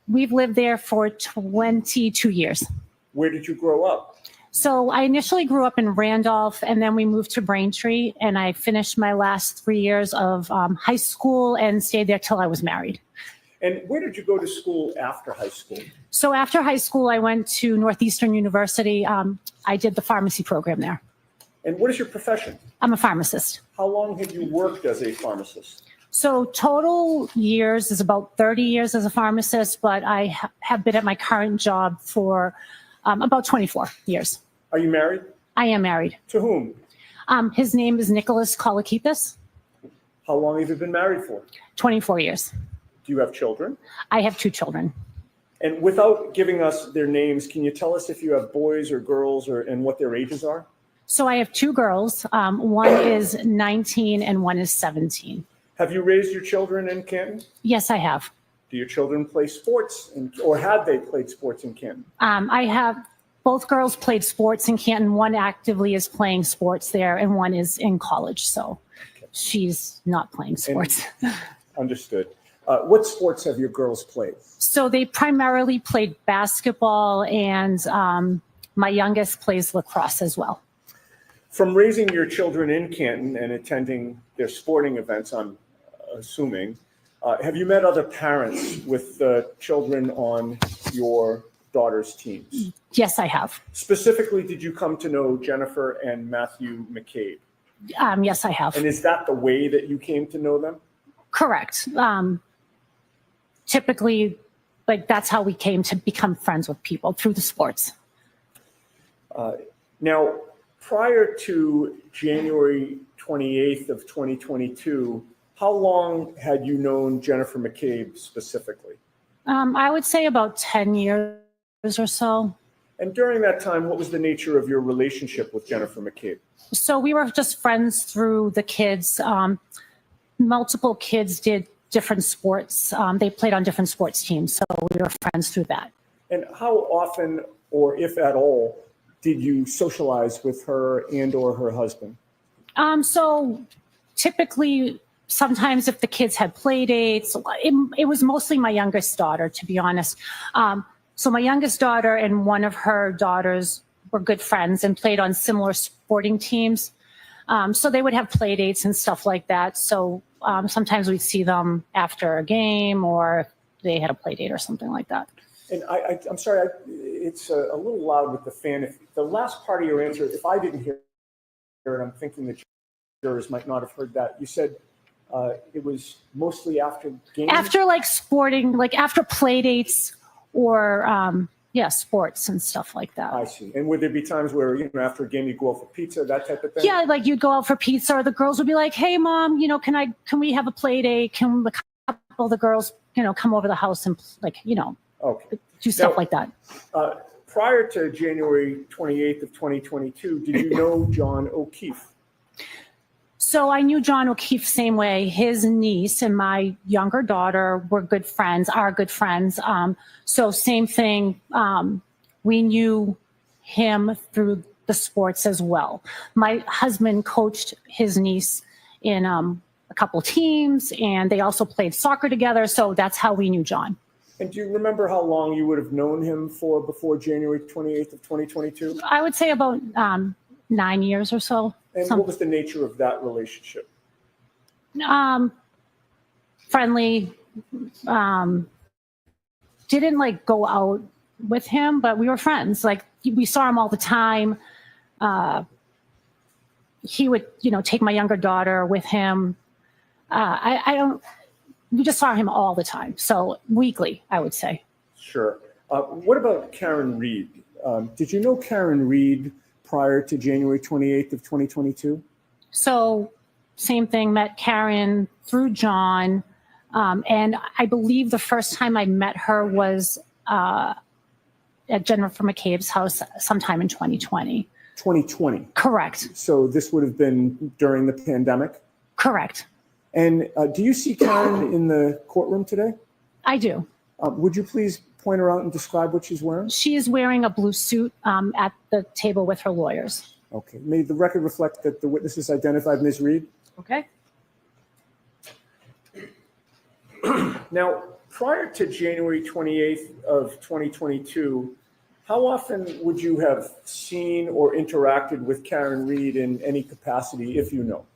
We've lived there for 22 years. Where did you grow up? So I initially grew up in Randolph, and then we moved to Braintree, and I finished my last 3 years of high school and stayed there till I was married. And where did you go to school after high school? So after high school, I went to Northeastern University. I did the pharmacy program there. And what is your profession? I'm a pharmacist. How long have you worked as a pharmacist? So total years is about 30 years as a pharmacist, but I have been at my current job for about 24 years. Are you married? I am married. To whom? His name is Nicholas Kolakithis. How long have you been married for? 24 years. Do you have children? I have 2 children. And without giving us their names, can you tell us if you have boys or girls and what their ages are? So I have 2 girls. One is 19 and one is 17. Have you raised your children in Canton? Yes, I have. Do your children play sports, or have they played sports in Canton? I have both girls played sports in Canton. One actively is playing sports there, and one is in college. So she's not playing sports. Understood. What sports have your girls played? So they primarily played basketball, and my youngest plays lacrosse as well. From raising your children in Canton and attending their sporting events, I'm assuming, have you met other parents with children on your daughter's teams? Yes, I have. Specifically, did you come to know Jennifer and Matthew McCabe? Yes, I have. And is that the way that you came to know them? Correct. Typically, that's how we came to become friends with people, through the sports. Now, prior to January 28th of 2022, how long had you known Jennifer McCabe specifically? I would say about 10 years or so. And during that time, what was the nature of your relationship with Jennifer McCabe? So we were just friends through the kids. Multiple kids did different sports. They played on different sports teams, so we were friends through that. And how often, or if at all, did you socialize with her and or her husband? So typically, sometimes if the kids had play dates, it was mostly my youngest daughter, to be honest. So my youngest daughter and one of her daughters were good friends and played on similar sporting teams. So they would have play dates and stuff like that. So sometimes we'd see them after a game, or if they had a play date or something like that. And I'm sorry, it's a little loud with the fan. If the last part of your answer, if I didn't hear it, I'm thinking that jurors might not have heard that. You said it was mostly after games? After sporting, after play dates or sports and stuff like that. I see. And would there be times where, after a game you go out for pizza, that type of thing? Yeah, you'd go out for pizza, or the girls would be like, "Hey, Mom, can we have a play date? Can a couple of the girls, come over the house and okay. Do stuff like that?" prior to January 28th of 2022, did you know John O'Keefe? So I knew John O'Keefe same way. His niece and my younger daughter were good friends, are good friends. So same thing. We knew him through the sports as well. My husband coached his niece in a couple teams, and they also played soccer together. So that's how we knew John. And do you remember how long you would have known him for before January 28th of 2022? I would say about 9 years or so. And what was the nature of that relationship? Friendly. Didn't like go out with him, but we were friends. Like we saw him all the time. He would, take my younger daughter with him. We just saw him all the time. So weekly, I would say. Sure. What about Karen Reed? Did you know Karen Reed prior to January 28th of 2022? So same thing, met Karen through John. And I believe the first time I met her was at Jennifer McCabe's house sometime in 2020. 2020? Correct. So this would have been during the pandemic? Correct. And do you see Karen in the courtroom today? I do. Would you please point her out and describe what she's wearing? She is wearing a blue suit at the table with her lawyers. Okay. May the record reflect that the witness is identified Ms. Reed? Okay. Now, prior to January 28th of 2022, how often would you have seen or interacted with Karen Reed in any capacity, if you know?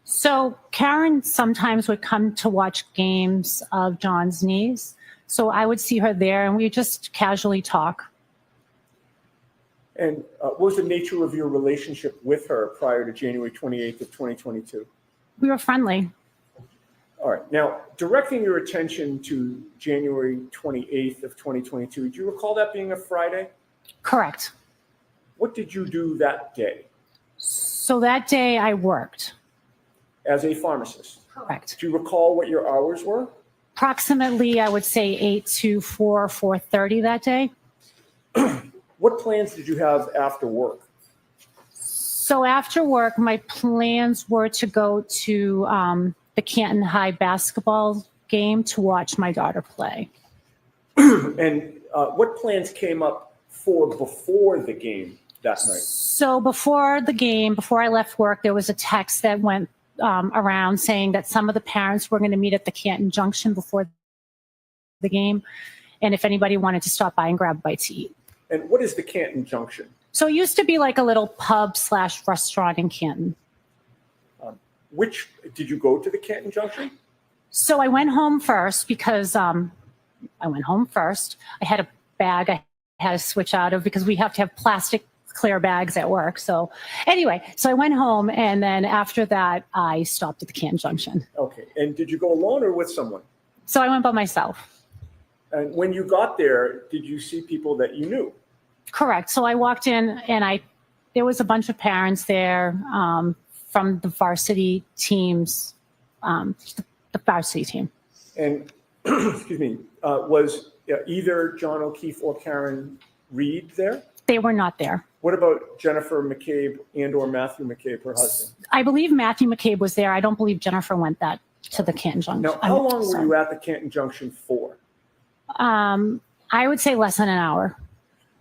So Karen sometimes would come to watch games of John's niece. So I would see her there and we would just casually talk. And what was the nature of your relationship with her prior to January 28th of 2022? We were friendly. All right. Now, directing your attention to January 28th of 2022, do you recall that being a Friday? Correct. What did you do that day? So that day I worked. As a pharmacist? Correct. Do you recall what your hours were? Approximately, I would say 8 to 4:30 that day. What plans did you have after work? So after work, my plans were to go to the Canton High basketball game to watch my daughter play. And what plans came up for before the game that night? So before the game, before I left work, there was a text that went around saying that some of the parents were going to meet at the Canton Junction before the game, and if anybody wanted to stop by and grab a bite to eat. And what is the Canton Junction? So it used to be like a little pub/restaurant in Canton. Did you go to the Canton Junction? So I went home first because I had a bag I had to switch out of because we have to have plastic clear bags at work. So anyway, so I went home and then after that I stopped at the Canton Junction. Okay. And did you go alone or with someone? So I went by myself. And when you got there, did you see people that you knew? Correct. So I walked in and there was a bunch of parents there from the varsity teams, the varsity team. And excuse me, was either John O'Keefe or Karen Reed there? They were not there. What about Jennifer McCabe and or Matthew McCabe, her husband? I believe Matthew McCabe was there. I don't believe Jennifer went to the Canton Junction. Now, how long were you at the Canton Junction for? I would say less than an hour.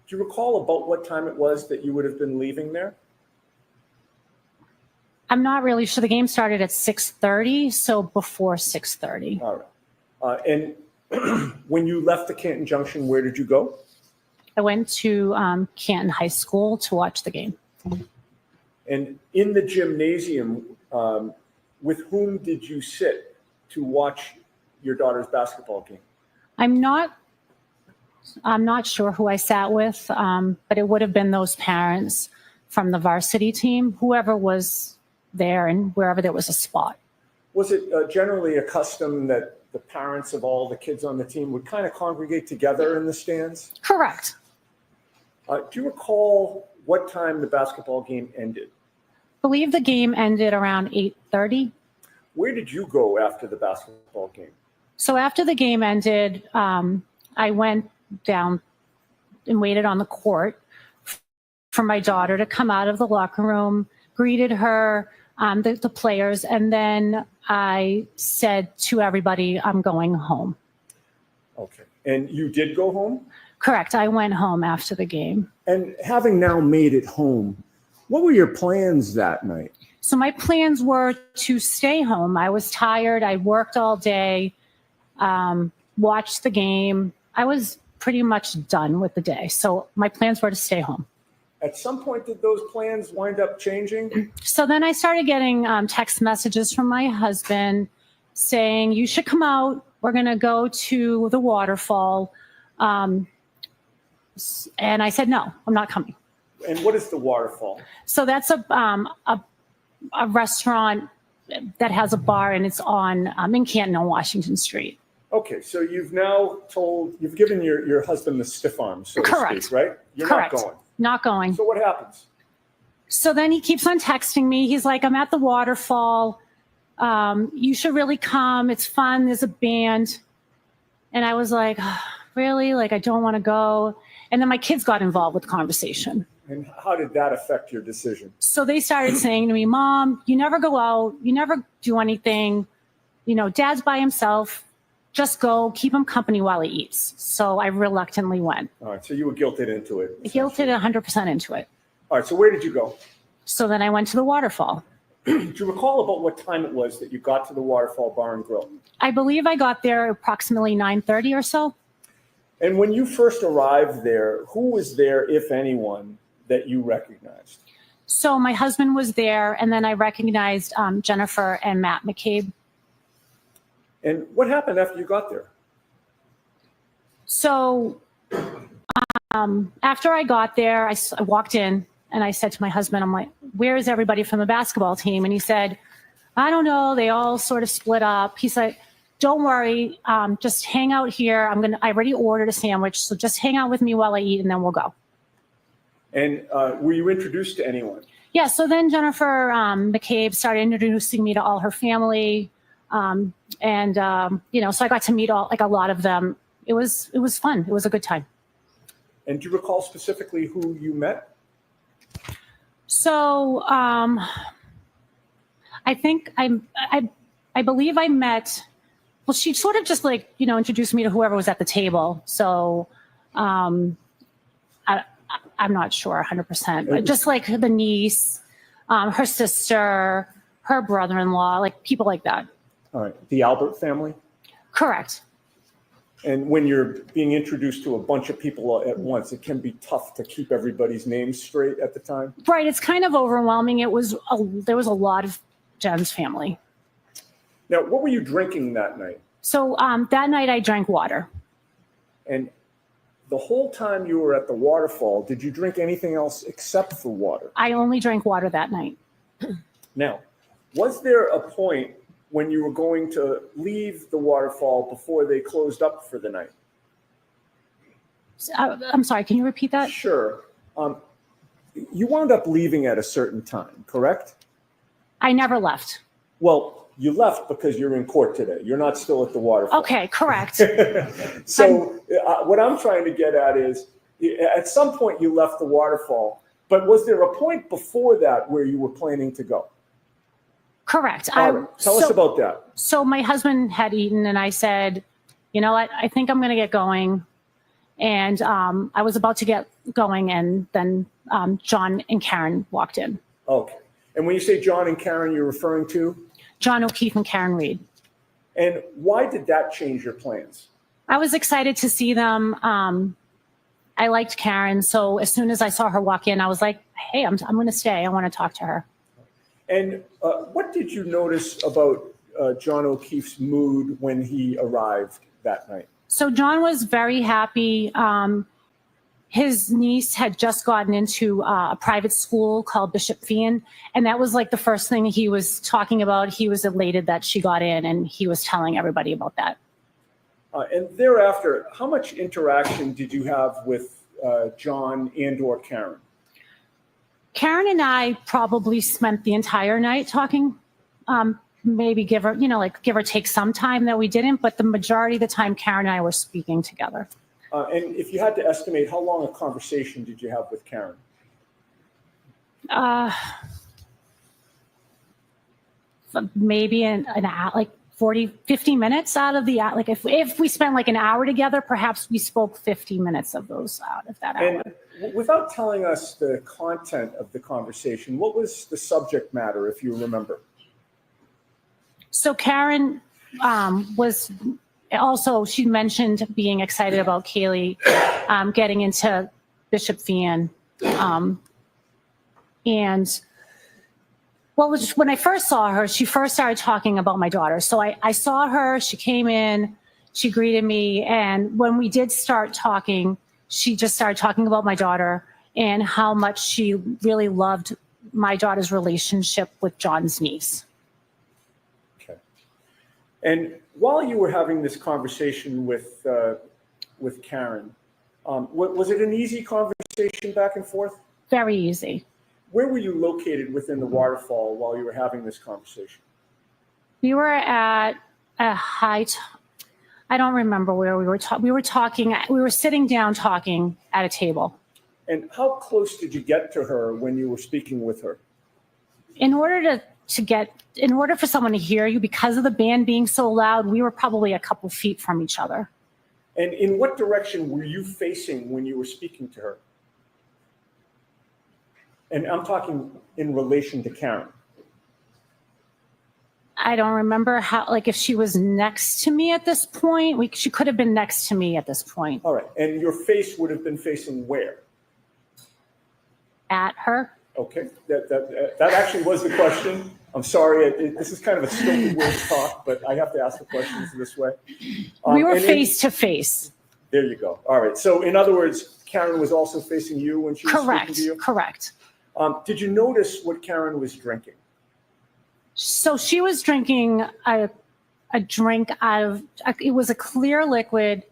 Do you recall about what time it was that you would have been leaving there? I'm not really sure. The game started at 6:30, so before 6:30. All right. And when you left the Canton Junction, where did you go? I went to Canton High School to watch the game. And in the gymnasium, with whom did you sit to watch your daughter's basketball game? I'm not sure who I sat with, but it would have been those parents from the varsity team, whoever was there and wherever there was a spot. Was it generally a custom that the parents of all the kids on the team would kind of congregate together in the stands? Correct. Do you recall what time the basketball game ended? I believe the game ended around 8:30. Where did you go after the basketball game? So after the game ended, I went down and waited on the court for my daughter to come out of the locker room, greeted her, the players, and then I said to everybody, I'm going home. Okay. And you did go home? Correct. I went home after the game. And having now made it home, what were your plans that night? So my plans were to stay home. I was tired. I worked all day, watched the game. I was pretty much done with the day. So my plans were to stay home. At some point, did those plans wind up changing? So then I started getting text messages from my husband saying, you should come out. We're going to go to the waterfall. And I said, no, I'm not coming. And what is the waterfall? So that's a restaurant that has a bar, and it's on in Canton on Washington Street. Okay, so you've given your husband the stiff arm, so Correct. to speak, right? You're Correct. not going. Not going. So what happens? So then he keeps on texting me. He's like, I'm at the waterfall. You should really come. It's fun. There's a band. And I was like, oh, really? Like, I don't want to go. And then my kids got involved with the conversation. And how did that affect your decision? So they started saying to me, Mom, you never go out. You never do anything. You know, Dad's by himself. Just go, keep him company while he eats. So I reluctantly went. All right, so you were guilted into it. Guilted 100% into it. All right, so where did you go? So then I went to the waterfall. Do you recall about what time it was that you got to the Waterfall Bar and Grill? I believe I got there approximately 9:30 or so. And when you first arrived there, who was there, if anyone, that you recognized? So my husband was there, and then I recognized Jennifer and Matt McCabe. And what happened after you got there? So after I got there, I walked in and I said to my husband, I'm like, where is everybody from the basketball team? And he said, I don't know. They all sort of split up. He said, don't worry. Just hang out here. I already ordered a sandwich. So just hang out with me while I eat and then we'll go. And were you introduced to anyone? Yeah. So then Jennifer McCabe started introducing me to all her family. So I got to meet a lot of them. It was fun. It was a good time. And do you recall specifically who you met? So I think I believe I met, well, she sort of just introduced me to whoever was at the table. So I'm not sure 100%, but just like the niece, her sister, her brother-in-law, like people like that. All right. The Albert family? Correct. And when you're being introduced to a bunch of people at once, it can be tough to keep everybody's names straight at the time. Right. It's kind of overwhelming. There was a lot of Jen's family. Now, what were you drinking that night? So that night I drank water. And the whole time you were at the waterfall, did you drink anything else except for water? I only drank water that night. Now, was there a point when you were going to leave the waterfall before they closed up for the night? I'm sorry, can you repeat that? Sure. You wound up leaving at a certain time, correct? I never left. Well, you left because you're in court today. You're not still at the waterfall. Okay, correct. So what I'm trying to get at is, at some point you left the waterfall, but was there a point before that where you were planning to go? Correct. All right. Tell us about that. So my husband had eaten and I said, you know what, I think I'm going to get going. And I was about to get going and then John and Karen walked in. Okay. And when you say John and Karen, you're referring to? John O'Keefe and Karen Reed. And why did that change your plans? I was excited to see them. I liked Karen. So as soon as I saw her walk in, I was like, hey, I'm going to stay. I want to talk to her. And what did you notice about John O'Keefe's mood when he arrived that night? So John was very happy. His niece had just gotten into a private school called Bishop Fian, and that was like the first thing he was talking about. He was elated that she got in, and he was telling everybody about that. And thereafter, how much interaction did you have with John and or Karen? Karen and I probably spent the entire night talking, maybe give or take some time that we didn't, but the majority of the time Karen and I were speaking together. And if you had to estimate, how long a conversation did you have with Karen? Maybe an hour, like 40, 50 minutes out of the hour. Like if we spent like an hour together, perhaps we spoke 50 minutes of those out of that hour. And without telling us the content of the conversation, what was the subject matter, if you remember? So Karen was also, she mentioned being excited about Kaylee getting into Bishop Vian. And when I first saw her, she first started talking about my daughter. So I saw her, she came in, she greeted me. And when we did start talking, she just started talking about my daughter and how much she really loved my daughter's relationship with John's niece. Okay. And while you were having this conversation with Karen, was it an easy conversation back and forth? Very easy. Where were you located within the waterfall while you were having this conversation? We were at a height. I don't remember where we were. We were talking. We were sitting down talking at a table. And how close did you get to her when you were speaking with her? In order for someone to hear you, because of the band being so loud, we were probably a couple feet from each other. And in what direction were you facing when you were speaking to her? And I'm talking in relation to Karen. I don't remember if she was next to me at this point. She could have been next to me at this point. All right. And your face would have been facing where? At her. Okay. That actually was the question. I'm sorry. This is kind of a stilted way to talk, but I have to ask the questions this way. We were face to face. There you go. All right. So in other words, Karen was also facing you when she was speaking to you? Correct. Did you notice what Karen was drinking? So she was drinking a drink it was a clear liquid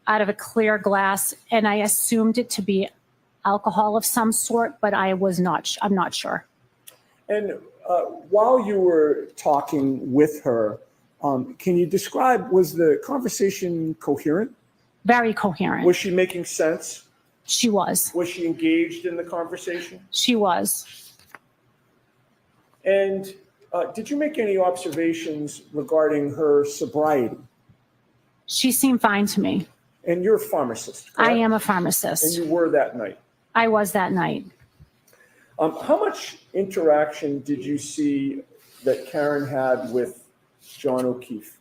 out of a clear glass, and I assumed it to be alcohol of some sort, but I'm not sure. And while you were talking with her, can you describe, was the conversation coherent? Very coherent. Was she making sense? She was. Was she engaged in the conversation? She was. And did you make any observations regarding her sobriety? She seemed fine to me. And you're a pharmacist, correct? I am a pharmacist. And you were that night? I was that night. How much interaction did you see that Karen had with John O'Keefe?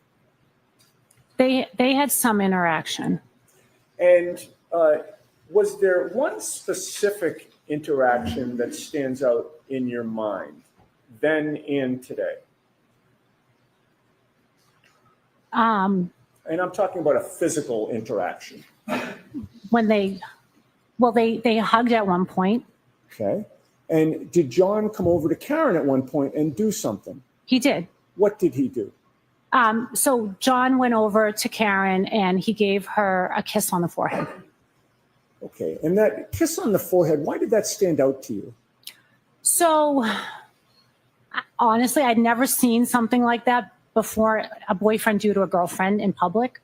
They had some interaction. And was there one specific interaction that stands out in your mind then and today? And I'm talking about a physical interaction. When they hugged at one point. Okay. And did John come over to Karen at one point and do something? He did. What did he do? So John went over to Karen and he gave her a kiss on the forehead. Okay. And that kiss on the forehead, why did that stand out to you? So honestly, I'd never seen something like that before, a boyfriend do to a girlfriend in public.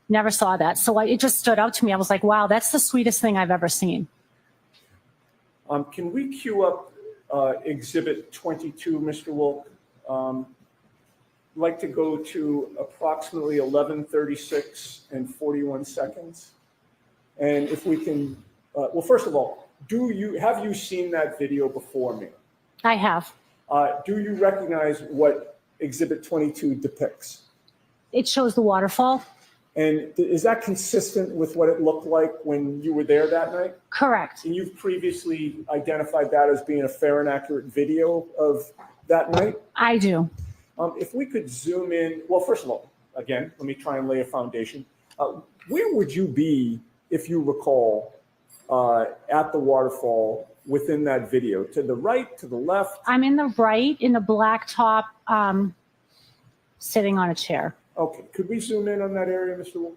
Never saw that. So it just stood out to me. I was like, wow, that's the sweetest thing I've ever seen. Can we queue up Exhibit 22, Mr. Wolk? I'd like to go to approximately 11:36 and 41 seconds. And if we can, well, first of all, have you seen that video before me? I have. Do you recognize what Exhibit 22 depicts? It shows the waterfall. And is that consistent with what it looked like when you were there that night? Correct. And you've previously identified that as being a fair and accurate video of that night? I do. If we could zoom in, well, first of all, again, let me try and lay a foundation. Where would you be, if you recall, at the waterfall within that video? To the right, to the left? I'm in the right, in the black top, sitting on a chair. Okay, could we zoom in on that area, Mr. Wolf?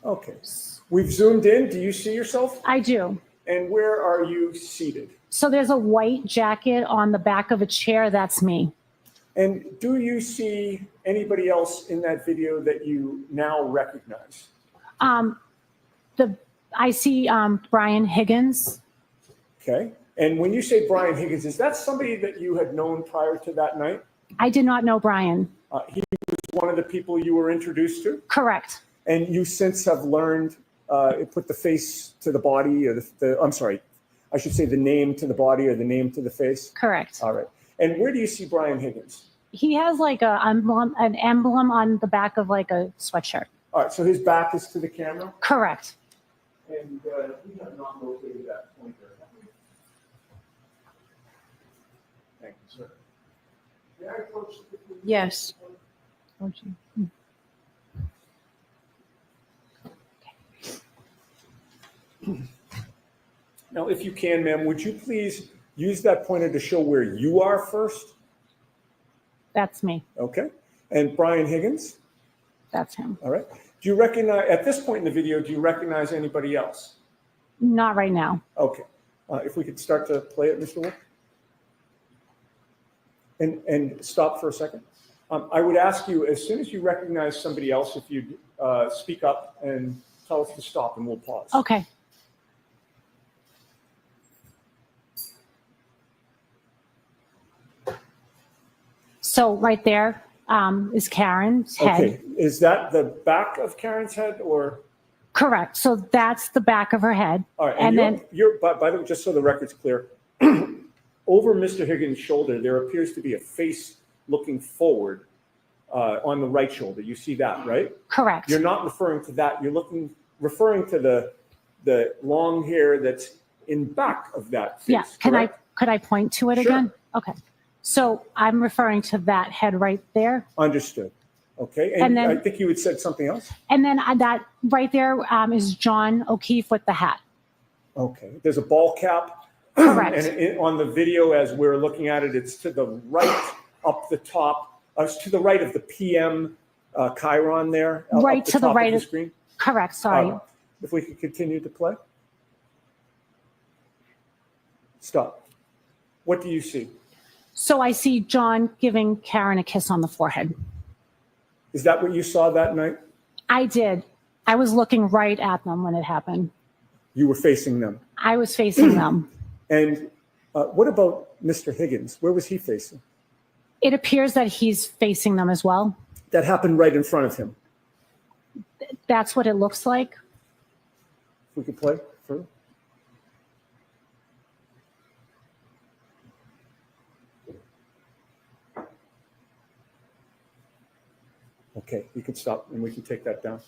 Okay, we've zoomed in. Do you see yourself? I do. And where are you seated? So there's a white jacket on the back of a chair. That's me. And do you see anybody else in that video that you now recognize? I see Brian Higgins. Okay. And when you say Brian Higgins, is that somebody that you had known prior to that night? I did not know Brian. He was one of the people you were introduced to? Correct. And you since have learned, put the face to the body, or I'm sorry, I should say the name to the body or the name to the face? Correct. All right. And where do you see Brian Higgins? He has like an emblem on the back of like a sweatshirt. All right, so his back is to the camera? Correct. And we have not located that pointer. Thank you, sir. May I approach the picture? Yes. Now, if you can, ma'am, would you please use that pointer to show where you are first? That's me. Okay. And Brian Higgins? That's him. All right. Do you recognize, at this point in the video, do you recognize anybody else? Not right now. Okay. If we could start to play it, Mr. Wolf. And stop for a second. I would ask you, as soon as you recognize somebody else, if you'd speak up and tell us to stop, and we'll pause. Okay. So right there is Karen's head. Okay. Is that the back of Karen's head, or? Correct. So that's the back of her head. All right. And then you're by the way, just so the record's clear, over Mr. Higgins' shoulder, there appears to be a face looking forward on the right shoulder. You see that, right? correct. You're not referring to that. You're referring to the long hair that's in back of that face. Yeah. Could I point to it Sure. again? Okay. So I'm referring to that head right there. Understood. Okay. And And then- I think you had said something else. And then that right there is John O'Keefe with the hat. Okay. There's a ball cap. Correct. And on the video, as we're looking at it, it's to the right, up the top. It's to the right of the PM chyron there. Right up the to the top right of the of- screen. Correct. Sorry. If we could continue to play. Stop. What do you see? So I see John giving Karen a kiss on the forehead. Is that what you saw that night? I did. I was looking right at them when it happened. You were facing them. I was facing them. And what about Mr. Higgins? Where was he facing? It appears that he's facing them as well. That happened right in front of him. That's what it looks like. If we could play further. Okay, you can stop and we can take that down.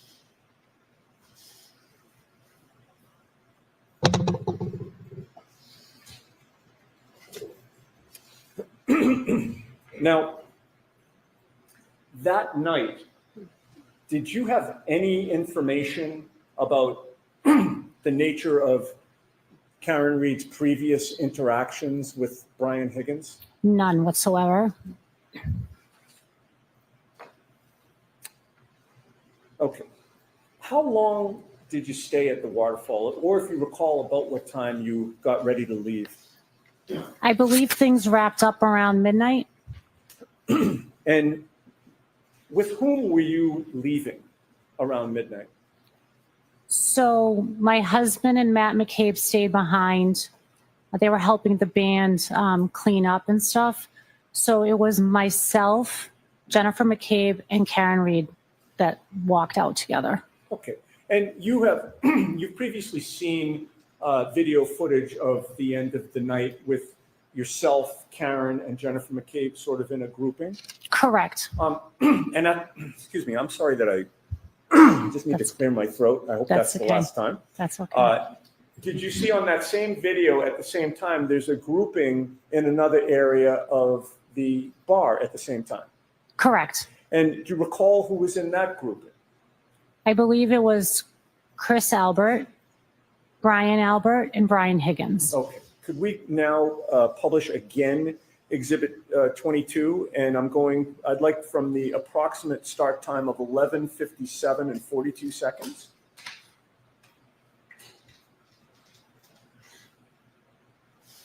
Now, that night, did you have any information about the nature of Karen Reed's previous interactions with Brian Higgins? None whatsoever. Okay. How long did you stay at the waterfall? Or if you recall, about what time you got ready to leave? I believe things wrapped up around midnight. And with whom were you leaving around midnight? So my husband and Matt McCabe stayed behind. They were helping the band clean up and stuff. So it was myself, Jennifer McCabe, and Karen Reed that walked out together. Okay. And you've previously seen video footage of the end of the night with yourself, Karen, and Jennifer McCabe sort of in a grouping? Correct. Excuse me, I'm sorry that I just need to clear my throat. I hope that's the okay. last time. That's okay. Did you see on that same video at the same time, there's a grouping in another area of the bar at the same time? Correct. And do you recall who was in that grouping? I believe it was Chris Albert, Brian Albert, and Brian Higgins. Okay. Could we now publish again Exhibit 22? And I'd like from the approximate start time of 11:57 and 42 seconds.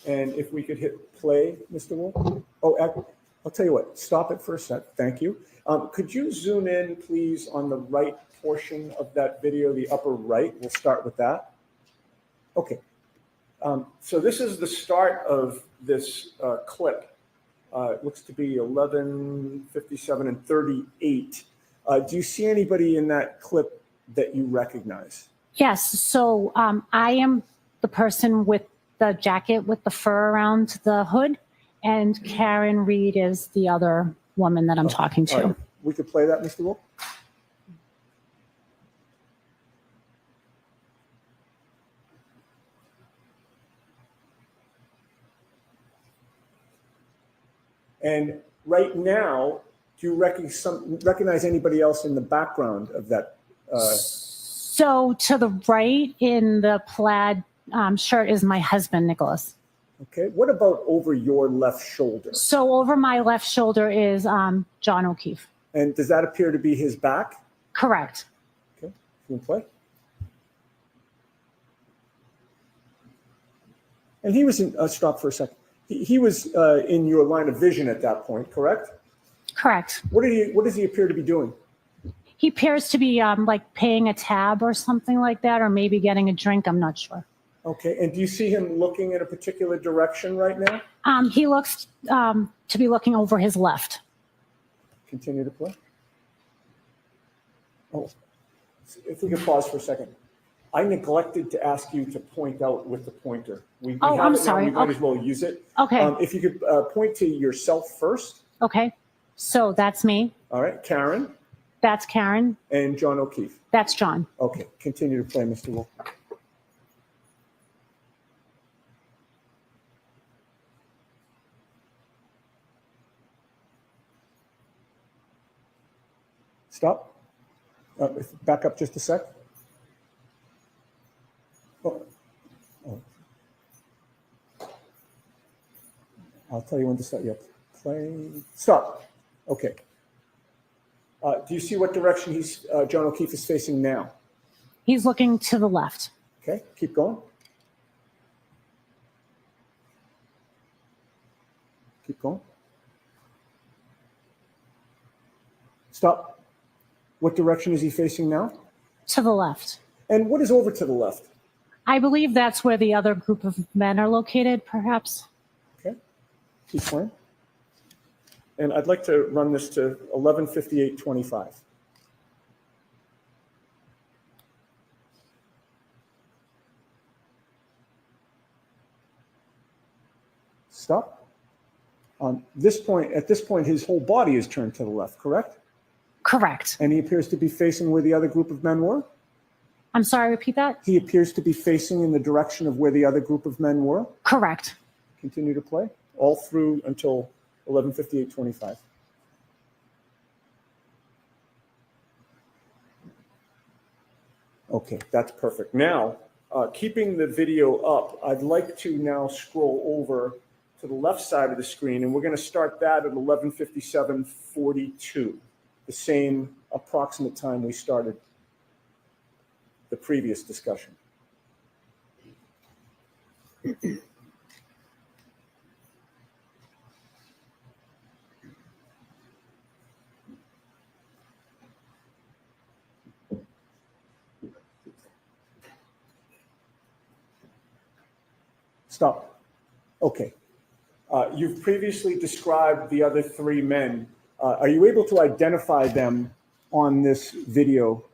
And if we could hit play, Mr. Wolf. Oh, I'll tell you what, stop it for a sec. Thank you. Could you zoom in, please, on the right portion of that video, the upper right? We'll start with that. Okay. So this is the start of this clip. It looks to be 11:57 and 38. Do you see anybody in that clip that you recognize? Yes. So I am the person with the jacket with the fur around the hood, and Karen Reed is the other woman that I'm talking to. All right. We could play that, Mr. Wolf? And right now, do you recognize anybody else in the background of that? So to the right in the plaid shirt is my husband, Nicholas. Okay. What about over your left shoulder? So over my left shoulder is John O'Keefe. And does that appear to be his back? Correct. Okay. Can you play? And he was in, stop for a second. He was in your line of vision at that point, correct? Correct. What does he appear to be doing? He appears to be like paying a tab or something like that, or maybe getting a drink. I'm not sure. Okay. And do you see him looking in a particular direction right now? He looks to be looking over his left. Continue to play. Oh, if we could pause for a second. I neglected to ask you to point out with the pointer. We have I'm it now, sorry. we might as well use it. Okay. If you could point to yourself first. Okay. So that's me. All right. Karen. That's Karen. And John O'Keefe. That's John. Okay. Continue to play, Mr. Wolf. Stop. Back up just a sec. Oh. I'll tell you when to start. Yep. Play. Stop. Okay. Do you see what direction John O'Keefe is facing now? He's looking to the left. Okay. Keep going. Keep going. Stop. What direction is he facing now? To the left. And what is over to the left? I believe that's where the other group of men are located, perhaps. Okay. Keep playing. And I'd like to run this to 11:58:25. Stop. At this point, his whole body is turned to the left, correct? Correct. And he appears to be facing where the other group of men were? I'm sorry, repeat that? He appears to be facing in the direction of where the other group of men were? Correct. Continue to play, all through until 11:58:25. Okay, that's perfect. Now, keeping the video up, I'd like to now scroll over to the left side of the screen, and we're going to start that at 11:57:42, the same approximate time we started the previous discussion. Stop. Okay. You've previously described the other three men. Are you able to identify them on this video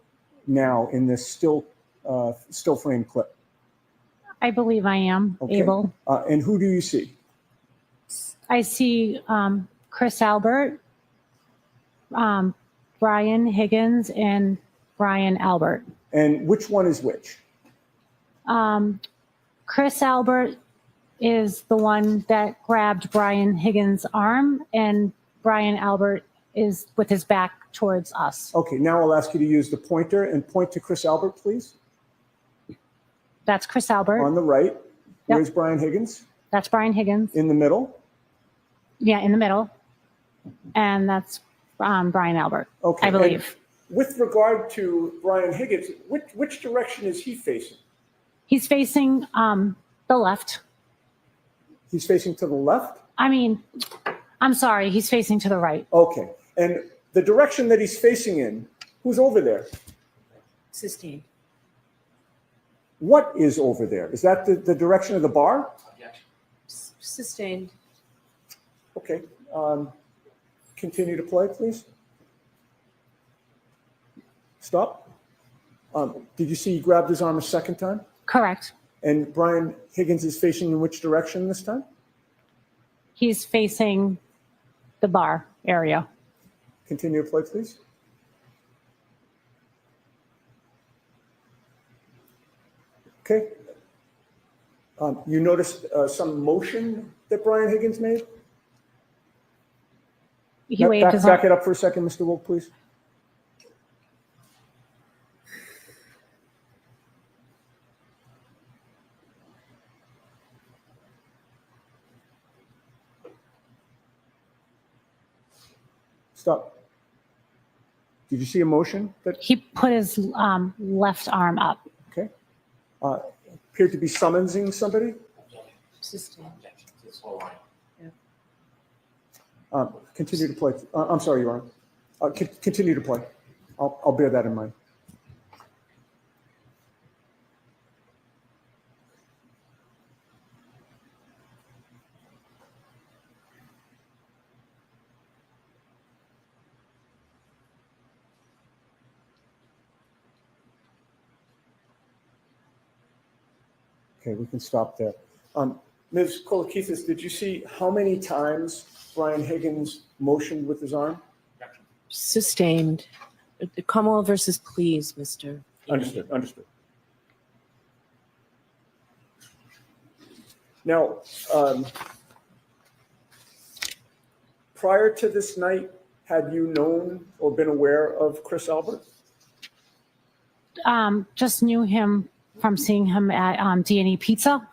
now in this still frame clip? I believe I am able. And who do you see? I see Chris Albert, Brian Higgins, and Brian Albert. And which one is which? Chris Albert is the one that grabbed Brian Higgins' arm, and Brian Albert is with his back towards us. Okay, now I'll ask you to use the pointer and point to Chris Albert, please. That's Chris Albert. On the right. Where's Brian Higgins? That's Brian Higgins. In the middle? Yeah, in the middle. And that's Brian Albert, Okay. I believe. And with regard to Brian Higgins, which direction is he facing? He's facing the left. He's facing to the left? I mean, I'm sorry, he's facing to the right. Okay. And the direction that he's facing in, who's over there? Sustained. What is over there? Is that the direction of the bar? Sustained. Okay. Continue to play, please. Stop. Did you see he grabbed his arm a second time? Correct. And Brian Higgins is facing in which direction this time? He's facing the bar area. Continue to play, please. Okay. You noticed some motion that Brian Higgins made? He waved his arm. Back it up for a second, Mr. Wolf, please. Stop. Did you see a motion? He put his left arm up. Okay. Appeared to be summoning somebody? Sustained. Continue to play. I'm sorry, Your Honor. Continue to play. I'll bear that in mind. Okay, we can stop there. Ms. Kolakithis, did you see how many times Brian Higgins motioned with his arm? Sustained. Come versus please, Mr. Understood, understood. Now, prior to this night, had you known or been aware of Chris Albert? Just knew him from seeing him at D&E Pizza.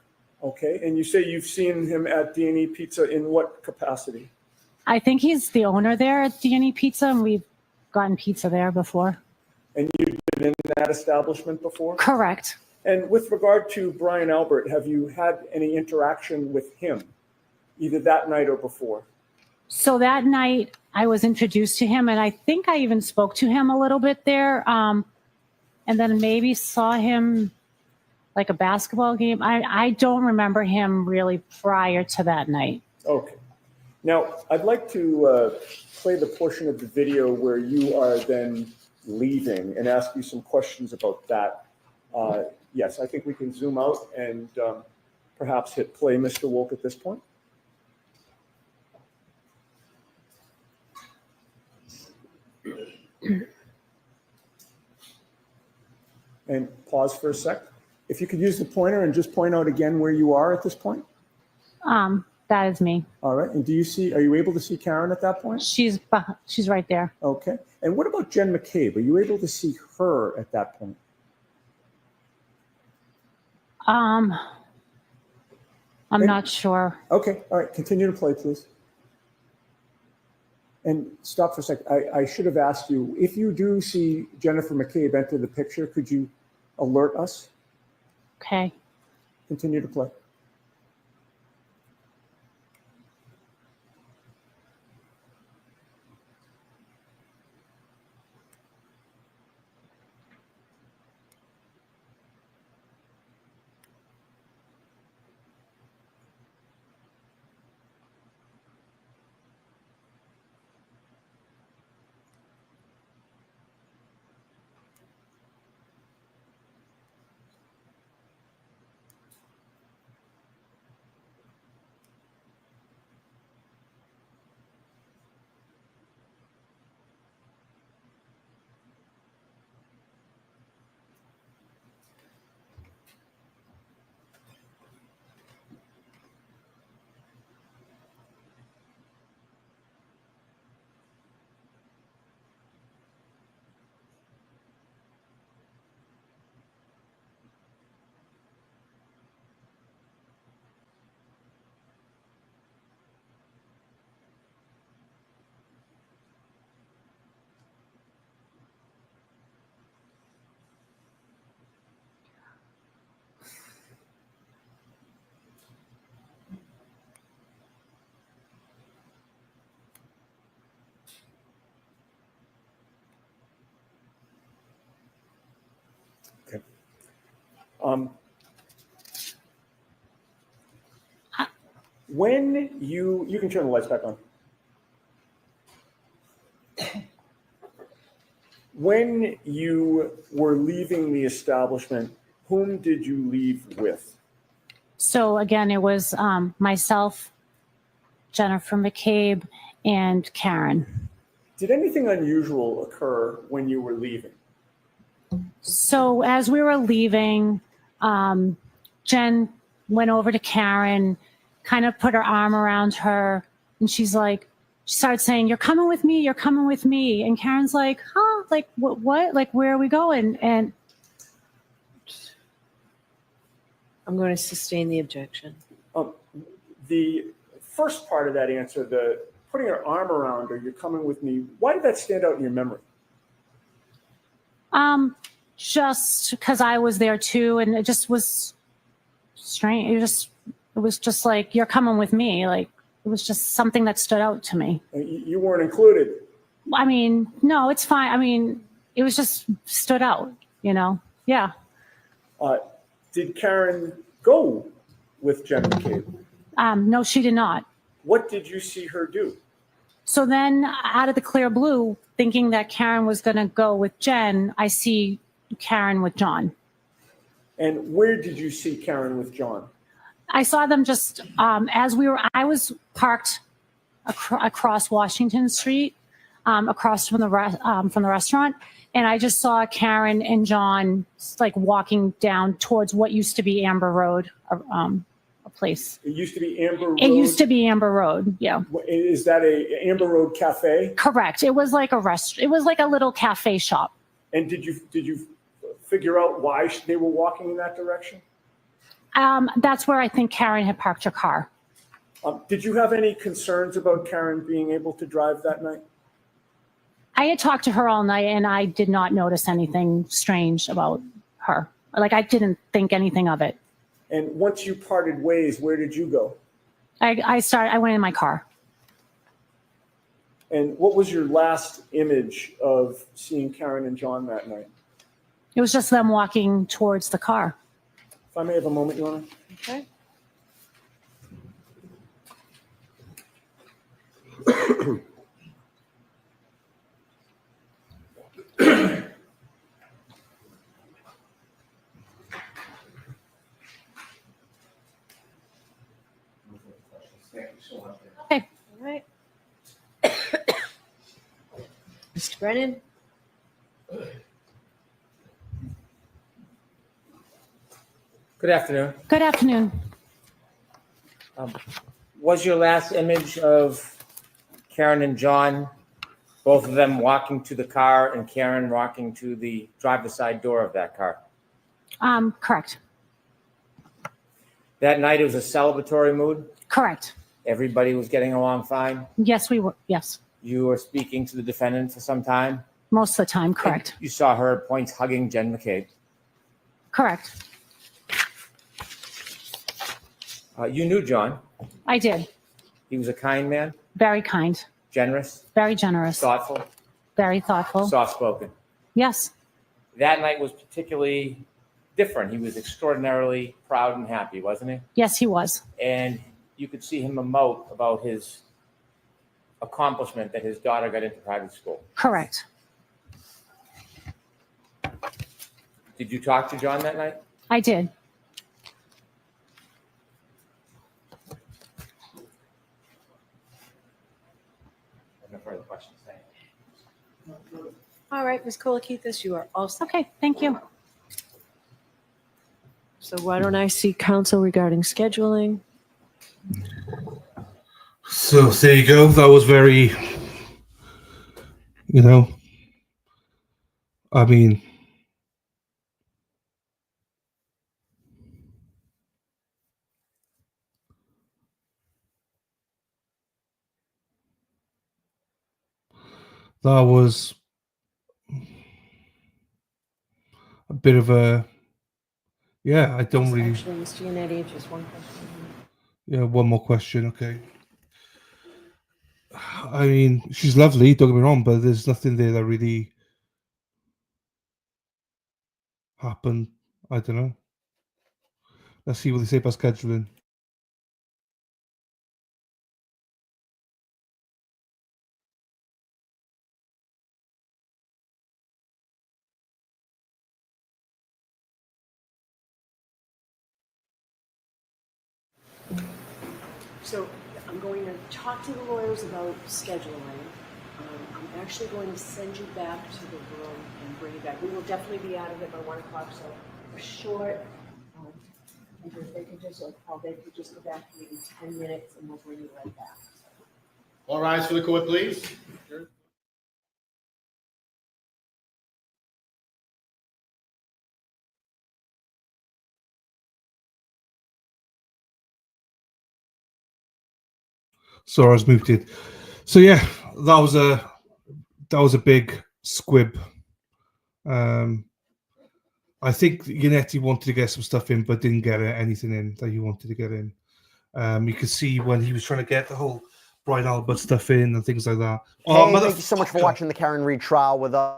Okay, and you say you've seen him at D&E Pizza in what capacity? I think he's the owner there at D&E Pizza, and we've gotten pizza there before. And you've been in that establishment before? Correct. And with regard to Brian Albert, have you had any interaction with him, either that night or before? So that night, I was introduced to him, and I think I even spoke to him a little bit there, and then maybe saw him like a basketball game. I don't remember him really prior to that night. Okay. Now, I'd like to play the portion of the video where you are then leaving and ask you some questions about that. Yes, I think we can zoom out and perhaps hit play, Mr. Wolk, at this point. And pause for a sec. If you could use the pointer and just point out again where you are at this point. That is me. All right. And are you able to see Karen at that point? She's right there. Okay. And what about Jen McCabe? Are you able to see her at that point? I'm not sure. Okay. All right. Continue to play, please. And stop for a sec. I should have asked you, if you do see Jennifer McCabe enter the picture, could you alert us? Okay. Continue to play. When you can turn the lights back on. When you were leaving the establishment, whom did you leave with? So again, it was myself, Jennifer McCabe, and Karen. Did anything unusual occur when you were leaving? So as we were leaving, Jen went over to Karen, kind of put her arm around her, and she started saying, "You're coming with me, you're coming with me." And Karen's like, "Huh? Like, what? Like, where are we going?" And I'm going to sustain the objection. The first part of that answer, the putting her arm around her, "You're coming with me," why did that stand out in your memory? Just because I was there too, and it just was strange. It was just like, "You're coming with me." Like, it was just something that stood out to me. You weren't included. I mean, no, it's fine. I mean, it was just stood out, you know? Yeah. Did Karen go with Jen McCabe? No, she did not. What did you see her do? So then, out of the clear blue, thinking that Karen was going to go with Jen, I see Karen with John. And where did you see Karen with John? I saw them just I was parked across Washington Street, across from the restaurant, and I just saw Karen and John like walking down towards what used to be Amber Road, a place. It used to be Amber Road? It used to be Amber Road, yeah. Is that a Amber Road cafe? Correct. It was like a it was like a little cafe shop. And did you figure out why they were walking in that direction? That's where I think Karen had parked her car. Did you have any concerns about Karen being able to drive that night? I had talked to her all night, and I did not notice anything strange about her. Like, I didn't think anything of it. And once you parted ways, where did you go? I went in my car. And what was your last image of seeing Karen and John that night? It was just them walking towards the car. If I may have a moment, Your Honor. Okay. Okay. All right. Mr. Brennan? Good afternoon. Good afternoon. Was your last image of Karen and John, both of them walking to the car and Karen walking to the driver's side door of that car? Correct. That night, it was a celebratory mood? Correct. Everybody was getting along fine? Yes, we were. Yes. You were speaking to the defendant for some time? Most of the time, correct. And you saw her at points hugging Jen McCabe? Correct. You knew John? I did. He was a kind man? Very kind. Generous? Very generous. Thoughtful? Very thoughtful. Soft-spoken? Yes. That night was particularly different. He was extraordinarily proud and happy, wasn't he? Yes, he was. And you could see him emote about his accomplishment that his daughter got into private school. Correct. Did you talk to John that night? I did. No further questions. Thank you. All right, Ms. Kolakithis, you are all set. Okay, thank you. So why don't I see counsel regarding scheduling? So there you go. That was very, I mean, that was a bit of a, I don't really. Actually, Mr. Yannetti, just one question. Yeah, one more question. Okay. I mean, she's lovely, don't get me wrong, but there's nothing there that really happened. I don't know. Let's see what they say about scheduling. So I'm going to talk to the lawyers about scheduling. I'm actually going to send you back to the room and bring you back. We will definitely be out of it by 1 o'clock, so a short, and if they could just, Paul, they could just go back maybe 10 minutes and we'll bring you right back. All rise for the court, please. Sorry, I was muted. So yeah, that was a big squib. I think Yannetti wanted to get some stuff in, but didn't get anything in that he wanted to get in. You could see when he was trying to get the whole Brian Albert stuff in and things like that. Hey, thank you so much for watching the Karen Reed trial with us.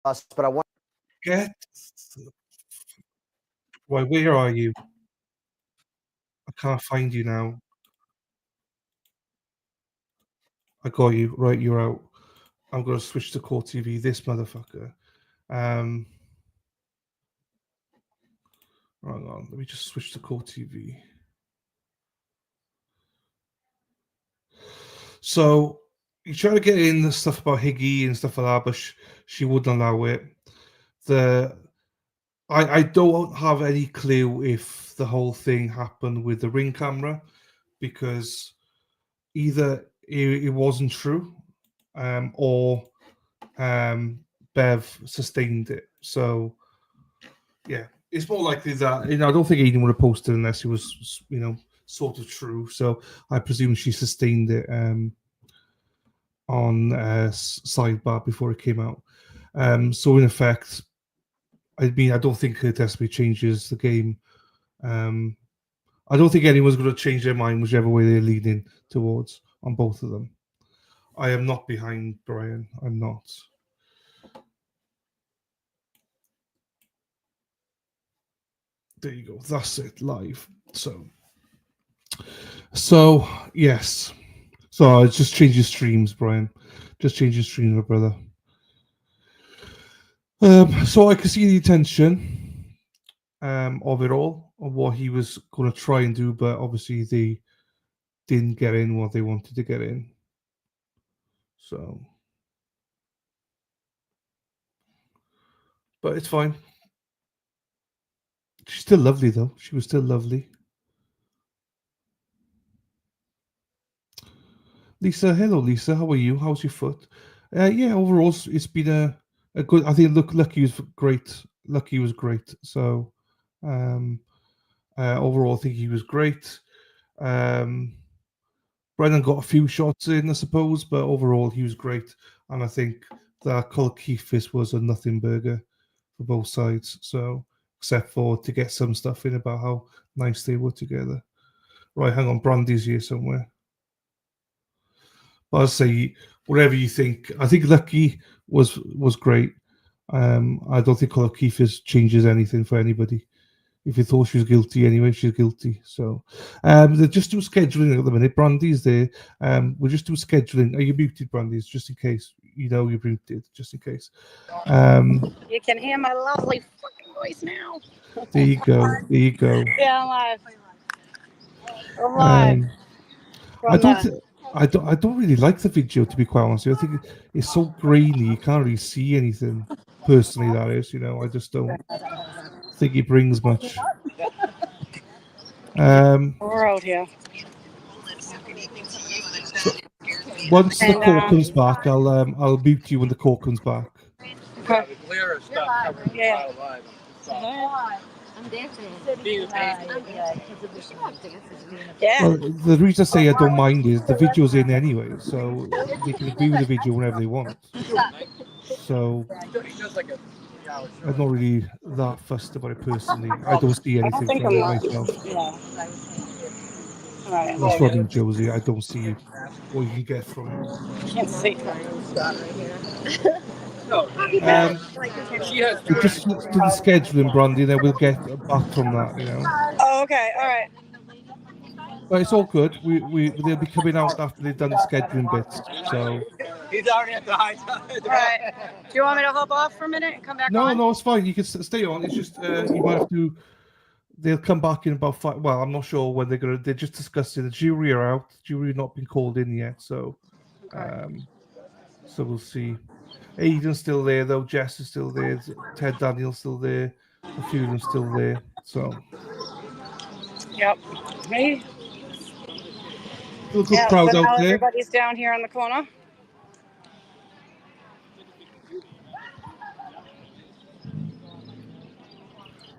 But I want get right. Where are you? I can't find you now. I got you. Right, you're out. I'm going to switch to Core TV. This motherfucker. Hang on. Let me just switch to Core TV. So you try to get in the stuff about Higgy and stuff like that, but she wouldn't allow it. I don't have any clue if the whole thing happened with the Ring camera, because either it wasn't true, or Bev sustained it. So yeah, it's more likely that, I don't think anyone would have posted unless it was, sort of true. So I presume she sustained it on sidebar before it came out. So in effect, I don't think her testimony changes the game. I don't think anyone's going to change their mind whichever way they're leaning towards on both of them. I am not behind Brian. I'm not. There you go. That's it. Live. So yes. So just change your streams, Brian. Just change your stream, my brother. So I can see the intention of it all, of what he was going to try and do, but obviously they didn't get in what they wanted to get in. So, but it's fine. She's still lovely, though. She was still lovely. Lisa, hello, Lisa. How are you? How's your foot? Yeah, overall, it's been a good. I think Lucky was great. Lucky was great. So, overall, I think he was great. Brennan got a few shots in, I suppose, but overall, he was great. And I think that Cole Keefis was a nothing burger for both sides. So, except for to get some stuff in about how nice they were together. Right, hang on, Brandy's here somewhere. But I'll say, whatever you think, I think Lucky was great. I don't think Cole Keefis changes anything for anybody. If you thought she was guilty anyway, she's guilty. So they're just doing scheduling at the minute. Brandy's there. We're just doing scheduling. Are you muted, Brandy's? Just in case. You're muted, just in case. You can hear my lovely fucking voice now. There you go. There you go. Yeah, I'm live. I'm live. I don't really like the video, to be quite honest. I think it's so grainy. You can't really see anything. Personally, that is. I just don't think it brings much. We're out here. So once the call comes back, I'll mute you when the call comes back. Okay. Yeah. I'm dancing. Yeah. Well, the reason I say I don't mind is the video's in anyway, so they can view the video whenever they want. So I'm not really that fussed about it personally. I don't see anything from it myself. Yeah. Right, That's what I mean, Josie. I don't see what you can get from it. Can't see. We'll just do the scheduling, Brandy, then we'll get back from that, you know. Oh, okay. All right. But it's all good. They'll be coming out after they've done the scheduling bits. So He's already at the high tide. All right. Do you want me to hop off for a minute and come back on? no, it's fine. You can stay on. It's just you might have to. They'll come back in about 5. Well, I'm not sure when they're gonna. They're just discussing. The jury are out. The jury not been called in yet, so so we'll see. Aiden's still there though. Jess is still there. Ted Daniel's still there. A few of them still there. So Yep. Me. still a good crowd so out now there. everybody's down here on the corner.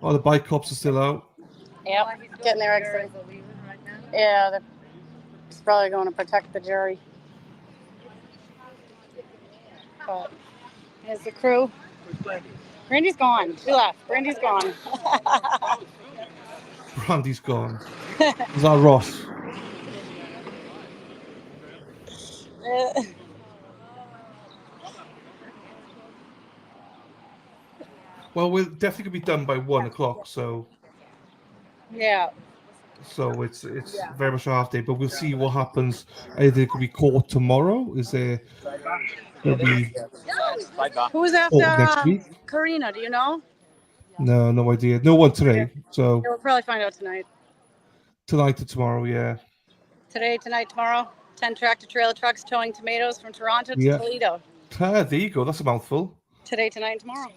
Oh, the bike cops are still out. Yep. Getting their exit. Yeah, they're probably going to protect the jury. But here's the crew. Brandy's gone. She left. Brandy's gone. Brandy's gone. Is that Ross? Well, we're definitely gonna be done by 1 o'clock. So Yeah. it's very much a half day, but we'll see what happens. Either it could be court tomorrow. Is there gonna be Who's court next after week? Karina? Do you know? No idea. No one today. So Yeah, we'll probably find out tonight. tonight to tomorrow, yeah. Today, tonight, tomorrow. 10 tractor-trailer trucks towing tomatoes from Toronto to Yeah. Toledo. Ah, there you go. That's a mouthful. Today, tonight, and tomorrow.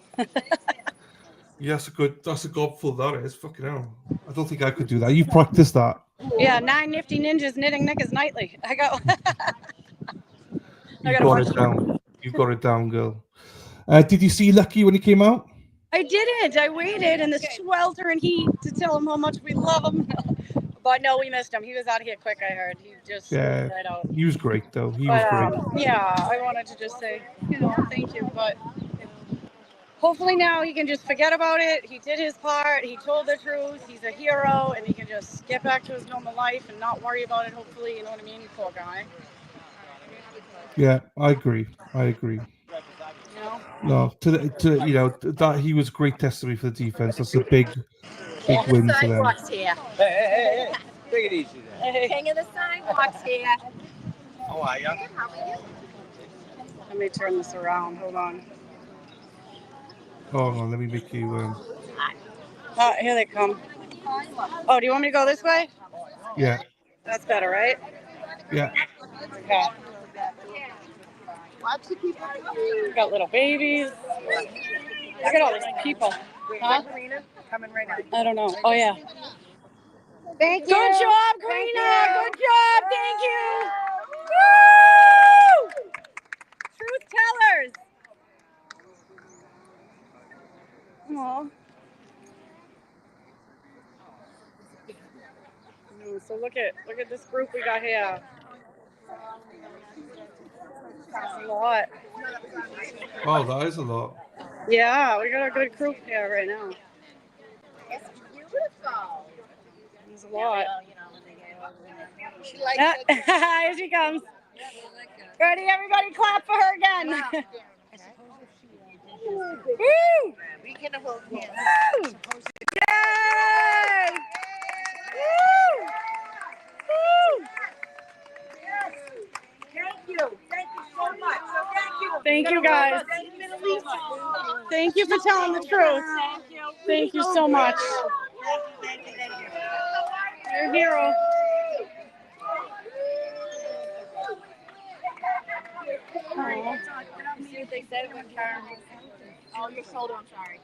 Yeah, that's a gobful. That is fucking hell. I don't think I could do that. You practiced that. Yeah, 9 nifty ninjas knitting knickers nightly. I got. You got it down. You got it down, girl. Did you see Lucky when he came out? I didn't. I waited in the swelter and heat to tell him how much we love him. But no, we missed him. He was out of here quick, I heard. He just Yeah, right out. he was great though. He was great. Yeah, I wanted to just say, thank you. But hopefully now he can just forget about it. He did his part. He told the truth. He's a hero, and he can just get back to his normal life and not worry about it. Hopefully, you know what I mean? Poor guy. Yeah, I agree. No, to that he was great testimony for the defense. That's a big win for them. Here. Hey. Take it easy there. King of the sidewalks here. How are you? Let me turn this around. Hold on. Hold on, let me make you. Here they come. Oh, do you want me to go this way? Yeah. That's better, right? Yeah. Okay. Got little babies. Look at all these people. Huh? Coming right now. I don't know. Oh, yeah. Thank you. Good job, Karina. Thank you. Good job. Thank you. Woo! Truth tellers. Aw. So look at this group we got here. That's a lot. Oh, that is a lot. Yeah, we got a good group here right now. It's beautiful. There's a lot. She likes it. Here she comes. Ready, everybody clap for her again. Woo! We can hold hands. Woo! Yay! Woo! Woo! Thank you. Thank you so much. So thank you. Thank you, guys. Thank you for telling the truth. Thank you so much. You're a hero. Aww. See what they said when Karen was. Oh, your shoulder, I'm sorry.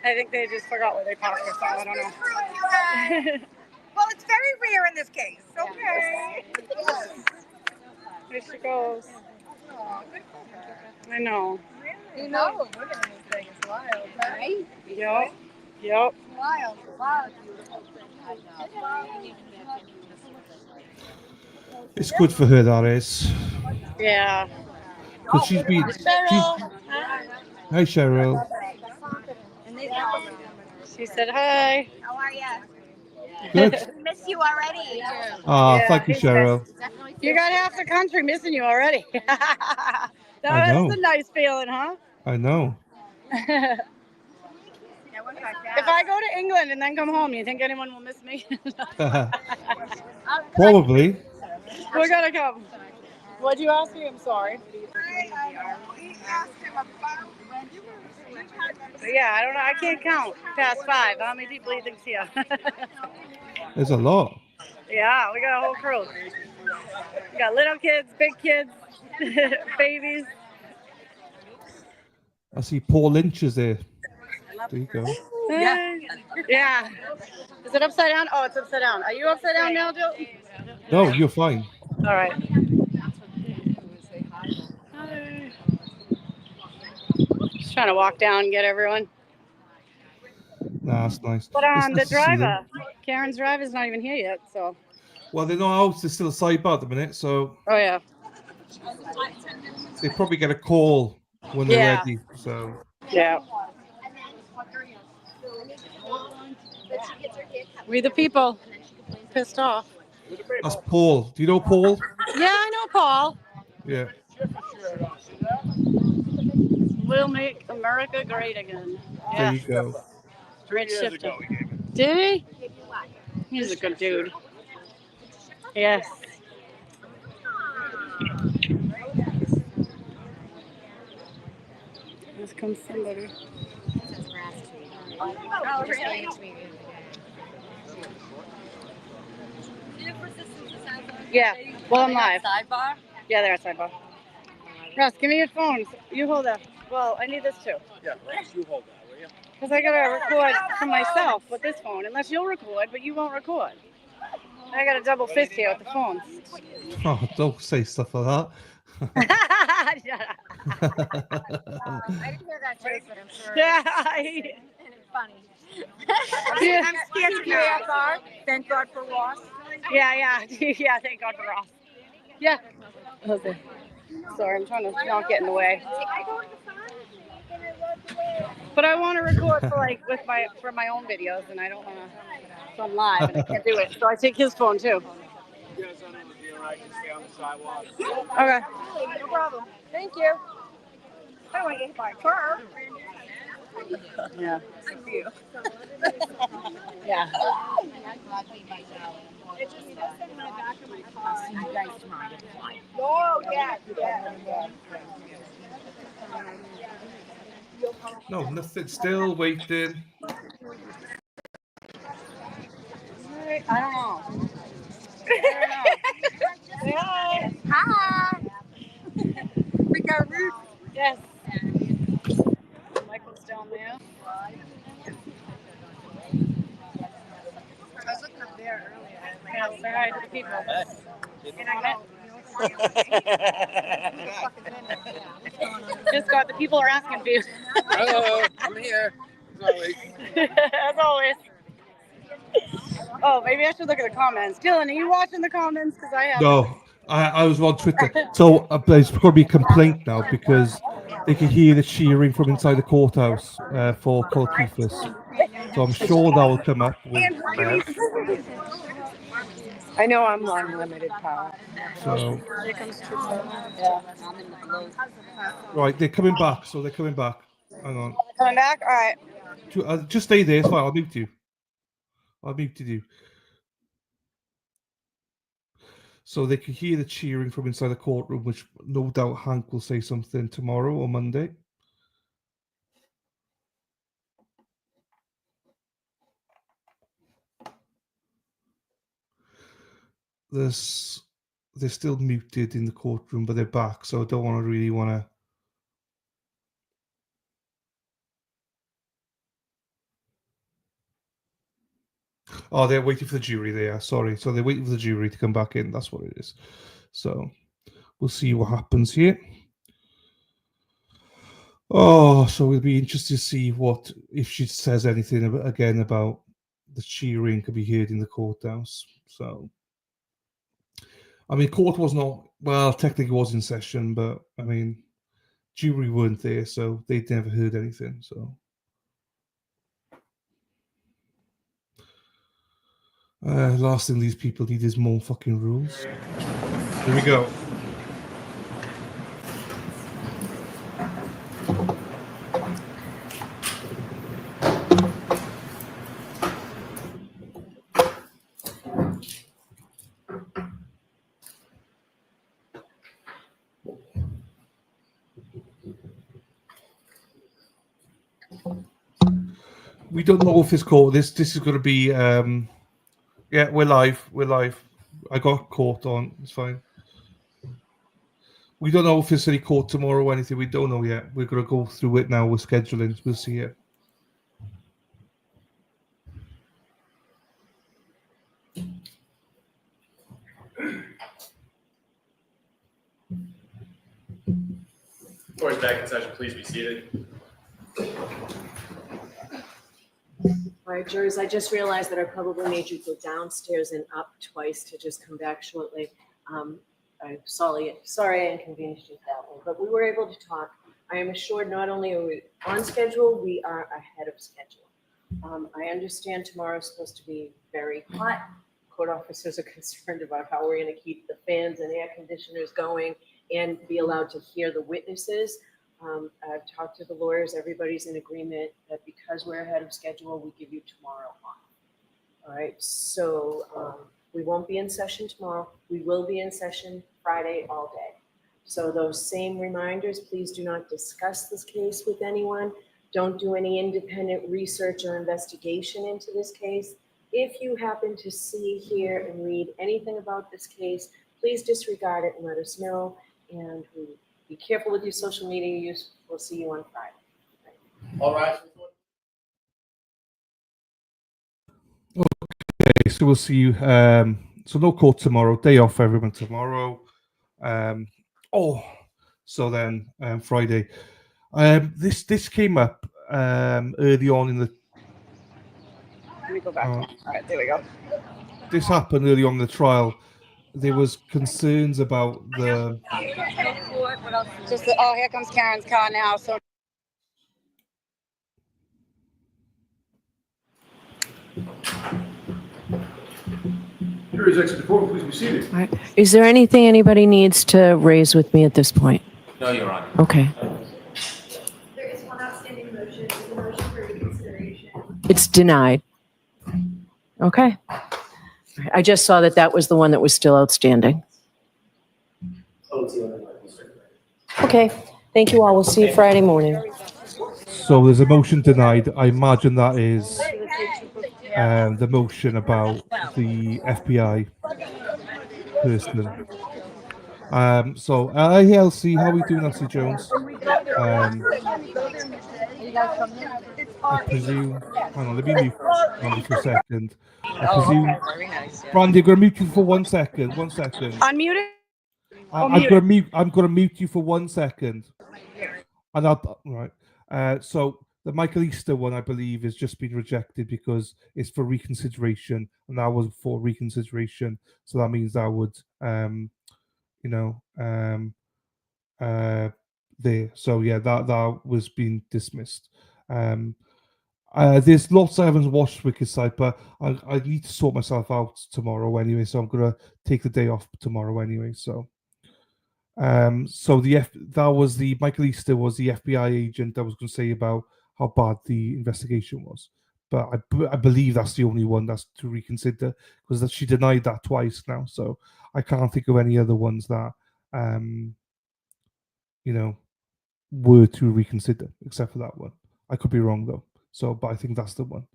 I think they just forgot where they parked or something. I don't know. Well, it's very rare in this case. Okay. There she goes. I know. You know, women in this thing is wild, right? Yep. Yep. Wild. Wild. It's good for her, that is. Yeah. Because she's been. Cheryl. Hi, Cheryl. She said hi. How are you? Good. Miss you already. Ah, thank you, Cheryl. You got half the country missing you already. I That know. is a nice feeling, huh? I know. If I go to England and then come home, you think anyone will miss me? Probably. We're gonna come. What'd you ask me? I'm sorry. Yeah, I don't know. I can't count past 5. How many people do you think's here? There's a lot. Yeah, we got a whole crew. We got little kids, big kids, babies. I see Paul Lynch is there. There you go. Yeah. Is it upside down? Oh, it's upside down. Are you upside down now, Jill? No, you're fine. All right. Just trying to walk down and get everyone. Nah, that's nice. But It's the nice to see them. driver, Karen's driver's not even here yet, so. Well, they're not out. They're still a sidebar at the minute, so Oh yeah. they probably get a call when they're Yeah. ready. So Yeah. We the people. Pissed off. that's Paul. Do you know Paul? Yeah, I know Paul. Yeah. We'll make America great again. There Yeah. you go. Rich shifter. Did he? He's a good dude. Yes. Here comes somebody. Yeah. Well, I'm live. Sidebar? Yeah, they're at sidebar. Russ, give me your phone. You hold that. Well, I need this too. Yeah, you hold that, will you? Because I gotta record for myself with this phone, unless you'll record, but you won't record. I got a double fist here with the phones. Oh, don't say stuff like that. Shut up. I didn't hear that joke, but I'm sure. Yeah. And it's funny. Yeah. I'm scared to KFR. Thank God for Ross. Yeah, yeah, thank God for Ross. Yeah. Okay. Sorry, I'm trying to not get in the way. But I want to record for my own videos, and I don't want to. So I'm live, and I can't do it. So I take his phone too. Okay. No problem. Thank you. I want to get my car. Yeah. Thank you. Yeah. It just says in the back of my car. See you guys tomorrow. Oh, yeah. No, nothing. Still waiting. I don't know. Say hi. Hi. We got Ruth. Yes. Michael's down there. I was looking up there earlier. Yeah, say hi to the people. And I know. Just got the people are asking for you. Hello, I'm here. As always. As always. Oh, maybe I should look at the comments. Dylan, are you watching the comments? Because I have. No, I was on Twitter. So there's probably a complaint now because they can hear the cheering from inside the courthouse for Col Keithus. So I'm sure that will come up with I know I'm on limited power. So Here comes yeah. right, they're coming back. So they're coming back. Hang on. Coming back? All right. Just stay there. It's fine. I'll mute you. I'll mute you. So they can hear the cheering from inside the courtroom, which no doubt Hank will say something tomorrow or Monday. They're still muted in the courtroom, but they're back, so I don't really want to. Oh, they're waiting for the jury there. Sorry. So they're waiting for the jury to come back in. That's what it is. So we'll see what happens here. Oh, so we'll be interested to see if she says anything again about the cheering could be heard in the courthouse. So, I mean, court was not, well, technically was in session, but I mean, jury weren't there, so they'd never heard anything. So, last thing these people need is more fucking rules. Here we go. We don't know if it's caught. This is going to be. Yeah, we're live. We're live. I got caught on. It's fine. We don't know if it's any court tomorrow or anything. We don't know yet. We're going to go through it now. We're scheduling. We'll see it. Court is back in session. Please be seated. All right, jurors, I just realized that I probably made you go downstairs and up twice to just come back shortly. I'm sorry I inconvenienced you that way, but we were able to talk. I am assured not only are we on schedule, we are ahead of schedule. I understand tomorrow is supposed to be very hot. Court officers are concerned about how we're going to keep the fans and air conditioners going and be allowed to hear the witnesses. I've talked to the lawyers. Everybody's in agreement that because we're ahead of schedule, we give you tomorrow off. All right, so we won't be in session tomorrow. We will be in session Friday all day. So those same reminders, please do not discuss this case with anyone. Don't do any independent research or investigation into this case. If you happen to see, hear, and read anything about this case, please disregard it and let us know. And be careful with your social media use. We'll see you on Friday. All right. Okay, so we'll see you. So no court tomorrow. Day off for everyone tomorrow. So then Friday. This came up early on in the. Let me go back. All right, there we go. This happened early on in the trial. There was concerns about the. Here comes Karen's car now. So. Here is exit the court. Please be seated. All right. Is there anything anybody needs to raise with me at this point? No, Your Honor. Okay. There is one outstanding motion. It's a motion for reconsideration. It's denied. Okay. I just saw that was the one that was still outstanding. Okay. Thank you all. We'll see you Friday morning. So there's a motion denied. I imagine that is the motion about the FBI person. So Elsie, how are we doing, Elsie Jones? I presume. Hang on, let me mute Brandy for a second. I presume. Brandy, I'm going to mute you for 1 second. 1 second. Unmute it. I'm going to mute you for 1 second. And right. So the Michael Easter one, I believe, has just been rejected because it's for reconsideration, and that was for reconsideration. So that means that would, there. So yeah, that was being dismissed. There's lots I haven't watched Wicked Side, but I need to sort myself out tomorrow anyway. So I'm gonna take the day off tomorrow anyway. So. So that was the Michael Easter was the FBI agent that was going to say about how bad the investigation was, but I believe that's the only one that's to reconsider because she denied that twice now. So I can't think of any other ones that were to reconsider except for that one. I could be wrong though. So, but I think that's the one.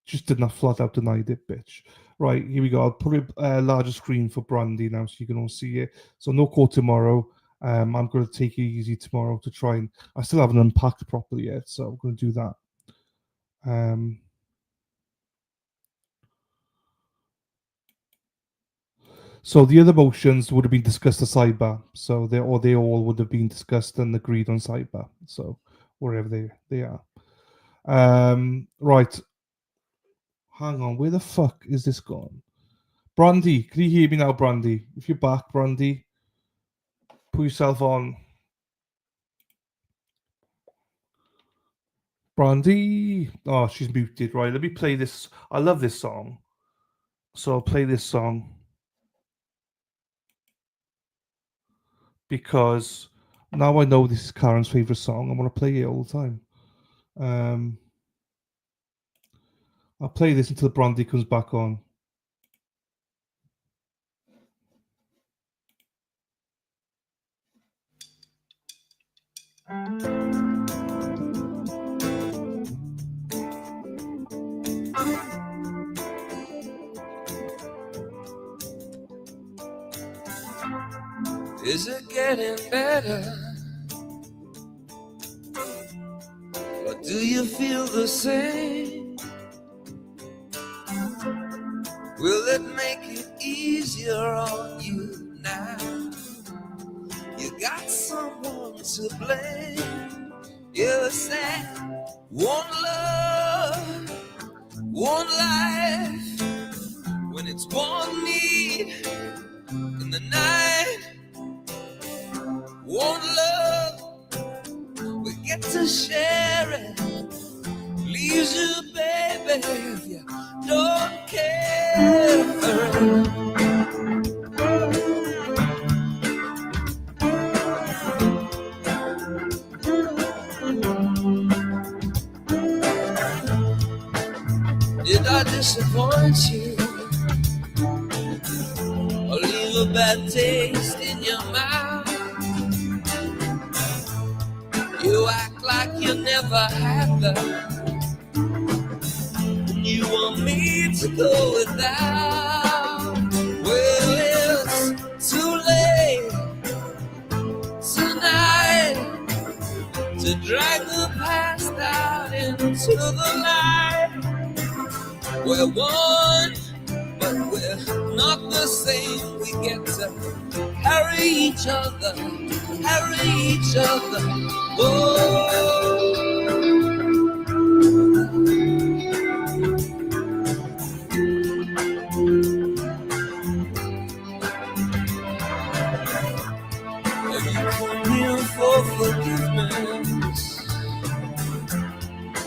Just did not flat out deny it, bitch. Right, here we go. I'll put a larger screen for Brandy now so you can all see it. So no court tomorrow. I'm going to take it easy tomorrow to try and... I still haven't unpacked properly yet, so I'm going to do that. So the other motions would have been discussed at sidebar. So they all would have been discussed and agreed on sidebar. So wherever they are. Right. Hang on, where the fuck is this gone? Brandy, can you hear me now, Brandy? If you're back, Brandy, put yourself on. Brandy. Oh, she's muted. Right, let me play this. I love this song. So I'll play this song. Because now I know this is Karen's favorite song. I'm going to play it all the time. I'll play this until Brandy comes back on. getting better? Or do you feel the same? Will it make it easier on you now? You got someone to blame. You said one love, one life. When it's one need in the night, one love, we get to share it. Leaves you, baby, if you don't care. Did I disappoint you? Or leave a bad taste in your mouth? You act like you never had that. You want me to go without? Well, it's too late tonight to drag the past out into the light. We're one, but we're not the same. We get to carry each other, carry each other. Whoa. Have you come here for forgiveness?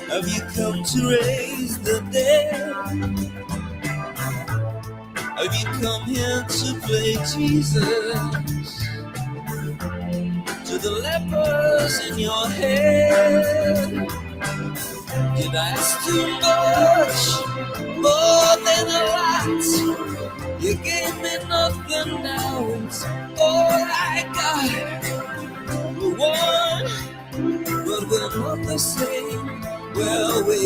Have you come to raise the dead? Have you come here to play Jesus to the lepers in your head? Did I ask too much, more than a lot? You gave me nothing, now it's all I got. We're one, but we're not the same. Well, we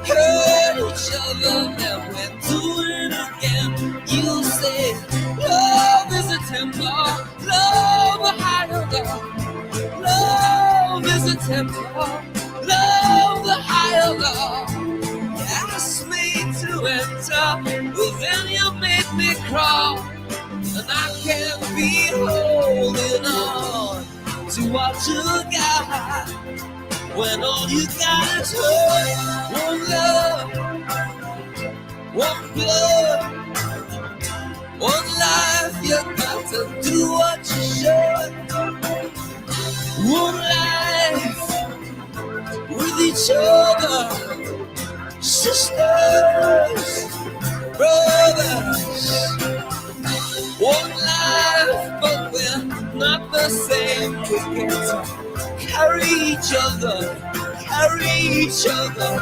hurt each other, now we're doing it again. You say love is a temple, love a higher God. Love is a temple, love the higher God. You asked me to enter, but then you made me crawl. And I can't be holding on to what you got, when all you got is hurt. One love, one blood, one life. You got to do what you should. One life with each other, sisters, brothers. One life, but we're not the same. We get to carry each other, carry each other.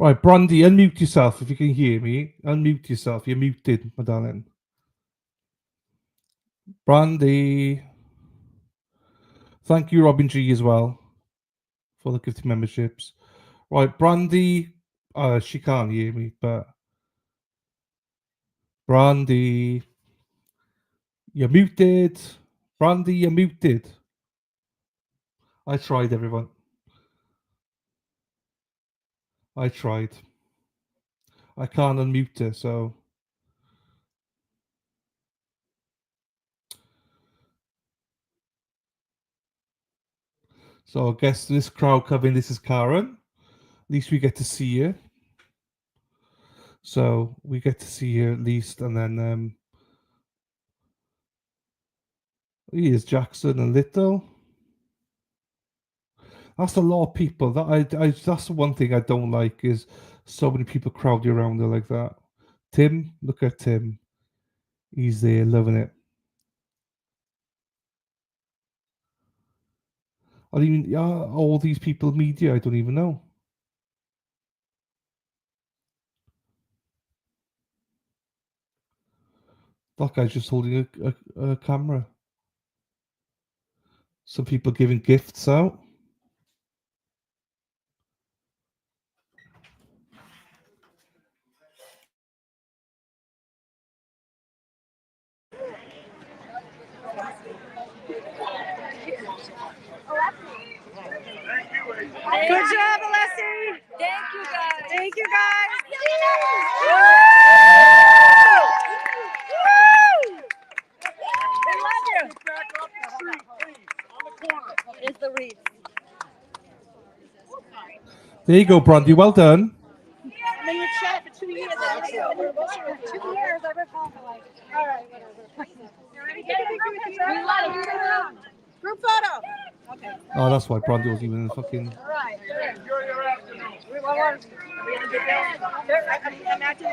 Right, Brandy, unmute yourself if you can hear me. Unmute yourself. You're muted, my darling. Brandy. Thank you, Robin G, as well, for the gifted memberships. Right, Brandy. She can't hear me, but Brandy, you're muted. Brandy, you're muted. I tried, everyone. I tried. I can't unmute her, so. So I guess this crowd coming, this is Karen. least we get to see you. So we get to see you at least, and then here's Jackson and Little. That's a lot of people. That's the one thing I don't like is so many people crowding around her like that. Tim, look at Tim. He's there loving it. I don't even all these people media. I don't even know. That guy's just holding a camera. Some people giving gifts out. Good job, Alessi. Thank you, guys. Thank you, guys. We love you. It's the wreath. There you go, Brandy. Well done. I'm in your chat for 2 years. 2 years. I've been calling for like. All right, whatever. You ready? We love you. Group photo. Okay. Oh, that's why Brandy wasn't even in the fucking. All right. Enjoy your afternoon. I'm acting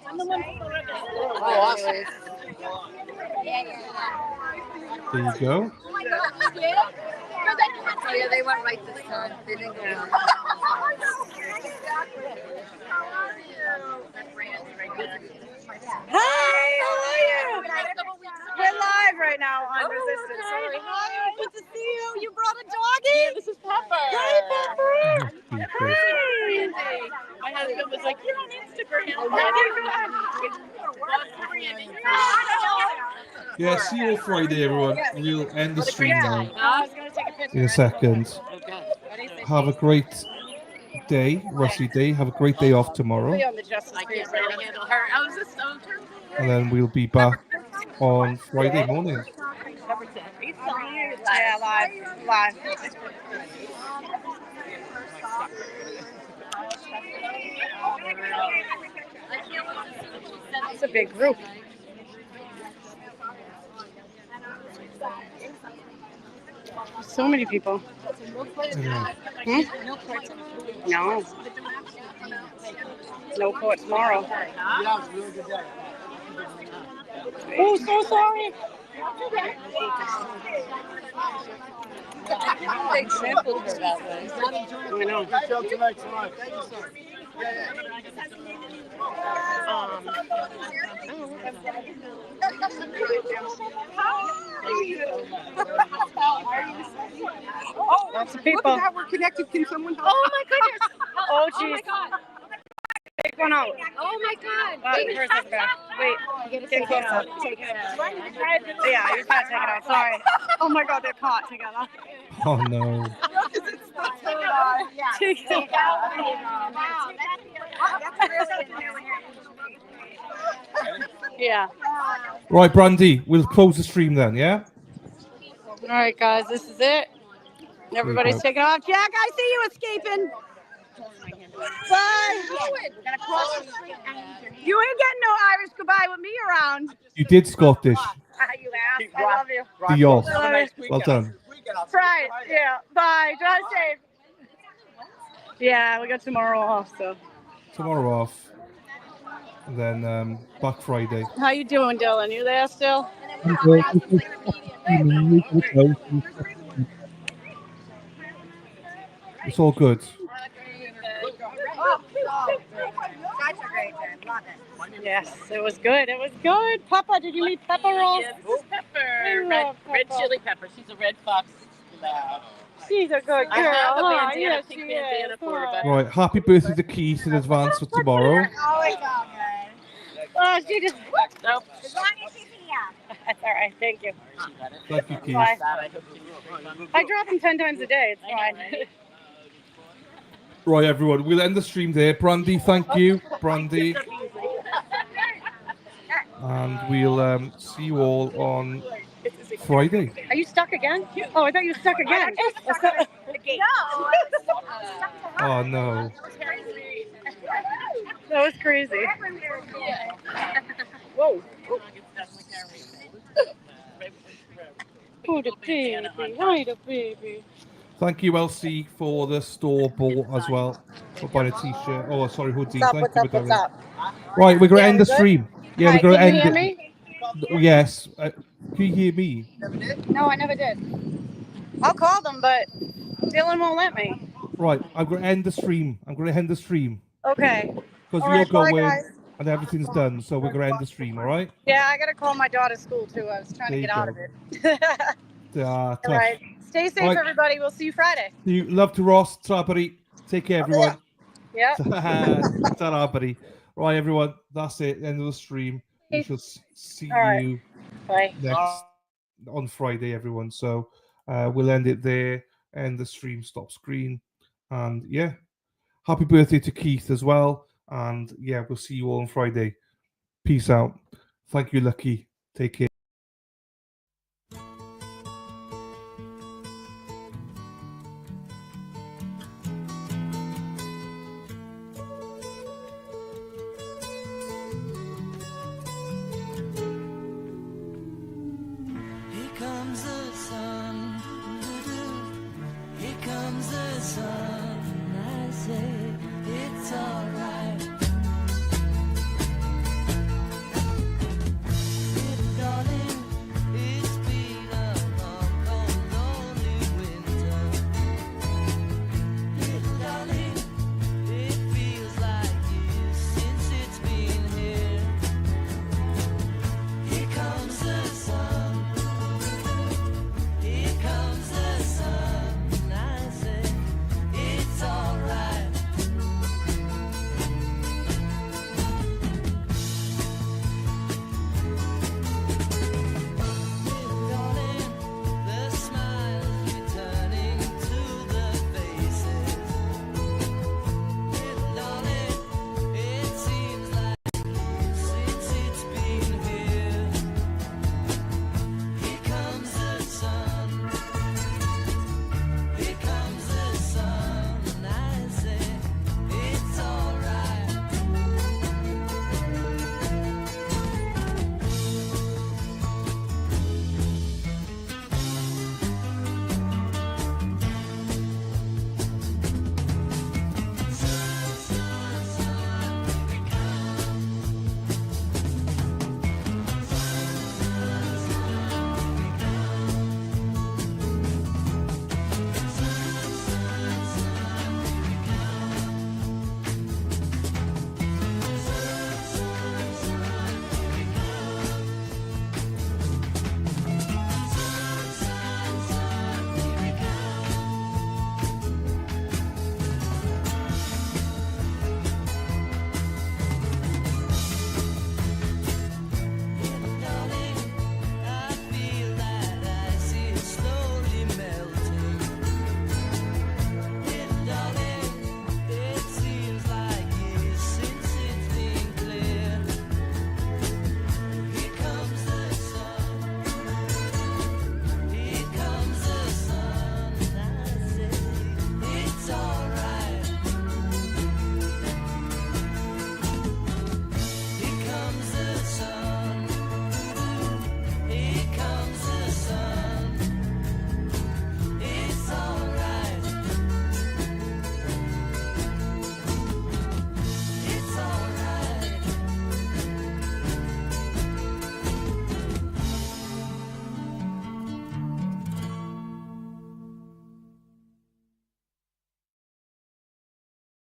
I'm the one for the record. Oh, awesome. There you go. Oh my God, oh yeah, they went right this time. They didn't go down. Hi, how are you? We're live right now on Resistance. Sorry. Hi, good to see you. You brought a doggy? Yeah, this is Pepper. Hi, Pepper. Hi. My husband was like, you're on Instagram. Yeah, see you all Friday, everyone. We'll end the stream now in a second. Have a great day, rest of your day. Have a great day off tomorrow. And then we'll be back on Friday morning. Yeah, live. It's a big group. So many people. Hmm? No. No court tomorrow. Oh, so sorry. They trampled her that way. I know. Good job tonight. Oh, lots of people. Look at that, we're connected. Can someone help? Oh my goodness. Oh jeez. Take one out. Oh my God. Hers is back. Wait, get closer. Take it. Yeah, you can't take it out. Sorry. Oh my God, they're caught together. Oh no. Take it out. Yeah. Right, Brandy, we'll close the stream then, yeah? All right, guys, this is it. Everybody's go. taking off. Jack, I see you escaping. Bye. You ain't getting no Irish goodbye with me around. You did Scottish. You ass. I love you. The y'all. Love you. Well done. Right. Yeah. Bye. Drive safe. Yeah, we got tomorrow off, so. Tomorrow off. And then back Friday. How you doing, Dylan? You there still? It's all good. Yes, it was good. It was good. Papa, did you meet Pepper all? Yes, this is Pepper. Red chili pepper. She's a red fox. She's a good girl. I have a huh? bandana, Yes, pink she bandana is. for her. But Right, happy birthday to Keith in advance for tomorrow. Oh, she just. nope. As long as she's here. That's all right. Thank you. Thank you, Keith. Bye. I drop them 10 times a day. It's fine. Right, everyone, we'll end the stream there. Brandy, thank you. Brandy. and we'll see you all on Friday. Are you stuck again? Oh, I thought you were stuck again. Oh no. That was crazy. Whoa. Oh, the baby. Hi, the baby. Thank you, Elsie, for the store bought as well. For buying a t-shirt. Oh, sorry, hoodie. What's up? Thank What's you, up? What's darling. up? Right, we're gonna Yeah, end we the good? stream. Yeah, Hi, we're gonna can you end hear it. me? Yes. Can you hear me? No, I never did. I'll call them, but Dylan won't let me. Right, I'm gonna end the stream. I'm gonna end the stream Okay. because All you're right, bye, going guys. and everything's done. So we're gonna end the stream. All right. Yeah, I gotta call my daughter's school too. I was trying There to you get out of go. it. All Tough. right. Stay safe, All right. everybody. We'll see you Friday. You love to Ross. Ta buddy. Take care, everyone. Yeah. Ta buddy. Right, everyone. That's it. End of the stream. We shall see All right. you Bye. next on Friday, everyone. So we'll end it there. End the stream. Stop screen. And yeah, happy birthday to Keith as well. And yeah, we'll see you all on Friday. Peace out. Thank you, Lucky. Take care. Here comes the sun. Here comes the sun.